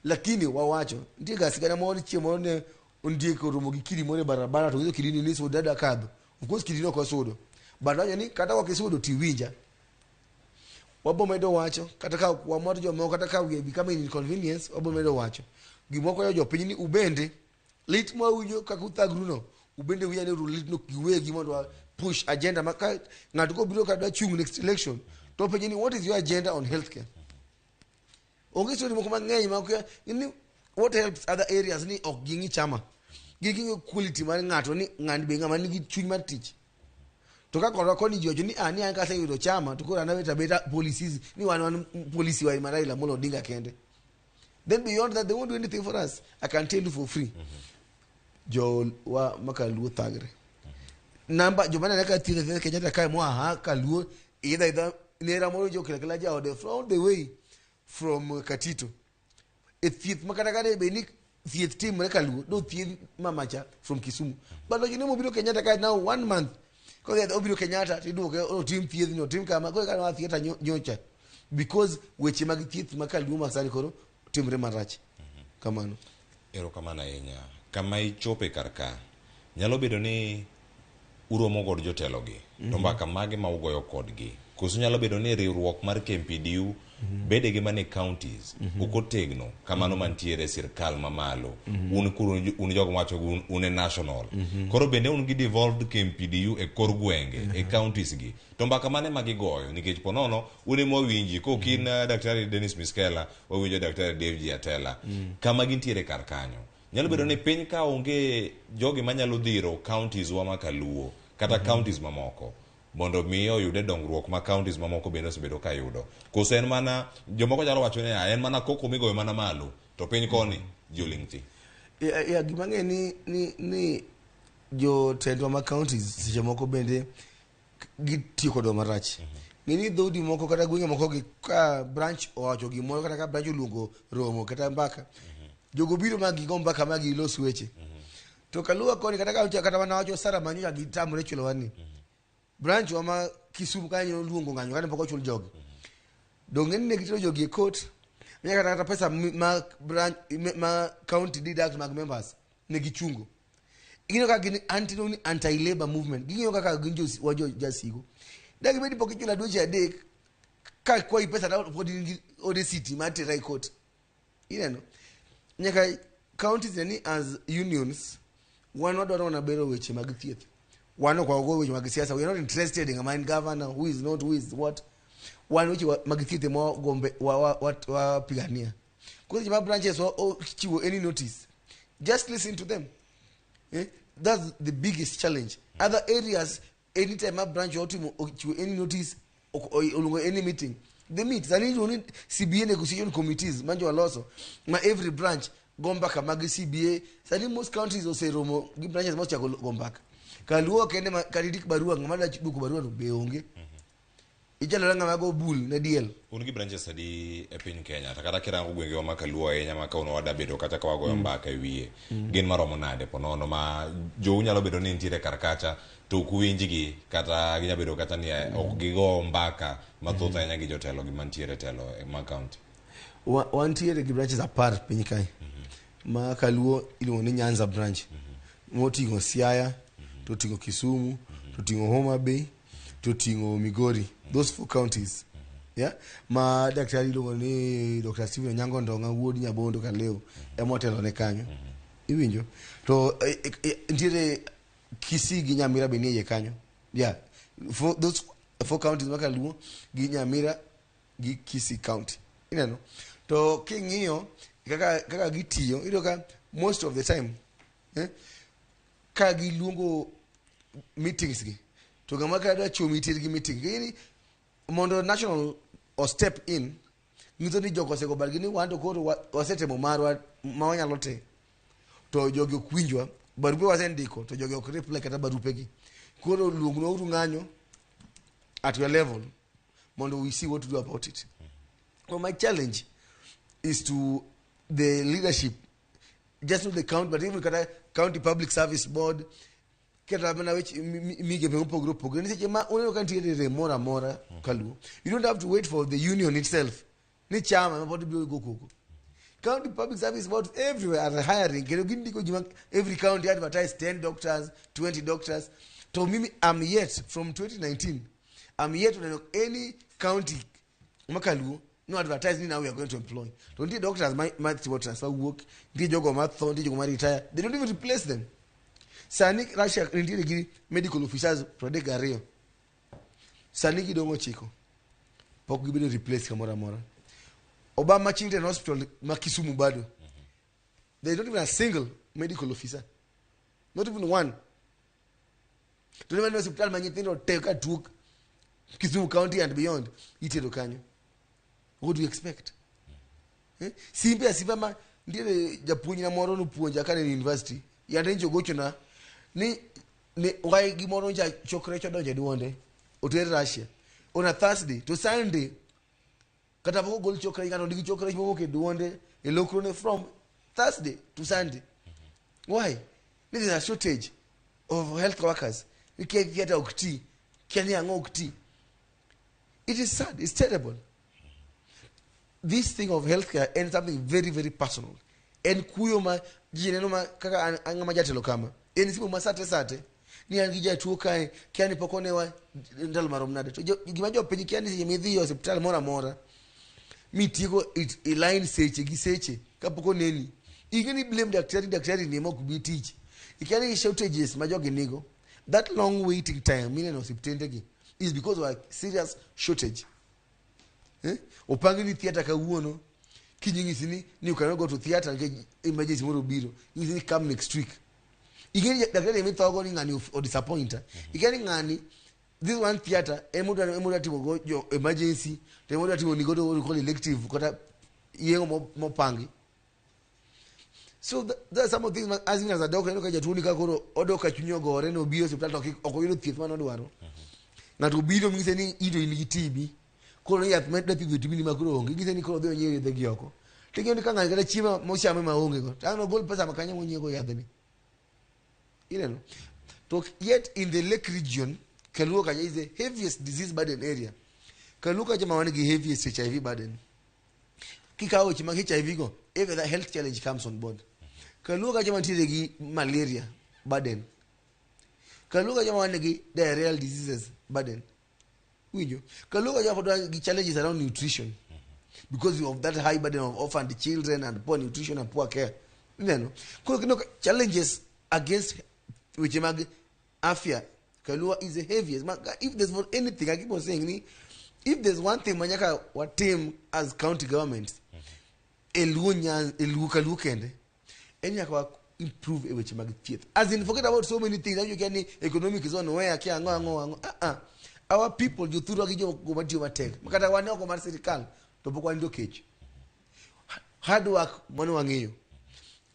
Lakini wawacho ndiye gasigana mori chiemo ne ndie ko Ramogi kiri more barabara to hizo kidini ni so dada kado. Of course kidino kwa sodo. Badanya ni kata kwa kisodo tiwinja. Wabo medo wacho kata ka wa moto jo mo kata ka we become inconvenience wabo medo wacho. Gimoko yo jopiny ni ubende lit mo winjo kakuthagruno ubende wiya ne lit no giwegi mondo push agenda maka ng'ato ko biro kada chung next election to penye ni what is your agenda on healthcare onge sori moko mang'eny mako ni what helps other areas ni ok gingi chama gingi quality mar ng'ato ni ng'ani be ng'ama nigi chuny mar tich to ka korwa koni jojo ni ani an kase yudo chama to kora na beta policies ni wan policy wa Raila Molo Odinga kende. Then beyond that, they won't do anything for us. I can tell you for free. Jo wa makaluo thagre. Namba jo bana naka tire Kenyatta kai mo ha kaluo either nera mo jo kila ja ode from the way from Katito. Thieth makata be ni thieth team kaluo do thieth mamacha from Kisumu. But you know mo biro Kenyatta kai now 1 month. Because they obiro Kenyatta to do okay team thieth no team kama ko kana thieth nyocha because weche mag thieth makaluo masali koro timre marach kamano ero kamana yenya kama ichope karka nyalo bedo ni uromo god jotelogi to mbaka mage ma ugoyo kodgi koso nyalo bedo ni riwruok mar KMPDU bede gi mane counties ukotegno kamano mantiere sirkal mamalo un jogo macho un national koro bende un gi devolved KMPDU e kor gwenge e counties gi to mbaka mane magigoyo nikech ponono une mo winji ko kin Daktari Dennis Miskela winjo Daktari David Atela kama gintiere kar kanyo nyalo bedo ni piny ka onge jogi manyalo dhiro counties wa makaluo kata counties mamoko mondo miyo yude dongruok ma counties mamoko bende osebedo ka yudo koso en mana jomoko nyalo wacho ni en mana koko migoyo mana malo to piny koni jolingti ya gimang'e ni jo tendwa ma counties seche moko bende gitiyo kodwa marach ng'eni dhoudi moko kata gwenge moko gi ka branch owacho gimoro kata ka branch oluongo romo kata mbaka jogo biro ma gigo mbaka ma gilos weche to kaluwa koni kata mana wacho Sara Manyoya gitamre chulo wani branch wa ma Kisumu kanyo luongo ng'anyo kane pok ochul jogi dongen ne gitero jogi court nyaka kata pesa ma branch ma county deduct mag members ne gichungo igino ka gini anti labor movement ginyo kaka ginjo wajo jasigo dagi bedi pokichula doje adek ka kwa pesa da ode city mate right court no nyaka counties ni as unions one odoro na bero weche mag thieth one kwa go weche mag siasa we are not interested in a mind governor who is not who is what one weche mag thieth mo gombe wa pigania kwa sababu branches o chiwo any notice just listen to them. That's the biggest challenge. Other areas, anytime a branch or team or any notice or any meeting, they meet. They need CBA negotiation committees. Manjo also, every branch gone back a magi CBA. Sani most countries or say Romo branches must go back. Kaluo kende karidik barua ngamada buku barua beonge. Ijalo nga mago bull na DL. Ungi branches adi epin Kenya. Takata kira ngugwenge wa makaluo enya maka unawada bedo kata kwa wago mbaka wiye. Gen maromo nade ponono ma jo unyalo bedo ni ntire karakacha to kuinjigi kata ginya bedo kata ni ogigo mbaka matota enya gijo telo gimantiere telo ma county. Wantiere gi branches apart pinyikai. Makaluo ilo ni Nyanza branch. Motingo Siaya, totingo Kisumu, totingo Homa Bay, totingo Migori. Those 4 counties. Yeah. Ma daktari logo ni Dr. Steven Nyango Ndonga wodi Nyabondo kaleo emotelo ne kanyo. Iwinjo. To ndire Kisii gi Nyamira benie kanyo. Yeah. For those 4 counties makaluo gi Nyamira gi Kisii county. Ineno. To kingiyo kaka gitiyo idoka most of the time ka giluongo meetings gi to gama kada chomitir gi meeting gini mondo national or step in ngizo ni jogo sego bargini wando koro wasetemo marwa mawanyalo te to jogo kwinjwa barupe wasendiko to jogo ok reply kata barupe gi koro luongno uru ng'anyo at your level mondo we see what to do about it. So my challenge is to the leadership, just not the county, but even the county public service board. You don't have to wait for the union itself. County public service board everywhere are hiring. Every county advertise 10 doctors, 20 doctors. To me, I'm yet from 2019. I'm yet to know any county Makalu no advertising now we are going to employ. Don't the doctors might transfer work, they retire. They don't even replace them. Sanik Russia medical officers protect Gario. Saniki dongo chiko. Pok give replace Kamora Mora. Obama Children's Hospital Makisumu Bado. They don't even have a single medical officer. Not even one. Don't even know hospital management or take a took Kisumu County and beyond. Ite Dokanyo. What do you expect? Simpe asivama ndile japunyi na moro nupuonja kane university. Yande njo gocho na ni why gimoro nja chokre chodo je duonde. Otere Russia. On a Thursday to Sunday. Kata poko gol chokre ngano digi chokre poko ke duonde elokrone from Thursday to Sunday. Why? There is a shortage of health workers. We can't get okti. Kenya okti. It is sad. It's terrible. This thing of healthcare ends something very, very personal. En kuyoma jinenoma kaka angama jatelo kama. En sipo masate ni angija tuoka kiani pokonewa ndalo maromnade. To gimajo penyi kiani si midhi hospital mora. Mitigo it line seche gi seche kapoko neni. Igeni blame daktari ni mo kubi teach. Ikiani shortages majogi nigo. That long waiting time meaning hospital is because of a serious shortage. Opangini theater ka uono kinyingisini ni you cannot go to theater ke emergency moro biro ngisini come next week igeni daktari mi thogo ni ngani o disappointer igeni ngani this one theater emuda timo go jo emergency te emuda timo ni go to call elective kota yengo mo pangi. So that's some of things as in as a doctor no ka jatuni ka koro odoka chunyogo re no bio hospital to okoyudo thieth mano dwaro na to biro ngiseni ido ni TB kono yath medda pidho tibini makuro onge giseni kono dhi nyewe yedhe gioko tigiyo ni ka ng'ani kata chiema mochame maonge go tano gol pesa makanya monyego yadhni ileno to yet in the lake region Kaluo Kanya is the heaviest disease burden area Kaluka jama wan gi heaviest HIV burden. Kika weche mag HIV go, if the health challenge comes on board. Kaluka jama ntiere gi malaria burden. Kaluka jama wan gi diarrheal diseases burden. Winjo. Kaluka jama gi challenges around nutrition. Because of that high burden of orphaned children and poor nutrition and poor care. You know, challenges against which mag afia Kalua is the heaviest. If there's for anything, I keep on saying, if there's one thing Manyaka what team as county government, Elukende, Enyaka improve which mag theatre. As in forget about so many things. That you can economic is on where our people you through go take. Makata wane ko marsikal to pokwa ndo cage. Hard work mono wangeyo.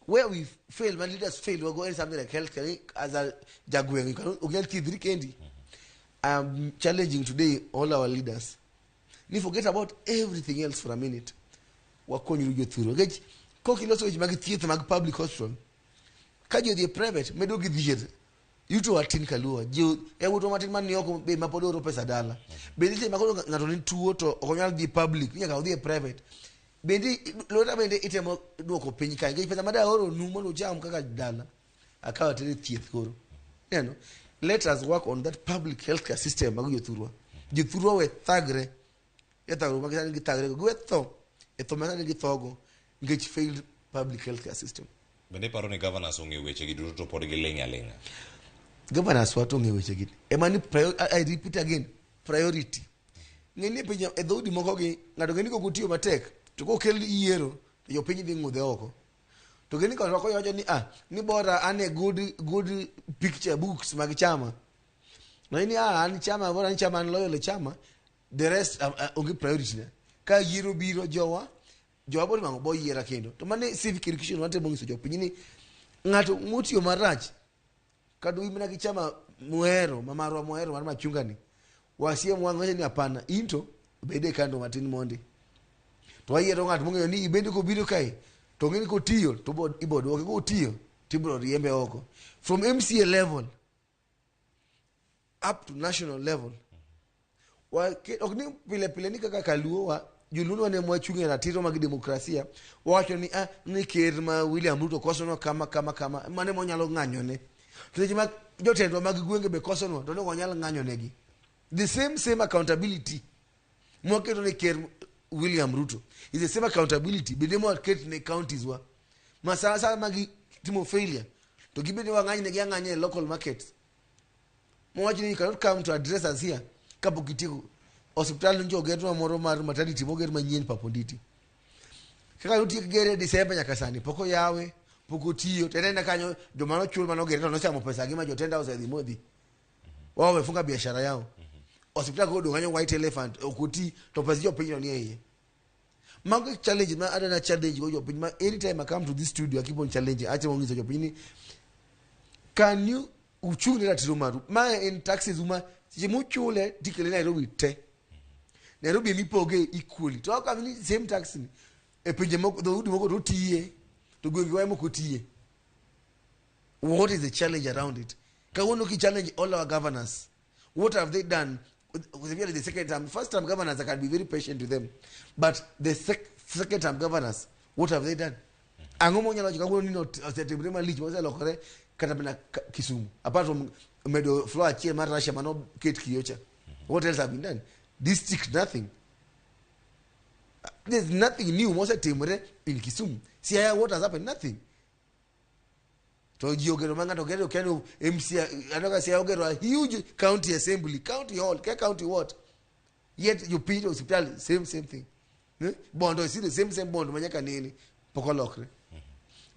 Where we fail, when leaders fail, we're going something like healthcare as a jaguar. You can I'm challenging today all our leaders. We forget about everything else for a minute. What can you get through? Okay, Kokilo so you theatre, mag public hospital. Can you the private? Me do give you to attend Kalua. You automatic man yoko be mapodoro pesadala. Be this makolo ngatonin two to okonyal the public. You can the private. Bendi lora bende itemo doko penyika ngai pesa mada oro numo no jam kaka dala akawa tele thieth koro let us work on that public healthcare system magu yothurwa we thagre yetagro magani gitagre gwetho etomana ni githogo ngech failed public healthcare system. Bende paro ni governors onge weche giduto to pod gilenga governors wato onge weche gidi emani I repeat again priority ngeni penya edhodi moko gi ngado ngeni ko gutiyo matek to go kel yiero to jo piny dhi ng'udhe oko to gini ko roko yojo ni bora ane good picture books mag chama no ni an chama bora ni chama an loyal chama the rest onge priority na ka yiero biro jowa bora mango boy yiera kendo to mane civic education wante bongiso jo piny ni ng'ato mutiyo marach kadu imina gi chama muhero mamarwa muhero mar machungani wasie mwango ni hapana into bede kando matin mondi to ayiero ng'at mong'eyo ni ibende ko biro kae to ng'eni ko tiyo to ibodo oke ko tiyo tibro riembe oko from MCA level up to national level okni pile ni kaka Kaluo wa juluno ne mwachunge ratiro mag demokrasia wacho ni ker ma William Ruto kosono kama mane monyalo ng'anyone to jima jotendwa mag gwenge be kosono to ne onyalo ng'anyonegi the same accountability mwaketo ne ker William Ruto is the same accountability be demo get in the counties wa masala magi timo failure to give me wanganye local markets you cannot come to address us here kapo kitiko hospital njo geto moro mar maternity moger manyien paponditi kaka uti gere December nyakasani poko yawe poko tiyo tena kanyo jomano chul mano gere no chamo pesa gima jotenda usaidhi modi wao wamefunga biashara yao hospital go donganyo white elephant okuti to pesa jo pinyo ni yeye mango challenge ma adana challenge go jo pinyo ma anytime I come to this studio I keep on challenging acha mongizo jo pinyo can you uchungi na tirumaru ma in taxes uma chimuchule dikele Nairobi te Nairobi mipoge equally to ka ni same tax ni e pinje moko do moko do tiye to go ngiwa moko tiye. What is the challenge around it? Ka wono ki challenge all our governors. What have they done? With the second term, first term governors, I can be very patient with them, but the second term governors, what have they done? Angomonya la chikago ni not September leach was a lokore katabina Kisumu. Apart from medo floor chair marasha mano kate kiocha. What else have been done? District nothing. There's nothing new. Most of Timore in Kisumu. See what has happened? Nothing. To Giogero Manga to get a kind of MC, I don't say a huge county assembly, county hall, county what? Yet you pay hospital, same thing. Bond, see the same bond, Manyaka Nini, Pokolokre.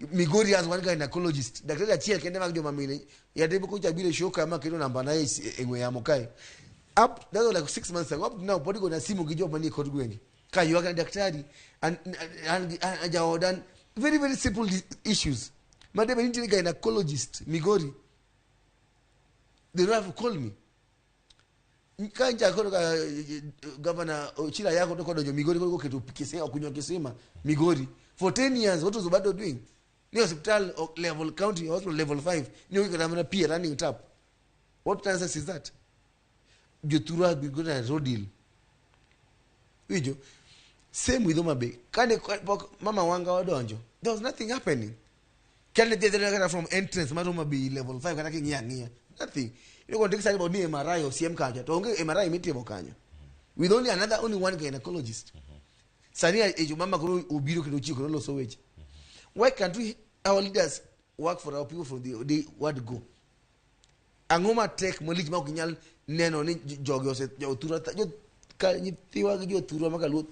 Migori has one gynecologist. Dr. Chiel can never do Mamini. Yadebuka Bill Shoka Makino and Banais in Wayamokai. Up, that was like 6 months ago. Up now, Podigo and Simu Gijo Mani Kodwing. Kayuaka Daktari and Jaodan. Very, very simple issues. Madam, I need a gynecologist, Migori. They don't have to call me. Can't Governor Chila Yako Migori go to Kisea or Kunyo Kisema, Migori. For 10 years, what was Obado doing? New hospital level, county hospital level 5. New Gamma Pier running tap. What nonsense is that? Jutura be good at road deal. Wijo. Same with Oma Bay. Mama Wanga Odonjo. There was nothing happening. Can they from entrance, Maroma Bay level 5, nothing. You go take side about MRI or CM Kanya. Don't get MRI meeting Kanya. With only one gynecologist. Sania Ejumama Ubiru Kiruchi so wage. Why can't we, our leaders, work for our people from the what go? Angoma take Molik Makinyal Neno Jogos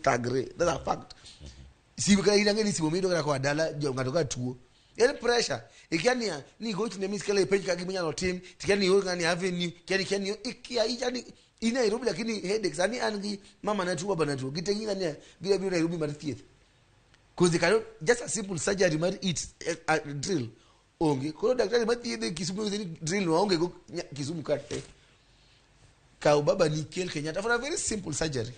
Tagre. That's a fact. See, we can't even see Momido Dala, Jogatoka too. Any pressure. You can't go to the Miskele Pekagimian team, to get the organ avenue, can you in a room like any headaches, any angry Mamma Natua Banatu, getting in there, be a ruby teeth. Because they cannot just a simple surgery might eat a drill. Only, Doctor Mati, Kisum drill, only go Kisum Kate. Cow Baba Nikel Kenyatta for a very simple surgery.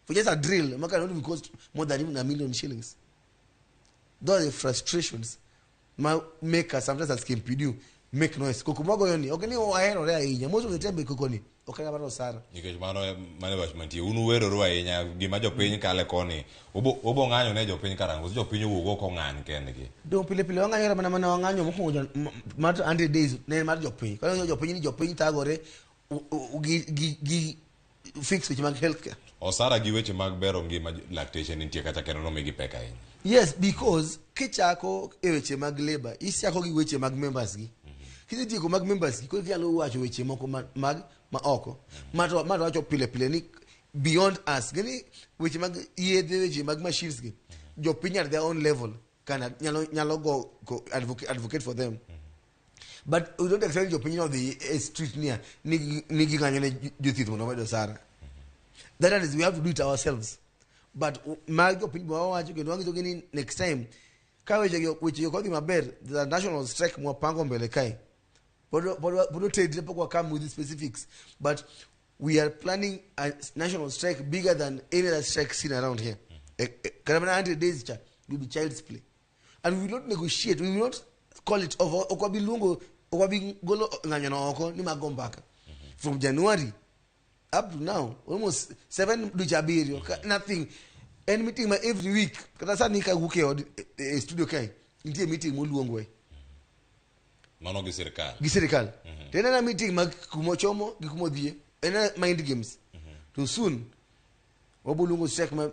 For just a drill, Maka only cost more than even $1 million shillings. Those are the frustrations. My maker sometimes as can you make noise. Kukumago yoni. Okay, ni oahen ore ainya. Most of the time kukoni. Okay, abaro sara. Because mano bashmanti unu wero ro ainya gimajo piny kale koni. Obo nganyo ne jo piny karango. Jo piny wugo ko ngan kengi. Don pile wanganyo mana wanganyo mo mat ante days ne mar jo piny. Kalo jo piny tagore gi fix with mag healthcare. Osara gi weche mag bero ngima lactation intie kata keno no migi peka ainya. Yes, because kichako eweche mag labor, isiako gi weche mag members gi. Kiti ko mag members gi, ko kialo wacho weche moko mag ma oko. Mato wacho pile ni beyond us. Gani weche mag yedhe weche mag machines gi. Jo piny at their own level can nyalo go advocate for them. But we don't expect your opinion of the street near nigi kanyone juthi to no sara. That is, we have to do it ourselves. But my opinion, next time, which you call him a bear, the national strike more pango mbelekai. But come with the specifics. But we are planning a national strike bigger than any other strike seen around here. 100 days will be child's play. And we will not negotiate, we will not call it over. From January up to now, almost 7 Dujabirio, nothing. Any meeting every week. Because nika guke or studio kai. Inti meeting muluongwe. Mano gisirikal. Gisirikal. Then a meeting mag kumochomo, gikumodie. And mind games. Too soon. Obulungu strike ma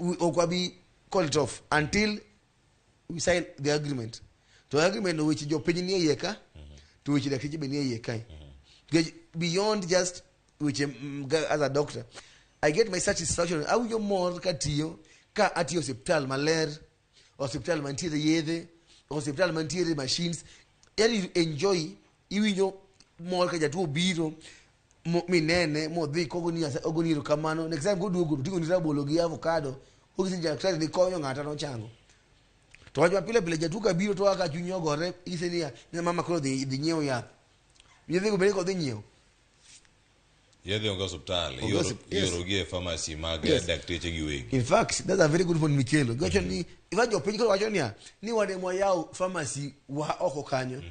okwabi call it off until we sign the agreement. The agreement which your opinion yeka, to which the kitchen yekai. Beyond just which as a doctor. I get my satisfaction. How you more katio ka ati hospital maler, hospital mantire yede, hospital mantire machines. You enjoy you more kajatu biro minene mo dhi ogoni kamano. Next time go do good tingo nirabologi avocado. Ogisinja try ni konyo ngata no chango. To wajwa pile jatuka biro to aka chunyo gore isenia ni mama ko dhi nyeo ya. Yedhi go bere ko dhi nyeo. Yedhi ongo hospital, yorogie pharmacy mag dakteche giwegi. In fact, that's a very good point Mikelo. Gocho ni ivajo penyi ko wacho ni wade mo yao pharmacy wa oko kanyo.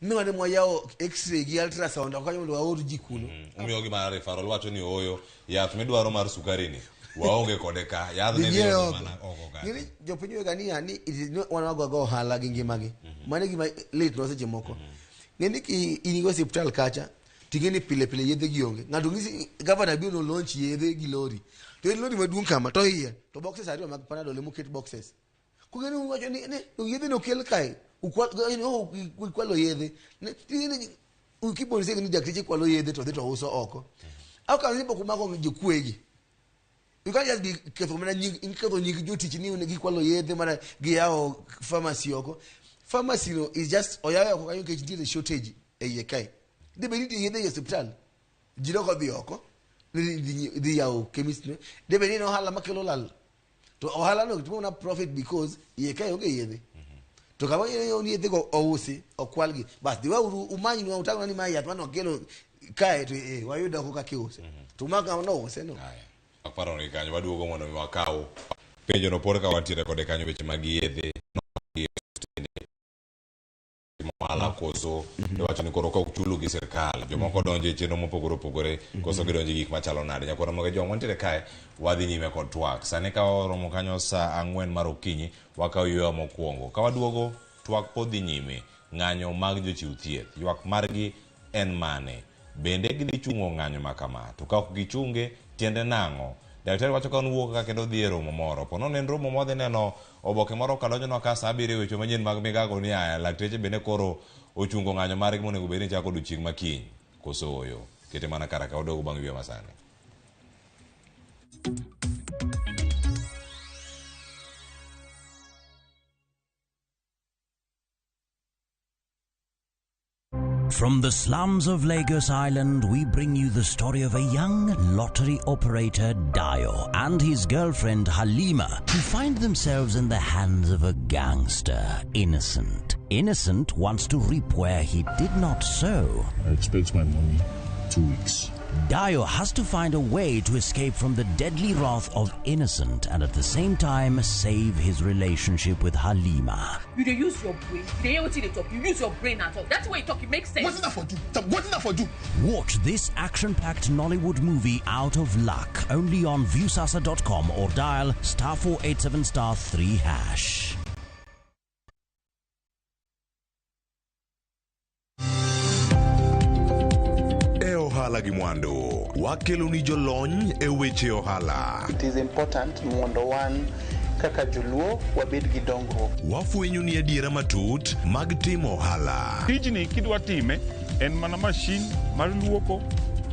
Ni wade mo yao x-ray gi ultrasound akanyo ndo waoru jikuno. Umiyo gi mara referral wacho ni oyo yath midwaro mar sukari ni. Waonge kode ka yath ne niyo mana oko ka. Ni jopenyo gani ni it is not one go hala gi ngimagi. Mane gi late no seche moko. Ngeni ki inigo hospital kacha tingeni pile yedhe gionge ngado ngisi governor bi no launch yedhe gi lori to lori maduong kama to hiye to boxes ariyo mag panadol mukit boxes kugeni wacho ni yedhe no kel kai ukwalo yedhe ni ukipo ni ni dakteche kwalo yedhe to dheto uso oko au kan nipo kumako jikwegi you can't just be careful mana nyingi jotich ni ne gikwalo yedhe mana gi yao pharmacy oko pharmacy no is just oyayo ko kanyo ke ndire shortage eyekai de beniti yede hospital jiro ko bioko di yaw chemist ne de beniti no hala makelo lal to hala no to na profit because ye kai oge yede to kama ye yede ko ousi okwalgi bas di wa umanyi no utaka ni mai atwana kelo kai to wayuda ko kakiuse to maka no se no aparo ni kanyo waduogo mondo wakaw penjo no por ka wantiere kode kanyo weche mag yedhe ohala koso wacho ni koro ka chulu gi sirkal jomoko donjo e chenro mopogore opogore koso gidonjo gik machalo nade nyakoro moge joma mantiere kae wadhi nyime kod twak sani ka oromo kanyo sa 4 mar okinyi wakaw yweyo mokwongo ka waduogo twak pod dhi nyime ng'anyo mag jochiw thieth ywak margi en mane bende gidhi chungo ng'anyo makama to ka ok gichunge tiende nang'o daktari wacho ka nwuok ka kendo dhi e romo moro po nono en romo modhi neno oboke moro kadonjono ka sa 7 wecho manyien mag migago ni aya lakteche bende koro ochungo ng'anyo margi monego bed ni chako odiochieng' makiny koso oyo kete mana kara ka odogo bang' yweyo masani. From the slums of Lagos Island, we bring you the story of a young lottery operator, Dio, and his girlfriend, Halima, who find themselves in the hands of a gangster, Innocent. Innocent wants to reap where he did not sow. I expect my money 2 weeks. Dio has to find a way to escape from the deadly wrath of Innocent and at the same time save his relationship with Halima. You dey use your brain. You hear what they talk. You use your brain at all. That's why you talk. It makes sense. What's that for you? What's that for you? Watch this action-packed Nollywood movie Out of Luck only on viewsasa.com or dial *487*3#. Ohala gi Mwando wakelo ni jolony e weche ohala. It is important mondo wan kaka joluo wabed gi dongruok. Wafwenyo ni adiera matut mag timo ohala. Tijni kidwa time en mana mashin mar luoko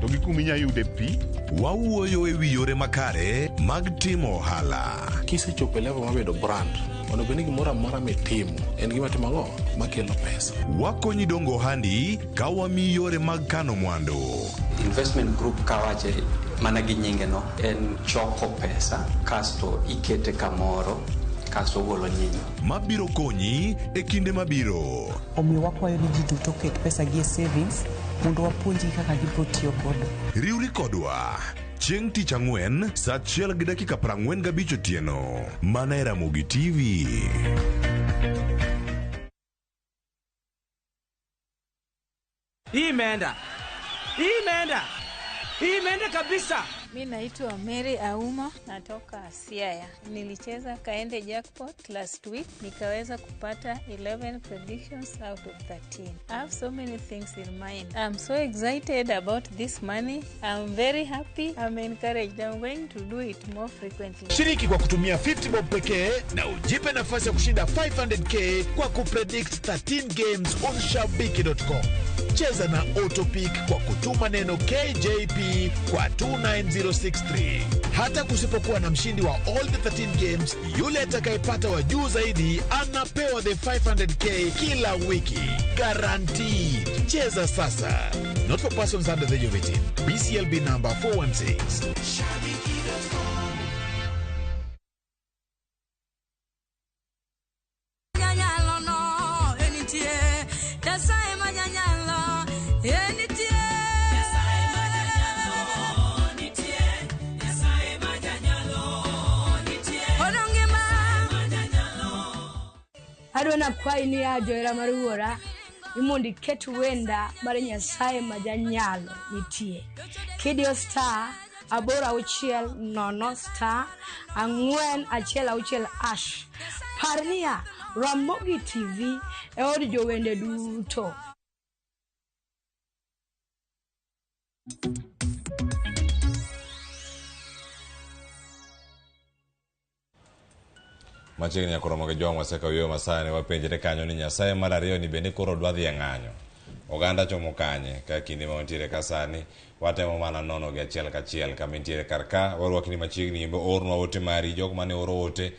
to gi kuminya yude pi. Wawuoyo e wi yore makare mag timo ohala. Kisechopo level mabedo brand onego bed ni gimoro amora mitimo en gima timo makelo pesa. Wakonyi dongo handi ka wami yore mag kano mwandu. Investment group kawache mana gi nyinge no en choko pesa kasto ikete kamoro kasto golo nyinyo mabiro konyi e kinde mabiro. Omiyo wakwayo ni ji duto ket pesa gi e savings mondo wapuonji kaka gibiro tiyo kodo. Riwri kodwa chieng' tich ang'wen sa 1:45 otieno mana e Ramogi TV. Imeenda kabisa. Mi naitwa Mary Auma, natoka Siaya. Nilicheza Kaende Jackpot last week, nikaweza kupata 11 predictions out of 13. I have so many things in mind. I'm so excited about this money. I'm very happy. I'm encouraged. I'm going to do it more frequently. Shiriki kwa kutumia 50 bob pekee na ujipe nafasi ya kushinda 500k kwa kupredict 13 games on shabiki.com. Cheza na Autopic kwa kutuma neno KJP kwa 29063. Hata kusipokuwa na mshindi wa all the 13 games, yule atakayepata wa juu zaidi anapewa the 500k kila wiki. Guaranteed. Cheza sasa. Not for persons under the age of 18. BCLB number 416. Adona kwai ni ajoera maruora imundi ketu wenda bare Nyasaye majanyalo nitie kidio star abora uchiel nono star angwen achiel auchiel ash parnia Ramogi TV e od jowende duto. Machiegni akoro moge joma waseka yweyo masani wapenjre kanyo ni Nyasaye mar ariyo ni bende koro dwa dhi e ng'anyo. Oganda chomo kanye ka kinde ma wantiere ka sani watemo mana nono gi achiel kachiel kama intiere kar ka warwakni machiegni imbe ornwa ote mari jok mane oro ote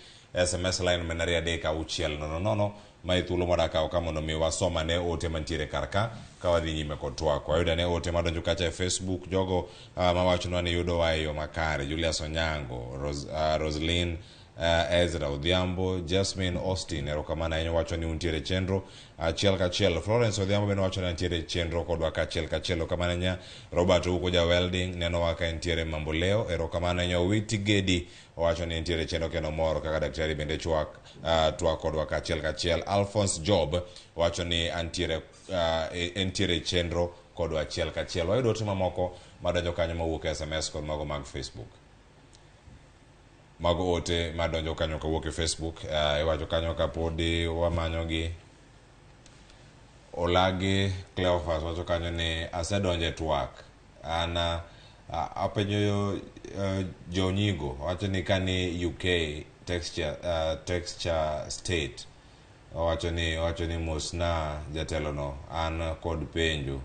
SMS line menari 36000 ma ithuolo madakawo ka mondo mi wasomane ote mantiere kar ka wadhi nyime kod twak. Wayudane ote madonjo kacha e Facebook jogo mawachonwa ni yudo wa e yo makare. Julius Onyango, Roslyn Ezra Odhiambo, Jasmine Austin erokamano ahinya wacho ni untiere chenro achiel kachiel. Florence Odhiambo bende wacho ni antiere chenro kodwa kachiel kachiel erokamano ahinya. Robert Uko ja welding neno waka entiere mambo leo erokamano ahinya. Witi Gedi wacho ni entiere chenro kendo mor kaka daktari bende twak kodwa kachiel kachiel. Alphonse Job wacho ni entiere chenro kodwa achiel kachiel. Wayudo ote mamoko madonjo kanyo mawuok SMS kod mago mag Facebook. Mago ote madonjo kanyo kawuok e Facebook. Iwacho kanyo kapodi wamanyogi. Olagi Cleophas wacho kanyo ni asedonje twak. Apenyo Jonyigo wacho ni kani UK texture state wacho ni mosna jatelo no an kod penjo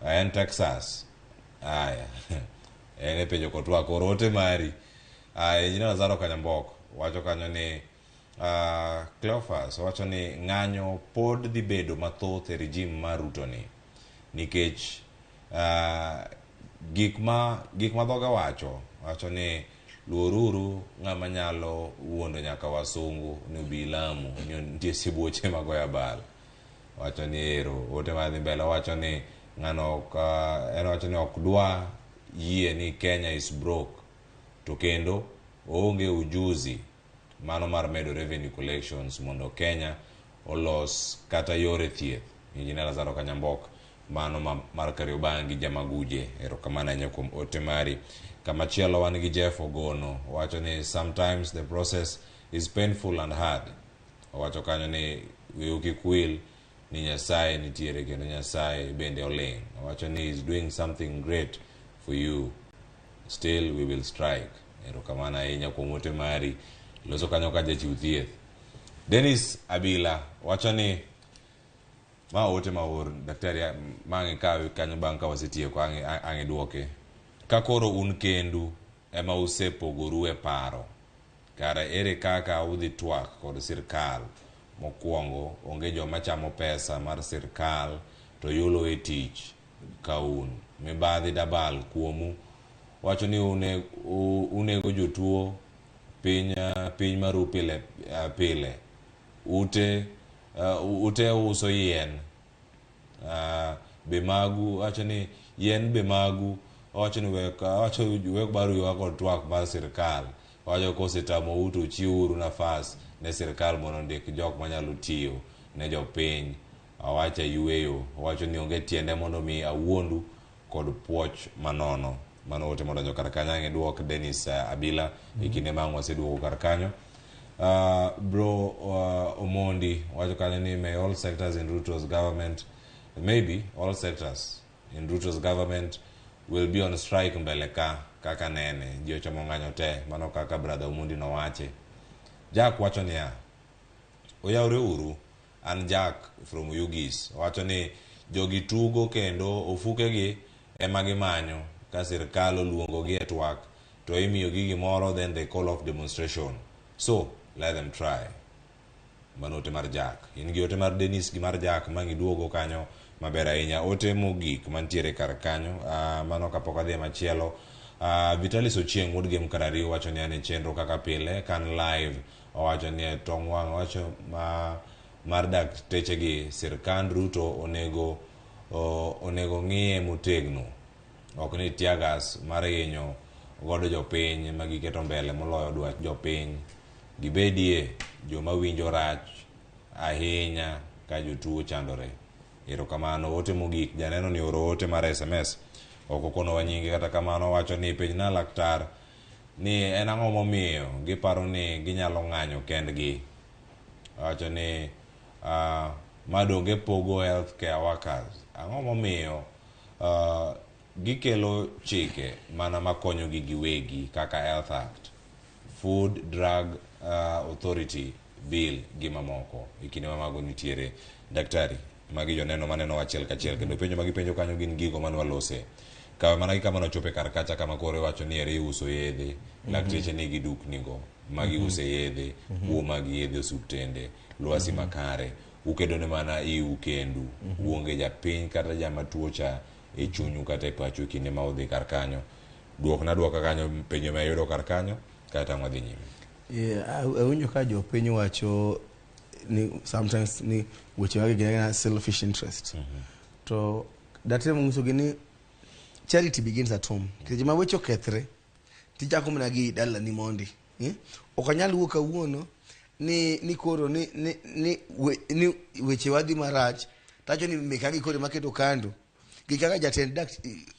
en Texas. Aya ene penjo kotwa korote mari. Jina Lazaro Kanyamboko wacho kanyo ni Cleophas wacho ni ng'anyo pod dhi bedo mathoth e regime mar Ruto ni nikech gik ma dhoga wacho ni luoruru ng'ama nyalo wuondo nyaka wasungu ni ubilamu ni nitie sibuoche magoya bal. Wacho ni ero ote madhi mbele wacho ni ng'ano wacho ni ok dwa yie ni Kenya is broke to kendo oonge ujuzi mano mar medo revenue collections mondo Kenya olos kata yore thieth. Injinia Lazaro Kanyambok mano mar Kariobangi Jamaguje erokamano ahinya kuom ote mari. Kamachielo wan gi Jeff Ogono wacho ni sometimes the process is painful and hard. Wacho kanyo ni wiu kik wil ni Nyasaye nitiere kendo Nyasaye bende oling. Wacho ni is doing something great for you, still we will strike. Erokamano ahinya kuom ote mari loso kanyo ka jachiw thieth. Dennis Abila wacho ni ma ote maor daktari mangi kawi kanyo bang' ka wasetieko ang'e duoke. Ka koro un kendu ema usepogoru e paro kara ere kaka udhi twak kod sirkal. Mokwongo onge joma chamo pesa mar sirkal to yulo e tich kaun mibadhi dabal kuomu. Wacho ni unego jotuo piny maru pile ute uso yien be magu. Wacho ni yien be magu. Wacho ni wek baru yuako twak mar sirkal. Wacho kosetamo uto chiuru nafas ne sirkal mondo ndik jok manyalo tiyo ne jopiny. Wacho yueyo. Wacho ni onge tiende mondo mi awuondu kod puoch manono. Mano ote modonjo kar kanyo ang'e duok Dennis Abila ikine mang' waseduogo kar kanyo. Bro Omondi wacho kanyo ni may all sectors in Ruto's government, maybe all sectors in Ruto's government will be on strike mbele kaka nene ji ochamo ng'anyo te. Mano kaka brother Omondi no wache. Jack wacho ni oyawre uru. An Jack from Ugis wacho ni jogi tugo kendo ofukegi ema gimanyo ka sirkal oluongogi e twak to imiyogi gimoro then they call off demonstration, so let them try. Mano ote mar Jack. In gi ote mar Dennis gi mar Jack mangi duogo kanyo maber ahinya. Ote mogik mantiere kar kanyo mano kapok adhi machielo. Vitalis Ochieng wuod game karariyo wacho ni ane chenro kaka pile kan live. Wacho ni tong' wang' wacho mar dakteche gi sirkand Ruto onego ng'iye motegno. Ok ni tiagas mar hinyo godo jopiny magiketo mbele moloyo dwach jopiny. Gibedie joma winjo rach ahinya ka jotuo chandore. Erokamano. Ote mogik janeno ni oro ote mar SMS ok okono wanyinge kata kamano. Wacho ni penj na laktar ni en ang'o momiyo giparo ni ginyalo ng'anyo kendgi. Wacho ni madonge pogo healthcare workers. Ang'o momiyo gikelo chike mana makonyo gi giwegi kaka Health Act, Food Drug Authority Bill gi mamoko. Ikine mamago nitiere daktari magi joneno maneno achiel kachiel kendo penjo magi penjo kanyo gin gigo manwa lose. Kawe mana kama nochope kar kacha kama kore wacho ni ere uso yedhe lakteche nigi duknigo magi use yedhe magi yedhe osuptende lwasi makare ukedone mana iu kendu uonge japiny kata jama tuocha e chunyu kata e pachu kinde ma udhi kar kanyo. Duok na duoka kanyo penjo ma yudo kar kanyo kata mwadhi nyime. awinjo ka jopiny wacho ni sometimes ni weche mag gina selfish interest to datem ng'isogi ni charity begins at home. Keje ma weche okethre tichako mana gi dalani mondi. Ok anyal wuok kawuono ni koro ni weche wadhi marach tacho ni mekagi kore maketo kando gi kaka jatend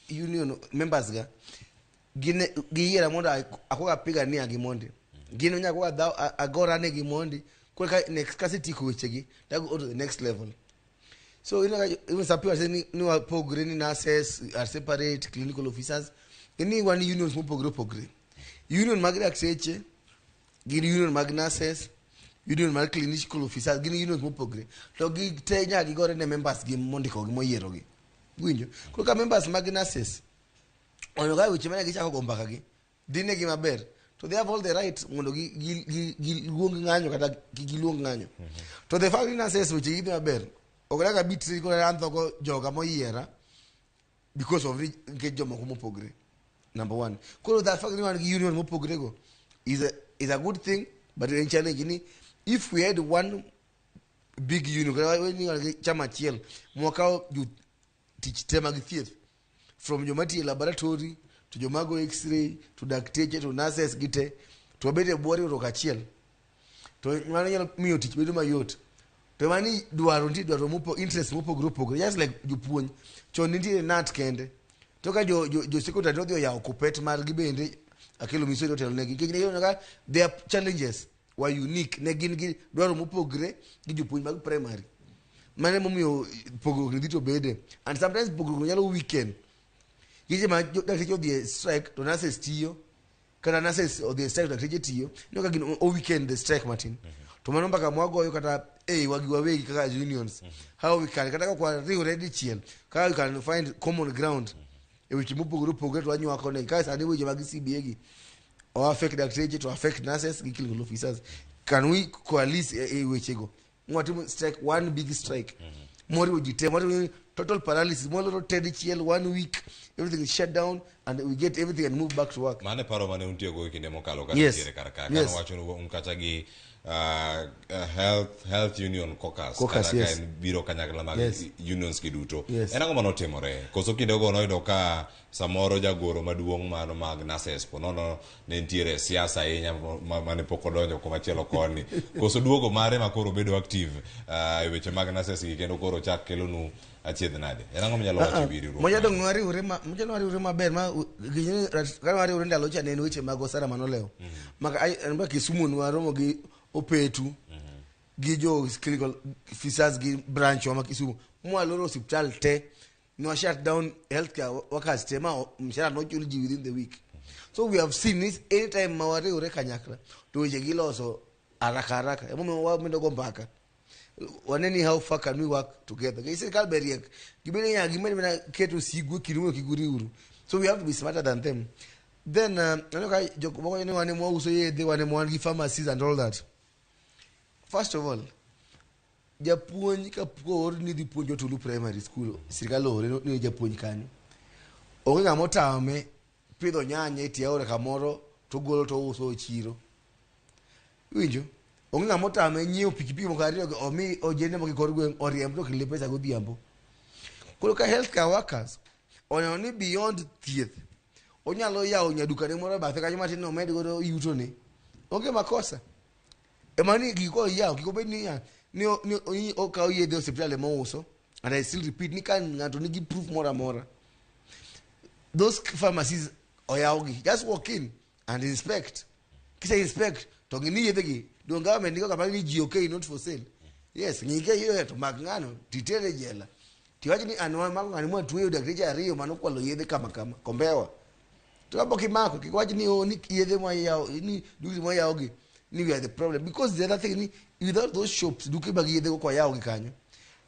union members ga giyiera mondo akoga piga ni agi mondi gino nyako agora ne gi mondi kore ka next kasi tiko weche gi go to the next level. So even some people say ni wapogre ni nurses are separate clinical officers ni one unions mopogre union mag dakteche gin union mag nurses union mag clinical officers gin unions mopogre to gi te nyagi gore ne members gi mondiko gi moyiero gi winjo koro ka members mag nurses ono ga weche mane gichako go mbaka gi dine gi maber to they have all the right mondo gi luong ng'anyo kata gi luong ng'anyo to the fact nurses weche gi maber ograga bitri ko antho go joga moyiera because of nke jomoko mopogre. Number one, koro the fact that union mopogre go is a good thing, but in challenge ni if we had one big union when you chama chiel mwaka you teach tema thieth from jomati laboratory to jomago x-ray to dakteche to nurses gite to bede bori roka chiel to mano nyalo miyo tich bedo mayot to mani dwaro mopo interest mopogre just like jopuonj chon nitie nat kende to ka jo secretary odhi yawo kupet mar gi bende akelo misori hotel ne gi kiny their challenges were unique ne gin gi dwaro mopogre gi jopuonj mag primary mane momiyo pogruok ni to bede and sometimes pogruok nyalo weekend gije ma dakteche odhi strike to nurses tiyo kata nurses odhi strike to dakteche tiyo no ka gin o weekend the strike martin to mano mpaka mwagoyo kata wagi wawegi kaka unions how we can kata kwa riwre dichiel kaka we can find common ground e weche mopogre to anywako ne ka sani weche mag CBA gi or affect dakteche to affect nurses gi clinical officers can we coalesce e weche go mwatimu strike one big strike mori ujite mori total paralysis mori ted chiel 1 week everything is shut down and we get everything and move back to work. Mane paro mane untie go kinde mokalo kata tiere karaka kan wacho unkacha gi health union caucus kata yes. Kan biro kanyakla mag yes. Unions kiduto yes. Enango mano timore koso kinde go noyudo ka samoro jagoro maduong' mano mag nurses ponono ne ntiere siasa ahinya mane pok odonjo kuma chielo koni koso duogo mare makoro bedo active e weche mag nurses gi kendo koro chak kelonu achiedh nade enango manyalo wacho biri ruo moja dong nwari ure maber ma ginyini kan wari ure ndalo cha ne weche mag osara manolewo maka anba Kisumu nwaromo gi opetu gi jo clinical officers gi branch wa Kisumu mwaloro hospital te no shut down healthcare workers te ma mshahara no chuli ji within the week. So we have seen this anytime mawari ure kanyakla to weche giloso haraka emo wa mendo go mbaka waneni how far can we work together they say kalberiek gibele ya gimene na keto sigu kirumo kiguri uru so we have to be smarter than them then anoka jokbo ne wane mo uso ye de wane mo gi pharmacies and all that. First of all japuonj ka por ni di puonjo to primary school sirkal ore ni japuonj kanyo onge ngamo tame pidho nyanya iti aore kamoro to golo to uso chiro winjo onge ngamo tame nyiew pikipiki mokari omi ojene mo gikor gwen oriemb to kile pesa godhiambo koro ka healthcare workers oni beyond thieth onyalo yawo nyaduka ne moro bathe kanyo matin no med go yuto ne onge makosa emani giko yawo giko bed ni ni okaw yedhe hospital mo uso and I still repeat ni kan ngato ni gi proof mora those pharmacies oyawogi just walk in and inspect kisa inspect to ngini yedhe gi do government niko kapani ji okay not for sale yes ngike hiyo to magngano titere jela tiwaji ni anwa mago ngani mwa tuwe dakteche ariyo mano kwalo yedhe kama kombewa to kapo kimako kikwaji ni yedhe mwa yao ni duki mwa yao gi ni we are the problem because the other thing ni without those shops duki bagi yedhe kwa yao gi kanyo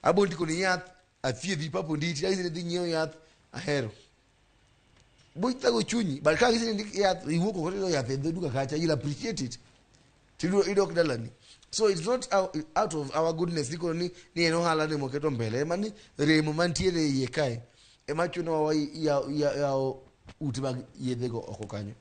abo ndiko ni yath athiedhi papo nditi aise dhi nyiew yath ahero buita go chunyi but ka gisi ndi yath iwuoko kote yath e duka kacha you'll appreciate it tido idok dalani so it's not out of our goodness niko ni eno hala ne moketo mbele mani remo mantiere yekae ema chuno wa ya uti bag yedhe go oko kanyo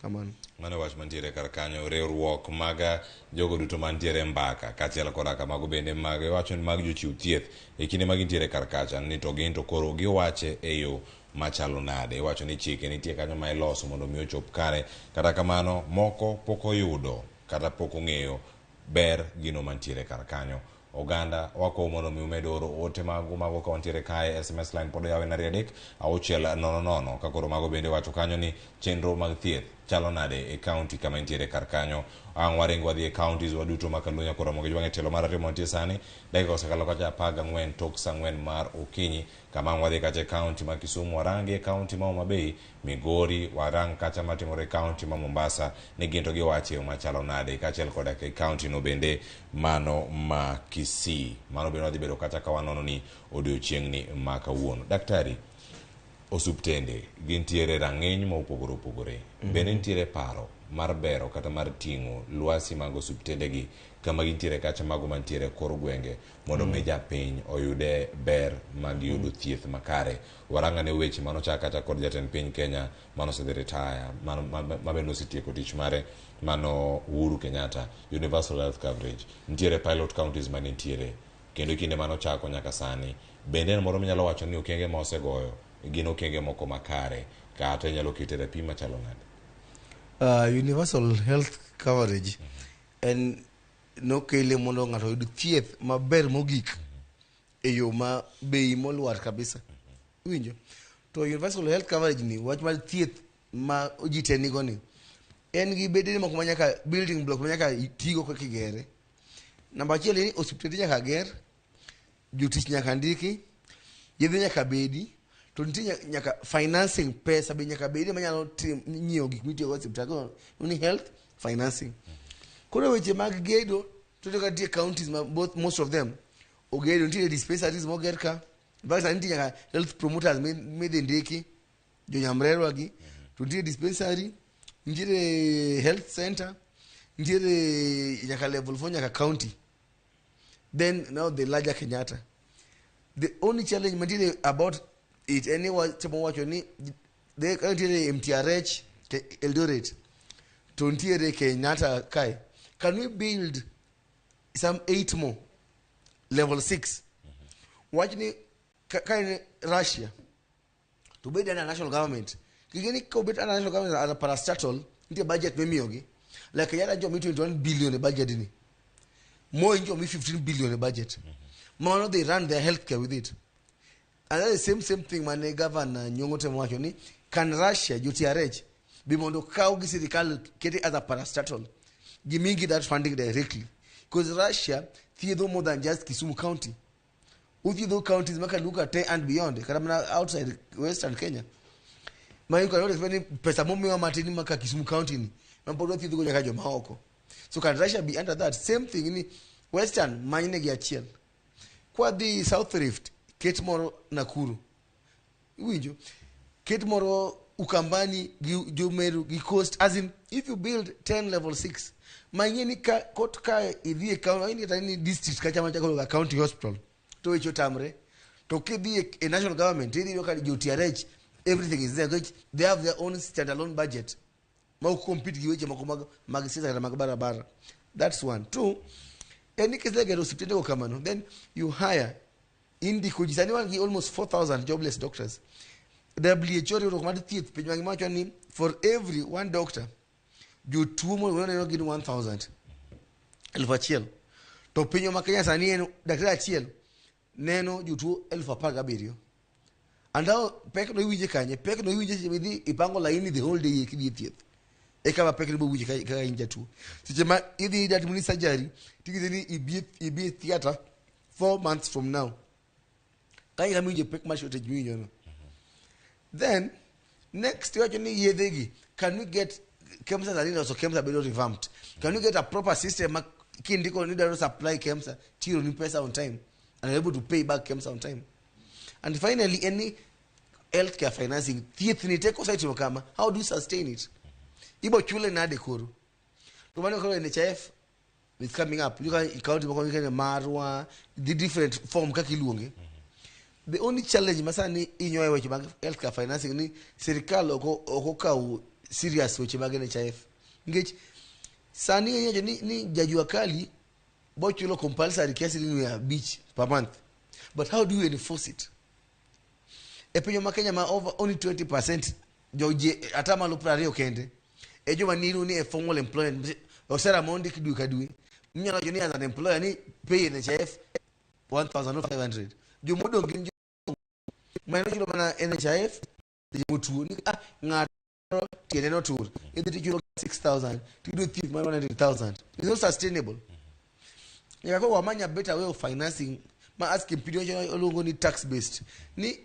kamano. Mano wach mantiere kar kanyo riwruok mag jogo duto mantiere mbaka kaachiel koda kamago bende mag wacho ni mag jochiw thieth e kinde ma gintiere kar kacha ni to gin to koro giwache e yo machalo nade. Iwacho ni chike nitie kanyo ma iloso mondo mi ochop kare, kata kamano moko pok oyudo kata pok ong'eyo ber gino mantiere kar kanyo. Oganda wako mondo mi umed oro ote mago ka wantiere kae. SMS line pod yawe na 3600 ka koro mago bende wacho kanyo ni chenro mag thieth chalo nade e county kama intiere kar kanyo. Ang' waring wadhi e counties waduto ma Kaluonya koro Ramogi jwang'e telo mar ariyo mantie sani dakika osekalo kacha 14 tok saa 4 mar okinyi kama ang' wadhi kacha county ma Kisumu warangi e county ma Homa Bay, Migori warang kacha matimore county ma Mombasa ni ginto giwache yo machalo nade kaachiel koda ke county no bende mano ma Kisii. Mano bende wadhi bedo kacha ka wanono ni odiochieng'ni ma kawuono. Daktari, osuptende gintiere rang'iny ma opogore opogore. Bende nitiere paro mar bero kata mar ting'o lwasi mag osuptende gi kama gintiere kacha mago mantiere kor gwenge mondo mi japiny oyude ber mag yudo thieth makare. Warang'ane weche mano chaka kata kod jatend piny Kenya mano osedhi retire ma bende osetieko tich mare mano Uhuru Kenyatta, universal health coverage. Nitiere pilot counties mane nitiere kendo kinde mano chako nyaka sani. Bende en moro minyalo wacho ni okenge ma osegoyo gin okenge moko makare kata inyalo kete rapim machalo nade? Universal health coverage en nokele mondo ng'ato oyud thieth maber mogik e yo ma bei molwar kabisa. Winjo? To universal health coverage ni wach mar thieth ma ji te nigo ni en gi bedene moko manyaka building block manyaka itigo kaka igere. Namba achiel ni osiptende nyaka ger, jotich nyaka ndiki, yedhe nyaka bedi, to nitie nyaka financing pesa be nyaka bedi manyalo nyiewo gik mitiyo go osiptal ni health financing. Koro weche mag gedo to nitie counties most of them ogedo, nitie dispensaries moger ka, basta nitie nyaka health promoters midhi ndiki jonyamrerwa gi, to nitie dispensary, nitie health center, nitie nyaka level 4 nyaka county, then now the larger Kenyatta. The only challenge material about it anyway wacho ni the country MTRH Eldoret to ntiere Kenyatta kai. Can we build some 8 more level 6? Watch ni kai Russia to build a national government. Kigeni ko build a national government as a parastatal ntie budget memiyogi like Kenyatta njo mi 21 billion budget ni. More njo mi 15 billion budget. More they run their healthcare with it. And that's the same thing man governor Nyongote mwacho ni can Russia UTRH be mondo kaw gi sirikal kete as a parastatal gimingi that funding directly because Russia thiedho more than just Kisumu County. Thiedho counties maka look at and beyond kama outside Western Kenya. Mayu kana spending pesa momiwa matini maka Kisumu County ni mampodo thiedho nyaka joma oko. So can Russia be under that same thing ni Western manyne gi achiel. Kwa the South Rift ket moro Nakuru. Winjo? Ket moro Ukambani gi Jomeru gi Coast, as in if you build 10 level 6 manyeni ka kot ka idhi county any district ka chama chako county hospital to wecho tamre to kidhi a national government idhi yoka UTRH everything is there. They have their own standalone budget ma compete gi weche moko mag sisa na mag barabara. That's one. Two, any case like hospital ko kamano, then you hire indi kujisani wangi almost 4,000 jobless doctors. WHO recommended thieth piny macho ni for every one doctor you two more no get 1,000 elfu achiel to piny ma Kenya sani en daktari achiel neno jotuo 17,000 and now pek no winje kanye pek no winje chimidhi ipango laini the whole day kidhi thieth e kama pek no winje ka inja tu siche ma idhi dat muni surgery tigidhi ibi theater 4 months from now kanye kama winje pek ma shortage winjo no. Then next you need yedegi, can we get KEMSA Zanina so KEMSA bedo revamped? Can we get a proper system kindiko need to supply KEMSA tiro ni pesa on time and able to pay back KEMSA on time? And finally, any healthcare financing theatre take site kama how do you sustain it? Ibo chule na dekoro. To mano ko NHIF is coming up. You can count Marwa, the different form kakiluonge. The only challenge masani inyoe weche mag healthcare financing ni serikal oko ka serious weche mag NHIF nikech sani yenyejo ni jajua kali bochulo compulsory kiasi ni 5 per month, but how do you enforce it? E pinyo ma Kenya ma over only 20% joje atama lo 20 kende e joma niru ni e formal employment osera mondi kidui kadui mnyalo joni as an employer ni pay NHIF 1500 jomodo ngin mano chulo mana NHIF jotuo ni ng'ato tiene no tour idhi chulo 6000 tido thief mar 100000. It's not sustainable. Yako wamanya better way of financing ma ask impedition olongo ni tax based ni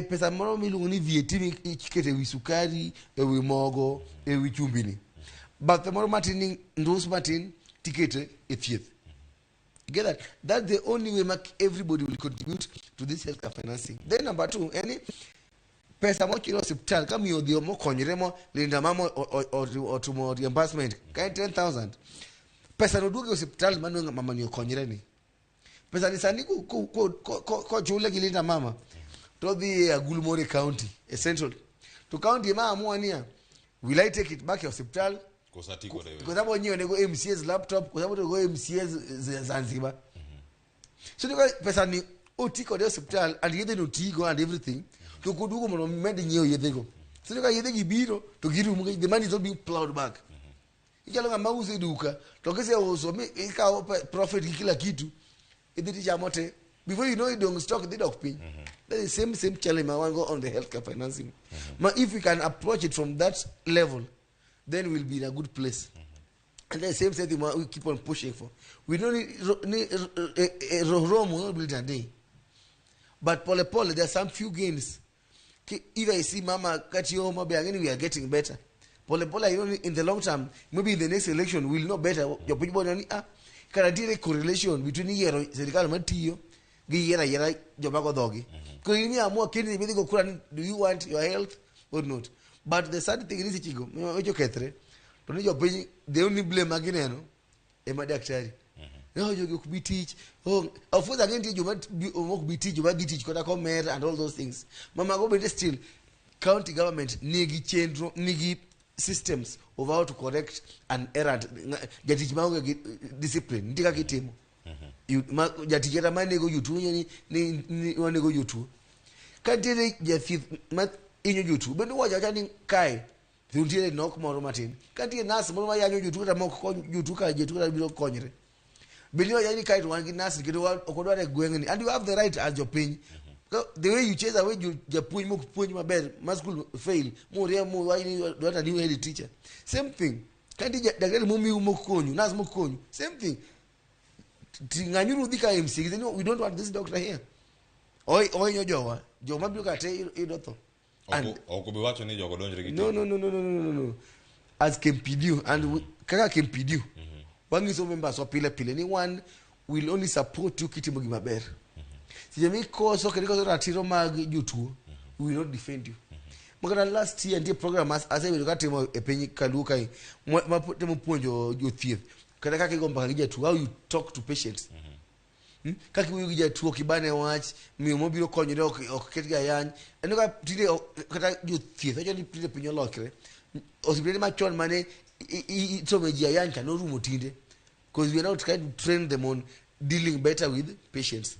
pesa moro milungo ni VAT ni ikete wi sukari wi mogo wi chumbi ni but the more martin ndus martin tikete thieth. Get that? That's the only way everybody will contribute to this healthcare financing. Then number 2, any pesa mo kilo hospital kama yo dio mo konyre mo linda mamo or to reimbursement kind 10,000 pesa no duge hospital mano mama ni konyre ni pesa ni sani ko chule gilinda mama to the Agulmore County essential to county ma amwania will I take it back to hospital kwa sababu nyewe nego MCS laptop kwa sababu nego MCS Zanzibar. So nego pesa ni otiko de hospital and yede no tigo and everything to kudugo mono mende nyewe yedego. So nego yede gibiro to giru the money is not being plowed back. Ikalo ngama uze duka to kese ozo me ika profit kila kitu editi jamote before you know you don't stock the dog pay. That is same challenge I want to go on the healthcare financing. But if we can approach it from that level, then we'll be in a good place. And the same thing we keep on pushing for. We don't need Rome will not build a day. But pole, there are some few gains. If I see Mama cut you home, again we are getting better. Pole, in the long term, maybe in the next election we'll know better. Your people don't can a direct correlation between year serikali matiyo gi yera jomago dogi. Ko ini amua kini bidi go kura, do you want your health or not? But the sad thing is chigo ojo ketre to ni jopenyi the only blame agineno e madaktari. No you could be teach. Oh, of course again you want be teach, you want teach kota come and all those things. Mama go be still county government nigi chendro nigi systems of how to correct an error jatich ma discipline ndika kitimo jatijera manego yutu ni wanego yutu kadire jathi ma inyo yutu bendo waja jani kai thuntiere nok moro matin kadire nas moro ma yanyo yutu ta moko yutu ka jetu ka biro konyre bilio yani kai to wangi nas kedo okodware gwengni and you have the right as your pin. The way you chase away you punch mo punch maber ma school fail mo ria mo wani do ata new head teacher same thing kandi daktari mo mi mo konyu nas mo konyu same thing nganyuru dika MC we don't want this doctor here oi nyojowa joma biro kate idotho and okobe wacho ni jogo donjre gi no as kempidio and kaka kempidio wangi so members of pile ni one will only support you kitimo gi maber. Sijami koso kediko ratiro mag jutuo we will not defend you. Magana last year ndiye program as we look at e piny kaluka ma temo puonjo jothieth kada kaka igomba kaka jatuo how you talk to patients. Kaka wuyo gi jatuo kibane wach miyo mobiro konyore ok ketga yany eno ka tinde kata jothieth ajo ni tinde piny olokre osiptende machon mane itome ji ayany ka norumo tinde because we are not trying to train them on dealing better with patients.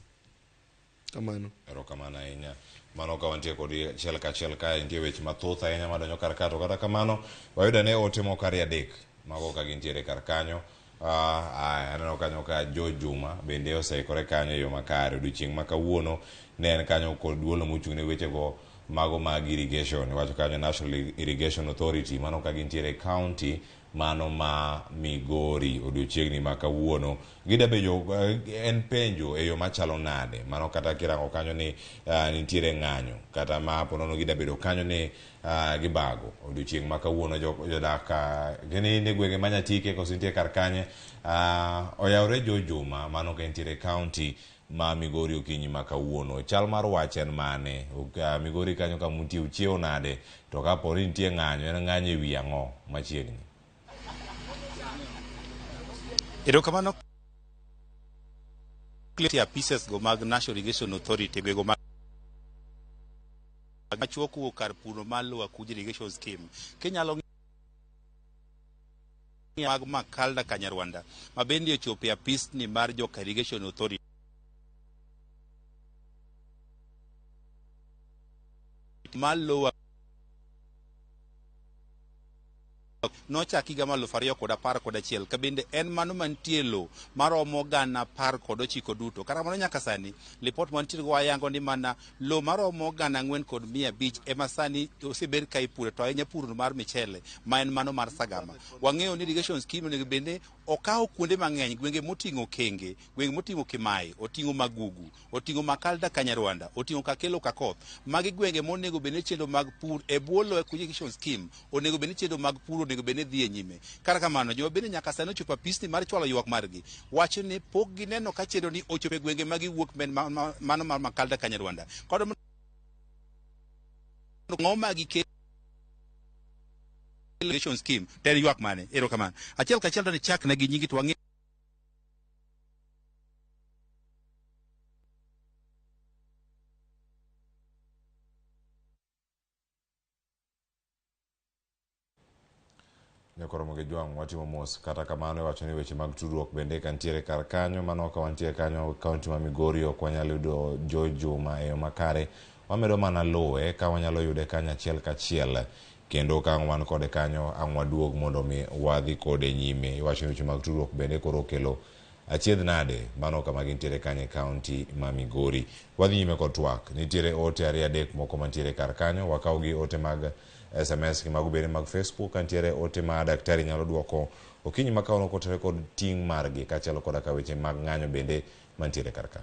Kamano. Erokamano ahinya. Mano ka wantie kod chiel ka nitie weche mathoth ahinya madonjo kar ka to kata kamano wayudo ne ote moko ariyo adek mago ka gintiere kar kanyo. Aneno kanyo ka Jo Juma bende oseikore kanyo e yo makare. Odiochieng' ma kawuono ne en kanyo kod duolo mochung' ne wechego mago mag irrigation. Wacho kanyo National Irrigation Authority mano ka gintiere county mano ma Migori. Odiochiegni ma kawuono gidabejo en penjo e yo machalo nade mano kata kirango kanyo ni nitiere ng'anyo kata ma ponono gidabedo kanyo ni gibago. Odiochieng' ma kawuono jodaka gini ne gwenge manyatike koso nitie kar kanye oyawre Jo Juma mano ka nitiere county ma Migori okinyi ma kawuono. Chal mar wach en mane Migori kanyo ka muntie uchiewo nade to kaponi nitie ng'anyo en ng'anyo e wi ang'o machiegni. Erokamano pieces go mag National Irrigation Authority go machuo kuo kar puro malo akuji irrigation scheme kinyalo mag Makalda Kanyarwanda mabende ochope apis ni mar joka irrigation authority malo nochaki higa 2011 ka bende en mano mantie lo maromo gana 19 duto kata mano nyaka sani lipot mantie go ayango ni mana lo maromo gana 4,500 ema sani osebed ka ipuro to ahinya pur mar michele ma en mano mar Sagama. Wang'eyo ni irrigation scheme onego bende okawo kuonde mang'eny, gwenge moting'o Kenge, gwenge moting'o Kimai, oting'o Magugu, oting'o Makalda Kanyarwanda, oting'o Kakelo Kakoth. Magi gwenge monego bende chenro mag pur e bwo lo irrigation scheme onego bende chenro mag pur onego bende dhi e nyime. Kata kamano joma bende nyaka sani ochopo pisni mar chwalo ywak margi wacho ni pok gineno ka chenro ni ochopo e gwenge magi wuok mano mar Makalda Kanyarwanda kod ng'oma gi ke irrigation scheme ter ywak mane. Erokamano. Achiel kachiel to ni chak na gi nyingi to wang'e Ramogi Jwang watimo mos. Kata kamano wacho ni weche mag tudruok bende kantiere kar kanyo mano ka wantiere kanyo kaunti ma Migori ok wanyalo yudo Juma e yo makare, wamedo mana luwe ka wanyalo yude kanyo achiel kachiel kendo ka wan kode kanyo ang' waduog mondo mi wadhi kode nyime. Wacho ni weche mag tudruok bende koro kelo achiedh nade mano kama gintiere kanyo e kaunti ma Migori. Wadhi nyime kod twak. Nitiere ote ariyo adek moko mantiere kar kanyo, wakaw gi ote mag SMS gi mago bende mag Facebook. Kantiere ote ma daktari nyalo duoko okinyi makawno kotere kod ting' margi kachielo koda ka weche mag ng'anyo bende mantiere kar ka.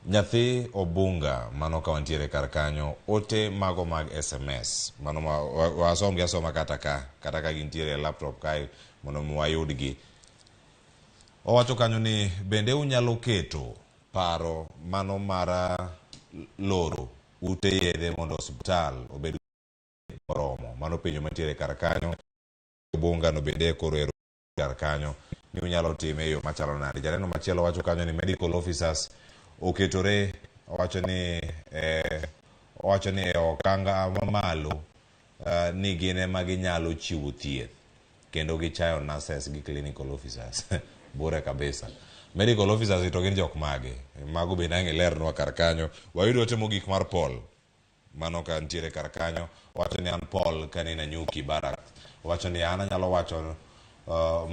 Nyathi Obunga mano ka wantiere kar kanyo, ote mago mag SMS mano wasom gi asoma kata ka gintiere e laptop kae mondo wayudgi. Owacho kanyo ni bende unyalo keto paro mano mar loro ute yedhe mondo osiptal obed moromo. Mano penjo mantiere kar kanyo. Obunga no bende koro kar kanyo ni unyalo time e yo machalo nade. Janeno machielo wacho kanyo ni medical officers oketore, owacho ni okanga mamalo ni gine ma ginyalo chiwo thieth kendo gichayo nurses gi clinical officers. Bore kabisa. Medical officers to gin jok mage mago bende ang'e lernwa kar kanyo. Wayudo ote mogik mar Paul mano ka ntiere kar kanyo. Wacho ni an Paul kanina Nyuki Barak. Wacho ni an anyalo wacho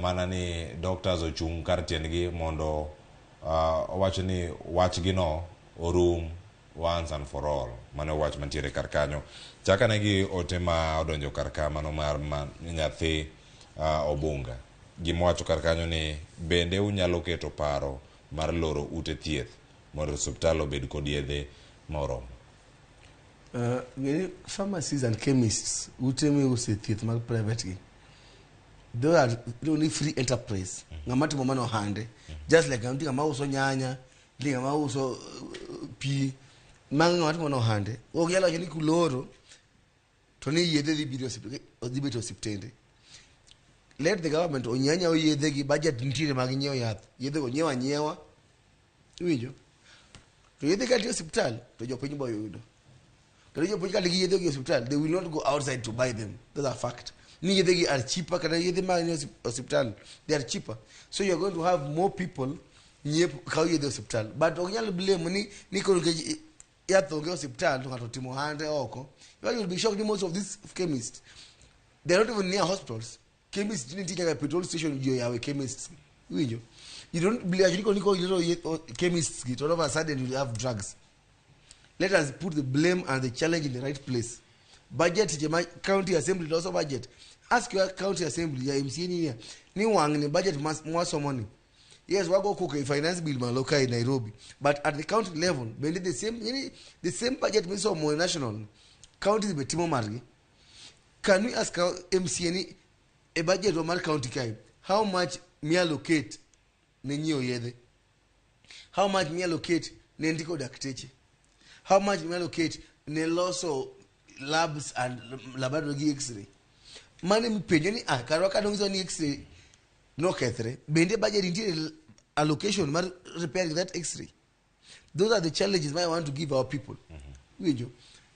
mana ni doctors ochung' kar tiendgi mondo wacho ni wach gino orum once and for all. Mano wach mantiere kar kanyo. Chaka negi ote ma odonjo kar ka mano mar nyathi Obunga. Gimwacho kar kanyo ni bende unyalo keto paro mar loro ute thieth mondo osiptal obed kod yedhe moromo. Pharmacies and chemists ute miuse thieth mag private gi, those are only free enterprise. Ng'ama timo mano hande just like ng'ama uso nyanya, ng'ama uso pi, ng'ama timo mano hande ok yalo ni kuloro to ni yedhe dhi bedo osiptende. Let the government onyanya yedhe gi budget nitiere mag nyiewo yath, yedhe go nyiewa nyiewa, winjo to yedhe ka tiyo hospital to jopiny bo yudo. To jopiny ka gi yedhe gi hospital, they will not go outside to buy them. That's a fact. Ni yedhe gi are cheaper, kada yedhe mag hospital they are cheaper, so you are going to have more people nyiepo ka yedhe hospital. But onyalo blame ni ko yath onge hospital to ngato timo hande oko. You will be shocked most of these chemists they are not even near hospitals. Chemists didn't teach a petrol station you have chemists. You don't believe chemists get all of a sudden you have drugs. Let us put the blame and the challenge in the right place. Budget county assembly also budget. Ask your county assembly, your MCA here. Ni wang ni budget more some money. Yes, we go cook a finance bill man local in Nairobi. But at the county level, when the same budget means more national. County is Timo Margi. Can we ask our MCA a budget of our county kai? How much me allocate nenyo yede? How much me allocate nendiko dakteche? How much me allocate ne loso labs and laboratory X-ray? Money me penyo ni karwaka dongizo ni X-ray no kethre. Bende budget inti allocation mar repairing that x-ray. Those are the challenges I want to give our people.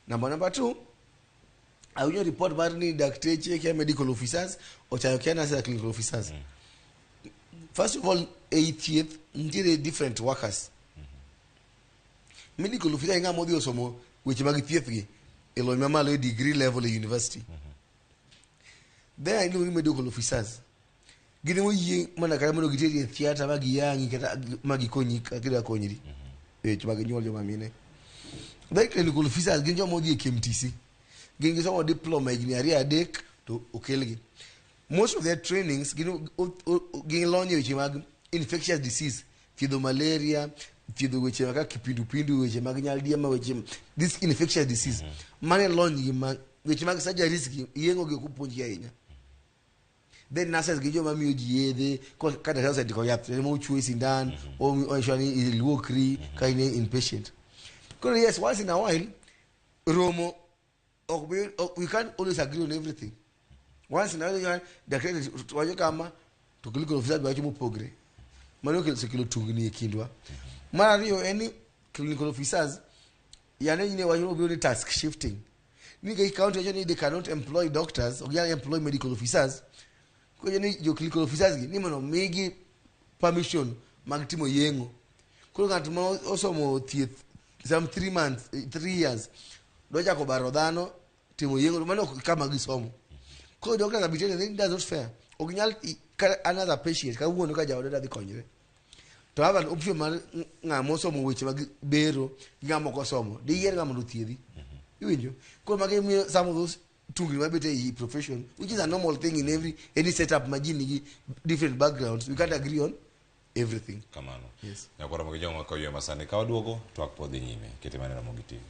Number 2, I will report barni doctor, medical officers, or clinical officers. First of all, 80th, different workers. Medical officer inga modi osomo which magithiethgi elo mamalo degree level at university. There I know medical officers. Gini mo yi mana kaya mo giteri theater magi yangi kata magi konyi kida konyiri. Chumagi nyol jo mamine. Then clinical officers gini jo modi KMTC. Gini so diploma gini area dek to okelgi. Most of their trainings gini lonye which mag infectious disease, malaria, which maka kipindupindu which magnyal diama which this infectious disease. Mane lonye which mag surgery risk yengo ge kuponji ina. Then nurses gijo mami ojiede ko kata sasa ndiko yapi mo chwe sindan o shani ilwokri kaine inpatient. Because yes, once in a while Romo we can't always agree on everything. Once in a while the credit wajo kama to clinical officer bacho mo progress. Mano ke sekilo tungini ekindwa. Mara rio any clinical officers yana yine wajo be task shifting. Nige county they cannot employ doctors or employ medical officers. Your clinical officers ni mono megi permission magtimo yengo ko ngatmo also mo some 3 months 3 years doja ko barodano timo yengo mano kama gisomo ko doctor abitene then that's not fair oginyal another patient ka wuono ka jaoda dhi konyre to have an option mar ngamo somo weche mag bero ngamo ko somo de yer ngamo do thiedhi iwinjo ko mage some of those profession, which is a normal thing in any setup. Imagine different backgrounds. We can't agree on everything. Kamano. Yes. Nakora mkijonga kwa hiyo masane kawa duogo tuwak po di nyime. Kete mane Ramogi TV.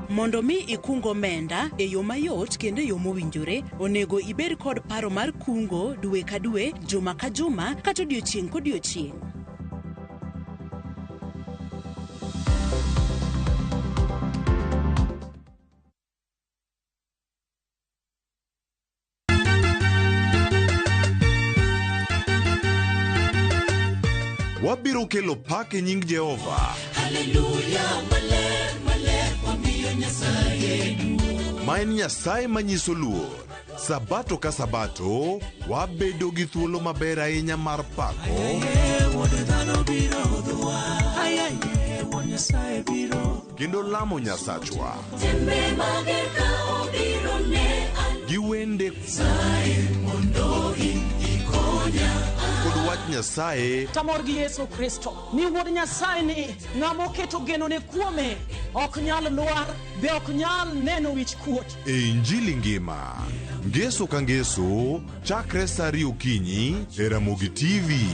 Mondo mi ikungo omenda e yo mayot kendo e yo mowinjore, onego ibed kod paro mar kungo dwe ka dwe, juma ka juma, kata odiochieng' kodiochieng'. Wabiro kelo pak e nying Jehova. Hallelujah, ma en Nyasaye manyiso luor. Sabato ka sabato wabedo gi thuolo maber ahinya mar pako kendo lamo Nyasachwa gi wende kod wach Nyasaye. Tamor gi Yesu Kristo ni wuod Nyasaye ni ng'ama oketo geno ne kuome ok nyal lwar be ok nyal neno wich kuot. E Injili ngima ngeso ka ngeso chakre saa 2 okinyi e Ramogi TV.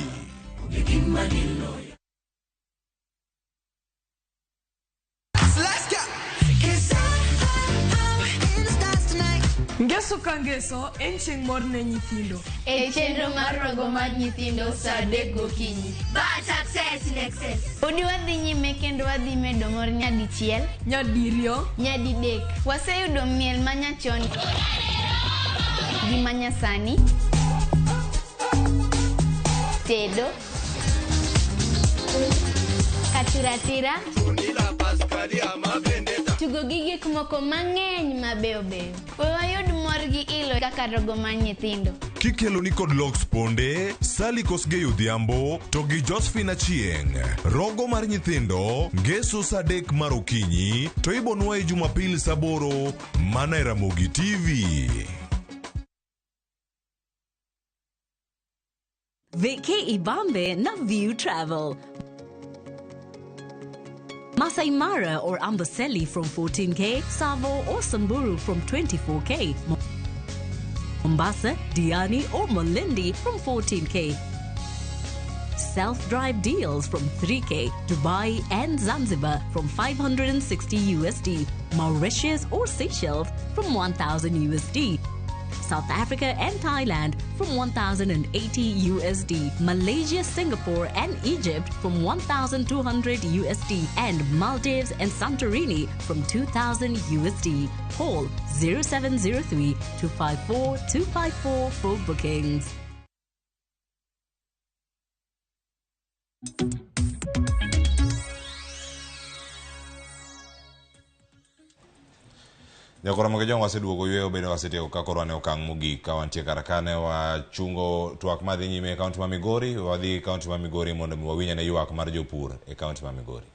Ngeso ka ngeso en chieng' mor ne nyithindo. E chenro mar rogo mar nyithindo saa 3 gokinyi. But success in excess. Udi wadhi nyime kendo wadhi medo mor nyadichiel, nyadiriyo, nyadidek. Waseyudo miel manyachon gi manyasani, tedo, katiratira, tugo gi gik moko mang'eny mabeyo beyo. Wayud mor gi ilo kaka rogo mar nyithindo. Kikelo ni kod Lox Ponde, Sally Kosgei Odhiambo, to gi Josephine Achieng'. Rogo mar nyithindo, ngeso saa 3 mar okinyi, to ibonwa e Jumapil saa 8 mana e Ramogi TV. Veke Ibambe na View Travel. Masai Mara or Amboseli from 14K, Savo or Samburu from 24K, Mombasa, Diani or Malindi from 14K. Self-drive deals from 3K, Dubai and Zanzibar from 560 USD, Mauritius or Seychelles from 1000 USD. South Africa and Thailand from 1,080 USD, Malaysia, Singapore and Egypt from 1,200 USD, and Maldives and Santorini from 2,000 USD. Call 0703 254 254 for bookings. Jakoromo jong waseduogo yweyo bende wasetieko ka koro ane okang' mogik ka wantie kara kane wachungo twak madhi nyime e kaunti ma Migori. Wadhi kaunti ma Migori mondo wawinj ane ywak mar jopur e kaunti ma Migori.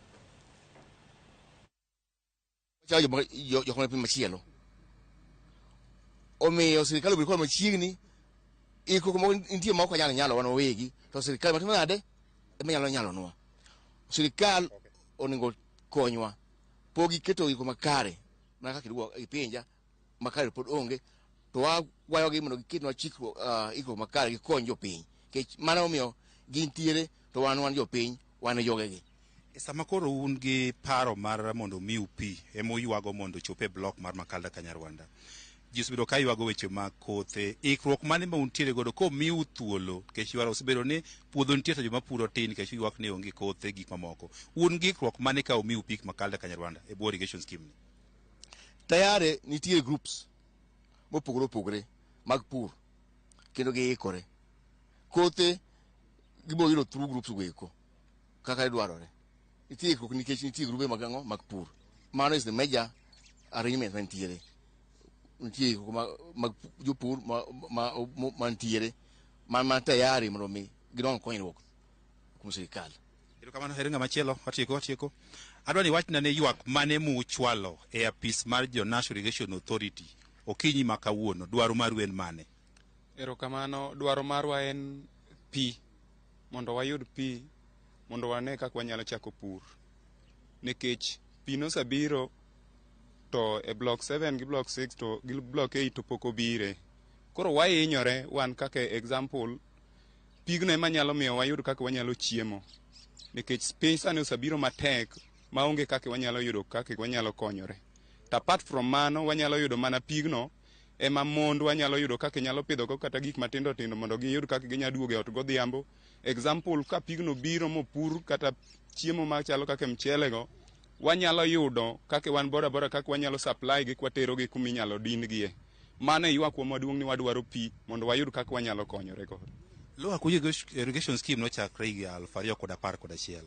Jokma piny machielo omiyo sirikal obedo kod machiegni iko kuma nitie ma ok wanyalo nyalo wan wawegi, to sirikal matimo nade ema nyalo nyalonwa. Sirikal onego konywa pogi keto iko makare na kaka ipinja makare pod onge, to wawayogi mondo giketnwa chikruok iko makare gikony jopiny, nikech mano omiyo gintiere to wan jopiny, wan e jogegi. Sama koro un gi paro mar mondo miu pi ema uywago mondo chope blok mar Makalda Kanyarwanda, ji osebedo ka ywago weche mag kothe, ikruok mane ma untiere godo ko miu thuolo, nikech ywaro osebedo ni puodho nitie to joma puro tin nikech ywak ni onge kothe gik mamoko. Un gi ikruok mane ka omiu pi Makalda Kanyarwanda e bwo irrigation scheme ni? Tayare nitie groups mopogore opogore mag pur kendo giikore. Kothe gibiro yudo through groups go kaka idwarore. Nitie ikruok nikech nitie grube mag pur. Mano is the major arrangement mantiere. Nitie ikruok mag jopur mantiere man tayari mondo mi gidong konyruok kuom sirikal. Kamano heringa machielo watieko. Adwa ni wachna ne ywak mane muchwalo e apis mar jo National Irrigation Authority okinyi ma kawuono, dwaro maru en mane? Erokamano, dwaro marwa en pi, mondo wayud pi mondo wane kaka wanyalo chako pur, nikech pi nosebiro to e block 7 gi block 6 to gi block 8 to pok obire. Koro wahinyore wan kaka example, pigno ema nyalo miyo wayud kaka wanyalo chiemo, nikech piny sani osebiro matek maonge kaka wanyalo yudo kaka wanyalo konyore. To apart from mano, wanyalo yudo mana pigno ema mondo wanyalo yudo kaka nyalo pidho go kata gik matindo tindo mondo giyud kaka ginyalo duogo e ot godhiambo. Example, ka pigno biro mopur kata chiemo machalo kaka mchele go, wanyalo yudo kaka wan bora kaka wanyalo supply gi kwatero gi kuma inyalo din gie. Mano e ywak maduong' ni wadwaro pi mondo wayud kaka wanyalo konyore go. Loa kuyo irrigation scheme nochakre higa 2011.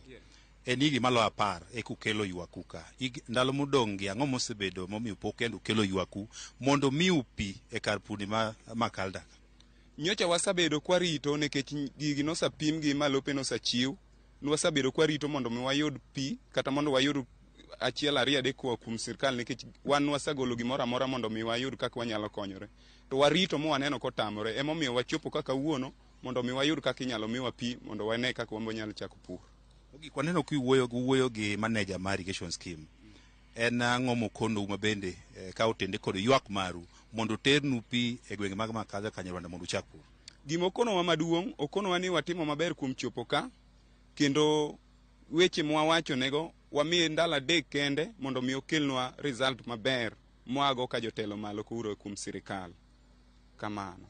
En higi malo 10 e kukelo ywaku ka. Ndalo modong' gi ang'o mosebedo momiyo pok kendo kelo ywaku mondo miu pi e kar puni ma Makalda? Nyocha wasabedo kwarito nikech gigi nosapim gi malope nosachiw, wasabedo kwarito mondo mi wayud pi kata mondo wayud achiel ariyo adek kuom sirikal, nikech wan wasagolo gimoro amora mondo mi wayud kaka wanyalo konyore. To warito mo waneno kotamore, emomiyo wachopo kaka wuono mondo mi wayud kaka inyalo miwa pi mondo wane kaka wanyalo chako pur. Ogik waneno kuwuoyo gi manager mar irrigation scheme. En ang'o mokono ma bende ka otende kod ywak maru mondo ternu pi e gwenge mag Makalda Kanyarwanda mondo uchak pur? Gimokono wa maduong', okono ni watimo maber kuom chopo ka, kendo weche mwawacho nego wamiye ndalo 3 kende mondo mi okelnwa result maber mwago ka jotelo malo kuro kuom sirikal. Kamano.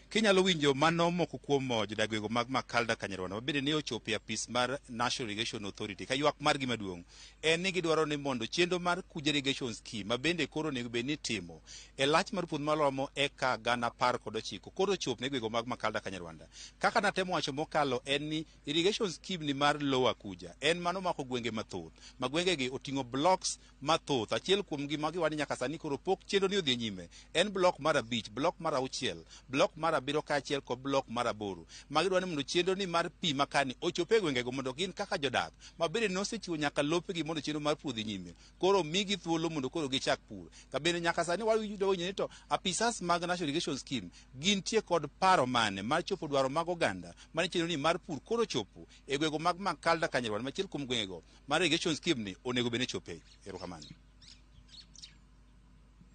Kinyalo winjo mano moko kuom jodagwego mag Makalda Kanyarwanda mabende ne ochopo e apis mar National Irrigation Authority ka ywak margi maduong' en ni gidwaro ni mondo chenro mar kuja irrigation scheme mabende koro onego bed ni timo e lach mar puodho malomo eka 10,009 koro ochop ne gwego mag Makalda Kanyarwanda. Kaka natemo wacho mokalo en ni irrigation scheme ni mar lower kuja en mano mako gwenge mathoth, ma gwengegi oting'o blocks mathoth. Achiel kuom gi magi wani nyaka sani koro pok chenro ni odhi nyime en block mar 5, block mar 6, blok mar 7 kaachiel kod blok mar 8. Magi dwani mondo chenro ni mar pi makani ochope gwengego mondo gin kaka jodak mabende nosechiwo nyaka lopegi mondo chenro mar pur dhi nyime, koro migi thuolo mondo koro gichak pur. Kabende nyaka sani wayudo ni to apisas mag National Irrigation Scheme gintie kod paro mane mar chopo dwaro mag oganda mane chenro ni mar pur koro chopo e gwego mag Makalda Kanyarwanda, machiel kuom gwengego mar irrigation scheme ni onego bende chope. Erokamano.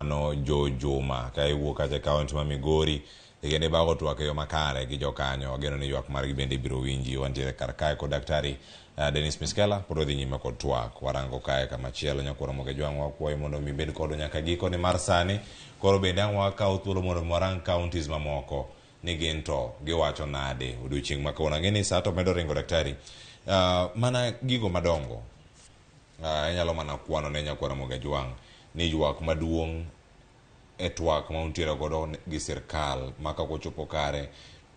no Juma ka iwuok kacha kaunti ma Migori kende bago twak yo makare gi jokanyo ageno ni ywak margi bende biro winji wantiere kar kae kod daktari Dennis Miskela pod dhi nyime kod twak warango kae kama chielo nyakoro moge jwang wakwayo mondo mi bed kod nyaka giko ni mar sani koro bende ang wakaw thuolo mondo warang counties mamoko ni gin to giwacho nade odiochieng' ma kawuono ng'eni sa to medo ringo daktari mana gigo madongo inyalo mana kwano ne nyakwara moge jwang ni ywak maduong' e twak ma untiere godo gi sirkal maka kochopo kare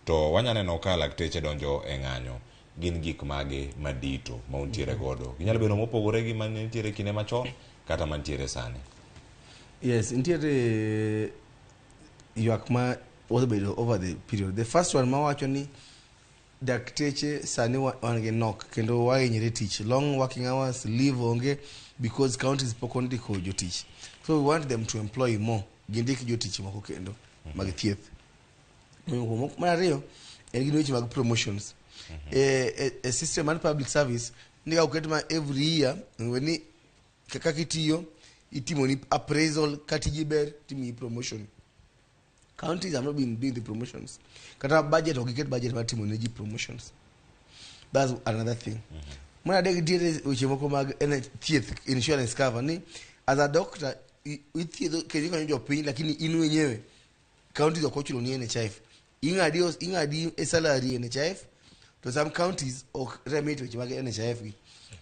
to wanyaneno ka lakteche donjo e ng'anyo gin gik mage madito ma untiere godo ginyalo bedo mopogore gi mantiere kinde machon kata mantiere sani. Yes, intiere ywak ma osebedo over the period. The first one mawacho ni dakteche sani wan gi nok kendo wahinyre tich, long working hours, leave onge because counties pok ondiko jotich, so we want them to employ more gindik jotich moko kendo mag thieth. Mar ariyo en gin weche mag promotions. A system and public service ndika uket ma every year weni kaka kitiyo itimo ni appraisal katiji ber timi promotion. Counties have not been doing the promotions. Kata budget or get budget ma timo neji promotions. That's another thing. Mwana degi dire uche moko mag thieth insurance cover ni as a doctor ithiedho kendo kanyo jopiny lakini in wenyewe counties okochulo ni NHIF. Ingadi a salary NHIF to some counties or remit which mag NHIF gi.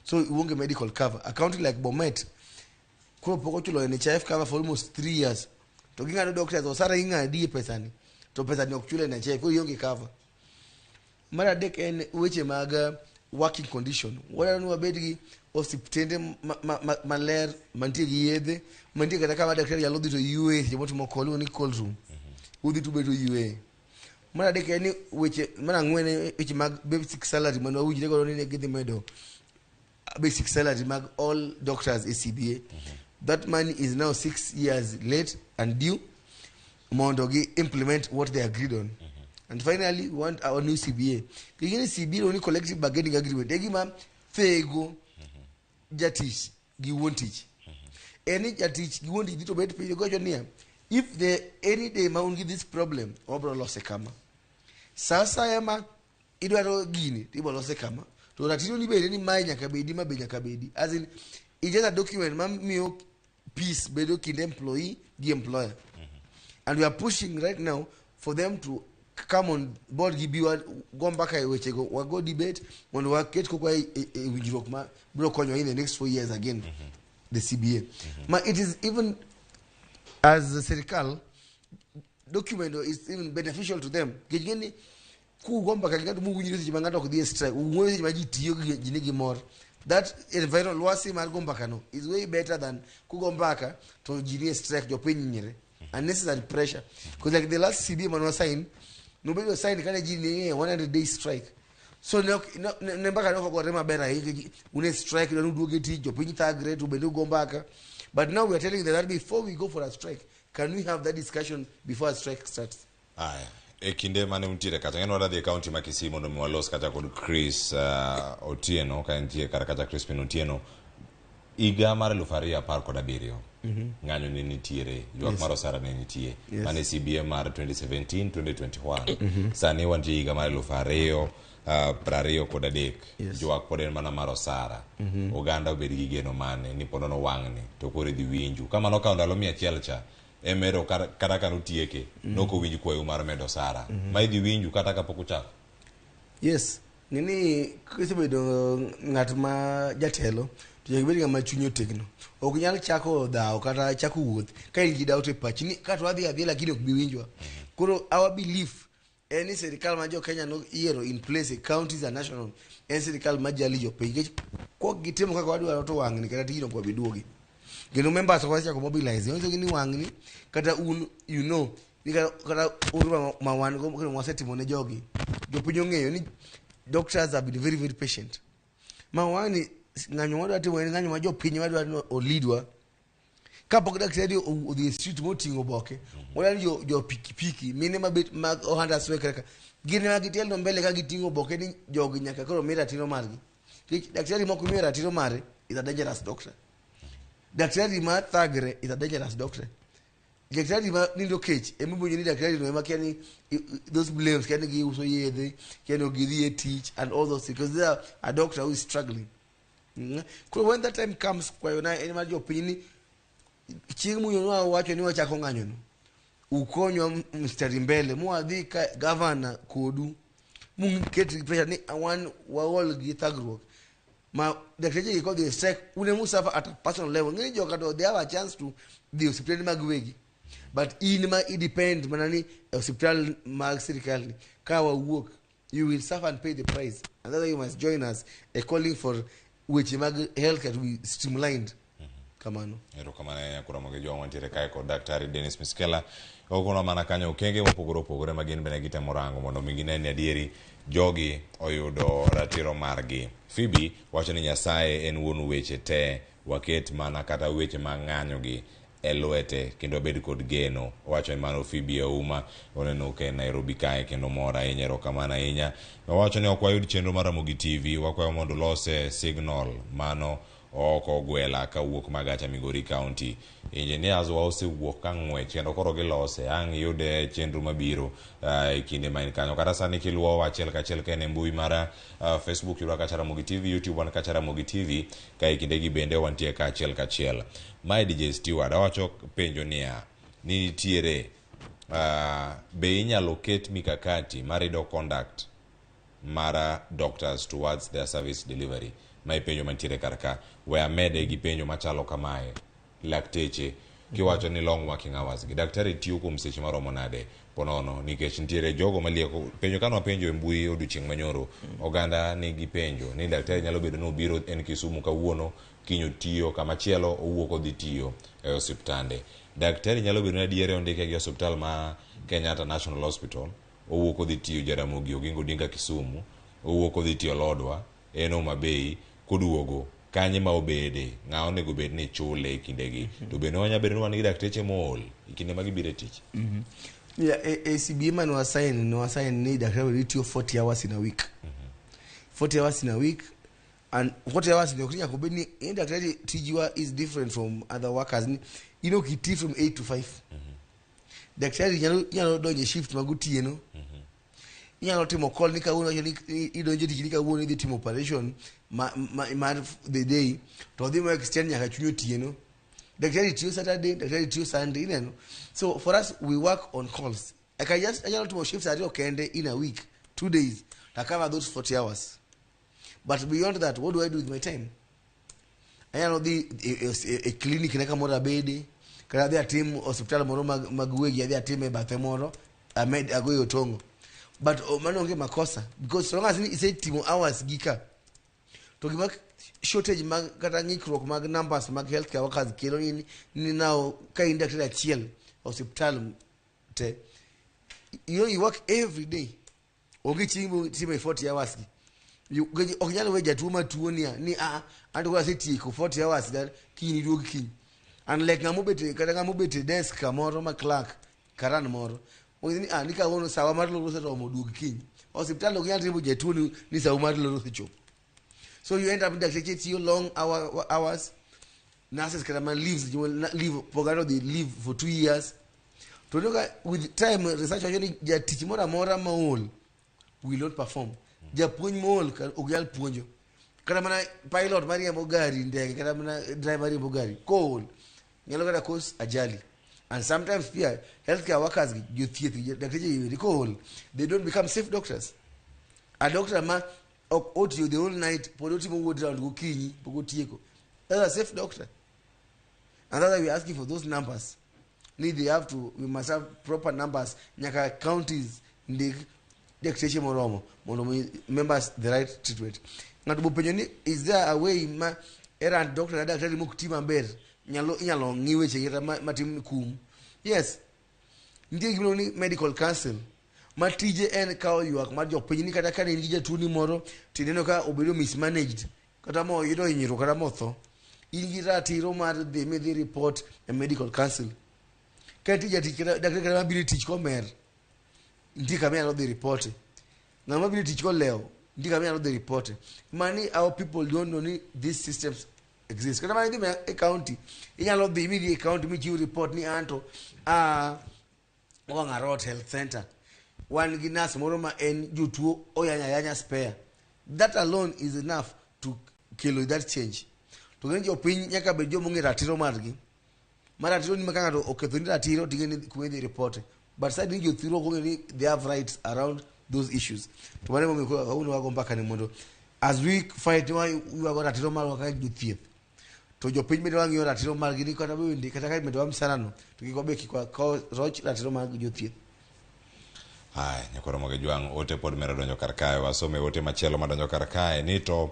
So you won't get medical cover. A county like Bomet ko pokochulo NHIF cover for almost 3 years. To ginga doctors osara ingadi pesani to pesani okchule NHIF ko yonge cover. Mara dek en weche mag working condition. Wala no abedgi osiptende maler mantie gi yedhe mantie kata kama daktari yalo dhi to UA jemo mo kolu ni cold room. Udhi to bedo UA. Mara dek en weche mara ngwene weche mag basic salary mano ujire godo ni gidhi medo basic salary mag all doctors ACBA. That money is now 6 years late and due. Mondogi implement what they agreed on. And finally, we want our new CBA. The CBA only collective bargaining agreement. They give them fego jatish gi won't teach. Any jatish gi won't teach to better pay go near. If they any day ma ungi this problem, obro lose kama. Sasa yama idwaro gini tibo lose kama. To ratino ni be ni mai nyaka bedi ma be nyaka bedi. As in it's just a document mam mio peace bedo kinde employee the employer. And we are pushing right now for them to come on board gibiwa go back weche go we go debate when we get ko kwa winjirok ma bro konyo in the next 4 years again the CBA. Ma it is even as the serikal document is even beneficial to them. Gini ku go back ngado mu winjiro se mangado ko die strike wo se maji tiyo gini gi mor. That environment wasi mar go back no is way better than ku go back to gini strike jo pinyire. Unnecessary pressure because like the last CBA man was signed nobody was signed kana jini 100-day strike, so no mpaka no ko rema bera hiki une strike no duoge ti jo piny thagre to bendo go back. But now we are telling them that before we go for a strike, can we have that discussion before a strike starts? Aya kinde mane untire kata ngeno wadhi county ma Kisii mondo mwalos kata kod Chris Otieno ka entie kata Crispin Otieno iga mar 2017 ng'anyo ne nitiere ywak mar osara ne nitie mane CBA mar 2017 2021 sani wantie iga mar 2023 ywak pod en mana mar osara oganda obed gi geno mane ni pono no wang'ni to kore dhi winju kama no ka ndalo 100 cha emero kata kan utieke noko winju kwayo mar medo osara ma idhi winju kata kapok uchako. Yes, nini kisebedo ng'at ma jatelo to yebedi ng'ama chunyo tegno ok nyal chako dhao kata chako wuoth ka in gi dao to pach ni ka to adhi lakini ok bi winjwa. Koro our belief any serikal ma jo Kenya no yiero in place counties and national en serikal ma jali jo piny ko gitimo kaka wadwaro to wang'ni kata tijno kwa biduogi geno members ko chako mobilize onso gini wang'ni kata un you know ni kata uruma ma wan go ko wasetimo ne jogi jo piny ong'eyo ni doctors have been very very patient. Ma wani ng'anyo wadwa timo en ng'anyo ma jo piny wadwa olidwa kapok daktari odhi street moting'o boke wala jo pikipiki mine mabet mag ohanda swekre gine ma gitelo mbele ka giting'o boke ni jogi nyaka koro mira tino margi. Daktari moko mira tino mare is a dangerous doctor. Daktari ma thagre is a dangerous doctor. daktari ma nindo kech emibo ni daktari no makiani those blames can gi uso yedhe can ogidhi e teach and all those because there are a doctor who is struggling. When that time comes kwa yona any ma jo pini chieng mu yono wacho ni wachako ng'anyo no ukonyo mstari mbele mu adhi ka governor kodu mu get pressure ni one wall gi thagruok ma daktari ko the strike une mu suffer at a personal level ngini jo kato they have a chance to the hospital magwegi but in ma it depend manani hospital mag sirikali kawa work you will suffer and pay the price and that's why you must join us a calling for which mag healthcare to be streamlined. Kamano ero kamano ya Ramogi jo wantiere kai ko daktari Dennis Miskela ogono mana kanyo okenge mopogore magin bene gite morango mondo mingine ni adieri jogi oyudo ratiro margi. Phoebe wacho ni Nyasaye en wuon weche te waket mana kata weche mang'anyo gi elwete kendo bed kod geno. Wacho ni mano Phoebe Auma oneno ke Nairobi kae kendo mora inyero kamana inya. Wacho ni okwayud chenro mar Ramogi TV wakwayo mondo lose signal mano oko gwela ka wuok magacha Migori County. Engineers wa osewuok ka ng'wech kendo koro gilose ang' yude chenro mabiro e kinde ma in kanyo. Kata sani kiluwo achiel kachiel ka en mbui mara Facebook yudo kacha Ramogi TV, YouTube wan kacha Ramogi TV ka kinde gi bende wantie ka achiel kachiel. My DJ Steward awacho penjo niya ni nitiere be inyalo ket mikakati marido conduct mara doctors towards their service delivery. Mai penjo mantiere karka we amede gi penjo machalo kamae lakteche kiwacho ni long working hours gi daktari tiyo kuom seche maromo nade ponono nikech nitiere jogo malieko penjo kanwa penjo e mbui odiochieng' manyoro oganda nigi penjo ni daktari nyalo bedo no biro en Kisumu kawuono kinyo tiyo kamachielo owuok odhi tiyo e osiptande. Daktari nyalo bedo na diere ondike gi hospital ma Kenyatta National Hospital owuok odhi tiyo Jaramogi Oginga Odinga Kisumu owuok odhi tiyo Lodwa eno Mabei koduogo kanye ma obede ng'a onego bed ni chule kindegi to bende wanya bedo ni dakteche mol ikinde magi bire tich. Yeah, ACB man was saying need daktari to 40 hours in a week. 40 hours in a week and 40 hours in a week kubeni daktari tijua is different from other workers. You know kiti from 8 to 5. Daktari nyalo donje shift maguti you know timo call nika uno idonje nika uno idi timo operation ma the day to them extend nyaka chunyo tieno daktari tiyo Saturday daktari tiyo Sunday you know. So for us we work on calls. I just timo shifts ari okende in a week 2 days to cover those 40 hours but beyond that what do I do with my time? I know a clinic neka mora bede kada their team hospital moro magwegi their team e bathe moro amed agoyo tongo. But mano nge makosa because so long as it's 8 hours gika to give shortage mag kata ngikruok mag numbers mag healthcare workers kelo ni now ka daktari achiel hospital te you work every day ogi chimbo time 40 hours you ogyalo weja tuoma tuonia ni and go say tiko 40 hours that kini duogi kini and like ngamobete kata ngamobete desk kamoro ma clerk karan moro Oni nika wono sawa mar loro seto moduog kiny. Hospital ok nyal timo jatuo ni sawa mar loro secho. So you end up in the long hours. Nurses can leave Pogano they live for 2 years. To look at with time research actually ja teach mora maol will not perform. Ja puonj maol ogyal puonjo. Kata mana pilot Maria Mogari ndege kata mana driver Maria Mogari cold. Nyalo kata cause ajali. And sometimes healthcare workers they don't become safe doctors. A doctor ma the whole night that's a safe doctor. And that's why we're asking for those numbers. We must have proper numbers. Nyaka counties members the right treatment. Is there a way era doctor daktari muktima ber nyalo ngiwe chegeta matim kum? Yes. Ndiye gibno ni medical council matije en kawo yuak mar jopiny ni kata kane nigi jatuo ni moro tineno ka obedo mismanaged kata mo yudo hinyiro kata motho in gi ratiro mar dhi midhi report a medical council kati jatich daktari kata mabiro tich komer ndi kama yalo dhi report ngama mabiro tich koleo ndi kama yalo dhi report. Many our people don't know these systems exist kata mana dhi e county inyalo dhi midi e county michiw report ni anto Wangarot Health Center wan gi nurse moro ma en jotuo oyanya spare. That alone is enough to kelo that change. To ng'e jopiny nyaka bed joma ong'e ratiro margi. Mar ratiro ni ma ka ng'ato oketho ni ratiro ting'e ni kuma idhi report. But side ni jothiro ok ong'e ni they have rights around those issues. To mane momiyo kawuono wago mbaka ni mondo as we fight wago ratiro marwa kaka jothieth. To jopiny bende wang'iyo ratiro margi ni kata bende kata ka medo msanano to kik wabe kik roch ratiro mag jothieth. Hai, nyakoro moge juang ote pod mera donjo kar kae wasome ote machielo madonjo kar kae ni to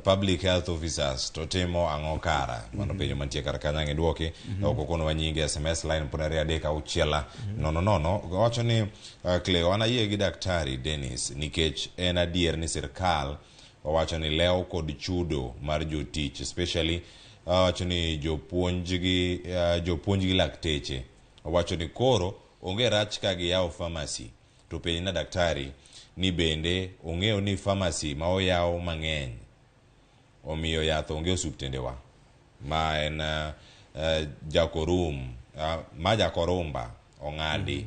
public health officers to timo ang'o kara mano penjo mantie kar kanyo ang' idwoki ok okono wanyingi SMS line ponere 3 nono wacho ni Cleo an ayie gi daktari Dennis nikech en adier ni sirkal wawacho ni leo kod chudo mar jotich especially wacho ni jopuonj gi lakteche wacho ni koro onge rach ka giyawo pharmacy to penj na daktari ni bende ong'eyo ni pharmacy ma oyaw mang'eny omiyo yath onge osuptendewa ma en jakorumba ong'adi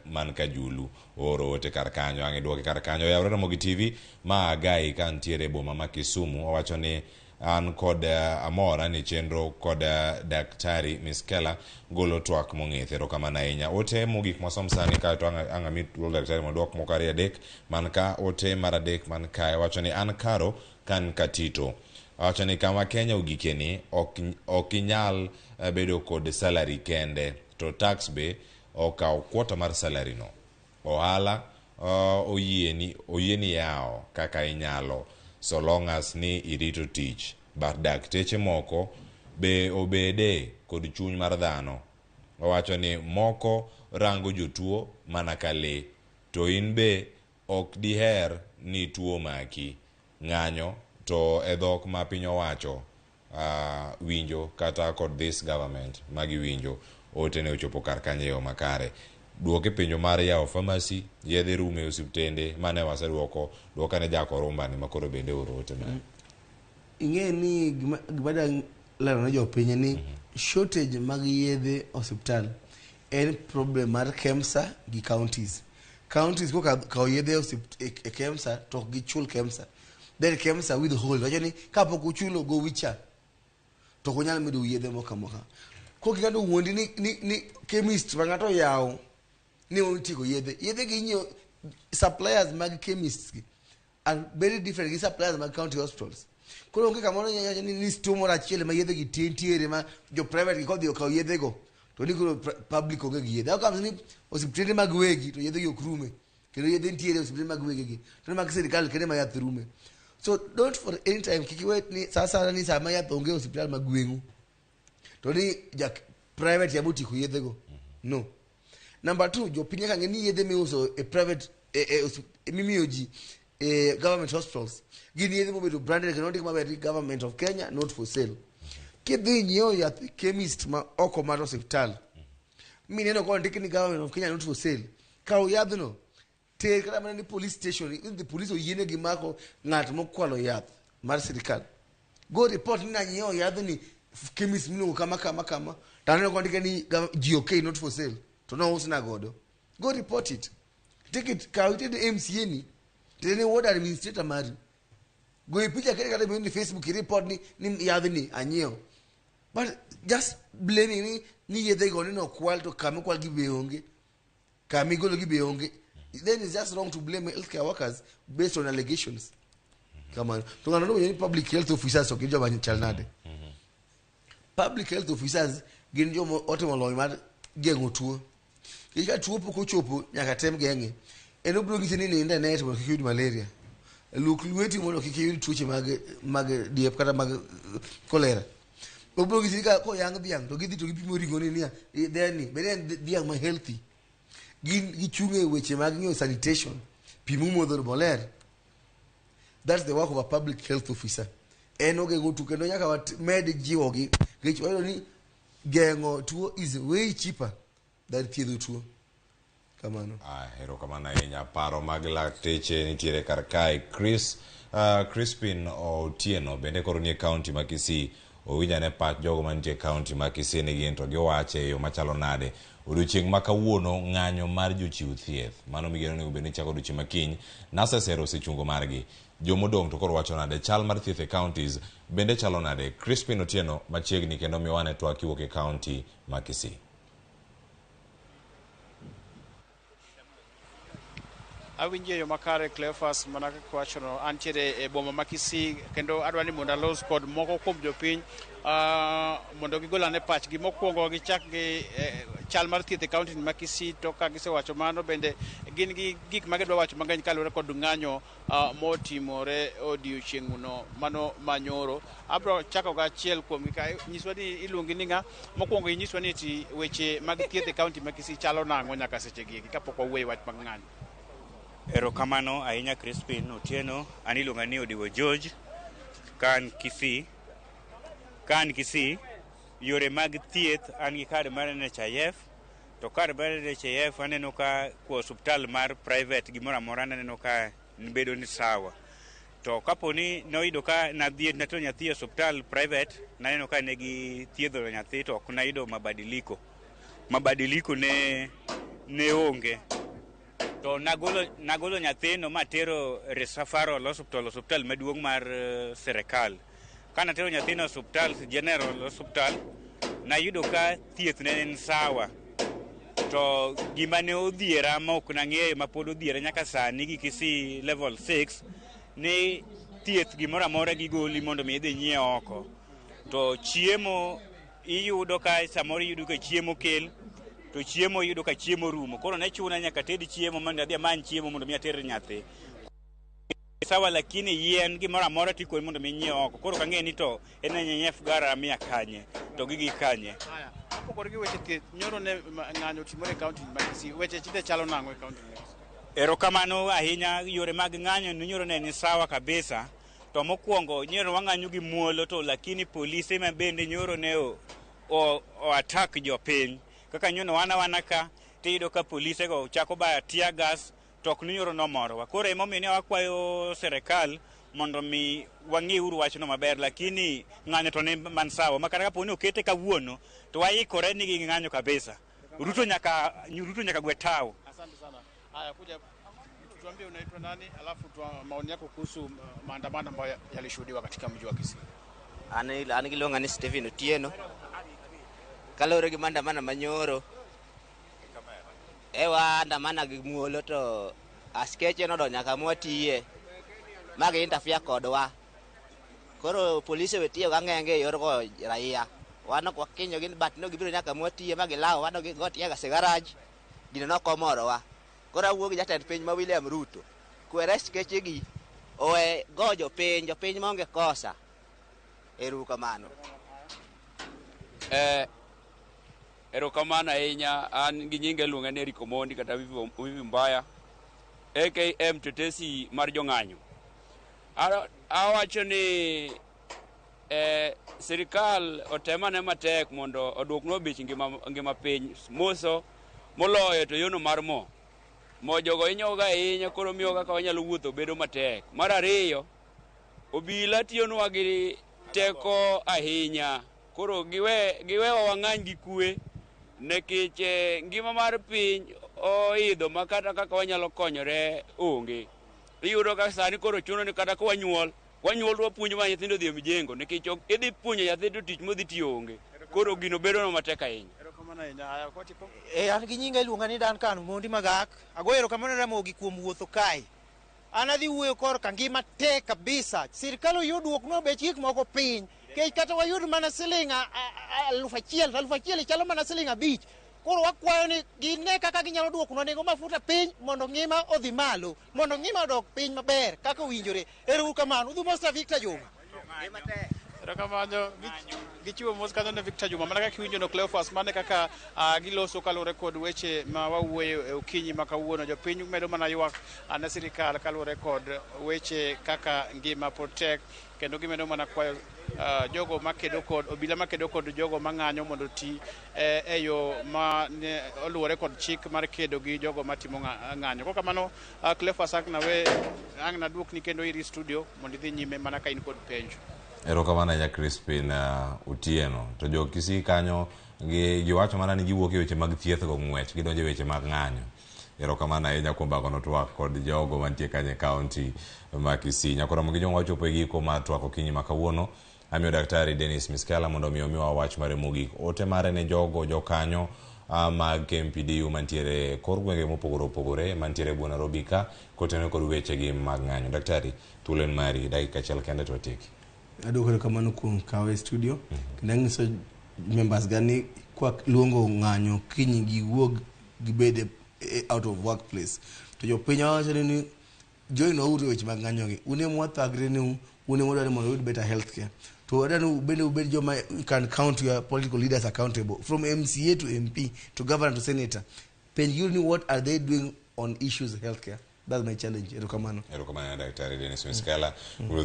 man Kajulu oro ote kar kanyo ang' idwoke kar kanyo yawre Ramogi TV ma agai ka ntiere boma ma Kisumu owacho ni an kod amora ni chenro kod daktari Miss Kela golo twak mong'ith erokamano ahinya. Ote mogik masom sani ka to ang' amit daktari modwok moko 3 man ka ote mar 3 man kae wacho ni an karo kan katito wacho ni kama Kenya ogikeni ok inyal bedo kod salary kende to tax be okaw kwota mar salary no ohala oyieni yawo kaka inyalo so long as ni irito tich but dakteche moko be obede kod chuny mar dhano owacho ni moko rango jotuo mana kale to in be ok diher ni tuo maki ng'anyo to edhok ma piny owacho winjo kata kod this government magi winjo ote ne ochopo kar kanyo makare duoke penjo mar yawo pharmacy yedhe rume osiptende mane waseduoko duoka ne jakorumba ni makoro bende oro ote na ing'e ni gimada lero ne jopiny ni shortage mag yedhe osiptal en problem mar KEMSA gi counties ko kawo yedhe e KEMSA to gi chul KEMSA then KEMSA withhold wacho ni kapok uchulo go wicha to kunyal medo yedhe moka ko kikando wuondi ni chemist ma ng'ato yawo ni ontigo yedhe gi nyiewo suppliers mag chemists are very different gi suppliers mag county hospitals koro onge kamoro ni store moro achiel ma yedhe gi tiere ma jo private kodhi okawo yedhe go to ni koro public onge gi yedhe akam ni osiptende mag wegi to yedhe gi ok rume kendo yedhe ntiere osiptende mag wegi gi to mag sirikal kende ma yath rume so don't for any time kik iwe ni sasa ni sama yath onge osiptal mag gweng'u to ni private yabotiko yedhe go no. Number 2, jopiny ka ng'eni yedhe miuso e private mimiyo ji government hospitals gin yedhe mobedo branded kendo ndik maber government of Kenya not for sale. Kidhi nyiewo yath chemist ma oko mar osiptal mineno ko ndik ni government of Kenya not for sale kaw yadhno ter kata mana ni police station the police oyiene gi mako ng'at mokwalo yath mar sirikal go report ni na nyiewo yadhni chemist miluongo kama taneno ko ndik ni GOK not for sale to no usna godo go report it take it kawited MCA ni tene ward administrator mari go ipicha kile kata on Facebook report ni yadhni anyiewo but just blaming ni yedhe go no kwal to kama kwal gi beonge kama igolo gi beonge then it's just wrong to blame healthcare workers based on allegations. Come on to ngano ni public health officers ok joba chalnade public health officers gin jomo otimo lony mar geng'o tuo kika tuo pok ochopo nyaka tem geng'e en obro ng'isi ni ninde net mondo kik yud malaria luk lweti mondo kik yud tuoche mag diep kata mag kolera obro ng'isi ka ko yang dhiang to gidhi to gipimo ringo ni nia then beden dhiang ma healthy gin gichunge weche mag ng'eyo sanitation pimu modho maler. That's the work of a public health officer. En ogeng'o tuo kendo nyaka med jiwogi nikech wayudo ni geng'o tuo is way cheaper than thiedho tuo. Kamano. Erokamano ahinya. Paro mag lakteche nitiere kar kae. Crispin Otieno bende koro nie county ma Kisii owinjane pach jogo mantie kaunti ma Kisii ni gin to giwache e yo machalo nade odiochieng' ma kawuono ng'anyo mar jochiw thieth mano migeno nego bed ni chako odiochieng' makiny nasesero osechungo margi jomodong' to koro wacho nade chal mar thieth e counties bende chalo nade. Crispin Otieno machiegni kendo miwane twak kiwuok e kaunti ma Kisii. Awinje yo makare Cleophas mana kaka wachono antiere e boma ma Kisii kendo adwa ni mondo alos kod moko kuom jopiny mondo gigolane pachgi mokwongo gichak gi chal mar thieth e kaunti ma Kisii to ka gisewacho mano bende gin gi gik ma gidwa wacho mang'eny kaluwore kod ng'anyo motimore odiochieng'no mano manyoro. Abro chako ga achiel kuom nyiswa ni iluongi ni ng'a mokwongo inyiswa ni ati weche mag thieth e kaunti ma Kisii chalo nang'o nyaka sechegi kapok wawuoyo wach mag ng'anyo. Erokamano ahinya Crispin Otieno, an iluonga ni Odiwo George, kan Kisii, yore mag thieth an gi kad mar NHIF, to kad mar NHIF aneno ka kuo osuptal mar private gimoro amora aneno ka bedo ni sawa. To kaponi noyudo ka natero nyathi e osuptal private, naneno ka ne gi thiedho nyathi to ok nayudo mabadiliko ne onge. To nagolo nyathino matero referral osuptal maduong' mar serikal. Ka natero nyathino osuptal general hospital, nayudo ka thieth ne en sawa. To gima ne odhiera ma ok nang'eyo ma pod odhiera nyaka sani gi Kisii level 6 ni thieth gimoro amora gigoli mondo mi idhi nyiew oko. To chiemo iyudo ka samoro iyudo ka chiemo kel to chiemo yudo ka chiemo rumo. Koro ne chuna nyaka tedi chiemo mondo adhi amany chiemo mondo mi ater nyathi. Sawa, lakini yien gimoro amora tikoni mondo mi nyiew oko. Koro kang'e ni to en NHIF gara mia kanye to gigi kanye. Haya, kopogore gi weche thieth nyoro ne ng'anyo timore e kaunti ma Kisii, weche chinde chalo nang'o e kaunti ma Kisii? Erokamano ahinya, yore mag ng'anyo nyoro ne ni sawa kabisa. To mokwongo nyoro wang'anyo gi muolo to lakini polise ma bende nyoro ne o attack jopiny. Kaka nyono wana ka tiyudo ka polise go chako ba tear gas to ok nyoro nomorowa. Koro emomiyo ne wakwayo serikal mondo mi wang'i uru wachno maber, lakini ng'anyo to ne man sawa. Makata ka poni okete kawuono to waikore ni gi ng'anyo kabisa. Ruto nyaka gwe tao. Asante sana. Haya, kuja tuambie unaitwa nani, alafu maoni yako kuhusu maandamano ambayo yalishuhudiwa katika mji wa Kisii. Anigilonga ni Stephen Otieno. Kalore gi maandamano manyoro ewa andamana gi muolo to askeche nodonyo kama watiye magi interfere kodwa. Koro polise wetiyo gang'enge e yor go raia. Wano kwa kinyo gin bat no gibiro nyaka mwatiye magi lao wano gi got yaga se garage gino no komorowa. Koro awuogi jatend piny ma William Ruto kwere skeche gi owe gojo piny maonge kosa. Erokamano. Erokamano ahinya. An gi nyinge luonga ni Rico Mondi kata Vivi Mbaya aka mtetesi mar jong'anyo. Awacho ni sirikal otemane matek mondo oduoknwa bech ngima piny moso moloyo to yono mar mo jogo inyoga ahinya, koro miyo kaka wanyalo wuotho bedo matek. Mar ariyo, obila tiyonwa gi teko ahinya, koro giwewa wang'any gi kwe nekech ngima mar piny oidho makata kaka wanyalo konyore onge. Iyudo ka sani koro chuno ni kata ka wanyuol wapuonjo ma nyithindo dhi e mijengo nikech idhi puonjo nyathi to tich modhi tiyo onge. Koro gino bedo no matek ahinya. An gi nyinga iluonga ni Duncan Mondi Magak. Agoyo erokamano ne Ramogi kuom wuotho kae. An adhi wuoyo kor ka ngima tek kabisa. Sirikal oyud duoknwa bech gik moko piny. Kech kata wayud mana siling 1,000 chalo mana siling 5. Koro wakwayo ni gine kaka ginyalo duoknwa nengo mafuta piny mondo ngima odhi malo, mondo ngima odok piny maber kaka owinjore. Erokamano. Udhu Mosta Victor Juma. Erokamano. Gichiwo mos kanyo ne Victor Juma. Mana kaka kiwinjo no Cleophas, mane kaka giloso kaluwore kod weche ma wawuoyo e okinyi ma kawuono. Jopiny medo mana ywak ne sirikal kaluwore kod weche kaka ngima pod tek, kendo gimedo mana kwayo jogo makedo kod obila makedo kod jogo mang'anyo mondo ti e yo ma oluwore kod chik mar kedo gi jogo matimo ng'anyo. Kok kamano Cleophas ang' naduokni kendo iri studio mondo idhi nyime mana ka in kod penjo. Erokamano ya Crispin Utieno. To jo Kisii kanyo giwacho mana ni giwuok e weche mag thieth go ng'wech, gidonjo e weche mag ng'anyo. Erokamano ahinya kuom bagono twak kod jogo mantie kanye kaunti ma Kisii. Nyakoromo gi jogo wachopo e giko mar twak okinyi ma kawuono. Amiyo Daktari Dennis Miskela mondo miwa wach mare mogik. Ote mare ne jogo jokanyo mag KMPDU mantiere kor gwenge mopogore opogore mantiere buo Nairobi ka kotenore kod weche gi mag ng'anyo. Daktari, tulen mari dakika achiel kende to tieki. Adwoko erokamano kuom kawe studio. Kendo anyiso members gani kwa luongo ng'anyo kiny giwuog gibede out of workplace. To jopiny wacho ni join uru weche mag ng'anyo gi. Une mwathagre ni une modwani mondo uyud better healthcare. To wadani ubed joma you can count your political leaders accountable from MCA to MP to governor to senator. Penj you what are they doing on issues of healthcare? That's my challenge. Erokamano. Erokamano Daktari Dennis Miskela.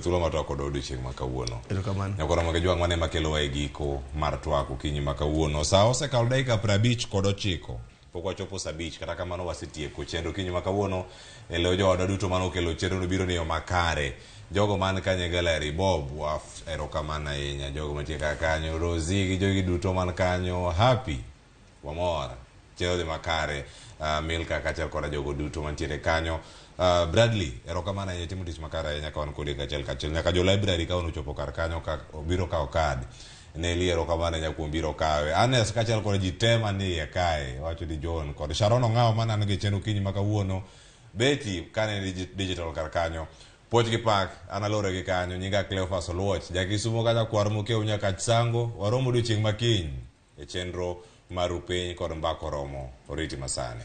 Thuolo matwa kod odiochieng' ma kawuono. Erokamano. Nyakoromo gi jwang' mane makelo wa e giko mar twak okinyi ma kawuono. Sa osekalo dakika 59. Pok wachopo saa 5 kata kamano wasetieko chenro okinyi ma kawuono. Eleo jowadwa duto mane okelo chenro biro ni yo makare. Jogo man kanye galeri Bob erokamano ahinya. Jogo mantie kanyo Rosie gi jogi duto man kanyo happy wamor chenro dhi makare. Milka kachel koda jogo duto mantiere kanyo. Bradley erokamano ahinya, timo tich makare ahinya ka wan kodi kachel nyaka jo library ka ochopo kar kanyo ka obiro kawo kad ne li erokamano ahinya kuom biro kawe. Anes kachel koda ji te manie kae wacho ni John kod Sharon Ong'aw manano gi chenro okinyi ma kawuono. Betty kane digital kar kanyo. Poch gi pak, analore gi kanyo, nyinga Cleophas Oluoch, Jakisumo kata kwar mokeu nyaka Chisango, waromo odiochieng' makiny e chenro mar upiny kod mbako romo. Oriti masane.